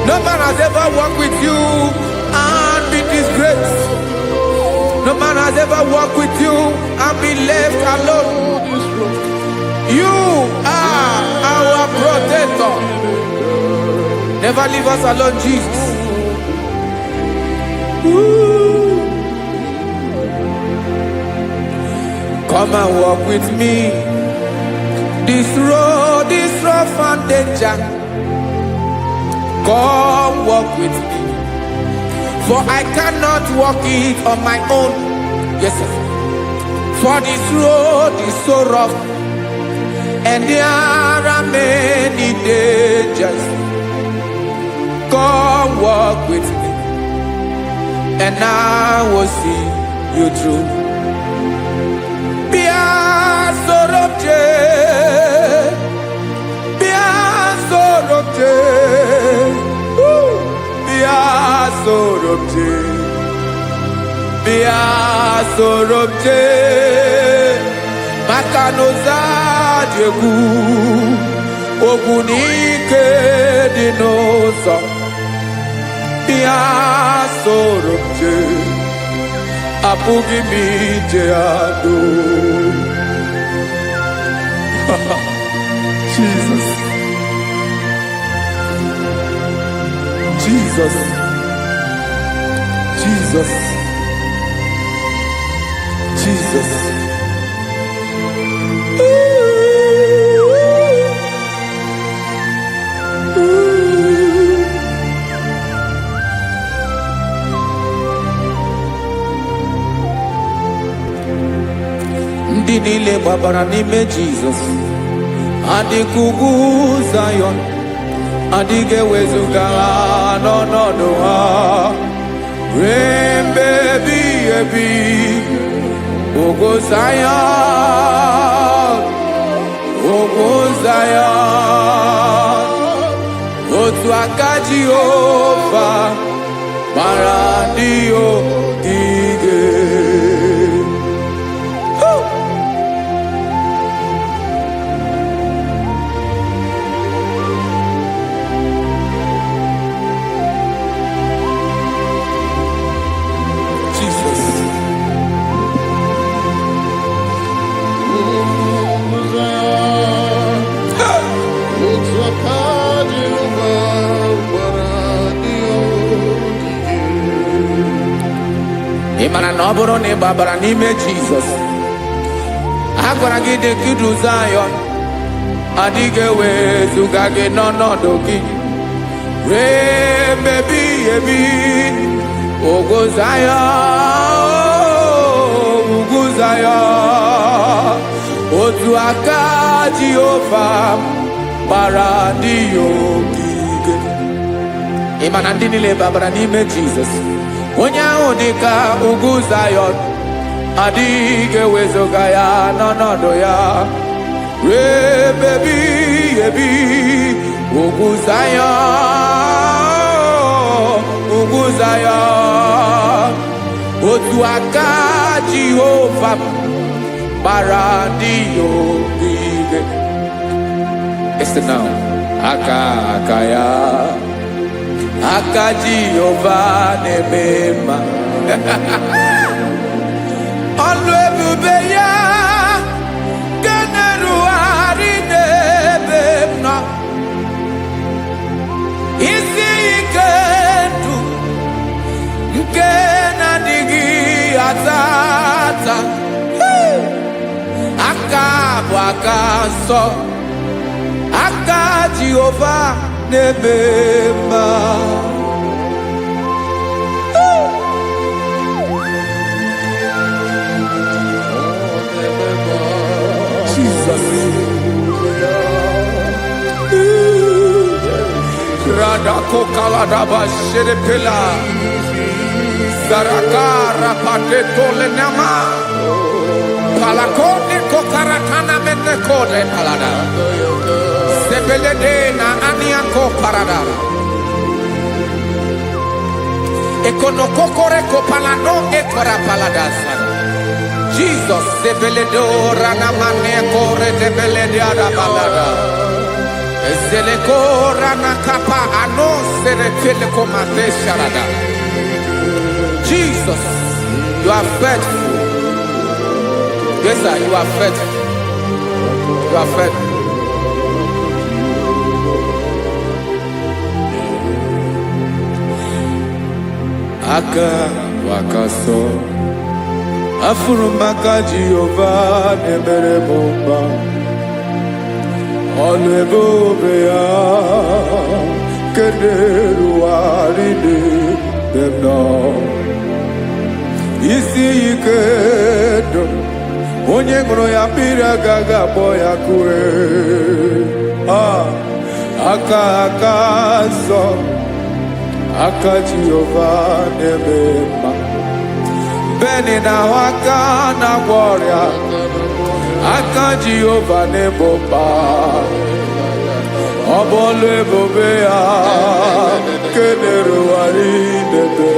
No man has ever walked with you and been disgraced. No man has ever walked with you and been left alone. You are our protector. Never leave us alone, Jesus. Ooh. Come and walk with me. This road is rough and danger. Come walk with me, for I cannot walk it on my own. Yes, sir. For this road is so rough, and there are many dangers. Come walk with me, and I will see you through. sorobje bia sorobje makanoza diegu ogunike dinosa bia sorobje apugi mije ado Jesus Jesus Jesus Jesus ndị niile gbabara n'ime Jizọs adịghị ugwu Zayọn adịghị ewezuga ha n'ọnọdụ ha ruo mgbe ebighị ebi ugwu Zayọn otu aka Jehova mara ndị ogige. Ịmara na ọ bụrụ na ị gbabara n'ime Jizọs a gwara gị dị ka idu Zayọn adịghị ewezuga gị n'ọnọdụ gị ruo mgbe ebighị ebi ugwu Zayọn otu aka Jehova gbara ndị ya ogige. Ịma na ndị niile gbabara n'ime Jizọs onye ahụ dị ka ugwu Zayọn adịghị ewezuga ya n'ọnọdụ ya ruo mgbe ebighị ebi ugwu Zayọn otu aka Jehova gbara ndị ya ogige. Listen now, aka ya aka Jehova na-eme mma ọlụ ebube ya nke na-erugharị n'ebe m nọ isi ike ndụ nke na-adịghị ata ata aka bụ aka nsọ aka Jehova na-eme mma. Jesus Radako Kaladaba Sherepela Zarakara Pateto Lenama Palakone Kokaratana Menekode Palada Sebeledena Aniako Parada Ekonokokore Kopalano Ekora Paladasa Jesus Sebeledo Ranamane Kore de Belediada Balada Zeleko Ranakapa Ano Sereteleco Mate Sharada. Jesus, you are faithful. Yes, sir, you are faithful. You are faithful. Aka wakaso afurumaka Jehova nebere bomba ọlụ ebube ya kederu arịde demna isi ike do onye ṅụrụ ya mmiri agaghị agbọ ya kue aka nsọ aka Jehova na-eme mma beni na aka na-agwọ ọrịa aka Jehova na-ebo mba ọ bụ ọlụ ebube ya kenerugharị n'ebe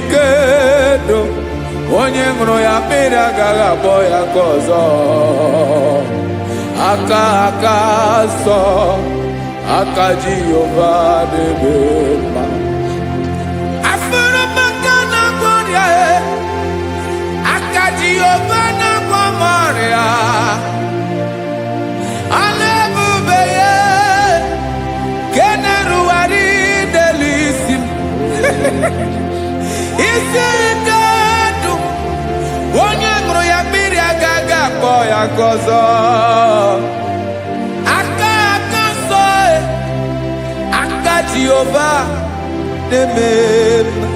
ike ndụ onye ṅụrụ ya mmiri agaghị akpọ ya ka ọzọ aka nsọ aka Jehova na-eme mma afụrụ maka na-agwọ ọrịa aka Jehova na-agwọ m ọrịa ala ebube ya ke na-erugharị n'elu isi m isi ike ndụ onye ṅụrụ ya mmiri agaghị akpọ ya ka ọzọ aka nsọ aka Jehova na-eme mma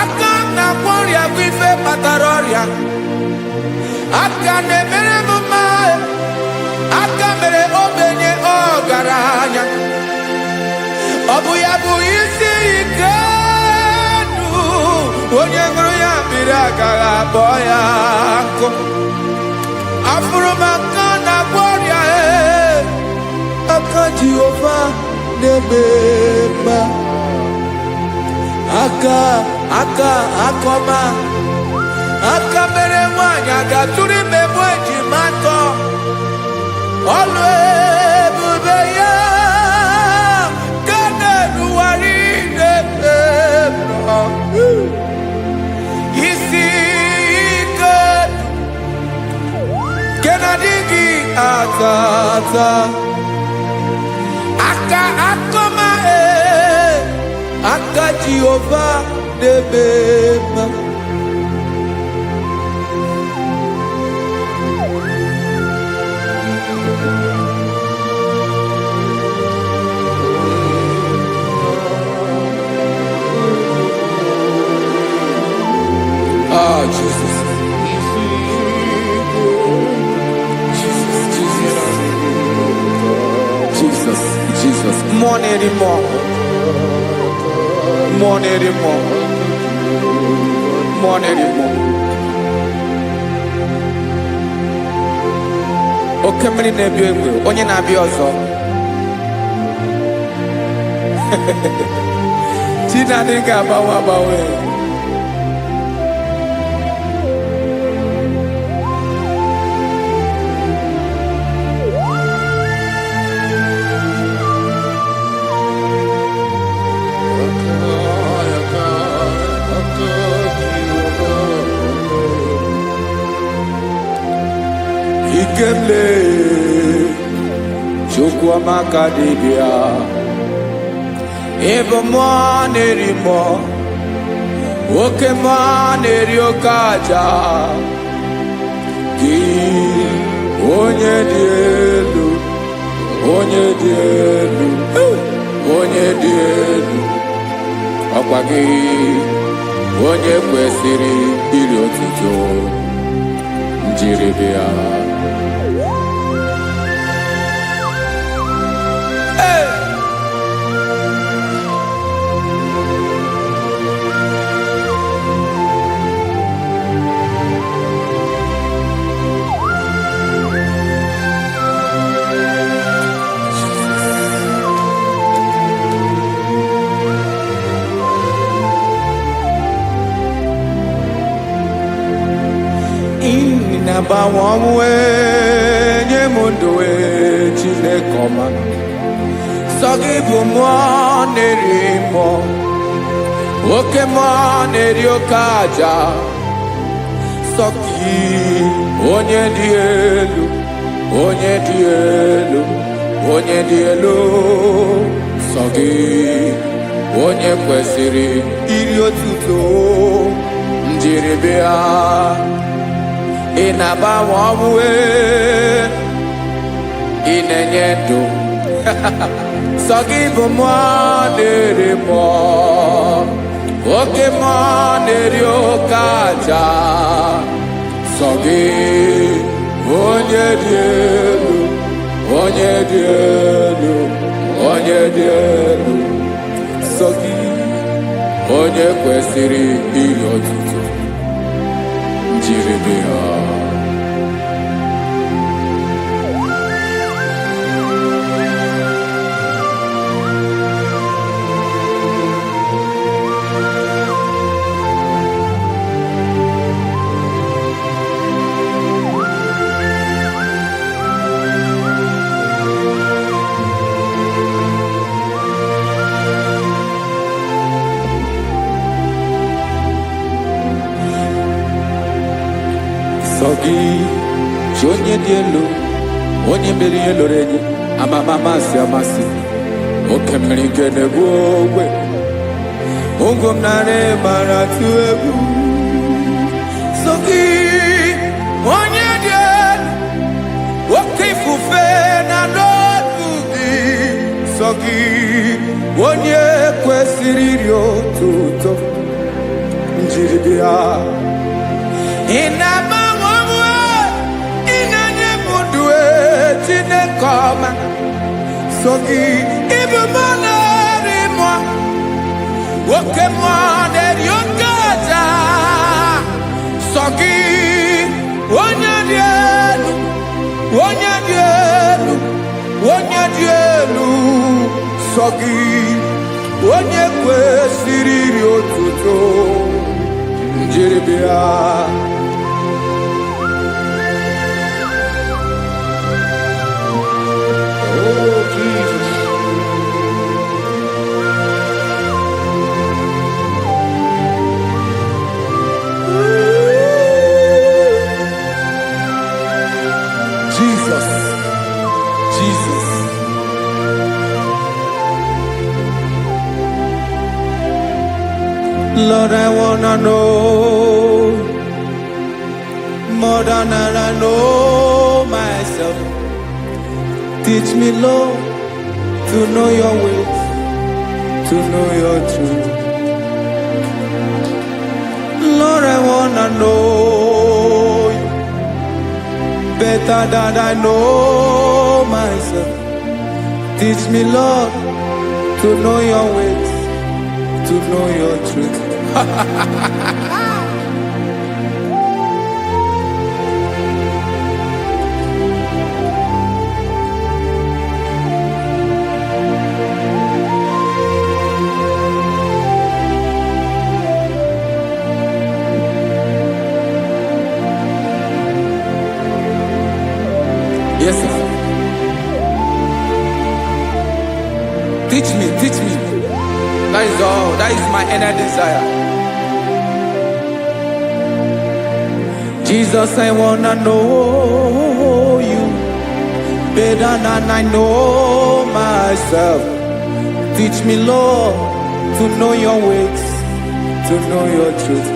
aka na-agwọ ọrịa bụ ife kpatara ọrịa aka na-emere m mma aka mere ogbenye ọgaranya ọ bụ ya bụ isi ike ndụ onye ṅụrụ ya mmiri agaghị akpọ ya nkụ afụrụ m aka na-agwọ ọrịa aka Jehova na-eme mma aka ọma aka mere nwanyị ga-atụrụ ime bụ ejima atọ ọlụ ebube ya ka na-erugharị n'ebe isi ike ke na-adịghị ata aka ọma aka Jehova na-eme mma Jesus. More anymore. Oke mmiri na-ebi egbe onye na-abịa ọzọ Chinadị ga-agbanwe Ikemle Chukwuamaka dibịa ebe mmụọ na-eri mmụọ oke mmụọ na-eri oke aja gị onye dị elu ọkwa gị onye kwesịrị iri otuto njiribịa na-agbanwe ọnwụ nye m ndụ Chineke ọma sọ gị bụ mmụọ na-eri mmụọ oke mmụọ na-eri oke aja sọ gị onye dị elu sọ gị onye kwesịrị iri otuto njiribịa ị na-agbanwe ọnwụ ị na-enye ndụ sọ gị bụ mmụọ na-eri mmụọ, oke mmụọ na-eri oke aja. Sọ gị onye dị elu, onye dị elu, onye dị elu. Sọ gị onye kwesịrị ihe otuto jiri bịa. Sọ gị chi onye dị elu, onye mere ihe loro enyi, amama amasị amasị, oke mmiri nke na-egbu ogwe, ụgwọ m nara mara tụ egwu. Sọ gị onye dị elu, oke ifufe na n'ọdụ gị. Sọ gị onye kwesịrị iri otuto njiri bịa. Ị na-agbanwe onwe, ị na-enye m ndụ Chineke ọma. Sọ gị ịbụ mmụọ na-eri mmụọ, oke mmụọ na-eri oke aja. Sọ gị onye dị elu, onye dị elu, onye dị elu. Sọ gị onye kwesịrị iri otuto njiri bịa. Oh, Jesus. Jesus, Jesus. Lord, I wanna know more than I know myself. Teach me, Lord, to know your ways, to know your truth. Lord, I wanna know you better than I know myself. Teach me, Lord, to know your ways, to know your truth. Yes, sir. Teach me, teach me. That is all. That is my inner desire. Jesus, I wanna know you better than I know myself. Teach me, Lord, to know your ways, to know your truth.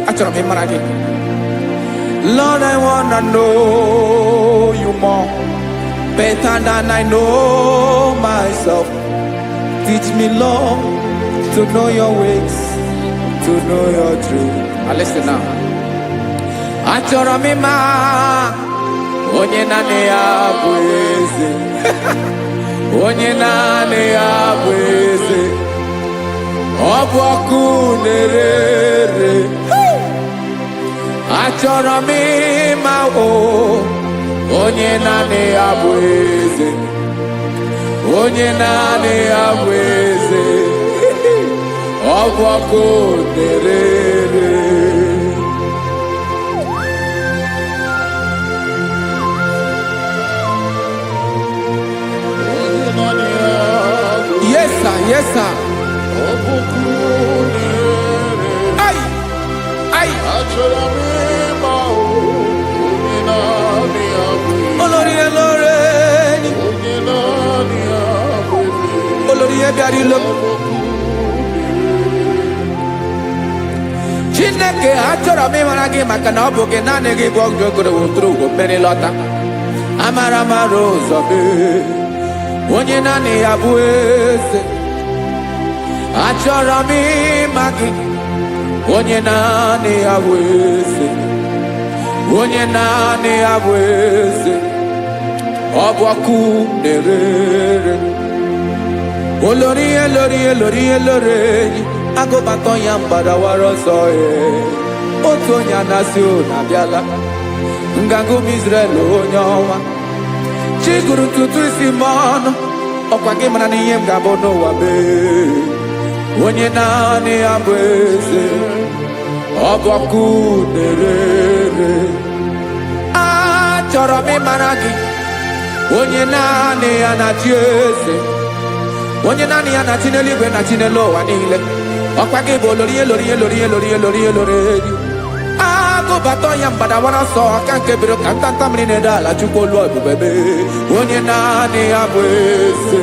Lord, I wanna know you more, better than I know myself. Teach me, Lord, to know your ways, to know your truth. Listen now. Achọrọ m ịma onye naanị ya bụ eze, onye naanị ya bụ eze, ọ bụ ọkụ na-ere. Achọrọ m ịma onye naanị ya bụ eze, onye naanị ya bụ eze, ọ bụ ọkụ na-ere. Yes, sir. Yes, sir. Ay, ay. Olórí Olórí, Olórí ebiari lo. Chineke achọrọ m ịmara gị maka na ọ bụ gị naanị gị bụ ọgụ ogologo tụrụ ụgwọ mmeri lọta. Amara mara ụzọ gị. onye naanị ya bụ eze. Achọrọ m ịma gị, onye naanị ya bụ eze, onye naanị ya bụ eze. Ọ bụ ọkụ na-erere, olori elori elori elori enyi, agụbatọ ya mgbadawara ọsọ ya. Otu onye anasị ụlọ abịala, nganga ụmụ Izrel onye ọnwa. Chi gụrụ ntutu isi m ọnụ, ọkwa gị mara na ihe m ga-abụ n'ụwa mee. Onye naanị ya bụ eze, ọ bụ ọkụ na-erere. Achọrọ m ịmara gị, onye naanị ya na-achị eze, onye naanị ya na-achị n'eluigwe na chi n'elu ụwa niile. Ọkwa gị bụ olori elori elori elori elori elori enyi, agụbatọ ya mgbadawara ọsọ aka nke biro ka ntanta mmiri na-ede ala Chukwu olu ebube mee. Onye naanị ya bụ eze,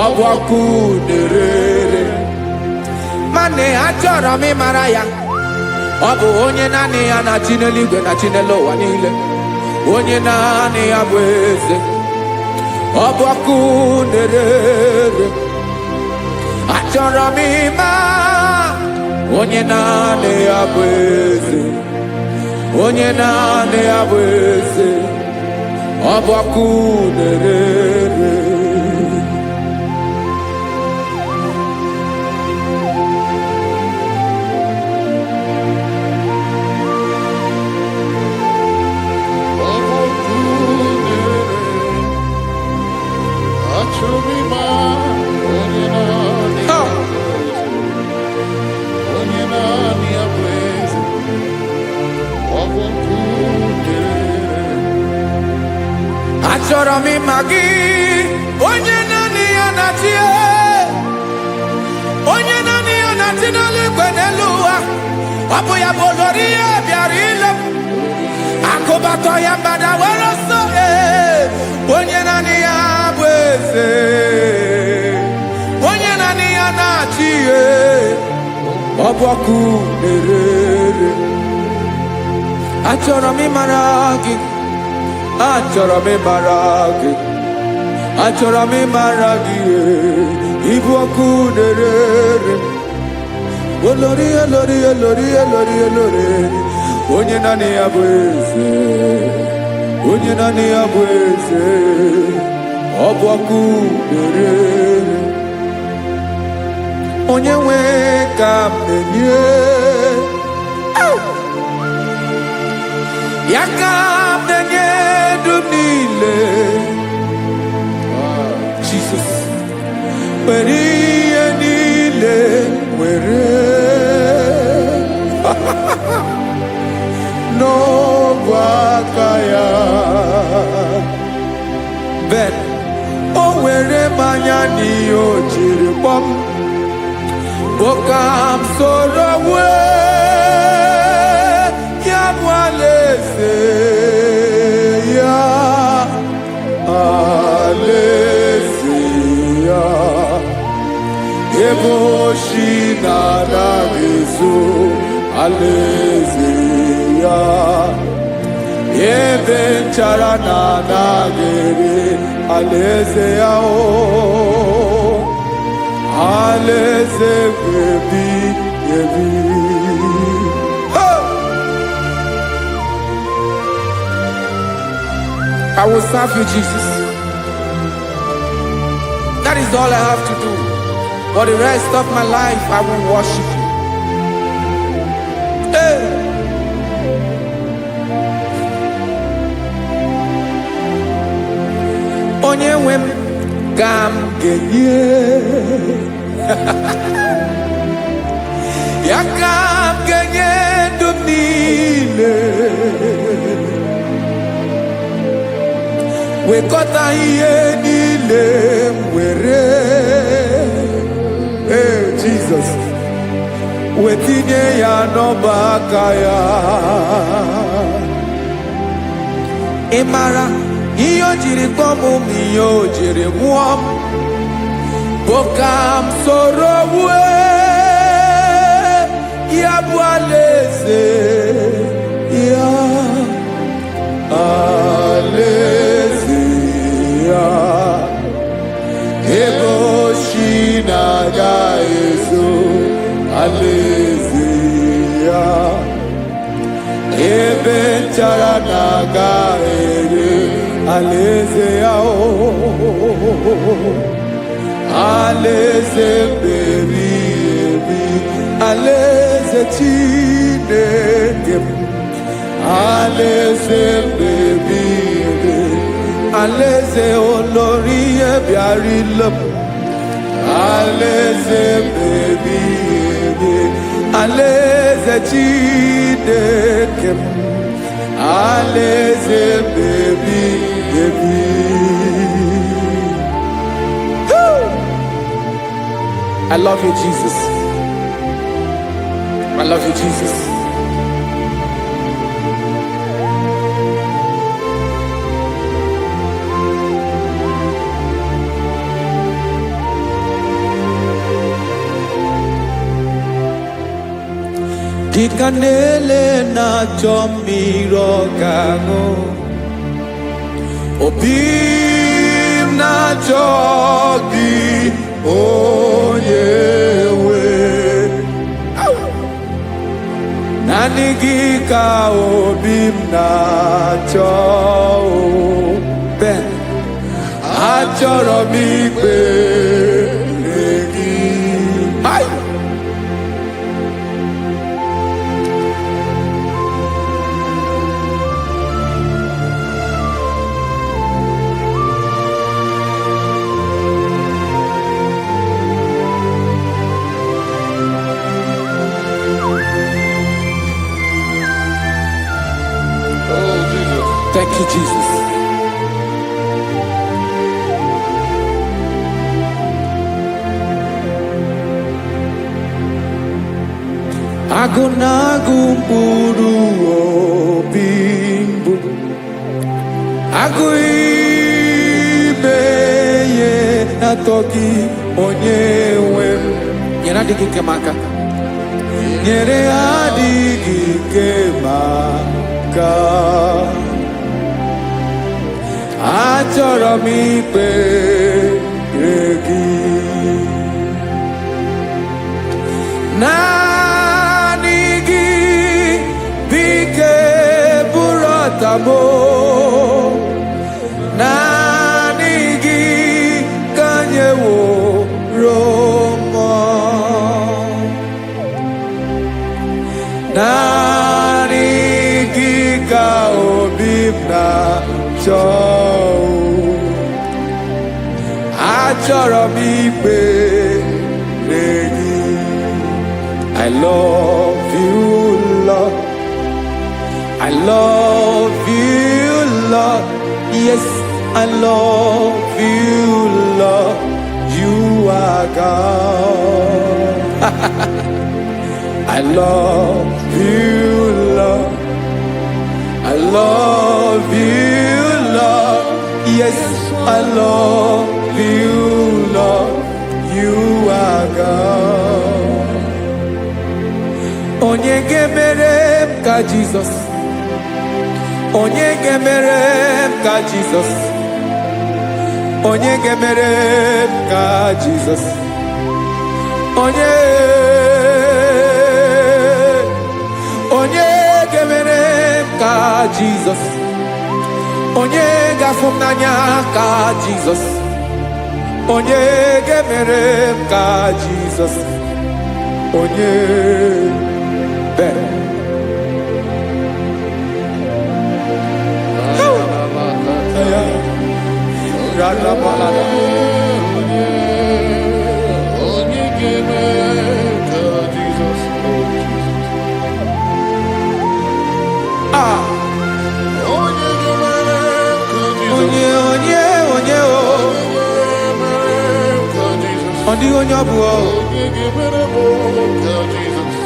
ọ bụ ọkụ na-erere. Mane achọrọ m ịmara ya, ọ bụ onye naanị ya na-achị n'eluigwe na chi n'elu ụwa niile. Onye naanị ya bụ eze, ọ bụ ọkụ na-erere. Achọrọ m ịma onye naanị ya bụ eze, onye naanị ya bụ eze, ọ bụ ọkụ na-erere. Achọrọ m ịma gị, onye naanị ya na-achị, onye naanị ya na-achị n'eluigwe n'elu ụwa. Ọ bụ ya bụ olori ya bịara ile, akụbatọ ya mgbadawara ọsọ. Onye naanị ya bụ eze, onye naanị ya na-achị, ọ bụ ọkụ na-erere. Achọrọ m ịmara gị, achọrọ m ịmara gị, achọrọ m ịmara gị, ịbụ ọkụ na-erere. Olori elori elori elori elori, onye naanị ya bụ eze, onye naanị ya bụ eze, ọ bụ ọkụ na-erere. Onye nwe ka m na-enye, ya ka m na-enye dum niile. Jesus, were ihe niile were n'ọbụ aka ya. Ben o were mmanya n'ihe o jiri kpọm, ka m soro wee ya bụ alaeze ya, alaeze ya. Ebe oshi na-anaghị ezo, alaeze ya. Ebe nchara na-anaghị ere, alaeze ya. Alaeze ebi ebi. I will serve you, Jesus. That is all I have to do. For the rest of my life, I will worship you. Hey. Onye nwe m ka m ga-enye, ya ka m ga-enye ndụ m niile. Wekọta ihe niile m were, Jesus, wetinye ya n'ọba aka ya. Ị mara ihe o jiri kpọọ m, ihe o jiri nwụọ m, bụ ka m soro wee ya bụ alaeze ya, alaeze ya. alaeze ya ebe nchara na-aga ere alaeze ya alaeze mmebi ebi alaeze Chineke m alaeze mmebi ebi alaeze olórí ebiarila m alaeze mmebi ebi alaeze Chineke m alaeze mmebi ebi. I love you, Jesus. I love you, Jesus. Kikanele na chomiro kago Obim na chogi onyewe Nanigi ka obim na cho Ben achoro mi gbe egi Hai Thank you, Jesus. Agụnagụ mkpụrụ obi mbụ agụ ime ihe atọ gị onye nwe m nyere adịghị ike m aka nyere adịghị ike m aka achọrọ m ikpere gị naanị gị bike bụrụ ọtabo naanị gị ka nyeworo m naanị gị ka obi m na-achọ achọrọ m ikpere gị I love you, Lord. I love you, Lord. Yes, I love you, Lord. You are God. I love you, Lord. I love you, Lord. Yes, I love you, Lord. You are God. Onye gemere m ka Jesus. Onye gemere m ka Jesus. Onye gemere m ka Jesus. Onye gemere m ka Jesus. Onye gafum n'anya ka Jesus. Onye gemere m ka Jesus. Onye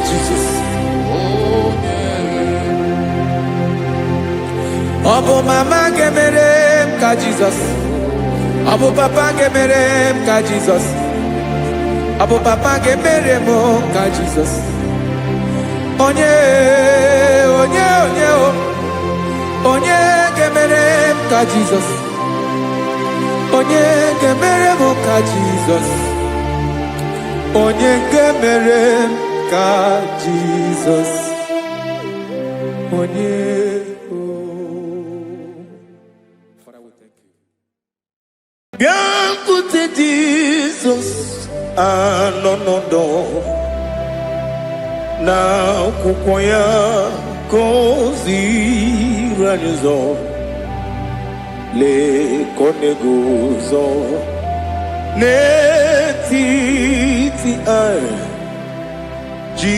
Jesus. Obu mama gemere m ka Jesus. Obu papa gemere m ka Jesus. Obu papa gemere m ka Jesus. Onye gemere m ka Jesus. Onye gemere m ka Jesus. Onye gemere m ka Jesus onye Father, we thank you. Bịakwute Jizọs anọnọdụ n'akwụkwọ ya ka o ziri anyị ụzọ, lee ka ọ na-eguzo n'etiti anyị, ji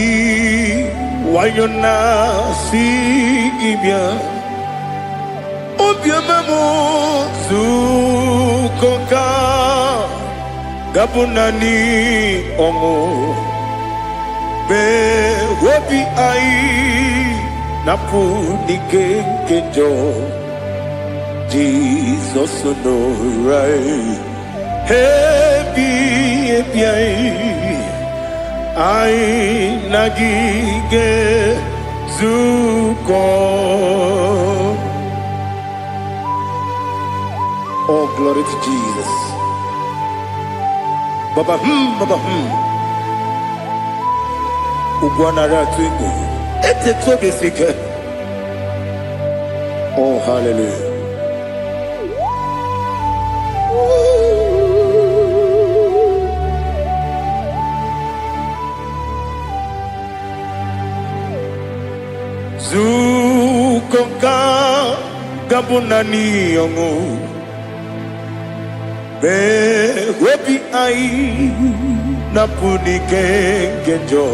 nwayọọ na-asị gị bịa. Obiọma m zukọ ka gabụ naanị ọṅụ, mee obi anyị napụ n'ike nke njọ. Jizọs nọrọ anyị ebi ebi anyị na gị ga-ezukọ. Oh, glory to Jesus. Baba, Baba, Ugwanara twingo. Ete tobe sike. Oh, hallelujah. Zukonka gabunani yongo. Webi ai napuni kenjo.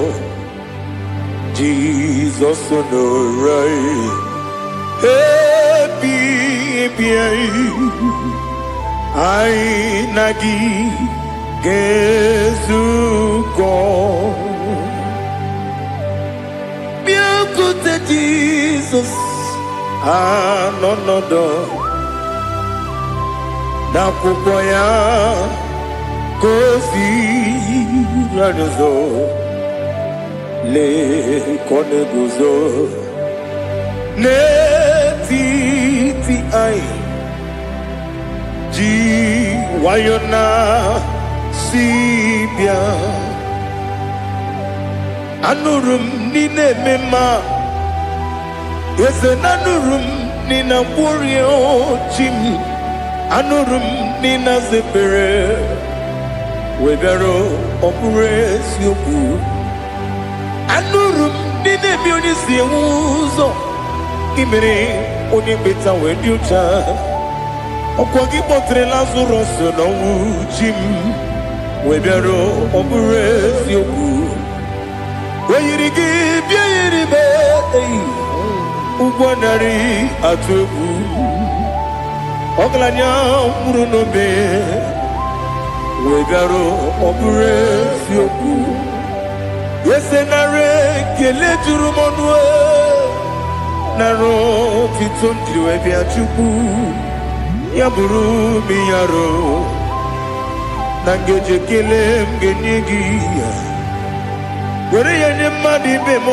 Jesus onorai happy ai nagi gezuko. Biakute Jesus anonodo n'akwụkwọ ya ka o ziri anyị ụzọ, lee ka ọ na-eguzo n'etiti anyị, ji nwayọọ na-asị bịa. Anụrụ m n'i na-eme mma, eze na anụrụ m n'i na-agbụrị ochi m. Anụrụ m nina zepere webịara ọ bụrụ eziokwu. Anụrụ m nina ebi onye si enwe ụzọ, gị mere onye mkpeta wee dị ụcha. Ọkwa gị kpọtere Lazarọs n'ọnwụ, chi m webịara ọ bụrụ eziokwu. O yiri gị bịa yiri be ụgwọ narị atụ egwu. Ọgaranya mkpụrụ n'obe wegara ọ bụrụ eziokwu. Eze nara ekele juru m ọnụ, nara otito njiri wee bịa Chukwu. Ya bụrụ m ya ro na ngeji ekele m ga-enye gị, were ya nye mmadụ ibe m,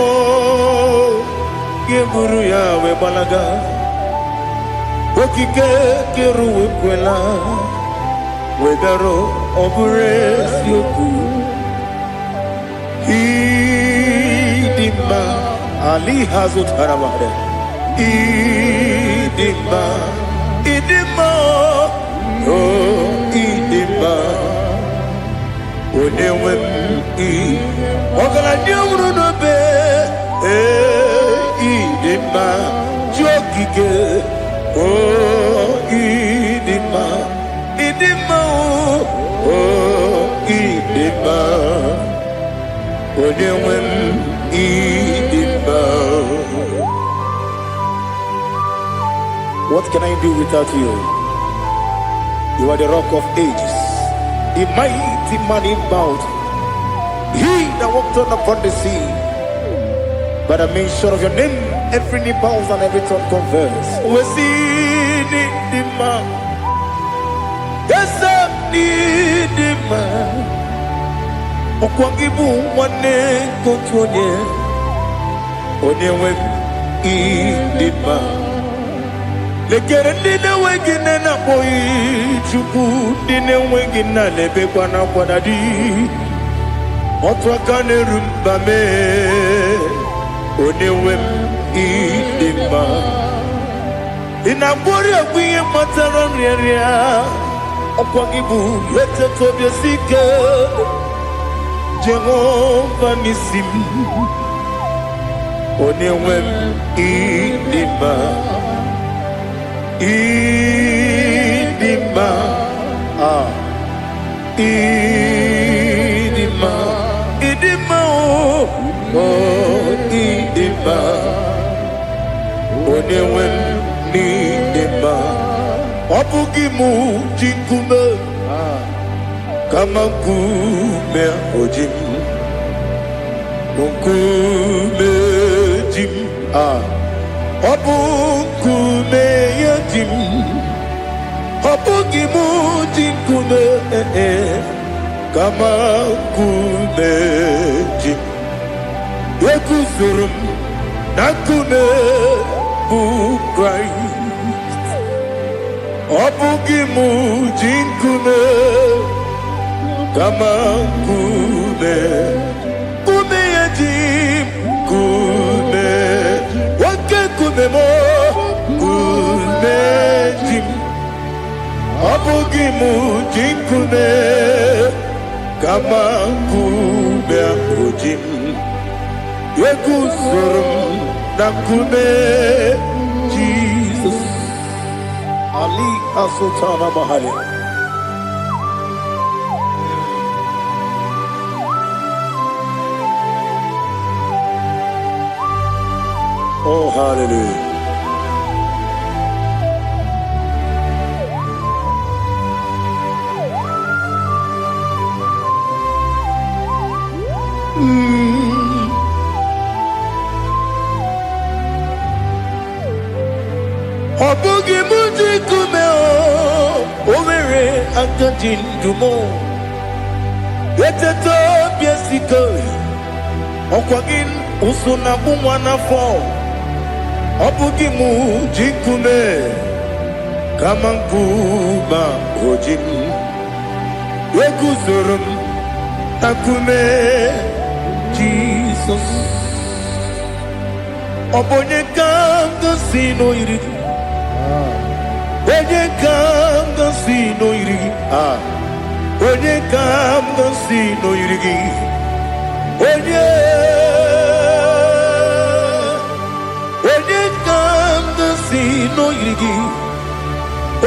ga-eburu ya wee gbalaga. Okike kere wekwela wegara ọ bụrụ eziokwu. Ịdị mma Ali hazụtara mmadụ, ịdị mma, ịdị mma, oh ịdị mma, onye nwe m ọgaranya nwụrụ n'obe. Ịdị mma ji okike. Oh, Idima, Idima, oh, Idima, Odewem, Idima. What can I do without you? You are the rock of ages, the mighty man in battle, he that walked upon the sea. By the mention of your name, every knee bows and every tongue confesses. We see the man. Yes, I need the man. Okwangibu wane kotonye. Onyewe the man. Lekere ndine wengine na boyi Chukwu ndine wengine lebe kwa na kwanadi. Otwakane rumbame onewem idima inabori agwiye matara nriaria okwagibu yete tobye sike Jehovah nisim onewem idima idima idima idima oh idima onewem idima obugimu jikume kama kume ojim kume jim obukume yajim obugimu jikume kama kume jim yekuzurum nakume bukrai obugimu jikume kama kume kume yajim kume wake kume mo kume jim obugimu jikume kama kume ojim yekuzurum nakume Jesus Ali Asutana Mahali. Oh, hallelujah. Obugi muji kume o omere akajin dumo eteto biesiko okwagin usuna bumwana fo obugi muji kume kama nkuba ojim wekuzurum takume Jesus obonye kanga sino irigi Onye kanga sino irigi Onye kanga sino irigi Onye kanga sino irigi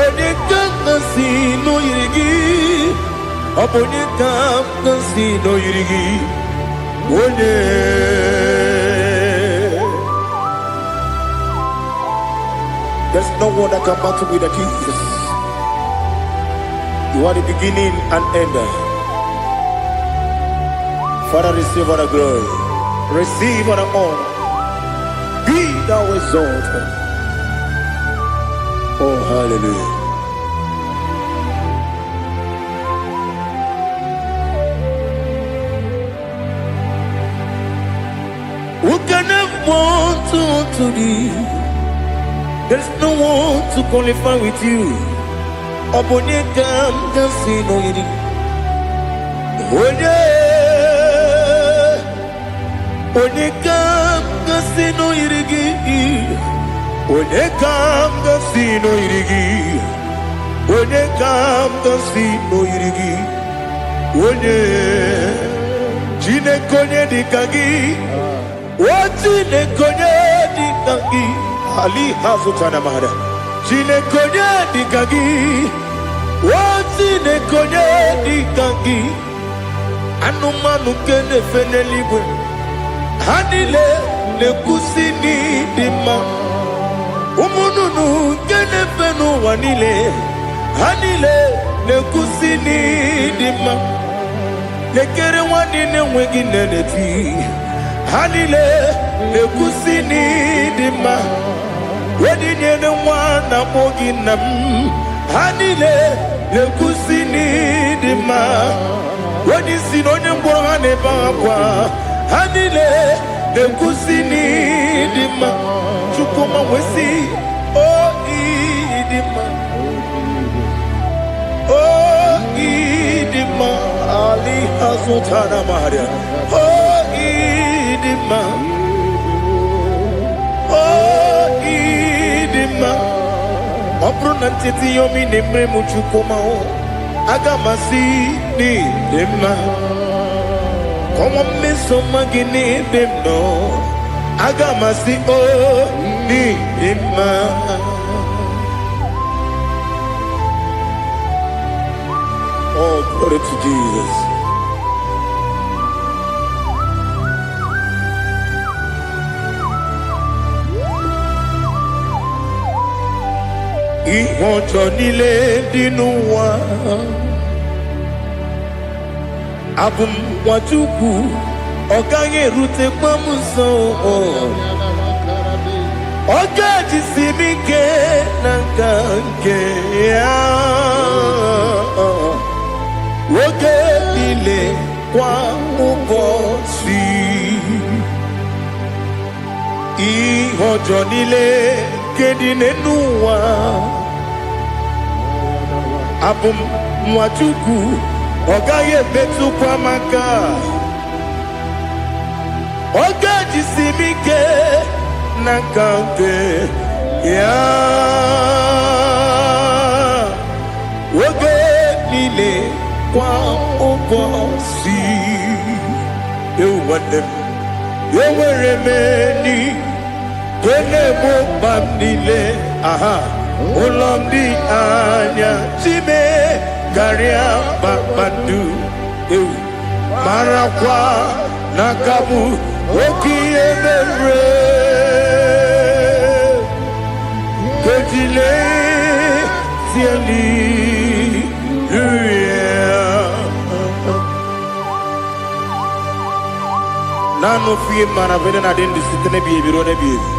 Onye kanga sino irigi Onye kanga sino irigi Onye There's no one that can battle with Jesus. You are the beginning and end. Father, receive all the glory. Receive all the honor. Be thou exalted. Oh, hallelujah. Who can have one to thee? There's no one to qualify with you. Obonye kam kasino yiri. Onye kam kasino yiri. Onye kam kasino yiri. Onye kam kasino yiri. Onye jine konye dikagi. Wajine konye dikagi. Ali Hazutana Mahara. Jine konye dikagi. Wajine konye dikagi. Anumanu kene fene libwe. Hanile ne kusini dima. Umununu kene fenu wanile. Hanile ne kusini dima. Lekere wanine wegi neneti. Hanile ne kusini dima. Wedi nyene wana moginam. Hanile ne kusini dima. Wedi sinonye mborane bakwa. Hanile ne kusini dima. Chukuma wesi oh idima. Oh idima. Ali Azutana Maria. Oh, Idima. Oh, Idima. Opronantiti yomi neme muchukoma. Agamasi ni dema. Como me somagini demno. Agamasi oh ni dema. Oh, glory to Jesus. Ìwọ̀njọ́ nílé dínú wa. Abumwatuku ọ̀gá yẹn rute pọ́nmú sàn. Ọ̀gá ti sinmi ké nàkànkè yá. Oge nílé kwa ụbọ si. Ìwọ̀njọ́ nílé kéde nínú wa. Abumwatuku ọ̀gá yẹn bẹ́tù kwamaka. Ọ̀gá ti sinmi ké nàkànkè yá. Oge nílé kwa ụbọ si. Ewuwadem ewere meni kene mo bam nílé. Aha. Ụlọ ndị anya chime karịa kpakpando ewu marakwa n'akabu oke ihe mere kejile tieli nanu fie mana vene na dendi sitene biebiro ne biebi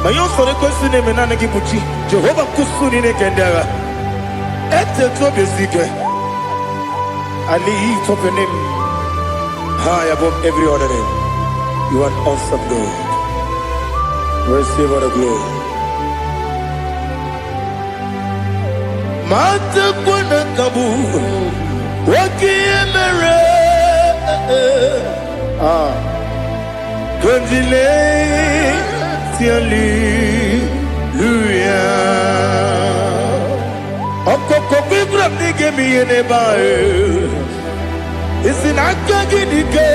mayo sore kwesi ne mena ne gibuchi Jehova kusuni ne kendaga ete to besike I lift up your name high above every other name. You are an awesome God. Receive all the glory. Mata kuna kabu waki emere Kundile tiali luya Okoko bibram nige miye nebae Isinaka gidike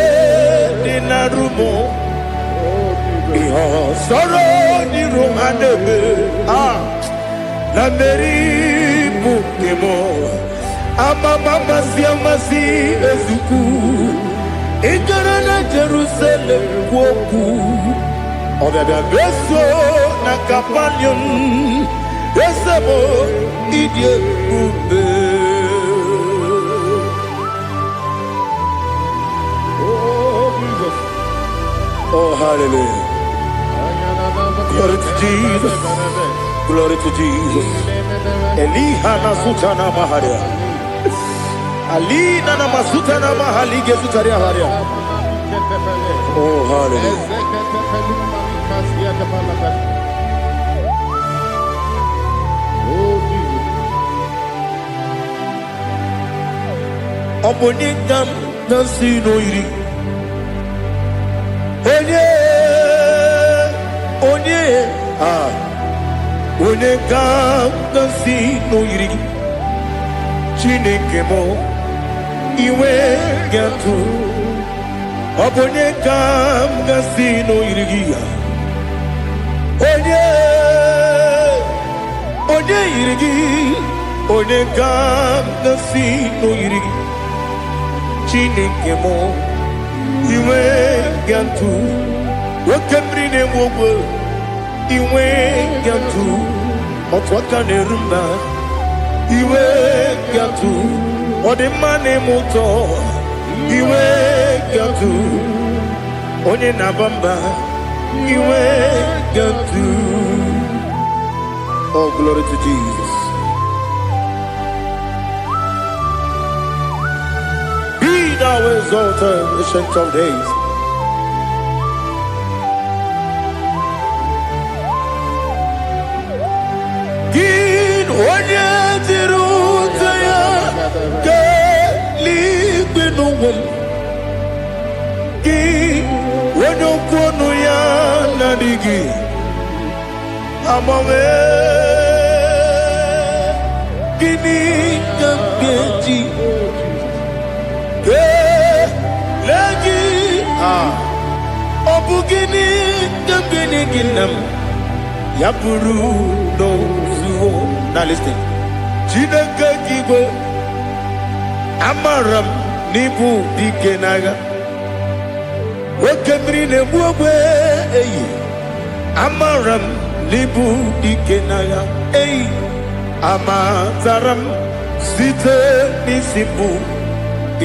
dinarumo Iho soro ni romanebe Na meri bukemo Ama mama siamasi ezuku Ijara na Jerusalem kwoku Obebe beso na kapanion Esebo idye ube Oh, hallelujah. Glory to Jesus. Glory to Jesus. Elihana sutana maharia. Alina na masutana mahali gesutaria haria. Oh, hallelujah. Obonikam nasino iri. Onye ga-agọzi n'oyiri Chineke mụ iwe ga-atụ ọ bụ onye ga-agọzi n'oyiri gị ya onye yiri gị onye ga-agọzi n'oyiri gị Chineke mụ iwe ga-atụ nwoke mmiri na-egbu ogwe iwe ga-atụ otu aka na-eru mba iwe ga-atụ ọ dị mma na-eme ụtọ iwe ga-atụ onye na-aba mba iwe ga-atụ. Oh, glory to Jesus. Be thou exalted, ancient of days. Onye dịrị ụtọ ya ga-eli been one. When you go no ya nadigi, amame gini kabeji, lagi obu gini kabini ginam, yapuru no zuo. Now listen, jida kagigo, amaram nibu dikenaga. Wakemri ne buwe amaram libu dikenaya amataram site nisibu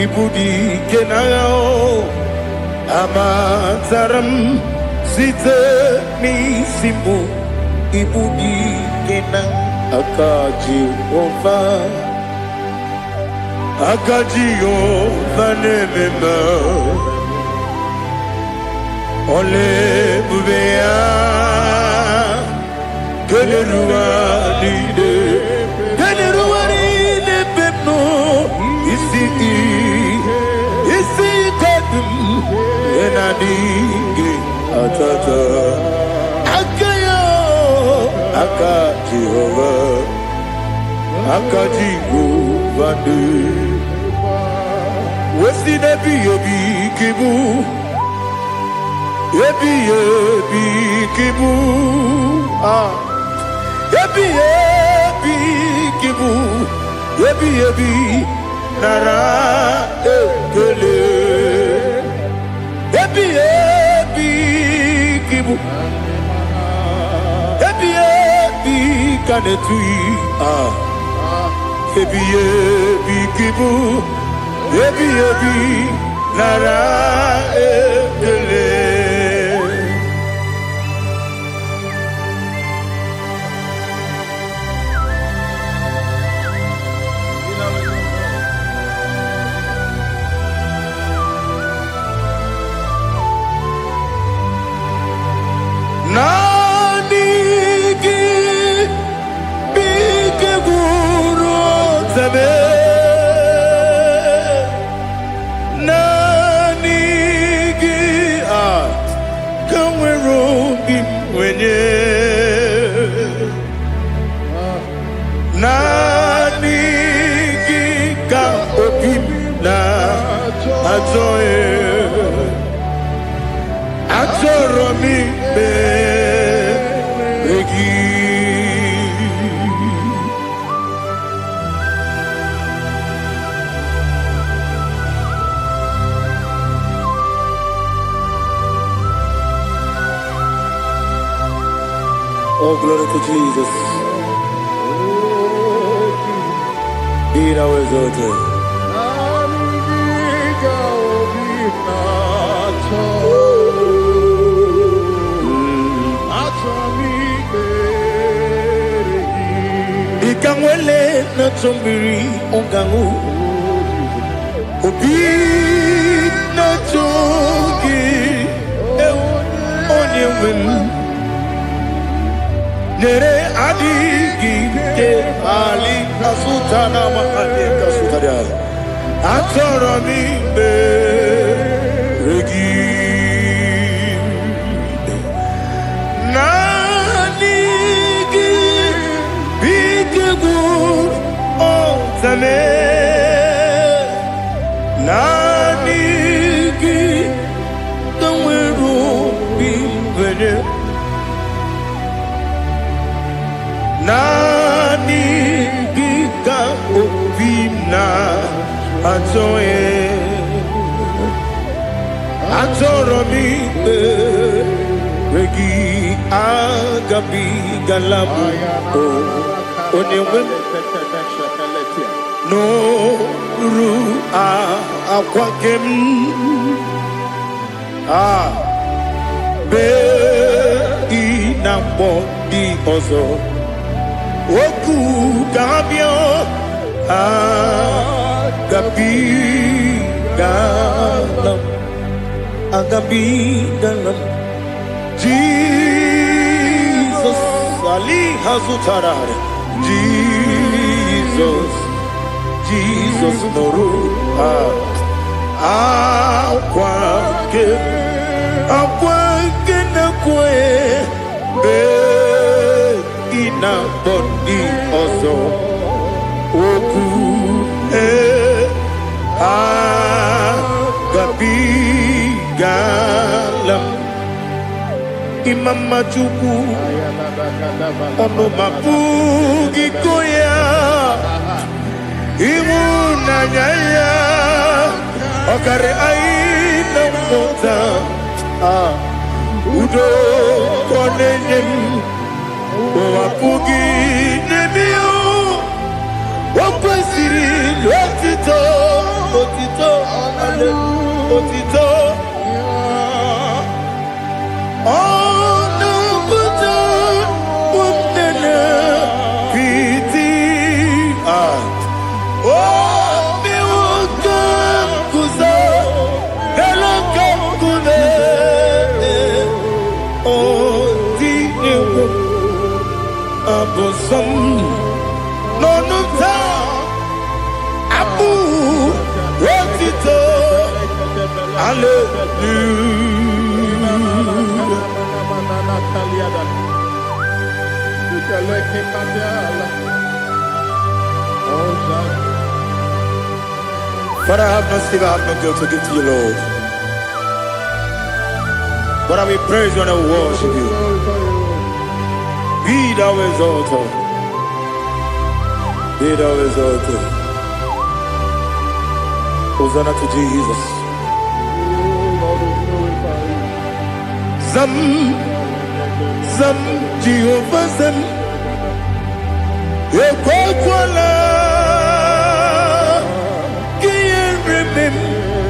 ibu dikenaya amataram site nisibu ibu dikenaya akaji ova nemema Ole bubea Geleruwa de pepno Isi kadum Enadinge atata Akayo Aka Jehovah Aka Jehovah Wesi nebi yobi kibu Ebi kibu Ebi kibu Ebi nara ekele Ebi kibu Ebi kanetui Ebi kibu Ebi nara ekele Oh, glory to Jesus. Be thou exalted. Ikamwele na chombiri ongangu Obi na chogi onye wenu Nere adigi ke ali asutana mahali kasutaria Atoro mi beregi Nanigi bigegu otame Nanigi kamweru bimvene Nani gika obina atoe atoro mi regi agabi galabu onyewe no ru akwakem be inambo di ozo Oku gabio agabi galam Jesus Ali Hazutarare Jesus Noru akwa ke na kwe be ina bodi ozo oku gabi galam Imam Majuku ono mapugi koya imu nanyaya okare aina mota udo konenyen wapugi nebio wakwesiri otito ale otito Father, have mercy, I have no guilt to give to you, Lord. But I will praise you and I will worship you. Be thou exalted. Be thou exalted. Hosanna to Jesus. Zam, Jehovah Zam. Ekwakwala.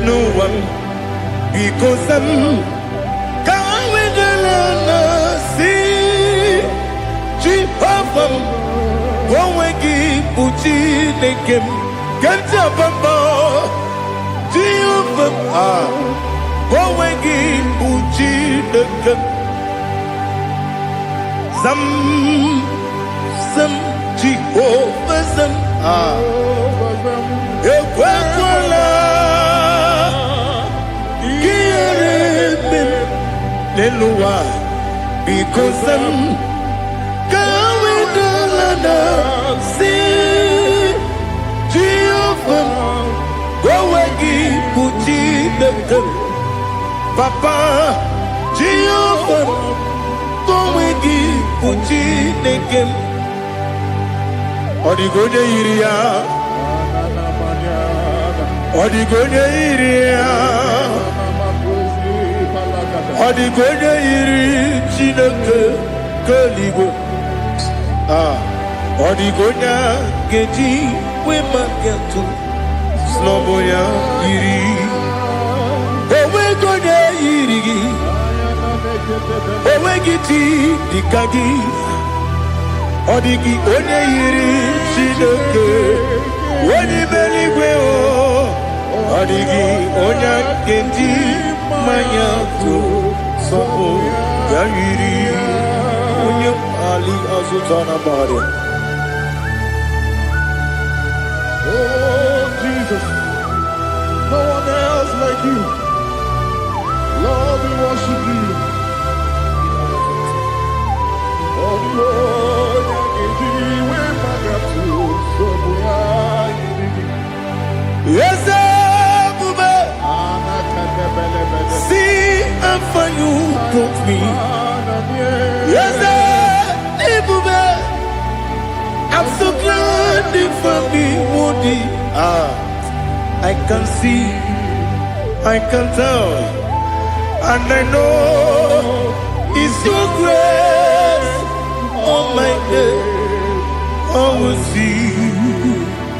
No one because I'm Kawedalana see Jehovah Gowegi Puchi Nekem Gantabamba Jehovah Gowegi Puchi Nekem Some Jehovah Some Ekwakwala Lelua because I'm Kawedalana see Jehovah Gowegi Puchi Nekem Papa Jehovah Gowegi Puchi Nekem Odigoje iria Odigoje iria Odigoje iri Chineke Keligo Odigonya Geji Wemagetu Sloboya iri Owegoje iri Owegiti Dikagi Odigi onye iri Chineke Wani beligwe Odigi onya Geji Mayatu Sopo Yayiri Unyo Ali Azutana Bari. Oh Jesus, no one else like you. Lord, we worship you. Oh Lord, yes, see how you brought me. Yes, I'm so glad you found me, Woody. I can see, I can tell, and I know it's your grace. Oh my God, I will see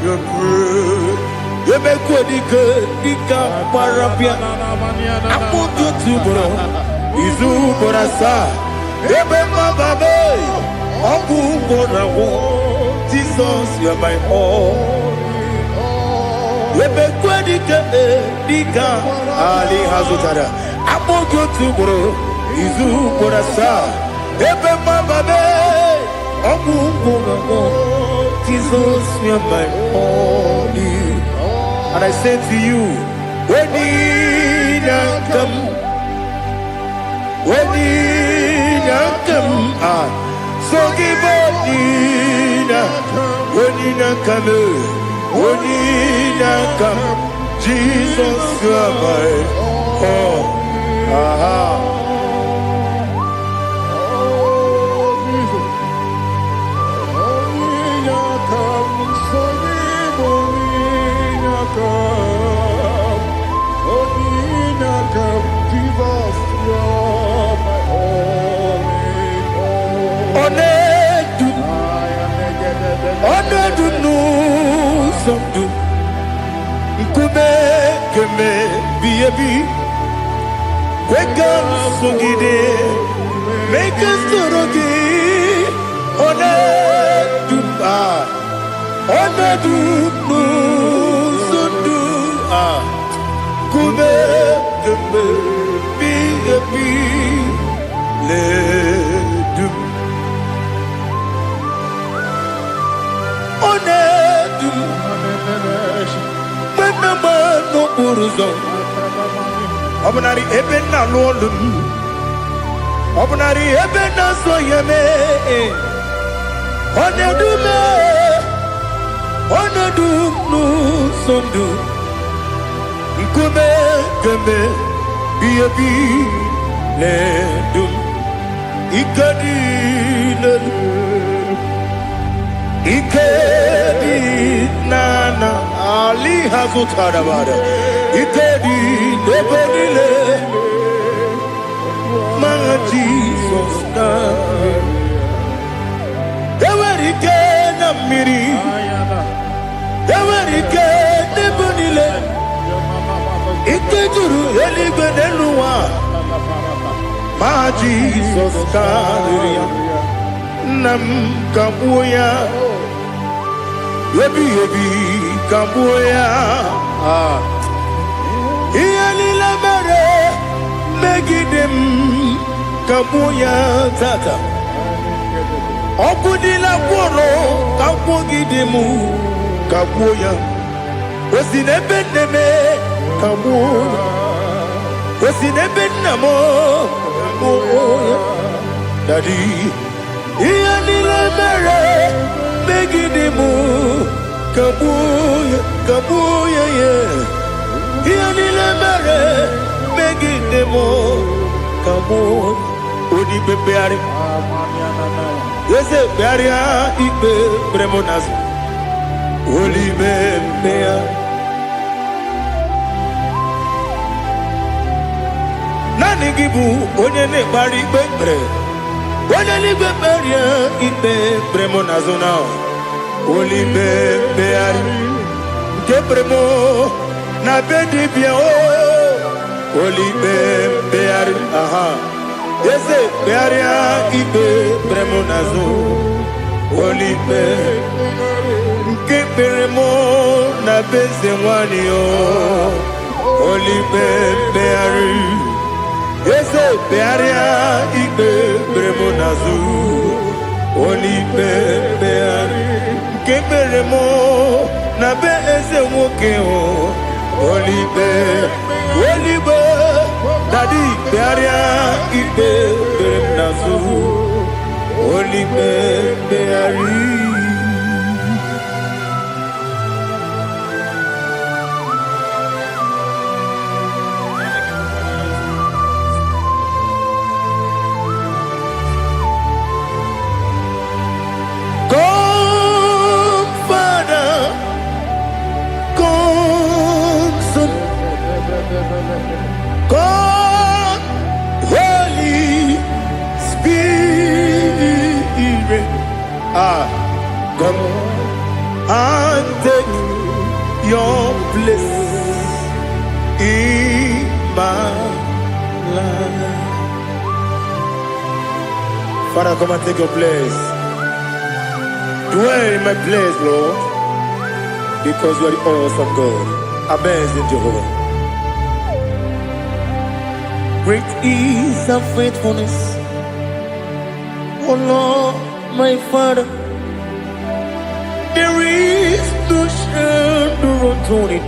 your grace. You make what you could, you can't parapia. I put you to bro. Izu borasa. Ebe mababe. Oku borawo. Jesus, you're my all. Ebe kwa dika Ali Hazutara. I put you to bro. Izu borasa. Ebe mababe. Oku borawo. Jesus, you're my all. And I say to you, Wenina come, so give Wenina come, Jesus, you are my all. Wake up, Sungide, make us to Rogi, Sundu, Kube, Ledum, Remember no Uruzon. Obnari ebena lolum, Obnari ebena soyeme, Onedum no sundu, Nkume keme biabi ledum, Ikedi nana Ali hazutarabada. Ikedi nebodile ma Jesus na Ewerike na miri Ewerike nebodile Ikeduru eligwe neluwa ma Jesus na nam kabuya Yebi kabuya Iyalila mere megidem kabuya tata Okudila kworo kakwogidemu kabuya Osinebenneme kabuya Osinebennamo kabuya Daddy Iyalila mere megidemu kabuya yeah Iyalila mere megidemo kabuya Odi bebeari Yese bearia ibe bremonas Oli bebea Nani gibu onye ne bari bebre Onye ni beberia ibe bremonas now Oli bebeari Gebremo na bedi bien oh Oli bebeari aha Yese bearia ibe bremonazo Oli Gebremo na beze wani oh Oli beari Yese bearia ibe bremonazo Oli beari Gebremo na beze woke oh Olibe Daddy bearia ibe nazu Olibe beari God, Holy Spirit, come and take your place in my life. Father, come and take your place. Dwell in my place, Lord, because you are the awesome God. Amazing Jehovah. Great is thy faithfulness, O Lord, my Father. There is no shadow unto it.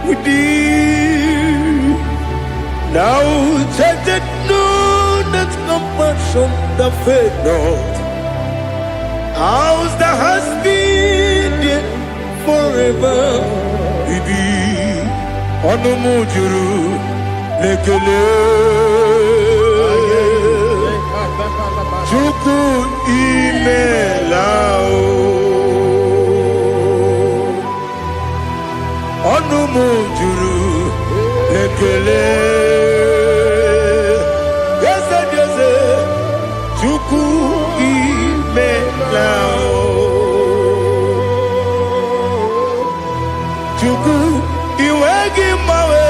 with thee. Now take the know that compassion that faith not. Ours that has been there forever. Ibi onumujuru lekele. Chuku imelao. Onumujuru lekele. Yes, Chuku imelao. Chuku iwegi mawe.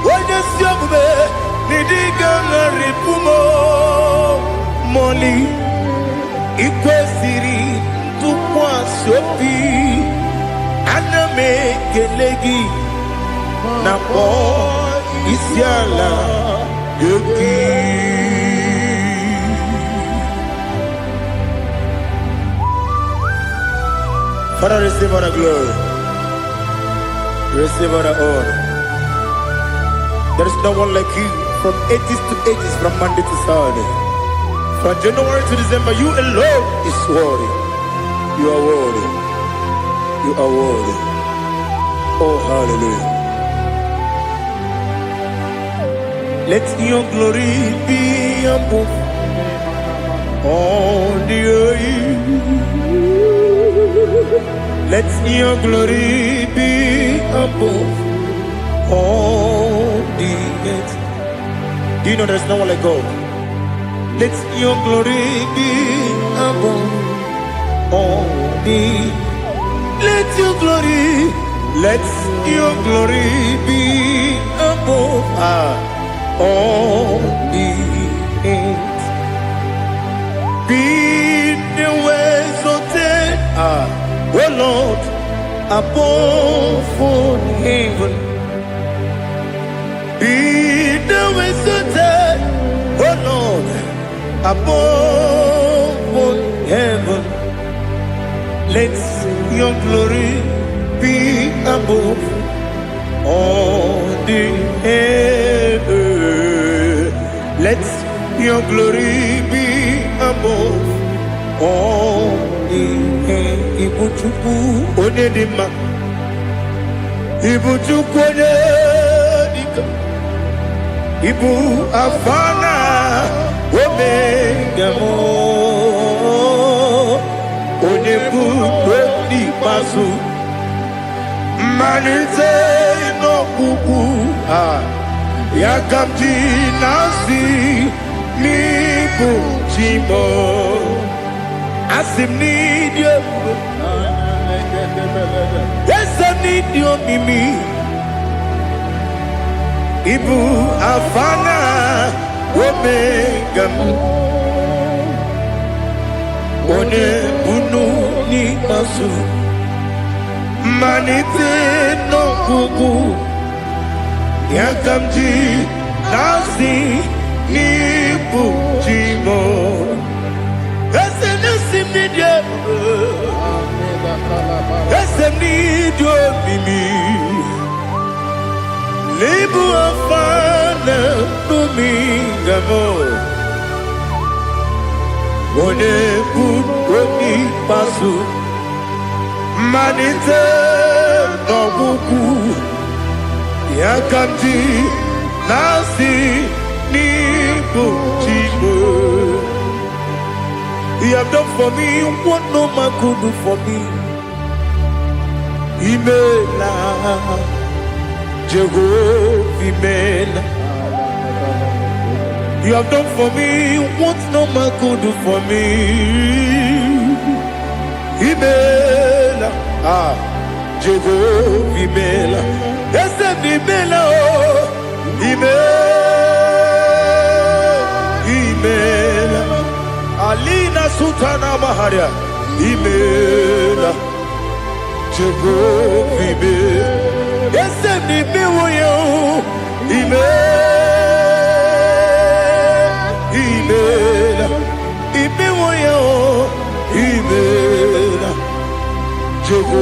Wanya siogbe nidiga ngaripumo moli ikwesiri tukwa sopi aname kelegi na po isiala yoki. Father, receive all the glory, receive all the honor. There is no one like you from ages to ages, from Monday to Saturday. From January to December, you alone is worthy. You are worthy. You are worthy. Oh, hallelujah. Let your glory be above all the earth. Let your glory be above all the earth. Do you know there's no one like God? Let your glory be above all the. Let your glory be above all the earth. Be the ways of oh Lord, above all heaven. Be the ways of oh Lord, above all heaven. Let your glory be above all the earth. Let your glory be above all the earth. Ibuchuku onedima, Ibuchuku onedika, Ibu afana omega mo, onebu odi pasu, manite no kuku yakamti nasi mibu chimo. Asim need you. Yes, I need you, Mimi. Ibu afana omega one bunu ni masu manite no kuku yakamji nasi ni bujimo. Yes, I need you, Mimi. Libu afana dominga mo. One buoni pasu. Manite no buku. Yakamji nasi ni bujimo. You have done for me what no man could do for me. Imela, Jehovah, Imela. You have done for me what no man could do for me. Imela, Jehovah, Imela. Yes, Imela, Imela. Alina Sutana Maharia, Imela, Jehovah, Imela. Yes, Imela, Imela, Imela, Imela, Jehovah.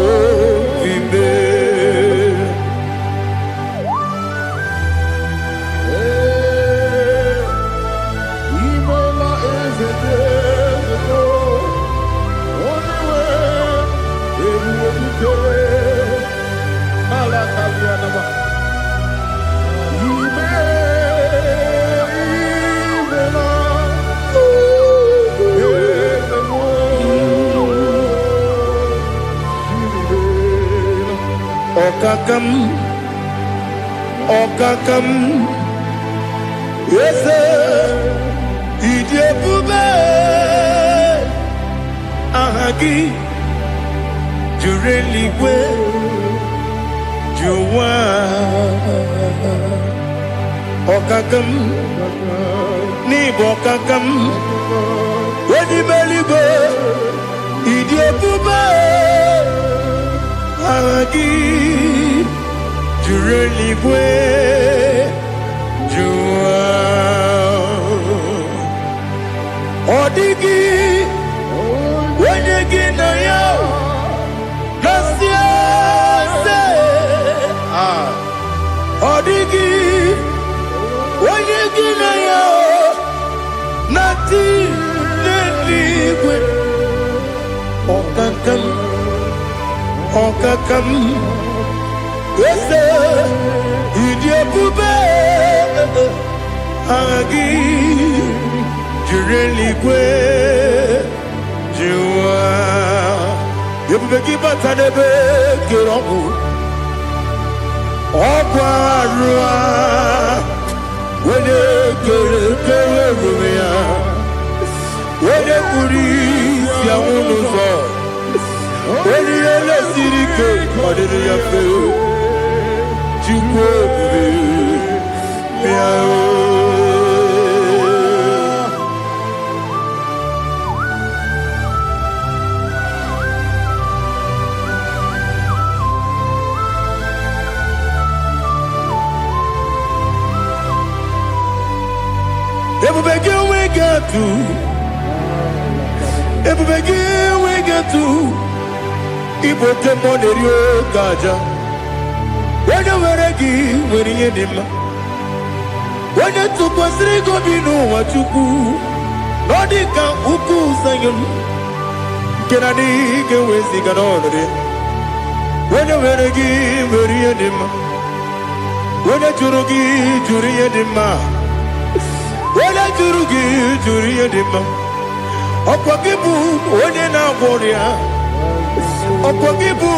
Okakam, Okakam, yes, Idiabube, Ahagi, Jureligwe, Juwa, Okakam, Nibo Okakam, Wedibeligo, Idiabube, Ahagi, Jureligwe, Juwa, Odigi, Wedigi na yo, Nasia se, Odigi, Wedigi na yo, Nati Leligwe, Okakam, Okakam, Ese, Idiabube, Agi, Jureligwe, Jua, Yabubeki Batanebe, Kirobu, Okwarua, Wene Kere Rumia, Wene Kuri, Yamunuzo, Wene Yele Sirike, Odiri Yafe, Jukwe, Miao. Everybody we get to. Everybody we get to. Ibo temone rio gaja. When you were a gi, when you did ma. When you took was rigo binu what you go. Nodika uku sayon. Kenani ke wesi ganonre. When you were a gi, when you did ma. When you churugi, churi did ma. Wala jurugi juriye dima Okwagibu onye na ngoria Okwagibu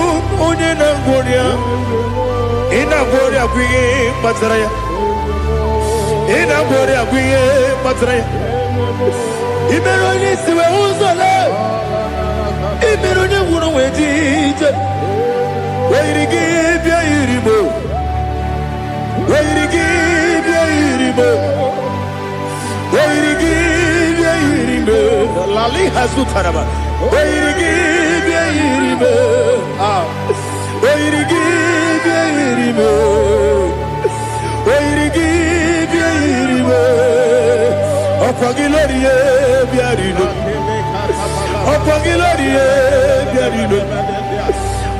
onye na ngoria Ina ngoria kwiye matraya Ina ngoria kwiye matraya Imero ni siwe uzole Imero ni wuro wejije Weirigi bia iribo Weirigi bia iribo Lali Hazutaraba.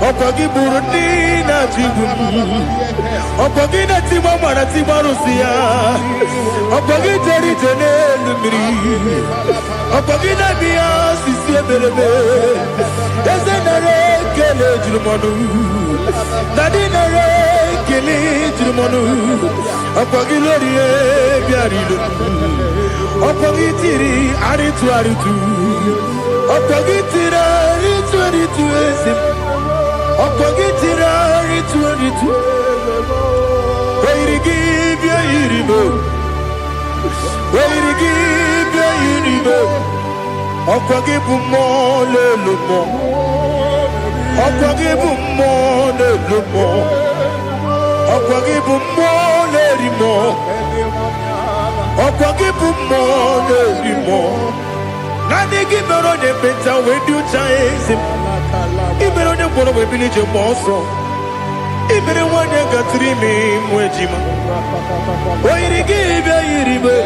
Okwagi Burundi na Jibum, Okwagi na Timama na Timarusia, Okwagi Teri Tenelumri, Okwagi na Bia Sisi Belebe, Ezenare Kele Jumanu, Nadinare Kele Jumanu, Okwagi Lorie Biarido, Okwagi Tiri Aritu Aritu, Okwagi Tira Aritu Aritu Esim. Okogitira ritu Weirigi bia iribo Weirigi bia iribo Okogibu mo le lumo Okogibu mo le lumo Okogibu mo le rimo Okogibu mo le rimo Nani gibero ne beta wedu chaizim Ibero ne boro we village moso. Ibere wane gatrimi mwejima. Oirigi bia iribe.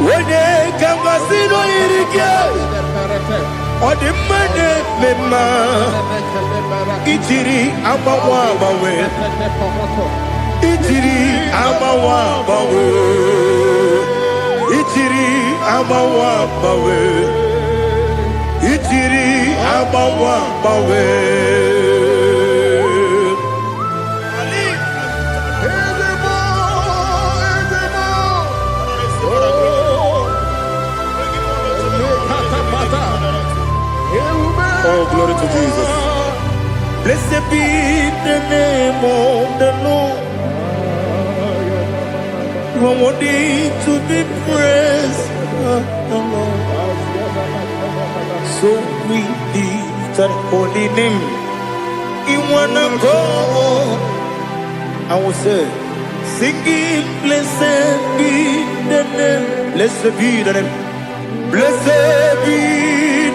Wone kambasino irige. Odimane mema. Itiri amawa bawe. Itiri amawa bawe. Itiri amawa bawe. Itiri amawa bawe. Oh, glory to Jesus. Blessed be the name of the Lord. You are worthy to be praised, the Lord. So we lift that holy name. You wanna go? I will say, singing, blessed be the name. Blessed be the name. Blessed be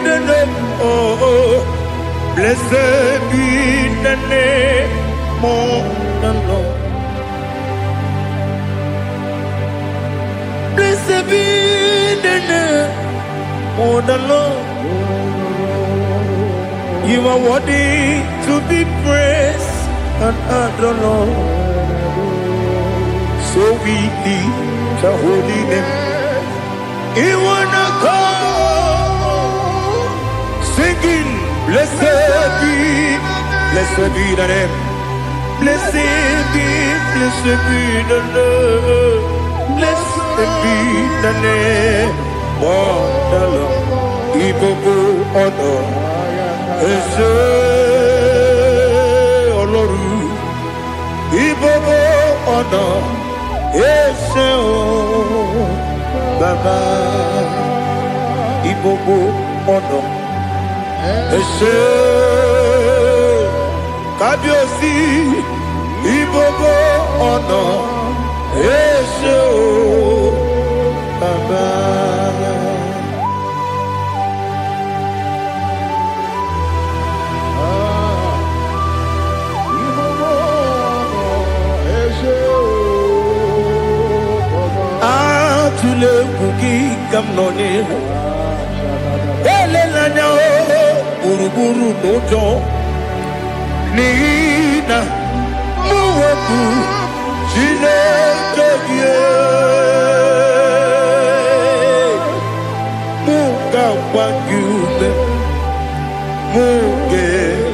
the name. Oh, blessed be the name of the Lord. Blessed be the name of the Lord. You are worthy to be praised and adored, Lord. So we lift the holy name. You wanna go singing, blessed be the name. Blessed be the Lord. Blessed be the name of the Lord. Ibobo honor, Ese Oloru. Ibobo honor, Ese Baba. Ibobo honor, Ese Kabiosi. Ibobo honor, Ese Baba. Tule kuki kamnoni ele lanya buruburu nojo nina muweku jine keye muka wagyume muge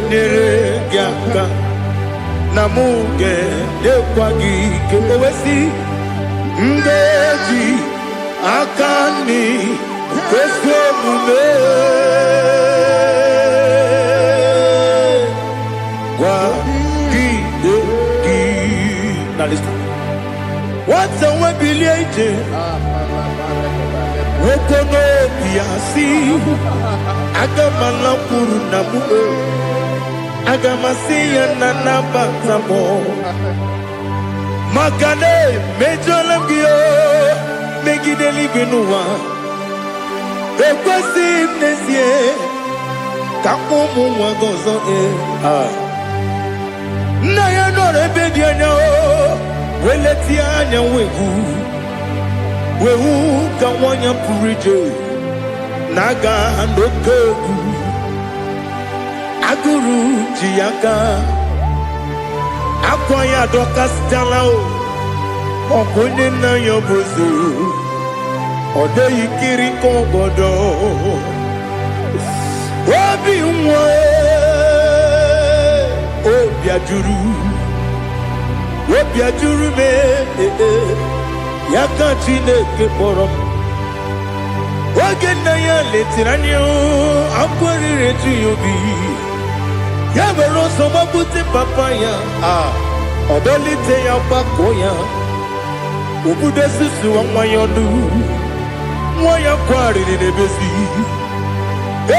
nere gyaka na muge dekwagi kewesi ngeji akani kwesomume wa gidegi. Now listen. What's a webiliate? Wokono biasi agamala puru namu agamasiya nanabatamo Makane mejolamgio megideli benua ekwesi nesie kamumu wagozo na ya nore bedianya weleti anya wehu kawanya purije naga ndokeku aguru jiyaka akwanya doka stalao okonye na yobozo ode yikiri kogodo obi nwa obi ajuru me yaka Chineke kpọrọ oge na ya letiranya akwarire tu yobi ya mere ọsọ gbapute papa ya ọdọlite ya gbakọ ya obodo susu nwa ya ọdụ nwa ya kwariri n'ebezi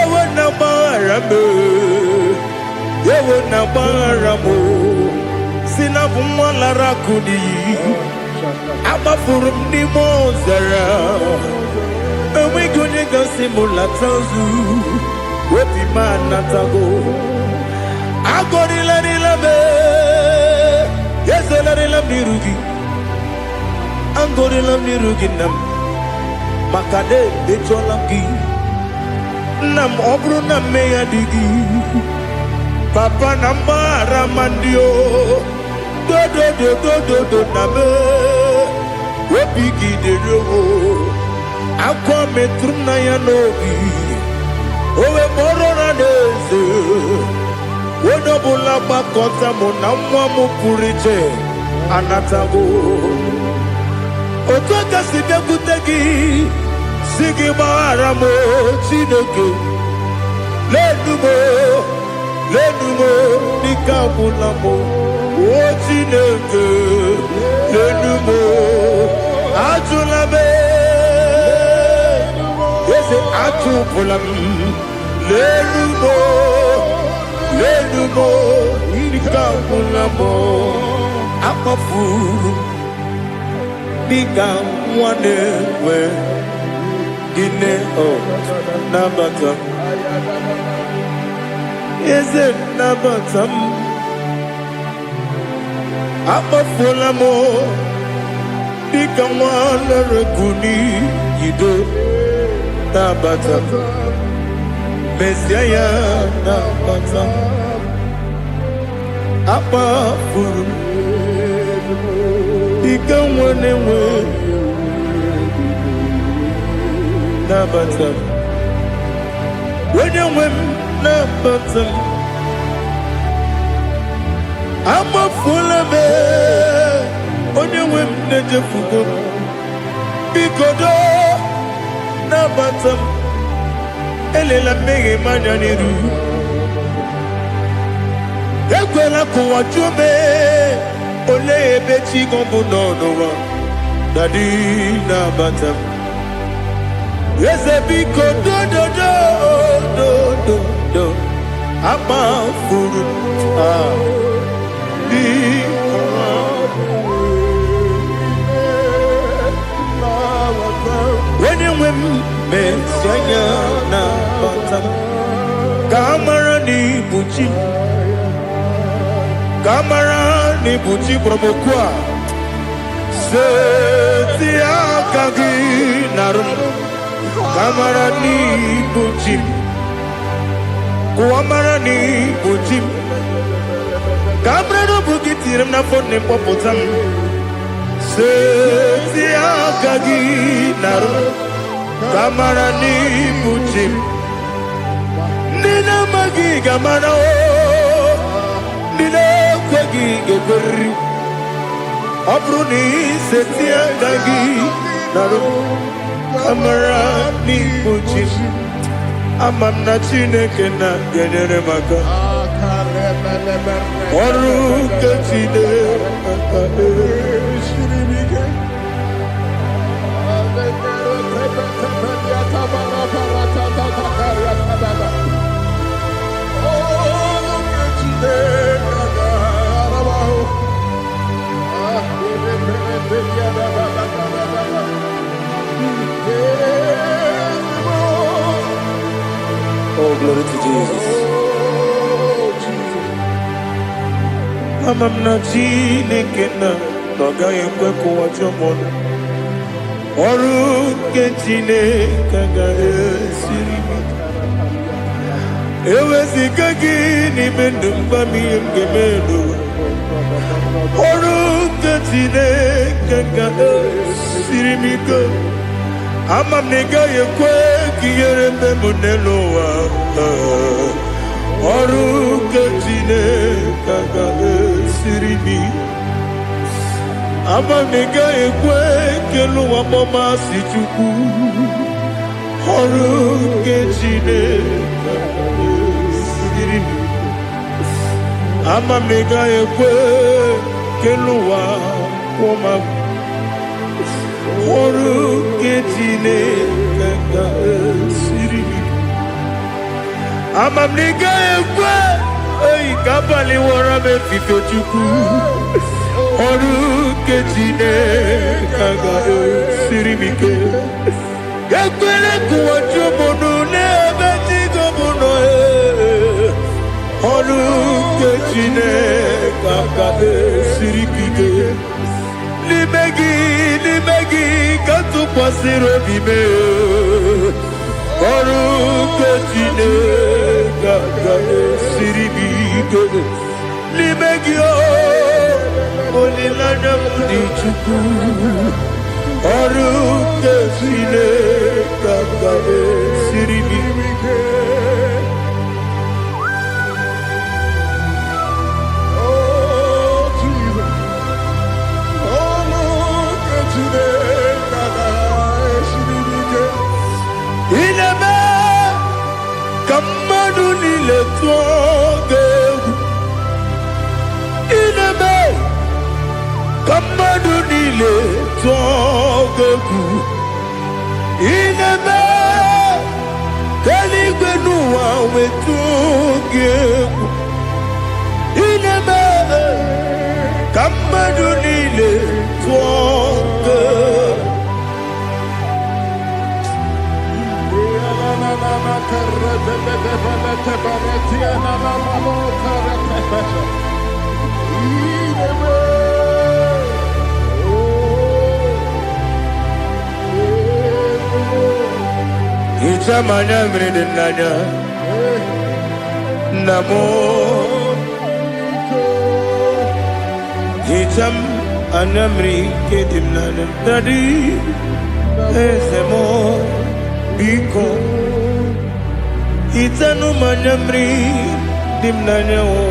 ewe na gbaghara m si na bụ nwa lara akụ n'iyi agbafuru m n'ime ọzara enweghị onye gasị m lata ozu obi m anatago agọrịlarịla m ezelarịla m n'iru gị agọrịla m n'iru gị nna m maka na emechuola m gị nna m ọ bụrụ na mmehie dị gị papa na mgbaghara ma ndị o dodododododo na me obi gị dịrị owo akwa metụrụ na ya n'obi owe kpọrọ na n'eze onye ọbụla gbakọta mụ na nwa m pụrụ iche anatago otu aka si bịakwute gị si gị gbaghara m Chineke n'elu m lenumo dịka agwụla m o Chineke lenumo ajụla m eze ajụpụla m lenumo dịka agwụla m akpafuru dịka nwa na-enwe gịnị nabata m eze nabata m akpafuola m dịka nwa na-ereku n'iyido nabata m mesia ya nabata m akpafuru dịka nwa na-enwe nabata m onye nwe m nabata m amafuola m onye nwe m na-ejefugo m biko do nabata m elela mmehie m anya n'iru ekwela ka ụwa jụọ m olee ebe chi gị bụ n'ụwa dadi nabata m eze biko do akpafuru onye nwe m mesi anya nabata m ka amara na ibu chi ka amara na ibu chi gwara m okwu a seti aka gị narụ m kamara n'ibu ji m kụwamara n'ibu ji m ka mara n'obu gị tiri m n'afọ na mkpọpụta m seti aka gị narụ kamara n'ibu ji m ndị na-amaghị ga-amara ndị na-ekweghị ga-ekweriri ọ bụrụ na iseti aka gị narụ amara n'ibu chi ama m na Chineke na-enyere m aka ọrụ nke Chineke Oh, glory to Jesus. Ama m na Chineke na ọ gaghị ekwe ka ụwa jụọ m ọnụ ọrụ nke Chineke ga-esiri m eweziga gị n'ime ndụ mgba m ihe m ga-eme n'ụwa ọrụ nke Chineke ga-esiri m ike ama m na ị gaghị ekwe ka ihere mbe m n'elu ụwa ọrụ nke Chineke ga-esiri m ama m na ị gaghị ekwe ka elu ụwa gbamasị Chukwu ọrụ nke Chineke ga-esiri m ama m na ị gaghị ekwe ka elu ụwa kwụma ọrụ nke Chineke ga-esiri m ama m na ị gaghị ekwe ka abalị wara m efife Chukwu ọrụ nke Chineke ga-esiri m ike ekwela ka ụwa jụọ m n'ebe chi gị bụ nọ ọrụ nke Chineke ga-esiri m ike n'ime gị ka tụkwasịrị obi m ọrụ nke Chineke ga-esiri m ike n'ime gị olileanya m dị Chukwu ọrụ nke Chineke ga-esiri m ike ineme ka mmadụ niile tụọ gị niile tọgegwu inebe eluigwe n'ụwa wetu gị egwu inebe ka mmadụ niile tụọ gị. Ichamanya mrede nanya namo Icham anamri kedim nanya dadi ezemo biko Itanu manyamri dimnanya o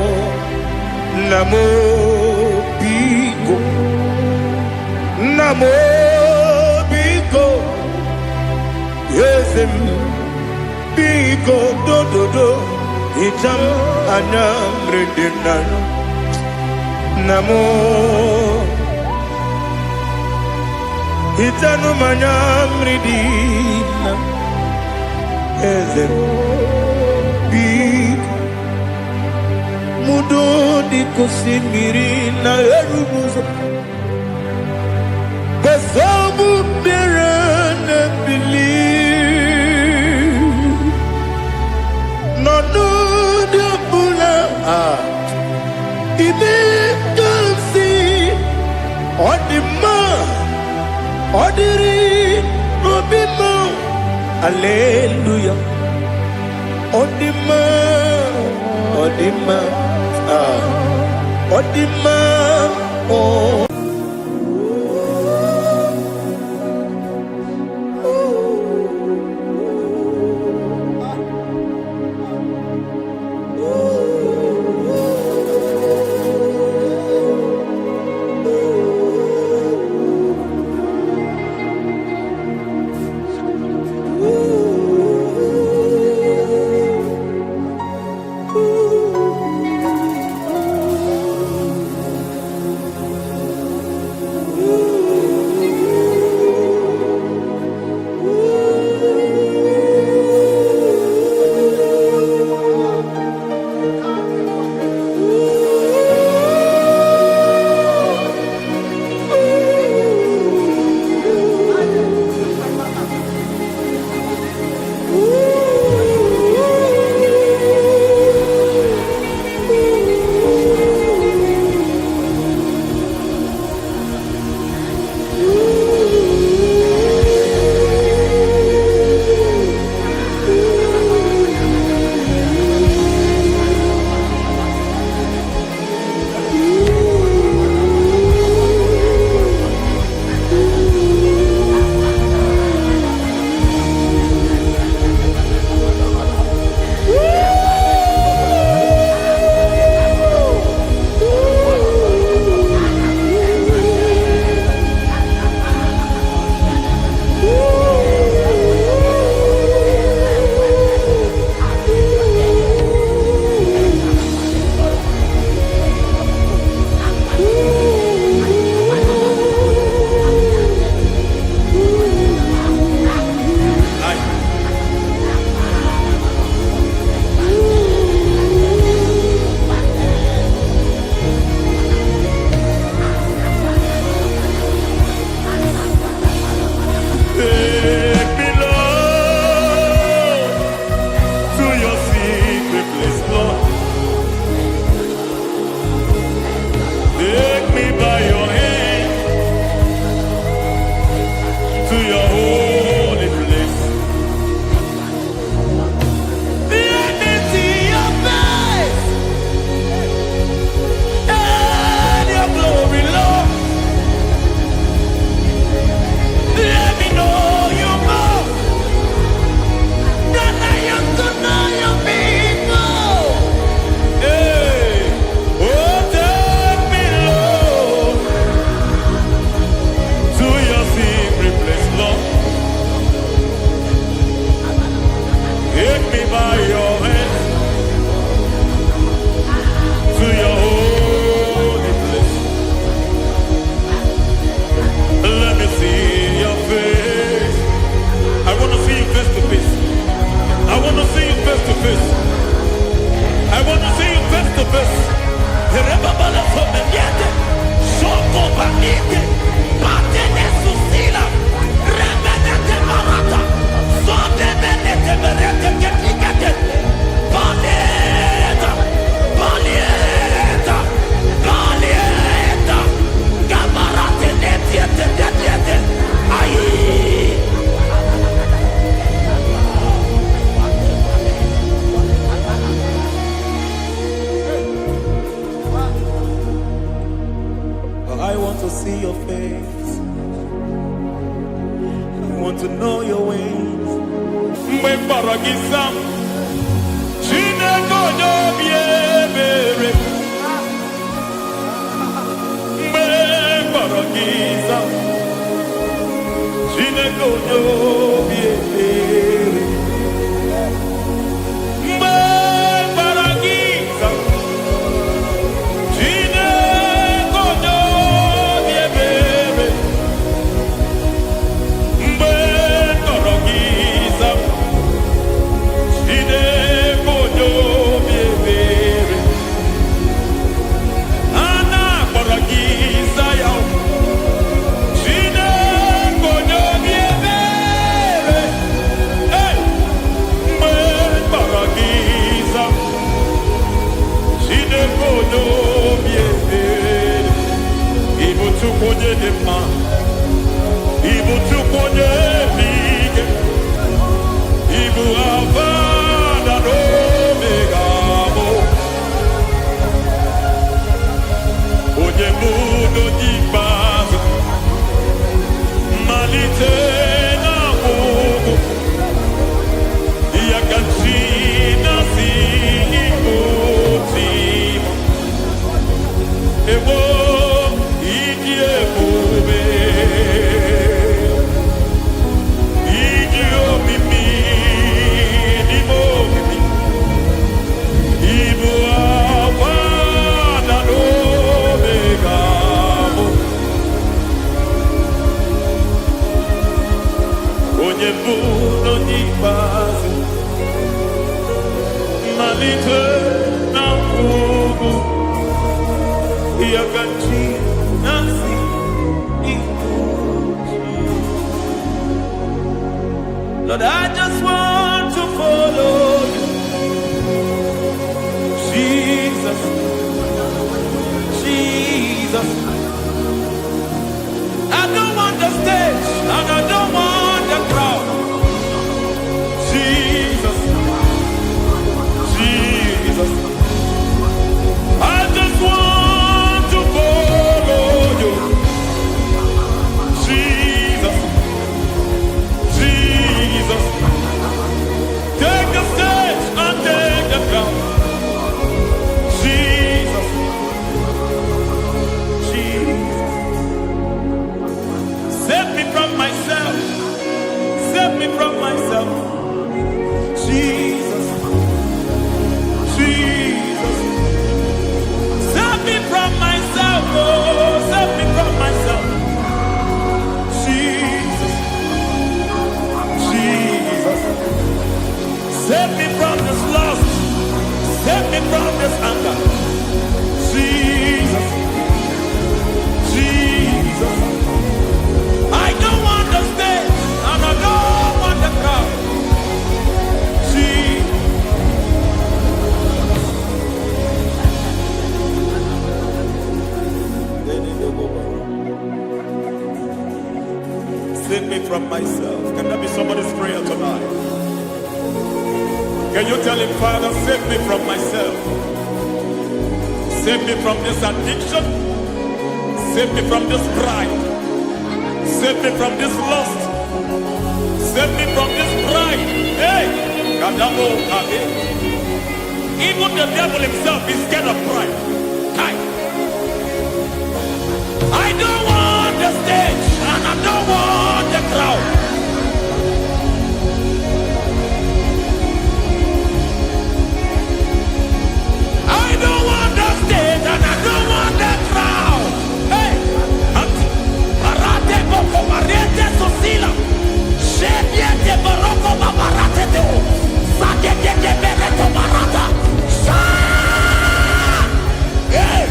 namo biko namo biko Yesem biko do do do Icham anamri dimnanya namo Itanu manyamri dimnanya Ezem biko mudo di kusimiri na erubuzo Besabu birane bili No no de bula Ibe kansi Odima Odiri Obima Hallelujah Odima Odima Odima oh I want to see your face. I want to know your ways. Mgbe mkpọrọ gị sam, Chineke onye obi ebere. Mgbe mkpọrọ gị sam, Chineke onye obi ebere. Mgbe mkpọrọ gị sam, Chineke onye obi ebere. Mgbe mkpọrọ gị sam, Chineke onye obi ebere. A na-akpọrọ gị Zion, Chineke onye obi ebere. Hey! Mgbe mkpọrọ gị Zion, Chineke onye obi ebere. Ị bụ Chukwu onye dị mma, ị bụ Chukwu onye dị ike, ị bụ Alfa na Omega bụ onye bụ n'onye ikpeazụ, mmalite na ọgwụgwụ, ya ka chi na-asị Igbo tim. Ewo ịdị ebube, ịdị omimi n'ime omimi, ịbụ Alfa na Omega bụ onye mbụ na onye ikpeazụ, mmalite na ọgwụgwụ, ya ka chi na-asị Igbo tim. Lord, I just want to follow you, Jesus, Jesus. I don't want the stage and I don't want the crowd. Jesus, Jesus. I just want to follow you, Jesus, Jesus. Take the stage and take the crown. Jesus, Jesus. Save me from myself. Save me from myself. Jesus, Jesus. Save me from myself. Oh, save me from myself. Jesus, Jesus. Save me from this lust. Save me from this anger. Jesus, Jesus. I don't want the stage and I don't want the crowd. Jesus. Save me from myself. Can that be somebody's prayer tonight? Can you tell him, Father, save me from myself? Save me from this addiction. Save me from this pride. Save me from this lust. Save me from this pride. Hey! Kadabo Kade. Even the devil himself is scared of pride. Hi. I don't want the stage and I don't want the crowd. I don't want the stage and I don't want the crowd. Hey, Parate Boko Mariete Sosila. Shebiete Baroko Babarate Deo. Sadete de Bereto Barata. Hey!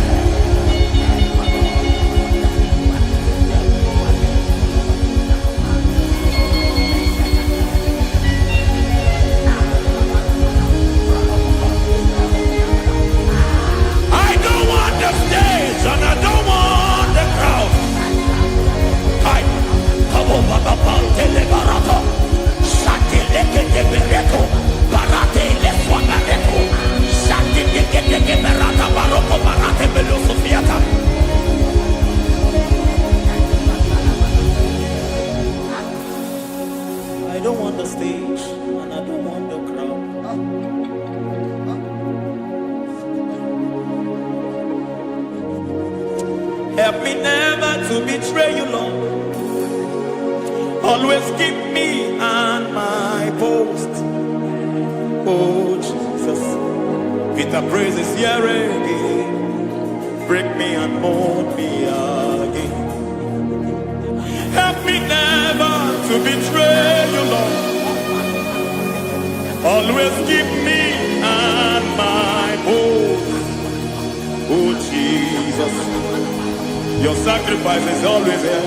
Help me never to betray you, Lord. Always keep me on my post. Oh Jesus, with the praises here again, break me and mold me again. Help me never to betray you, Lord. Always keep me on my post. Oh Jesus, your sacrifice is always there.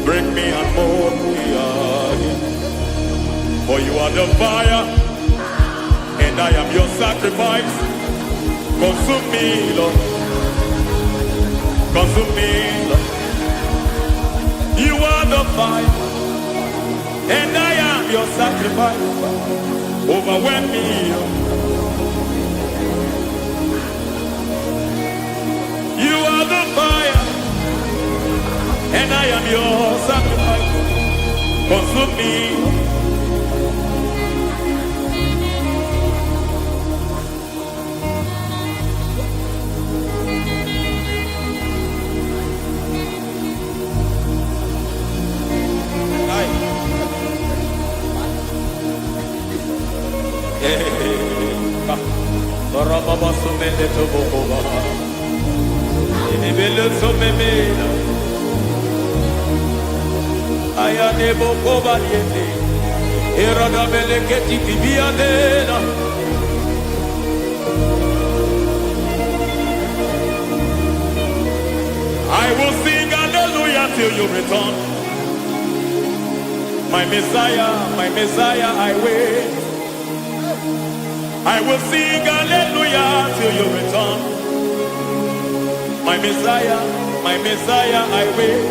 Break me and mold me again. For you are the fire, and I am your sacrifice. Consume me, Lord. Consume me, Lord. You are the fire, and I am your sacrifice. Overwhelm me, Lord. You are the fire, and I am your sacrifice. Consume me. I will sing hallelujah till you return. My Messiah, I wait. I will sing hallelujah till you return. My Messiah, I wait.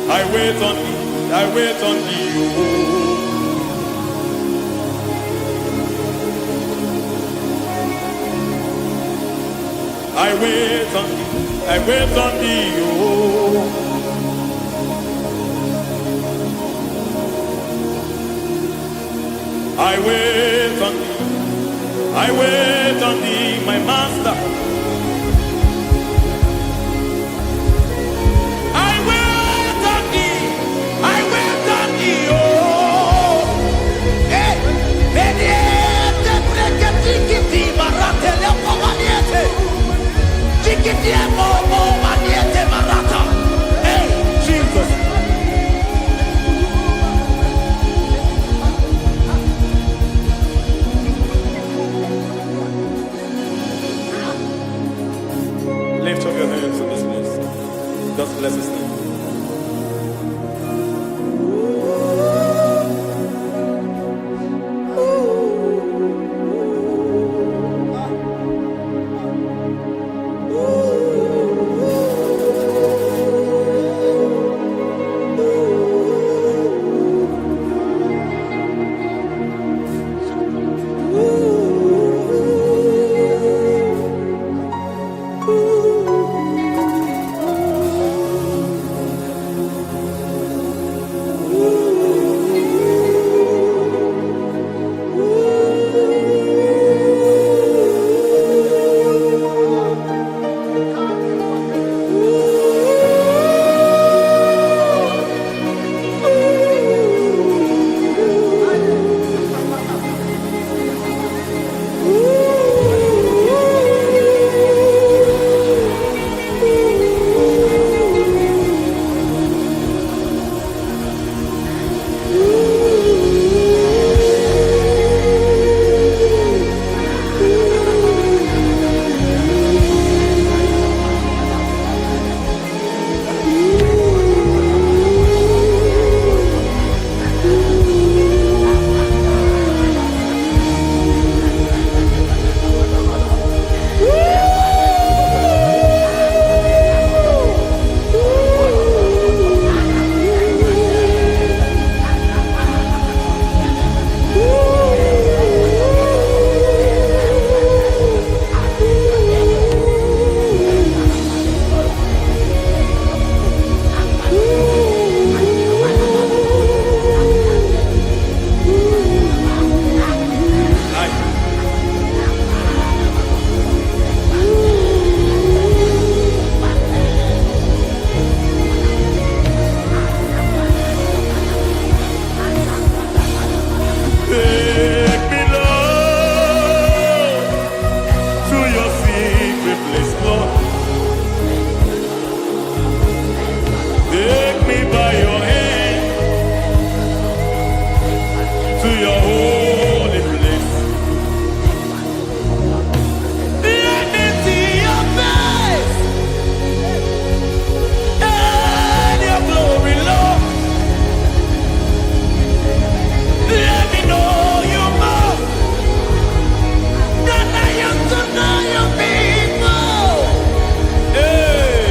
I wait on thee, I wait on thee. I wait on thee, I wait on thee. I wait on thee, I wait on thee, my master. I wait on thee, I wait on thee, oh. Hey, vediete, prega tikiti, marate le pomaniete. Tikiti e momo maniete marata. Hey, Jesus. Lift up your hands in this place. Just bless his name. me by your hand to your holy place. Let me see your face and your glory, Lord. Let me know you more than I used to know you people. Hey,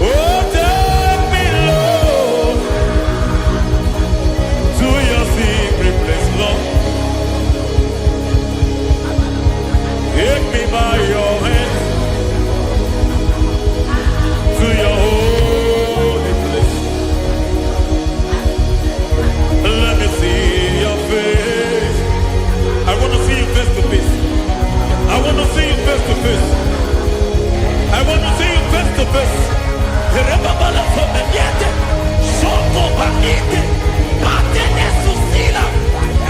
oh, take me, Lord, to your secret place, Lord. Take me by your hand to your holy place. Let me see your face. I want to see you face to face. I want to see you face to face. I want to see you face to face. Rebabala sometiente, soko bakite, batene susila,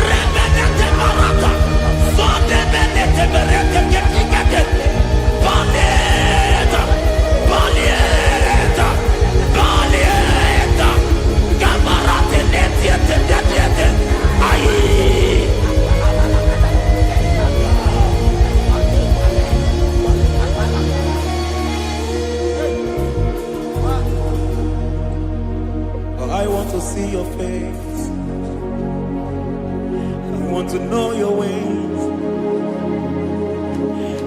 rebenete barata, sonde benete berete kekikete, balieta, balieta, balieta, gamarate netiete netiete, ayi. I want to see your face. I want to know your ways.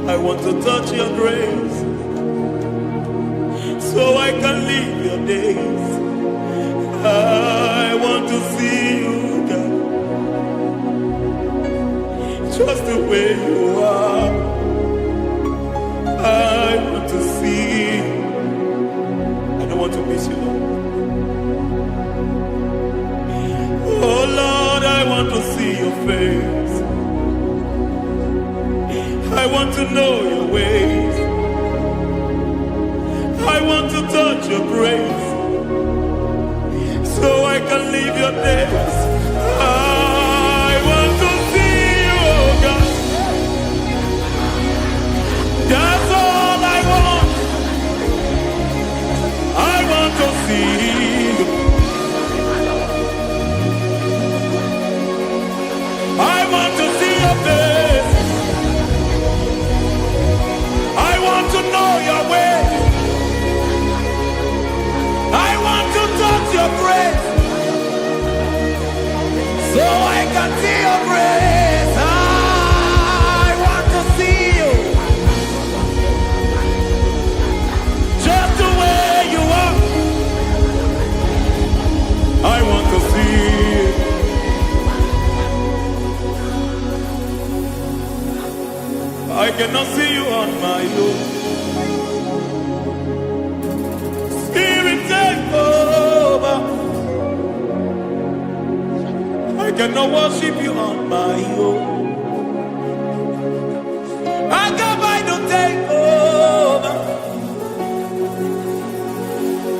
I want to touch your grace so I can live your days. I want to see you, God, just the way you are. I want to see you. I don't want to miss you, Lord. Oh Lord, I want to see your face. I want to know your ways. I want to touch your grace so I can live your days. I want to see you, oh God. That's all I want. I want to see you. I want to see your face. I want to know your way. I want to touch your grace so I can see your grace. I want to see you just the way you are. I want to see you. I cannot see you on my own. Spirit, take over. I cannot worship you on my own. I come by to take over.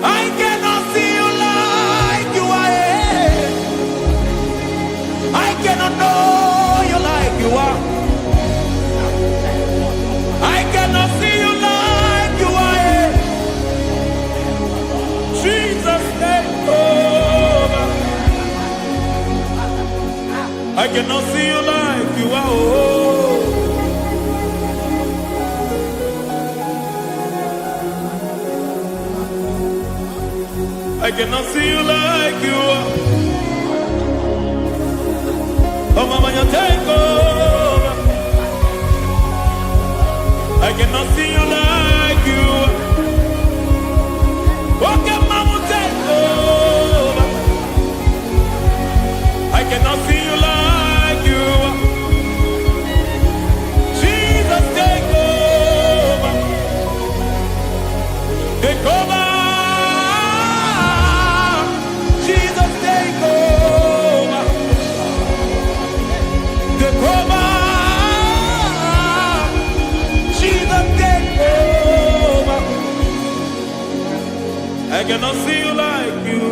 I cannot see you like you are. I cannot know you like you are. I cannot see you like you are. Jesus, take over. I cannot see you like you are. Oh. I cannot see you like you are. Oh, Mama, you take over. I cannot see you like you. Okay, Mama, take over. I cannot see you like you. Jesus, take over. Take over. Jesus, take over. Take over. I cannot see you like you.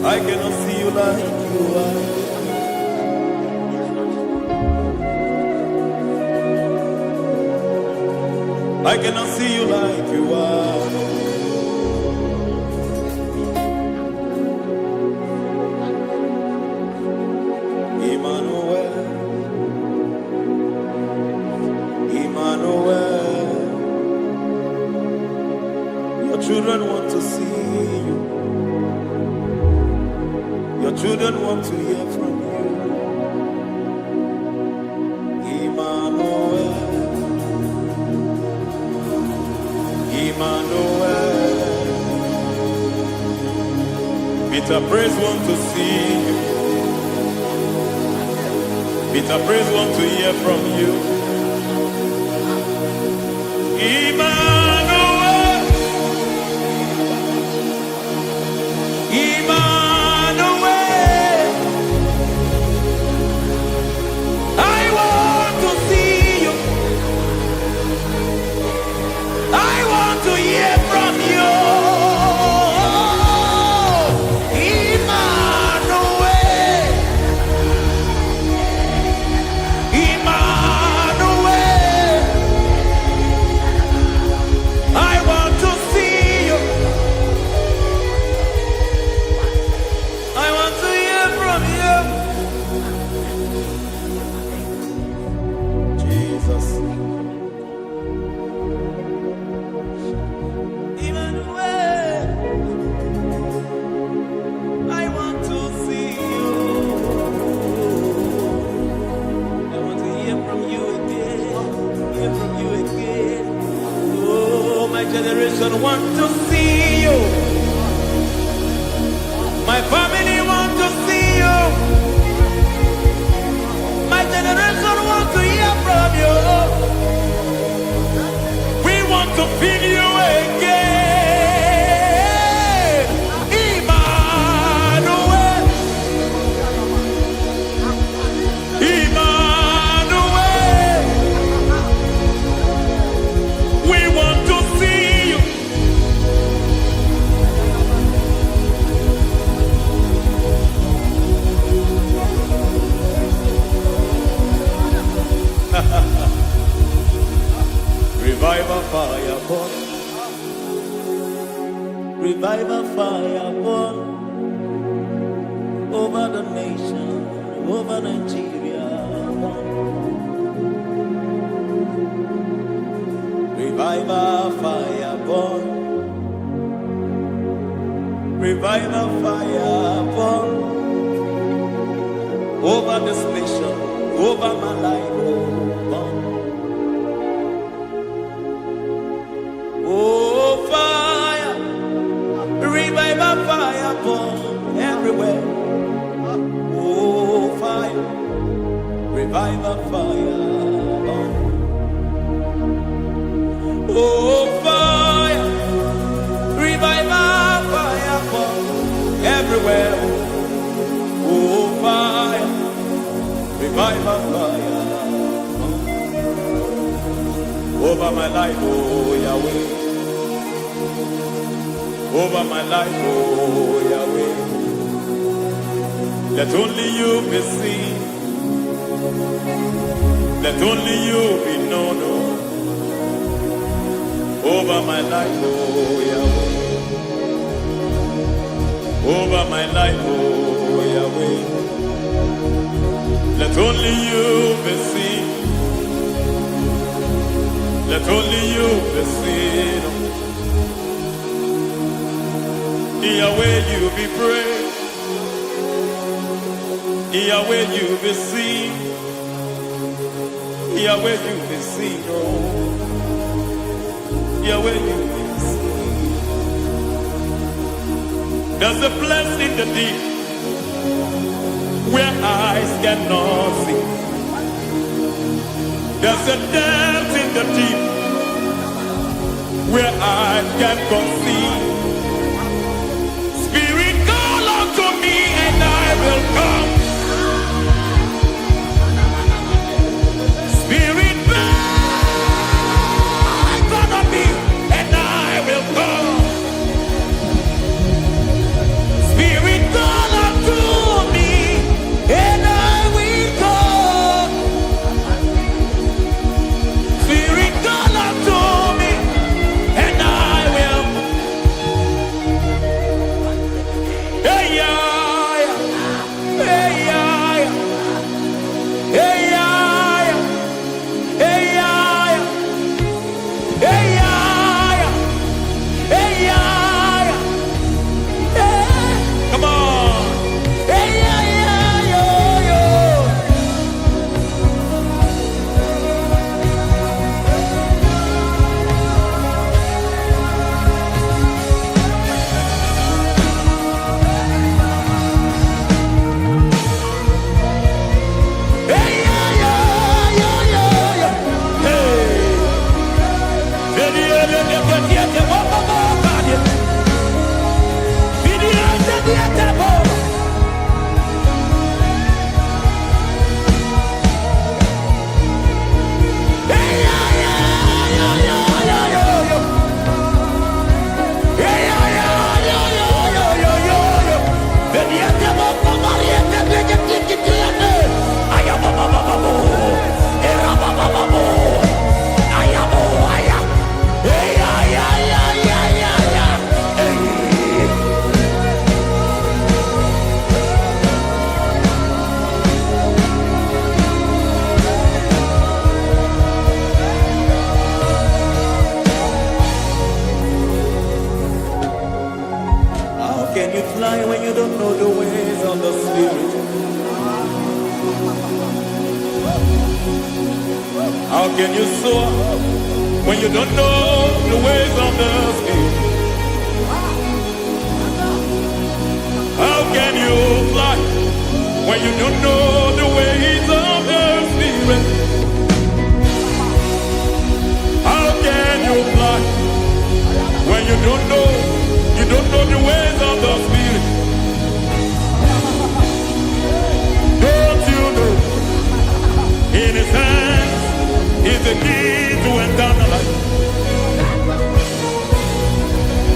I cannot see you like you are. I cannot see you like you are. Emmanuel, Emmanuel, your children want to see you. Your children want to hear from you. Emmanuel, Emmanuel. Peter Praise want to see you. Peter Praise want to hear from you. Emmanuel, Emmanuel, I want to see you. I want to hear from you. Emmanuel, Emmanuel, I want to see you. I want to hear from you. Jesus. Emmanuel, I want to see you. I want to hear from you again. Hear from you again. Oh, my generation want to see you. My family want to see you. My generation want to hear from you. We want to feel you again. Emmanuel, Emmanuel, we want to see you. Revival fire burn. Revival fire burn over the nation, over Nigeria. Revival fire burn. Revival fire burn over this nation, over my life. Burn. Oh, fire, revival fire burn everywhere. Oh, fire, revival fire burn. Oh, fire, revival fire burn everywhere. Oh, fire, revival fire burn over my life, oh Yahweh. Over my life, oh Yahweh. Let only you be seen. Let only you be known. Over my life, oh Yahweh. Over my life, oh Yahweh. Let only you be seen. Let only you be seen. Yahweh, you be praised. Yahweh, you be seen. Yahweh, you be seen. Oh, Yahweh, you be seen. There's a place in the deep where eyes cannot see. There's a depth in the deep where eyes can conceive. Spirit, call unto me and I will come. Spirit, breathe on me and I will come. Spirit, call unto me and I will come. Spirit, call unto me. How can you soar when you don't know the ways of the Spirit? How can you fly when you don't know the ways of the Spirit? How can you fly when you don't know the ways of the Spirit? Don't you know in His hands is the key to eternal life?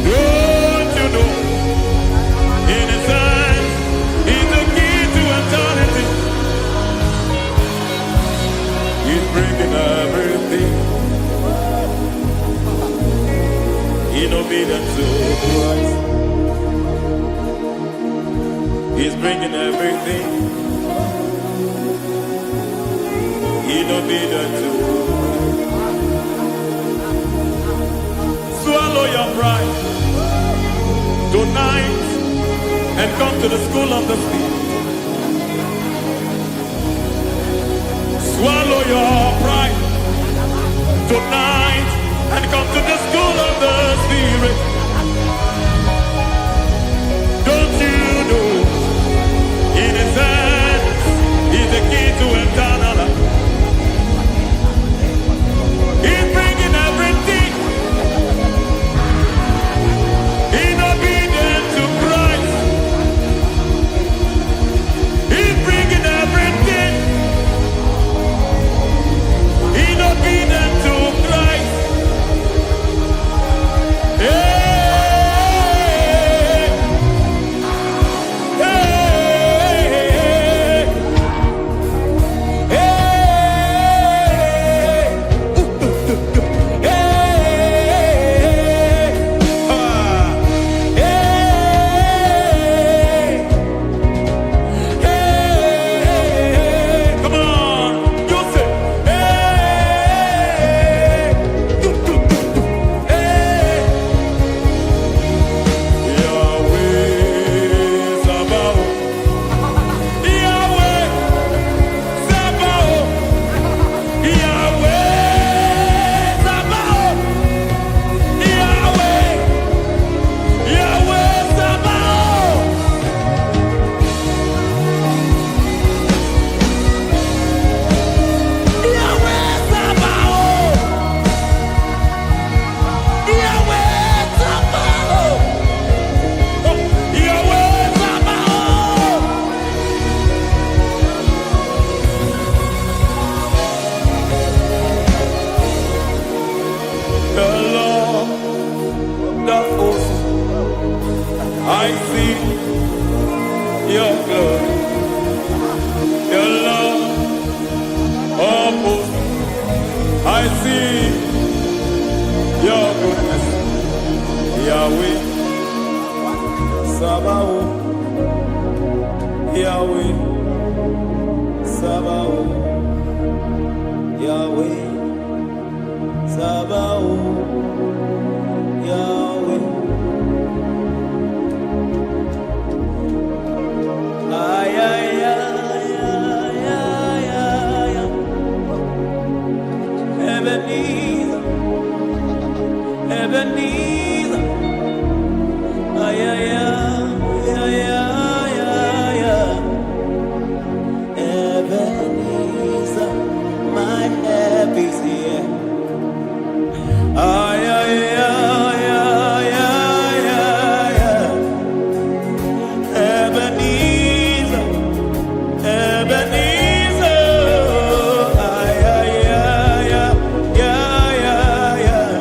Don't you know in His hands is the key to eternity? He's bringing everything in obedience to Christ. He's bringing everything in obedience to. Swallow your pride tonight and come to the school of the Spirit. Swallow your pride tonight and come to the school of the Spirit. Don't you know in His hands is the key to eternal life? He's bringing everything in obedience to Christ. He's bringing everything in obedience to Christ. Hey, hey, hey, come on, you say, Yahweh Sabaoth, Yahweh Sabaoth, Yahweh Sabaoth, Yahweh, Yahweh Sabaoth. Yahweh Sabaoth, Yahweh Sabaoth, Yahweh Sabaoth. The Lord, the host, I see your glory. The Lord of hosts, I see your goodness. Yahweh Sabaoth, Yahweh Sabaoth, Yahweh Sabaoth, Yahweh. Ay, ay, ay, ay, ay, ay, ay. Ebenezer, Ebenezer. Ay, ay, ay, ay, ay, ay, ay. Ebenezer, my help is here. Ay, ay, ay, ay, ay, ay, ay. Ebenezer, Ebenezer. Ay, ay, ay, ay, ay, ay, ay.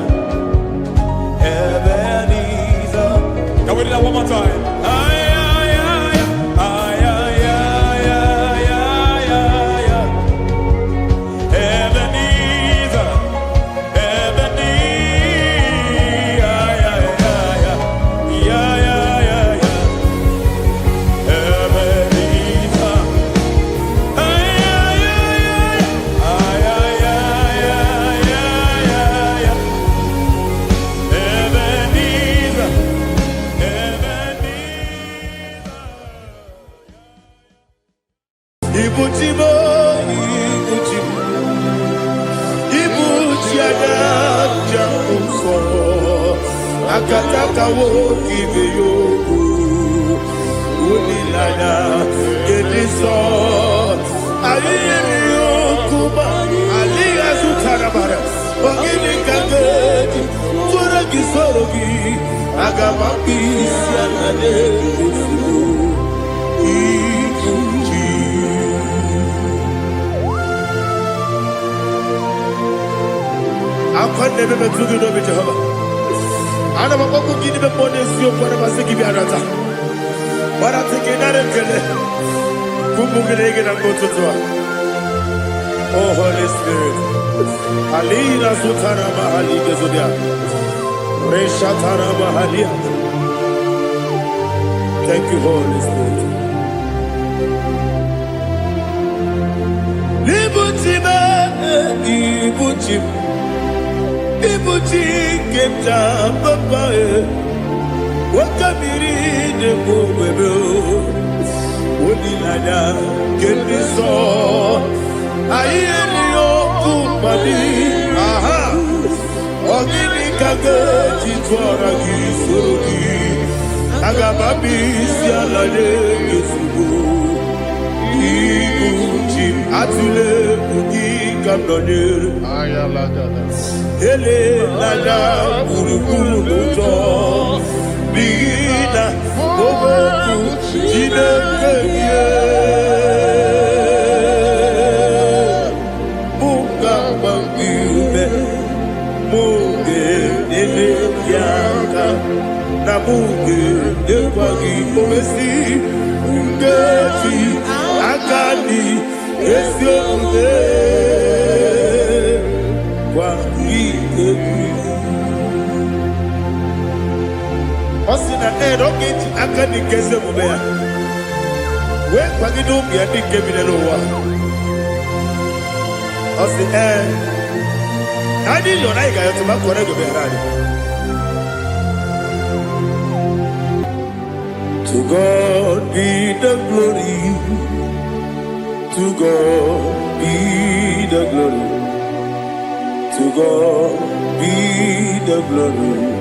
jamuso akataka woki beyoku unilaya ediso aliyokuba aliyasutarabara ogini kageti tura kisorogi agamapisi anade Akwande bebe tugi no be Jehovah. Ana makoku gini be bone sio kwa na masiki bi anata. Bara teke na rekele. Kumugirege na ngototwa. Oh Holy Spirit. Alina sutara mahali gezodia. Resha tara mahali. Thank you, Holy Spirit. Libutime, ibutim. Ibuti kemta papa wakamiri de bobebe onilanya kemiso ayeni okupali aha ogini kage titwara kisorogi agababi sialale yesugo ibuti atule ugi kamdonir ayalagada ele nada kurukuru luto bigina oboku jinekeye muka bangibe muge ele yaka na muge ekwagi omesi ngeti akani esiokude Osina roketi akani keze mubea. We kwagido mi adi kemine lowa. Osi Nani yona iga yotu makore go berani. To God be the glory. To God be the glory. To God be the glory.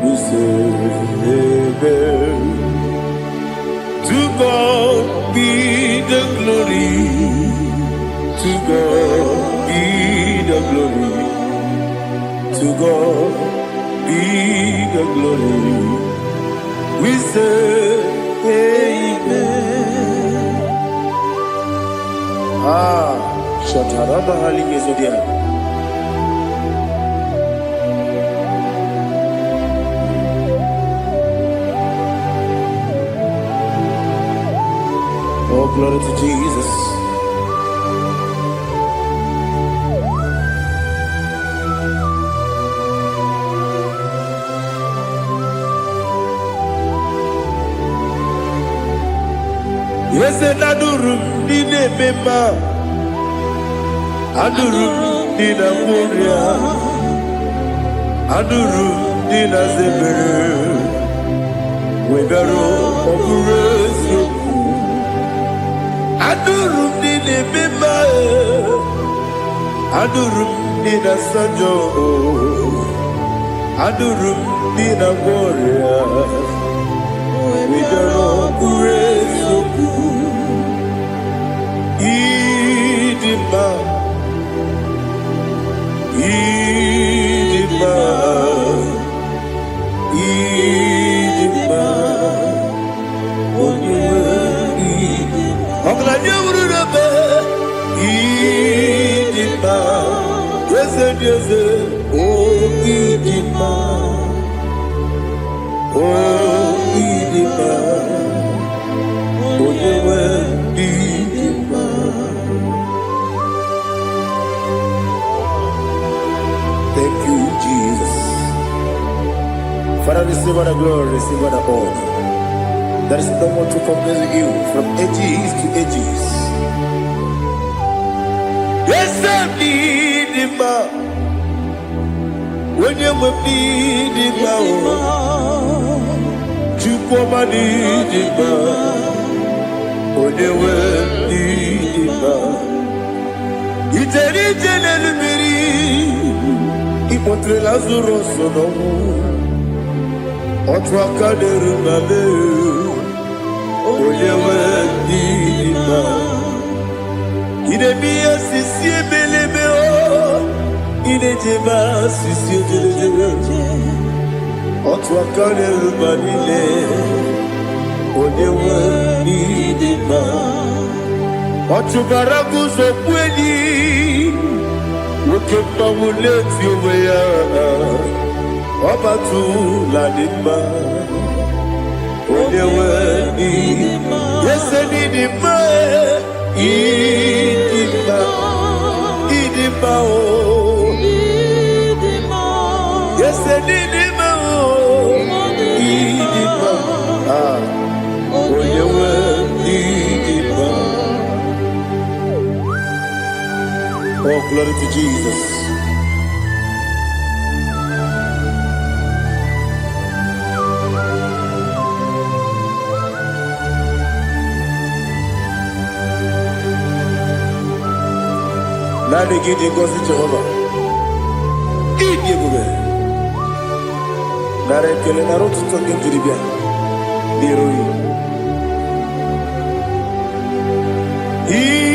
We say amen. To God be the glory. To God be the glory. To God be the glory. We say amen. Shataraba hali yezodia. Oh, glory to Jesus. Yes, and Adurum Nine Mema Adurum Nina Moria Adurum Nina Zebere Webero Operation Adurum Nine Mema Adurum Nina Sanjo Adurum Nina Moria Webero Operation Idima, Idima, Idima, Idima, Idima, yes, oh Idima, oh Idima, oh Idima. Thank you, Jesus. Father, receive all the glory, receive all the honor. There is no one to compare with you from ages to ages. Yes, I need him. When you need him, you come and need him. When you need him, it's a little bit. kpọtere Lazarus n'ọnwụ otu aka na-eru n'ala onye nwe ndị mma ị na-eme ihe sisi ebelebe ị na-ejebe sisi ojelejebe otu aka na-eru mba niile onye nwe ndị mma ọ chụbara gị ụzọ kpu enyi nwoke mmanwụ na-eti onwe ya ọ batụla dị mma onye nwe ndị ese n'ịdị mma ịdị mma ịdị mma o ese n'ịdị mma o ịdị mma onye nwe ịdị mma. Oh, glory to Jesus. Nani gidi ngozi Jehovah. Gidi ebube. Nare kele na rotu toke njiribia. Diroi.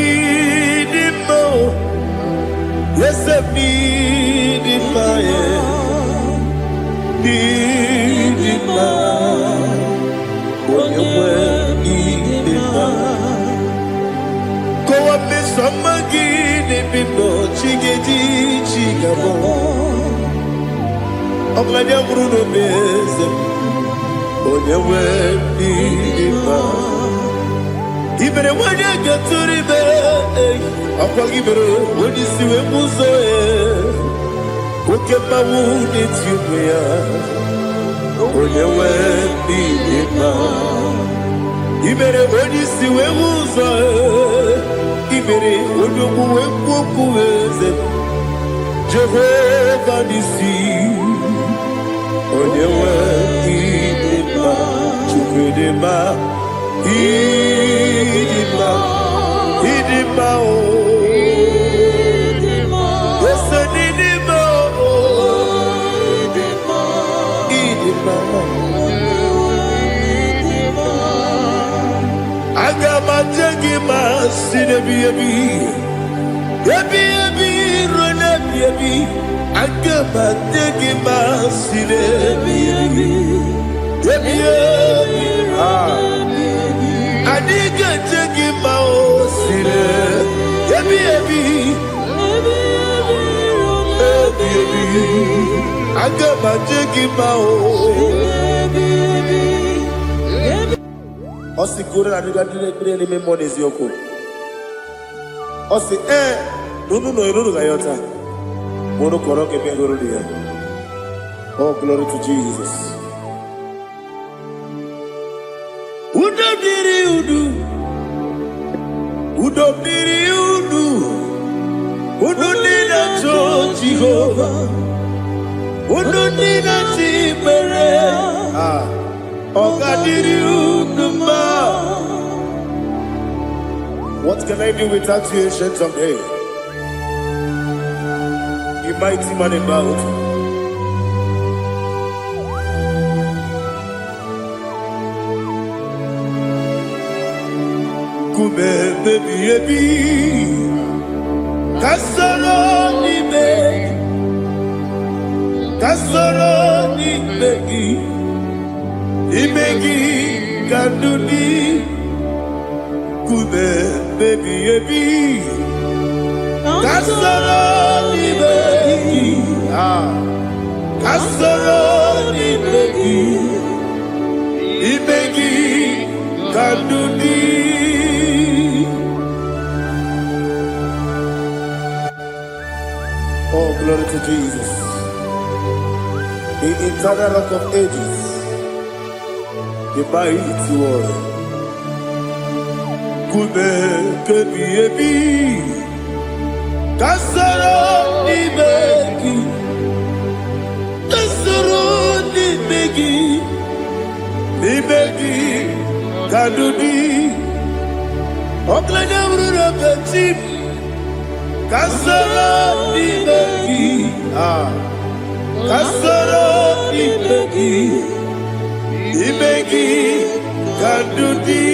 Idimo. Yese bidima ye. Bidima. Onyewe idima. Kowa mesomagi. Bibo chigedi chigabo Oglanya Bruno Beze Onyewe Bidima Ibere wanya gaturibe Akwa gibere wani siwe muzoe Koke mawu netiume ya Onyewe Bidima Ibere wani siwe muzoe Ibere odogu ekwoku eze Jehovah nisi Onyewe idima Chukwudema Idima Idima o Ese nidima o Idima Agama jengima sinebi Ebi rona ebi Agama jengima sinebi Ebi Adiga jengima o sine Ebi Agama jengima o Osi kure na duga dire ni memo nezi yoko. Osi nunu no iruru gayota. Mono koroke mengoro dia. Oh, glory to Jesus. Udo diri udu. Udo diri udu. Udo nina cho Jehovah. Udo nina chimere. What can I do without you, ancient of days? You mighty man in battle. Kume baby ebi, kasoro ni begi. Imegi kanduni Kube baby ebi Kasoro ni begi Kasoro ni begi Imegi kanduni Oh, glory to Jesus. The eternal rock of ages, the mighty one. Kube kebi ebi, kasoro ni begi, ni begi, kadudi, oklanya urura beti, kasoro ni begi, Kadudi.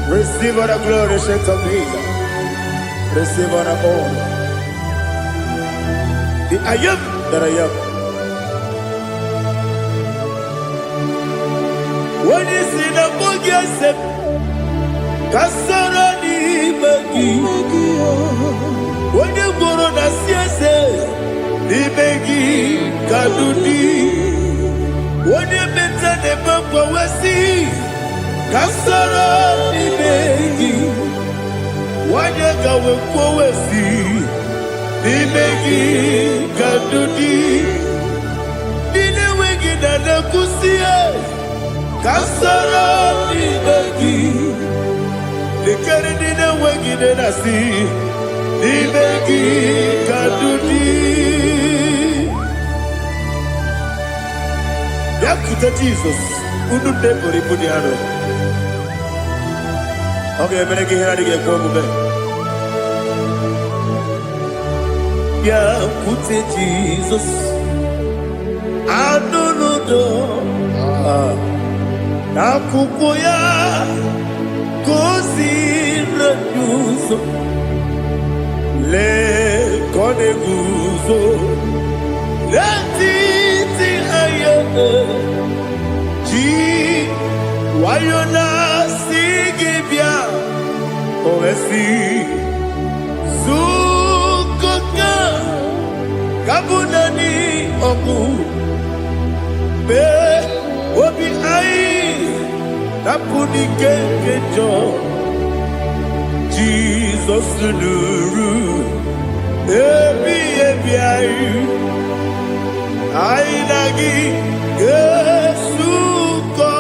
Receive all the glory, shake of Jesus. Receive all the honor. The I am that I am. When you see the book, yourself, Kasarani Magi. When you go on the CSA, the Magi Kadudi. When you mention the book, Wasi, Kasarani Magi. When you go with Wasi, the Magi Kadudi. Dine Wagi Dana Kusia. Kasarani Magi. The Canadian Wagi Denasi, the Magi Kadudi. Yakuta Jesus, Udu Tempori Pudiano. Okay, I'm going to get here to Yakuta Jesus, I don't know. Nakukoya. Kosi refuso le kone guzo le titi aye ji wayona sigibia oesi sukoka kabunani oku be obi ai Tapuni kekejo Jesus nuru ebi ayu ainagi Yesuko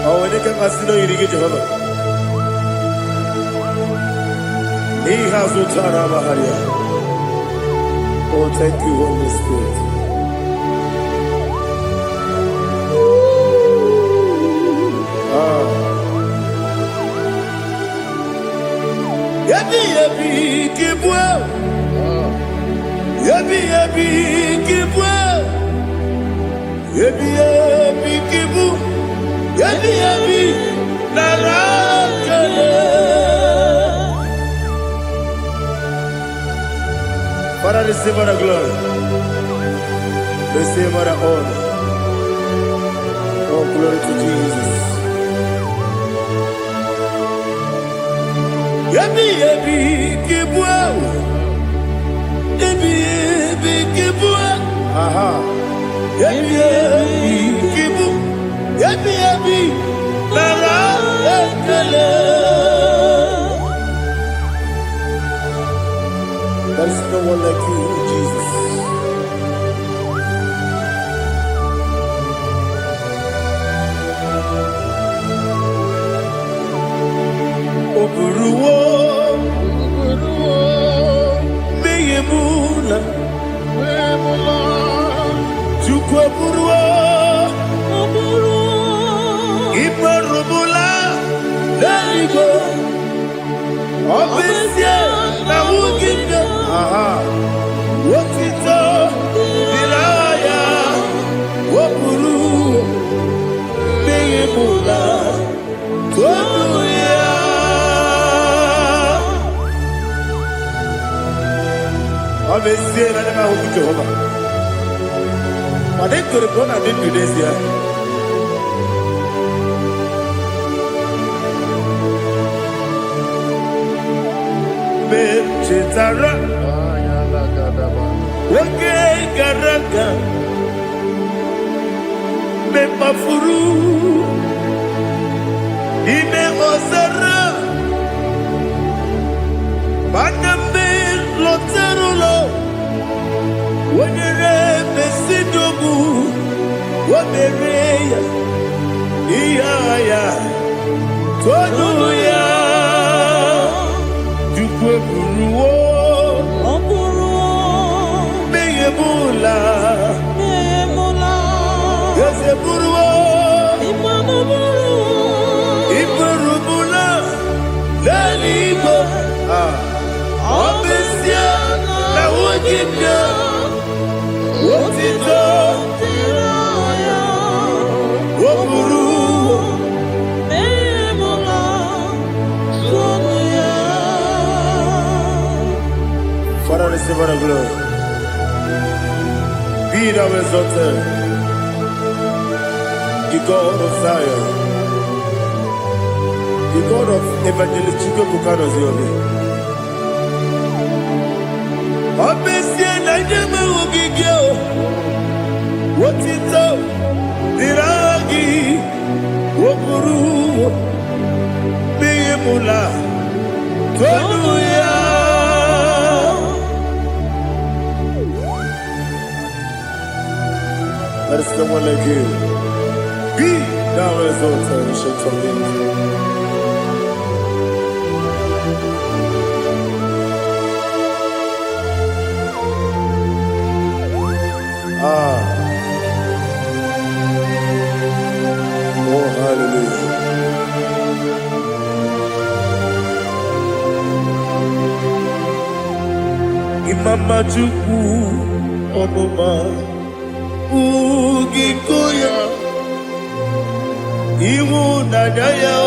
Awene kasino irige Jehovah He has utara baharia. Oh, thank you, Holy Spirit. Yabi yabi kibwa. Yabi yabi kibwa. Yabi yabi kibu. Yabi yabi narakale. Father, receive all the glory. Receive all the honor. Oh, glory to Jesus. Yabi yabi kibwa. Yabi yabi kibwa. Aha. Yabi yabi kibu. Yabi yabi nara ekele. There is no one like you, Jesus. Oburuwo, meyemula, chukwu oburuwo, imarubula, leligo, obesie na wugide. Wotito, Dilaya, Wopuru, Beyemula, Tonuya. Obviously, I never hope Jehovah. But they could have gone and did this year. Chitara. Okay, Garaka, me mafuru, ime osara, baname loterulo, wenere besidogu, wamereya, iyaya, tonuya, jukwe buruwo. Meyemula, Yeseburuo, Iburubula, Leligo, Obesia, Ogibia, Otito, Oburu, Memola, Sonia. Father, receive our glory. Be thou exalted, the God of Zion, the God of Evangelist Chike Bukanos Yomi. Obesia Najeme Ogigio, Wotito, Diragi, Wokuru, Beyemula, Hallelujah. There is someone like you. Be thou exalted, ancient of days. Oh, hallelujah. Imama Chukwu Ọmụma Ugikoya Iwu Nadaya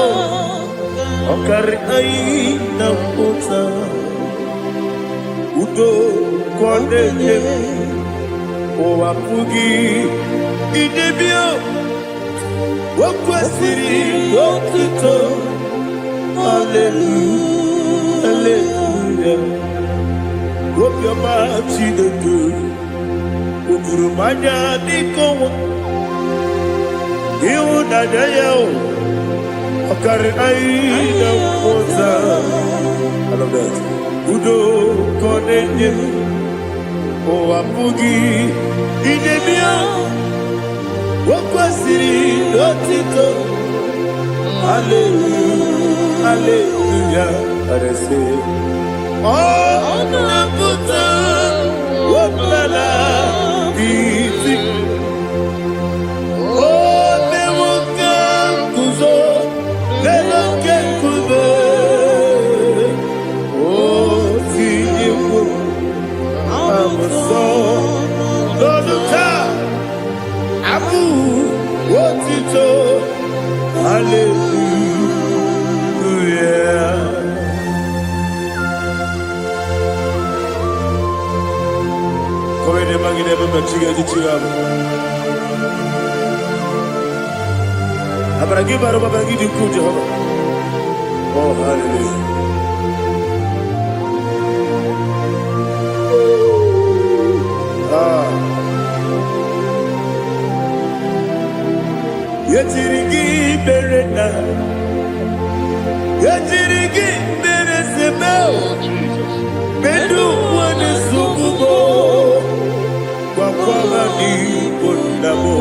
Ọkari Ayi na Mpụta Udo Kọnenye Ụwapụghị Idebio Wakwesịrị Otuto Hallelujah Hallelujah Obiọma Chineke Oburu manya n'ikowo Ịhụnanya ya ọkarị anyị na mmụta. I love that. Udo ka ọ na-enye ụwa apụghị idebe ya. O kwesịrị otito. Hallelujah, hallelujah. And I say, oh, na-apụta ọbụla dị oh, nwoke guzo n'oke nkume. Oh, tinyewo amụsọ n'ọnụ taa abụ otito. Hallelujah. Come in the magnet of the chiga. Abragi baro babagi di ku Jehovah. Oh, hallelujah. Yetirigi berena. Yetirigi beresebel. Bedu wane sukubo. Wakwala di bondabo.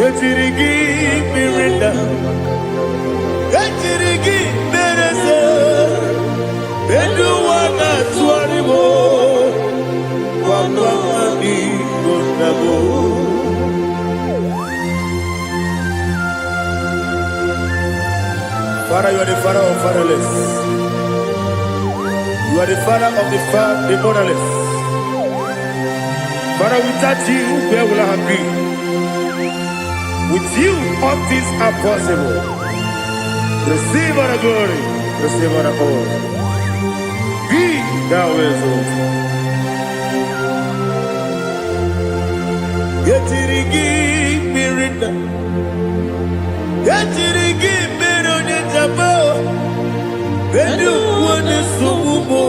Yetirigi berena. Yetirigi berese. Bedu wana tuaribo. Wakwala di bondabo. Father, you are the father of fatherless. You are the father of the motherless. Father, without you, where will I have been? With you, all things are possible. Receive our glory, receive our honor. Be thou exalted. Yetirigi mirina, yetirigi mirone jabo, bedu wane sukubo,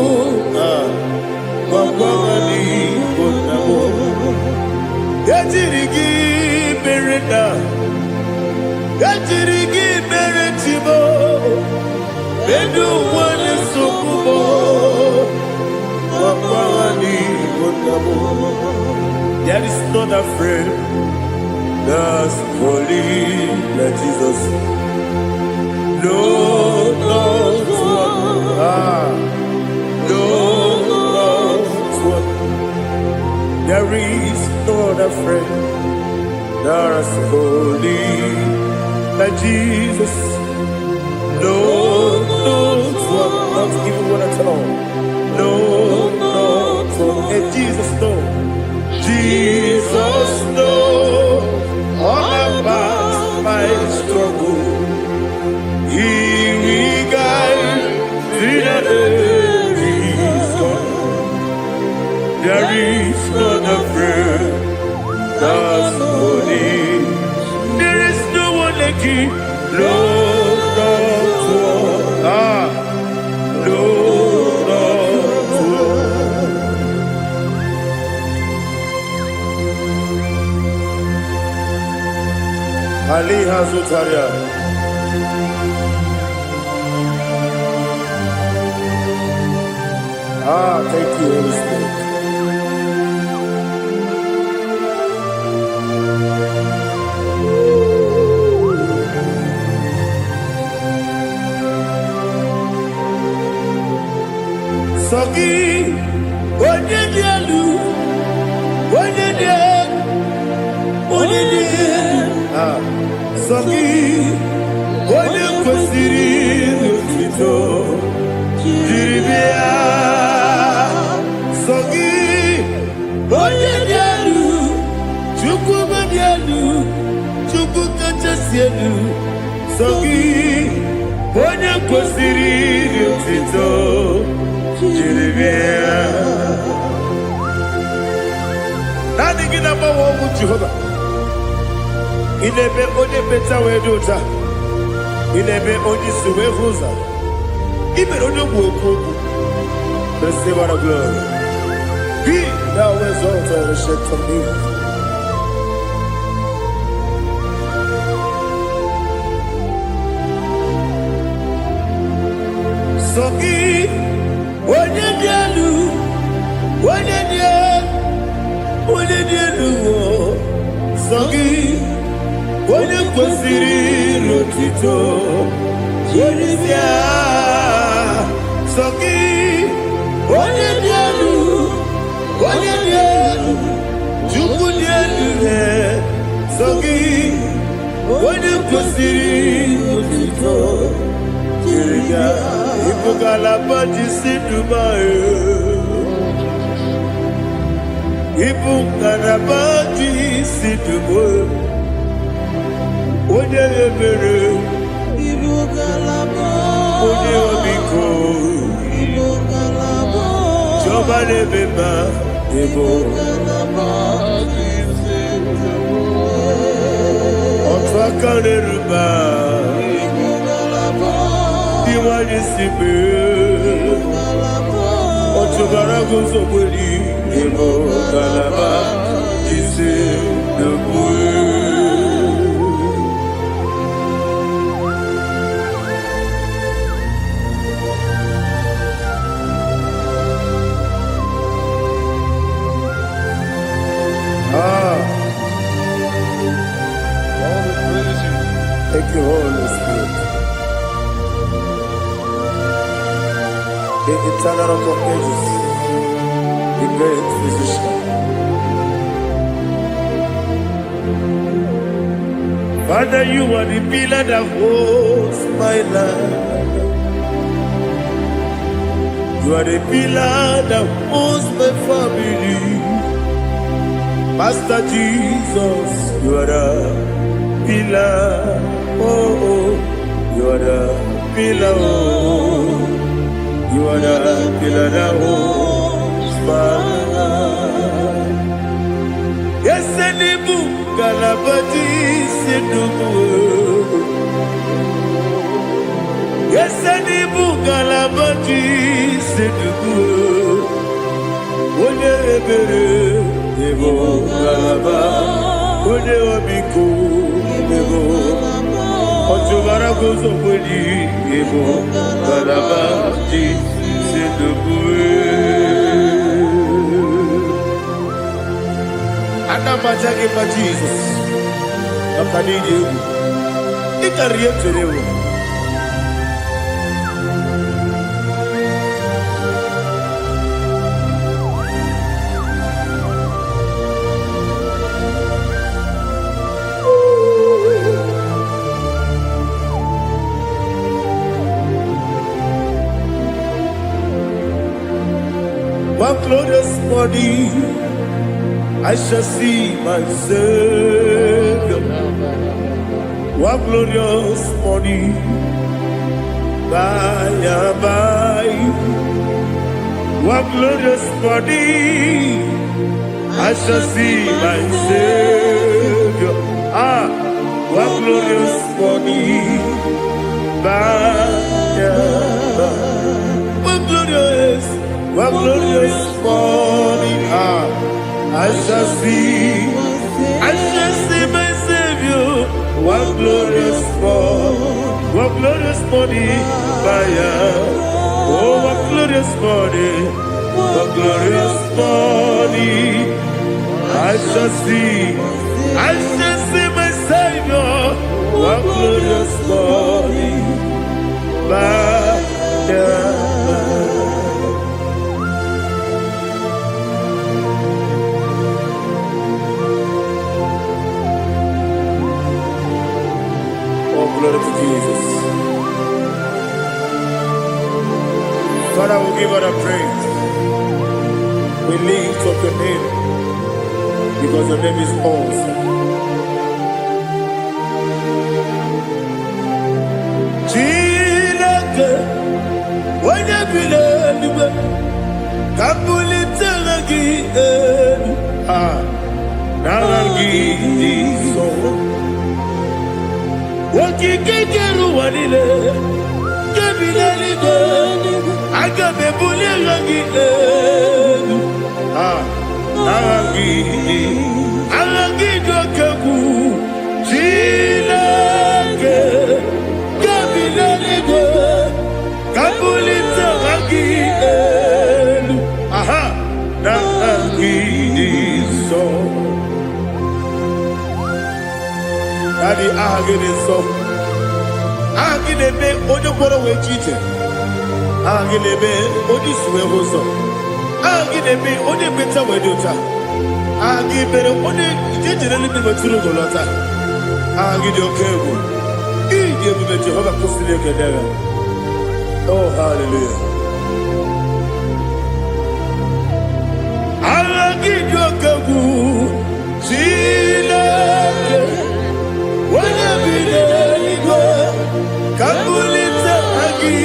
wakwani bonabo. Yetirigi mirina, yetirigi miretibo, bedu wane sukubo, wakwani bonabo. There is not a friend that's holy like Jesus. No, not one. No, not one. There is no other friend that's holy like Jesus. No, not one. Not even one at all. No, not one. struggle. He will guide till the end is gone. There is not a friend that's holy. There is no one like you, Lord of war. Lord of war. Ali Hazutaria. Thank you, Holy Spirit. Sogi, onye dielu, onye dielu, onye dielu. Sogi, onye kwesịrị otito, jiri bịa. Sogi, onye dielu, Chukwu dielu, Chukwu kachasị elu. Sogi, onye kwesịrị otito. Nani gina mawa omu Jehovah. Inebe onye beta wedota. Inebe onye suwe huza. Ibe onye mwoku. Receive our glory. Be thou exalted and shed from me. Sogi. Onye dielu, onye dielu, Sogi, onye kwesịrị otito, jiri bịa. Sogi, onye dielu, Chukwu dielu, Sogi, onye kwesịrị otito, jiri bịa. Ipugalaba jisi Dubai. Ipugalaba jisi Dubai. Onye ebere. Ipugalaba. Onye obiko. Ipugalaba. Jọba lebeba. Ipugalaba jisi Dubai. Ọtụ aka n'eruba. Iwani sibe Otubara guzobuli Imo galaba Jise debue Thank you, Holy Spirit. The eternal rock of ages, the great physician. Father, you are the pillar that holds my life. You are the pillar that holds my family. Master Jesus, you are the pillar. Oh, you are the pillar. Oh. You are the pillar that holds my life. Yes, Enibu Galabati Sidubu. Yes, Enibu Galabati Sidubu. One ebere, Ebo Galaba. One obiku, Ebo. Otubara gozo kweli, Ebo Galaba. Anamajage pa Jesus. Akanije. Ikariye terewo. My glorious body, I shall see my Savior. What glorious morning, by and by. What glorious morning, I shall see my Savior. Ah, what glorious morning, by and by. What glorious morning, ah, I shall see my Savior. What glorious morning, fire. Oh, what glorious morning, I shall see my Savior. What glorious morning, fire. Glory to Jesus. Father, we give all the praise. We lift up your name because your name is awesome. Chineke, onye bile eluigwe, ka mbulitele gị elu, n'agha gị dị nsọ. Okike kere ụwa niile, kebile eluigwe, aga m ebuli agha gị elu, agha gị dị oke egwu. Chineke, kebile eluigwe, ka mbulite agha gị elu, n'agha gị dị nsọ. Daddy, agha so. Agha na-eme onye gwọrọ wee chi ije. Agha na-eme onye isi wee hụ ụzọ. Agha na-eme onye ekpenta wee dị ụta. Agha mere onye ije jere eluigwe metụrụ ụgwọ lọta. Agha dị oke egwu. Ịdị ebube Jehova kwụsịrị ekele ya. Oh, hallelujah. Agha gị dị oke egwu. Chineke, onye bi n'eluigwe, ka mbulite gị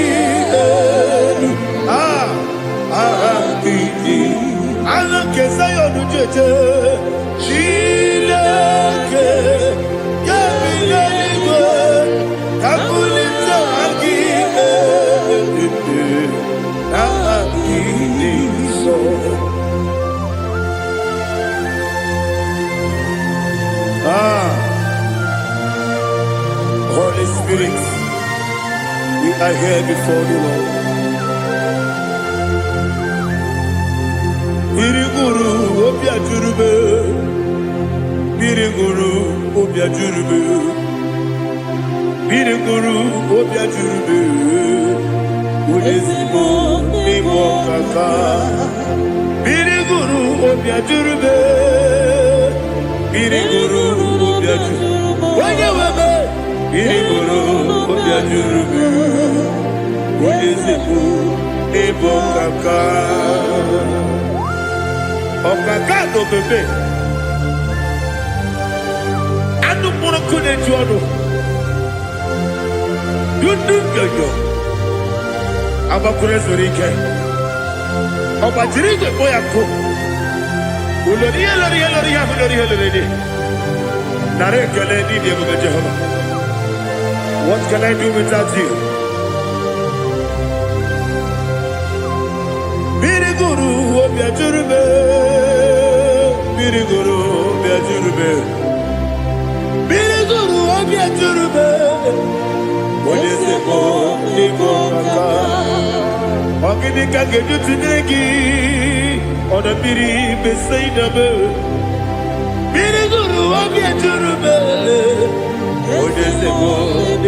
elu, agha gị dị. Agha nke Zayọn jeje, Chineke, ka bi n'eluigwe, ka mbulite gị elu, agha gị dị nsọ. Holy Spirit, we are here before you, Lord. Biriguru obia jurube, biriguru obia jurube, biriguru obia jurube. Udezimo imo kaka, biriguru obia jurube, biriguru obia jurube. Wanyewebe. Biriguru obia jurube, udezimo imo kaka. Ọ̀kàkà tó bèbè, anúmúrú kú ní ju ọdún, dúdú yọ̀yọ̀, abakùnrin sọ̀rọ̀ ike, ọ̀bàjìrì ìgbẹ̀gbọ́ ya kó, olórí yẹ lórí yẹ lórí yẹ lórí yẹ lórí yẹ, nàrẹ́ ìkẹlẹ́ ní ìdí ẹ̀bùn Jehova. What can I do without you? Biriguru obia jurube, biriguru obia jurube, biriguru obia jurube. Odezimo imo kaka, ogini kageju tinegi, ona biri beseinabe. Biriguru obia jurube, odezimo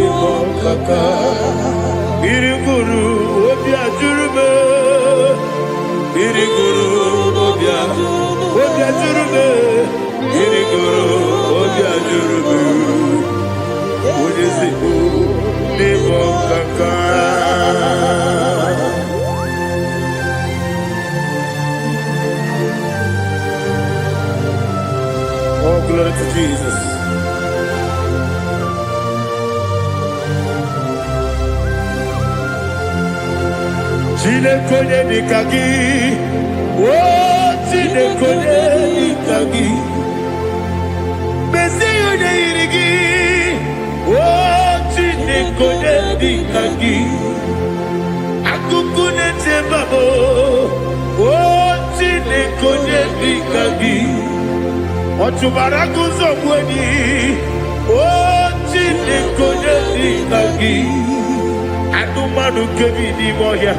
imo kaka, biriguru obia jurube. Biriguru obia jurube, biriguru obia jurube. Udezimo imo kaka. Oh, glory to Jesus. Chinekonye nikagi, oh chinekonye nikagi. Mesiyo ne irigi, oh chinekonye nikagi. Akukune tebabo, oh chinekonye nikagi. Otubaraku zobweni, oh chinekonye nikagi. Anumanu kebi ni moya.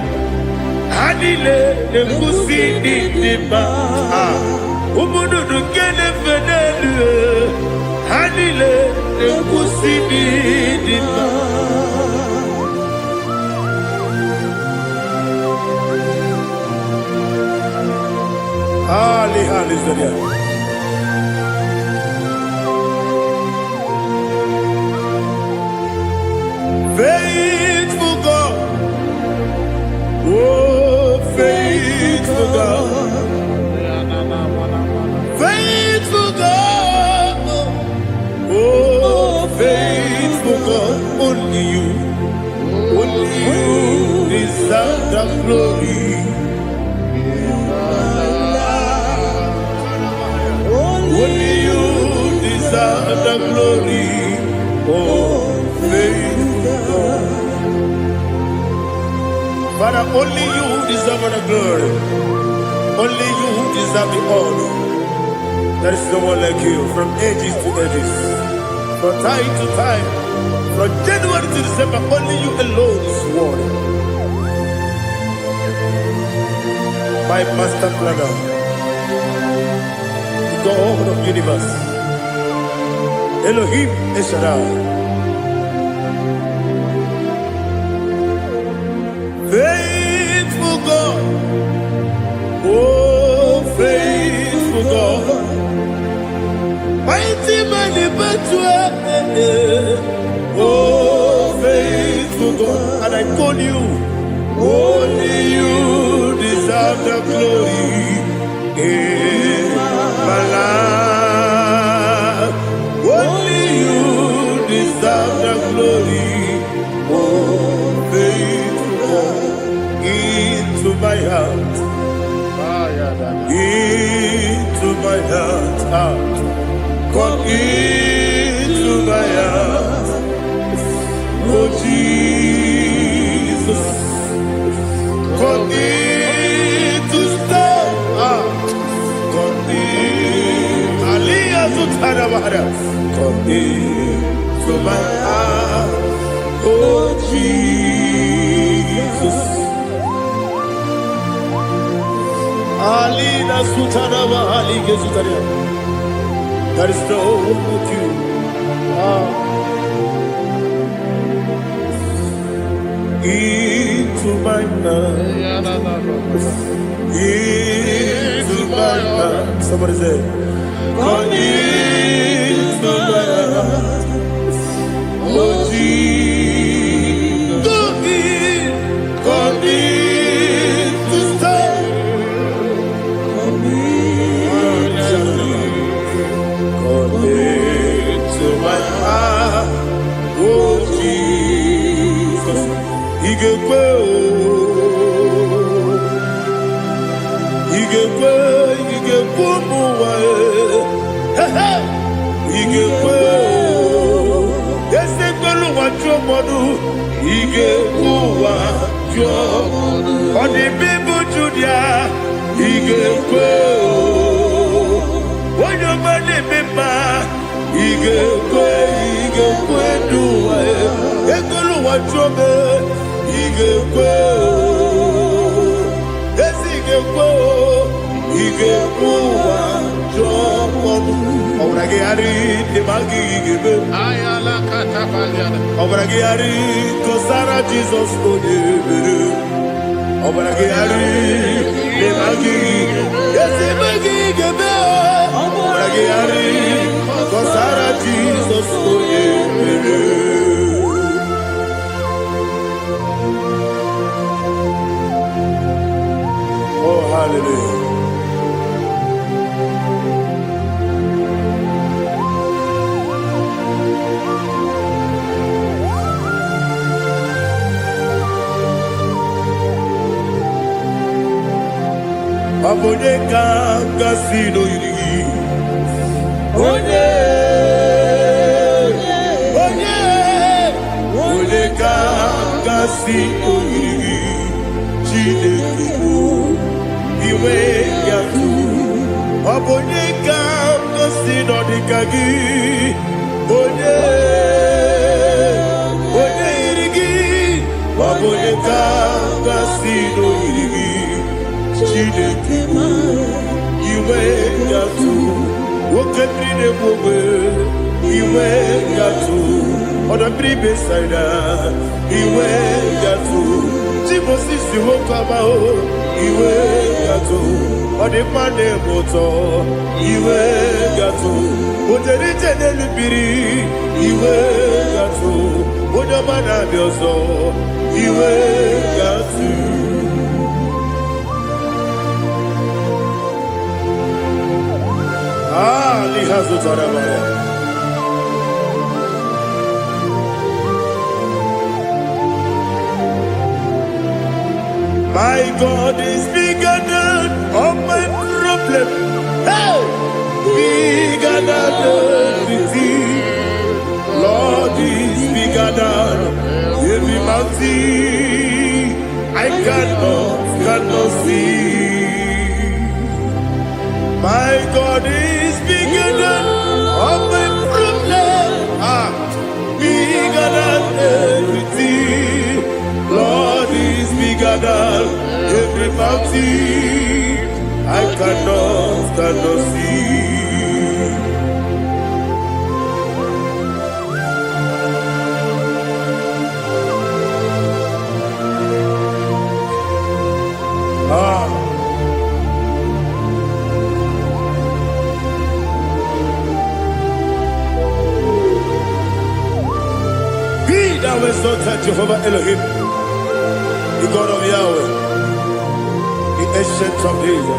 Anile nekusi ni niba. Umudu nukene fenelu. Anile nekusi ni niba. Ali Zaria. Faithful God. Oh, faithful God. Faithful God. Oh, faithful God. Only you deserve the glory. Only you deserve the glory. Oh, faithful God. Father, only you deserve the glory. Only you deserve the honor. There is no one like you from ages to ages, from time to time, from January to December. Only you alone is worthy. My master planner, the God of the universe, Elohim Eshadai. Faithful God, oh faithful God, mighty man in battle, oh faithful God, and I call you, only you deserve the glory in my life, only you deserve the glory, oh faithful God. Into my heart, into my heart, come into my heart, oh Jesus, come in to stay, come in, Aliyah Zutana, come into my heart, oh Jesus. Alina Sutanava Ali Gezutaria. There is no one like you. Into my heart. Into my heart. Somebody say, come into my heart. Oh Jesus. Come in to stay. To my heart, oh Jesus, Igekwe, muwa, Igekwe, yese kwelu wachomodu, Igekwe wachomodu, odi bibu judia, Igekwe, wanyomane mema. Igekwe duwa, ekolu wachobe. Igekwe, esi igekwe wachobe. Obrage ari temagi igebe. Ayala katapaliana. Obrage ari kosara Jesus odebere. Obrage ari temagi esi igebe. Obrage ari kosara Jesus odebere. Oh, hallelujah. onye ka gasị n'oyiri gị onye ka gasị n'oyiri gị Chineke bụ iwe ya tu ọ bụ onye ka gasị n'ọdịka gị onye yiri gị ọ bụ onye ka gasị n'oyiri gị Chineke bụ iwe ya tu nwoke mmiri na-egbu ogbe iwe ya tu ọdọ mmiri besaida iwe ya tu Moses nwoke amahụ iwe ya tu ọdịmma na-eme ụtọ iwe ya tu ojerije n'elu mmiri iwe ya tu onye ọma na-abịa ọzọ iwe ya tu My God is bigger than all my problem. Hey! Bigger than everything. Lord is bigger than every mountain I cannot see. My God is bigger than all my problem. Bigger than everything. Lord is bigger than every mountain I cannot see. Be thou exalted, Jehovah Elohim, the God of Yahweh, the ancient of days.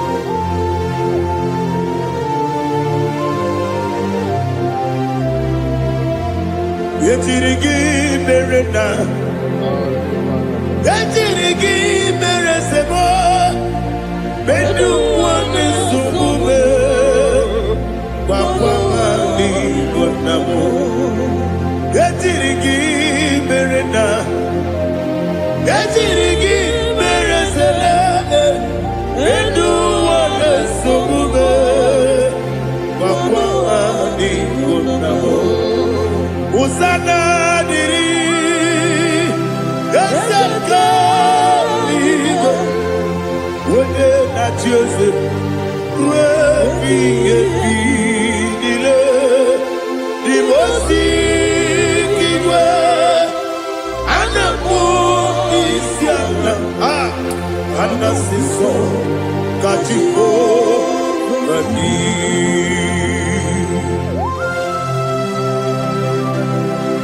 Yetirigi berena, yetirigi beresebo, bedu wane sumube, wakwani gonamo. Yetirigi berena, yetirigi beresele, bedu wane sumube, wakwani gonamo. Usana diri, yasaka ligo, wode na Joseph, webi dile, divosi kiwe, anamu isiana, anasiso kachiko bani.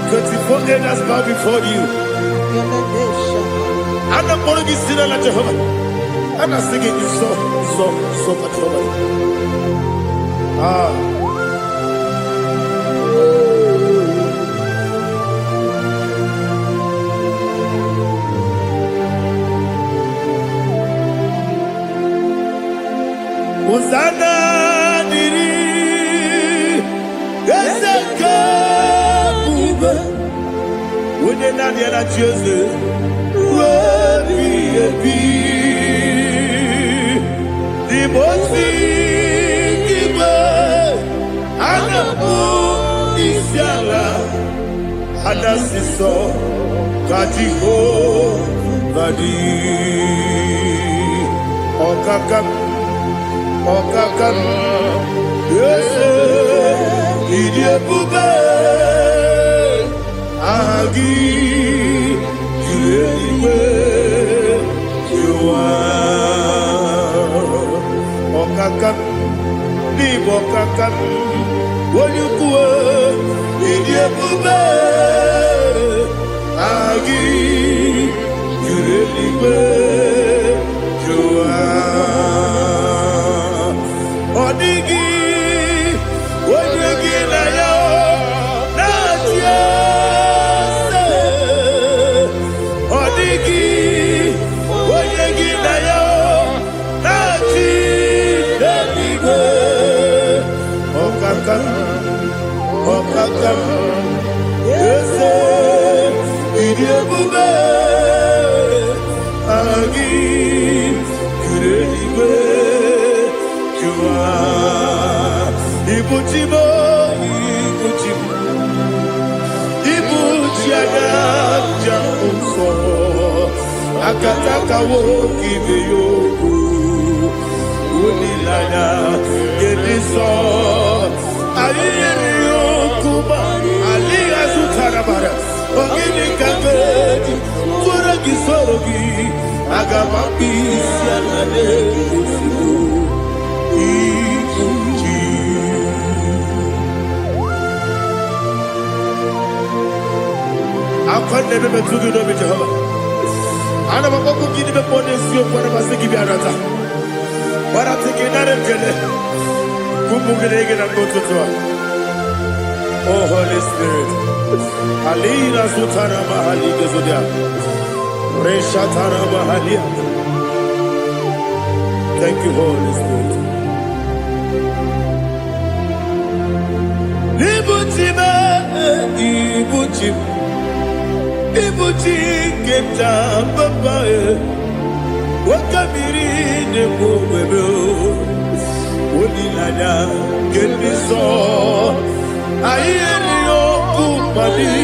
24 elders bow before you. I'm not going to be singing like Jehovah. I'm not singing this song for Jehovah. Hosanna diri, Ezeka. When you're not yet at Joseph, the most big and the moon is yalla, and that's the song, Katiho, Badi, Okakam, yes, Idiot Bube. Agi, Juliwe, Jua, Okakam, Libokakam, Woyukue, Idiabube, Agi, Juliwe, Jua, Odigi, Woyugi na yo, Natia. Odigi, Oyegi na yo, Nachi. Okakam, Ese, Idiabube, Agi, Kurediwe, Jua, Ibuchibo, Ibuchiaga, Jamuso, Akataka woki beyoku, Unilana, Gediso, Ayeriyokuba, Aliya Zutarabara, Ogini Kagedi, Furagi Sorogi, Agamapi, Sianade, Ikuchi. I've never to do with Jehovah. I never go to give the bonus you for the Masiki Biarata. But I think another Gene. Kumugregin and go to Tua. Oh, Holy Spirit. Alina Sutara Mahali Gezudia. Reshatara Mahalia. Thank you, Holy Spirit. Ibuchima, Ibuchim. Ibuchi keta papa wakabiri ne mwebe Unilada keniso Ayeri okupadi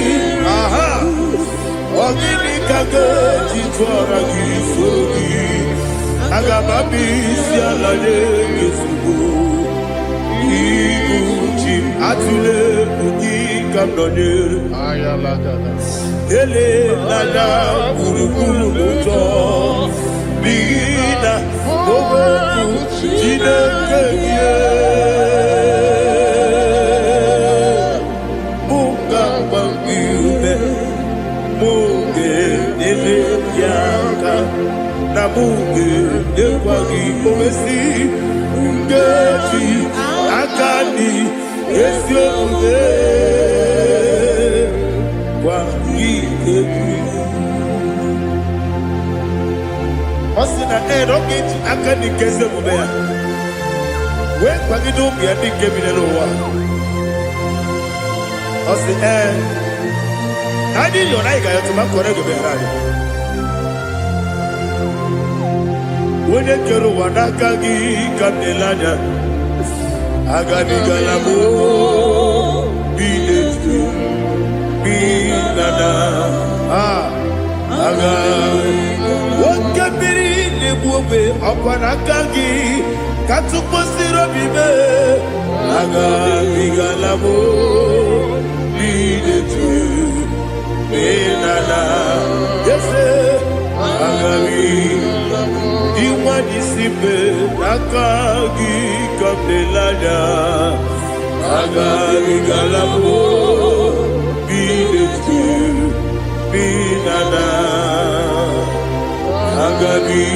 Aha Ogini kage jitwara gisogi Agababi sialade gesugo Ibuchi atule uki kamdone Ayalagada Ele lala kurukuru moto Bina Bobo Jine kenye Munga bangiume Munge ele yaka Na munge ekwagi omesi Ungeji akani Esyo ude Osina rocket akani keze mubea. We kwagido bia dike binelo wa. Osi Nadi yona iga yotuma korego behari. Wene kero wanakagi kandelanya. Agani galamo biletu. Binana aga wakabiri nebuobe akwanakagi katuposiro bibe aga bigalamo bidetu binana yese aga iwani sibe akagi kabelanya aga bigalamo Binana Agabi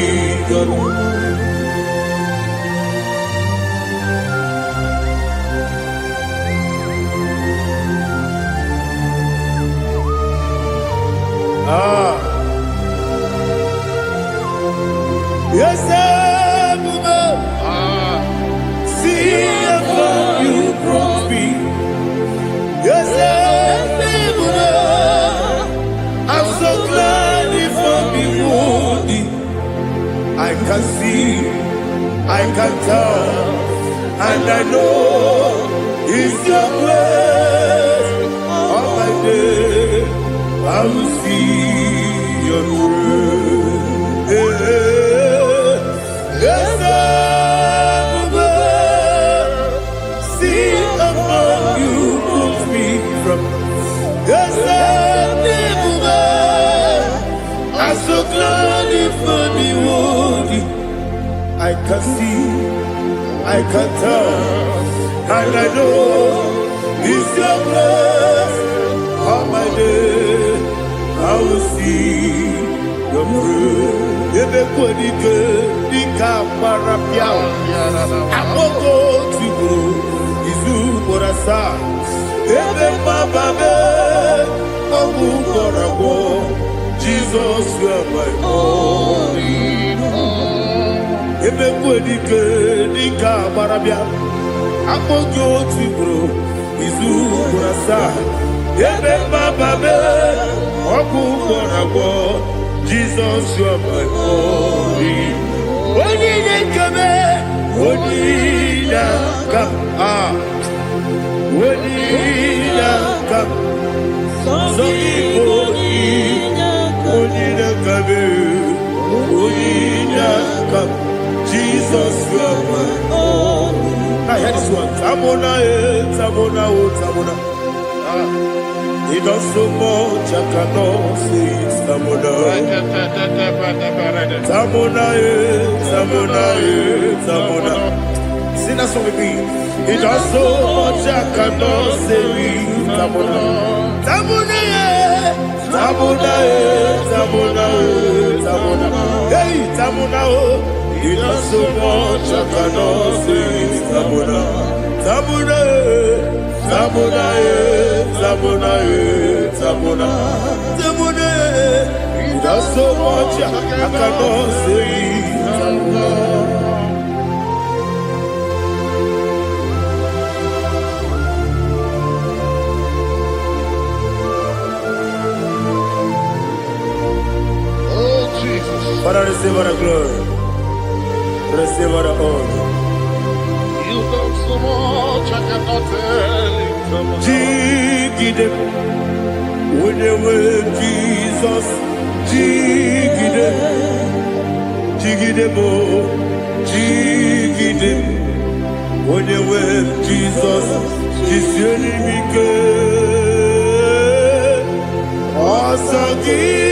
Yes, see how you brought me. Yes, I'm so glad if I'm worthy. I can see, I can tell, and I know it's your grace. All my day, I will see your grace. Yes, see how you brought me from. Yes, I'm so glad if I'm worthy. I can see, I can tell, and I know it's your grace. All my day, I will see your grace. Ebe kodike, dika parapiao. Amoko tibo, izu borasa. Ebe mababe, omu borabo. Jesus, you are my only home. Ebe kodike, dika parapiao. akpọghị otu ugboro izu ugboro asaa ebe baba be ọkụ ugboro abụọ Jizọs you are my holy onye na-ekebe onye na-aka onye na-aka sọ igbo onye na-akabe onye na-aka Jesus you are my holy. I heard this one. Tamona, Tamona, Tamona. He does so much I cannot say it. Tamona, Tamona, Tamona, Tamona. Sing that song with me. He does so much I cannot say it. Tamona, Tamona, Tamona, Tamona, Tamona. Hey, Tamona, he does so much I cannot say it. Tamona, Tamona, Tamona, Tamona, Tamona, Tamona. He does so much I cannot say it. Tamona. Father, receive all the glory. Receive all the honor. You done so much I cannot tell it. Jigide, when you were Jesus, Jigide, Jigide bo, Jigide, when you were Jesus, Jisieni Mike, Asagi.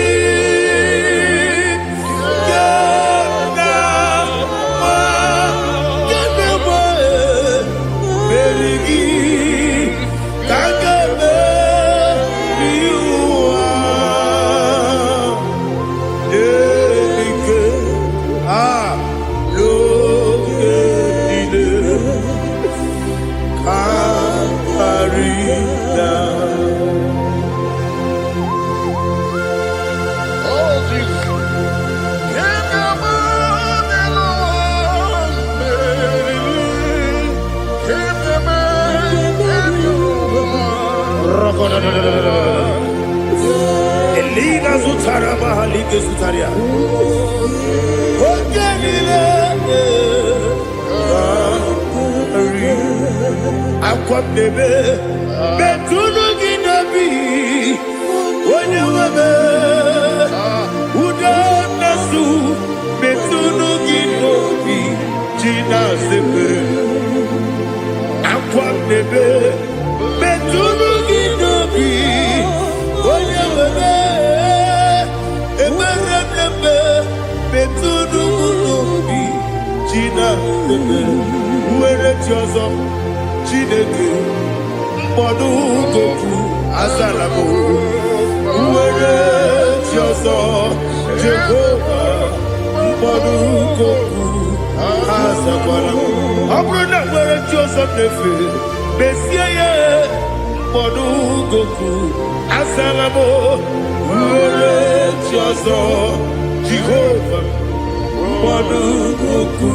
Eliga Zutara Mahalike Zutaria. Aquabebe Betunu Ginabi Wanyawebe Uda Nasu Betunu Ginobi China Sepe Aquabebe Betunu Ginobi Wanyawebe Eberebebe Betunu Ginobi China Sepe Uwere Tiozo Chineke mkpọdụ goku azalabo uwere chi ọzọ Jehova mkpọdụ goku azakwala ọ bụrụ na nwere chi ọzọ na-efe mesie ya mkpọdụ goku azalabo uwere chi ọzọ Jehova mkpọdụ goku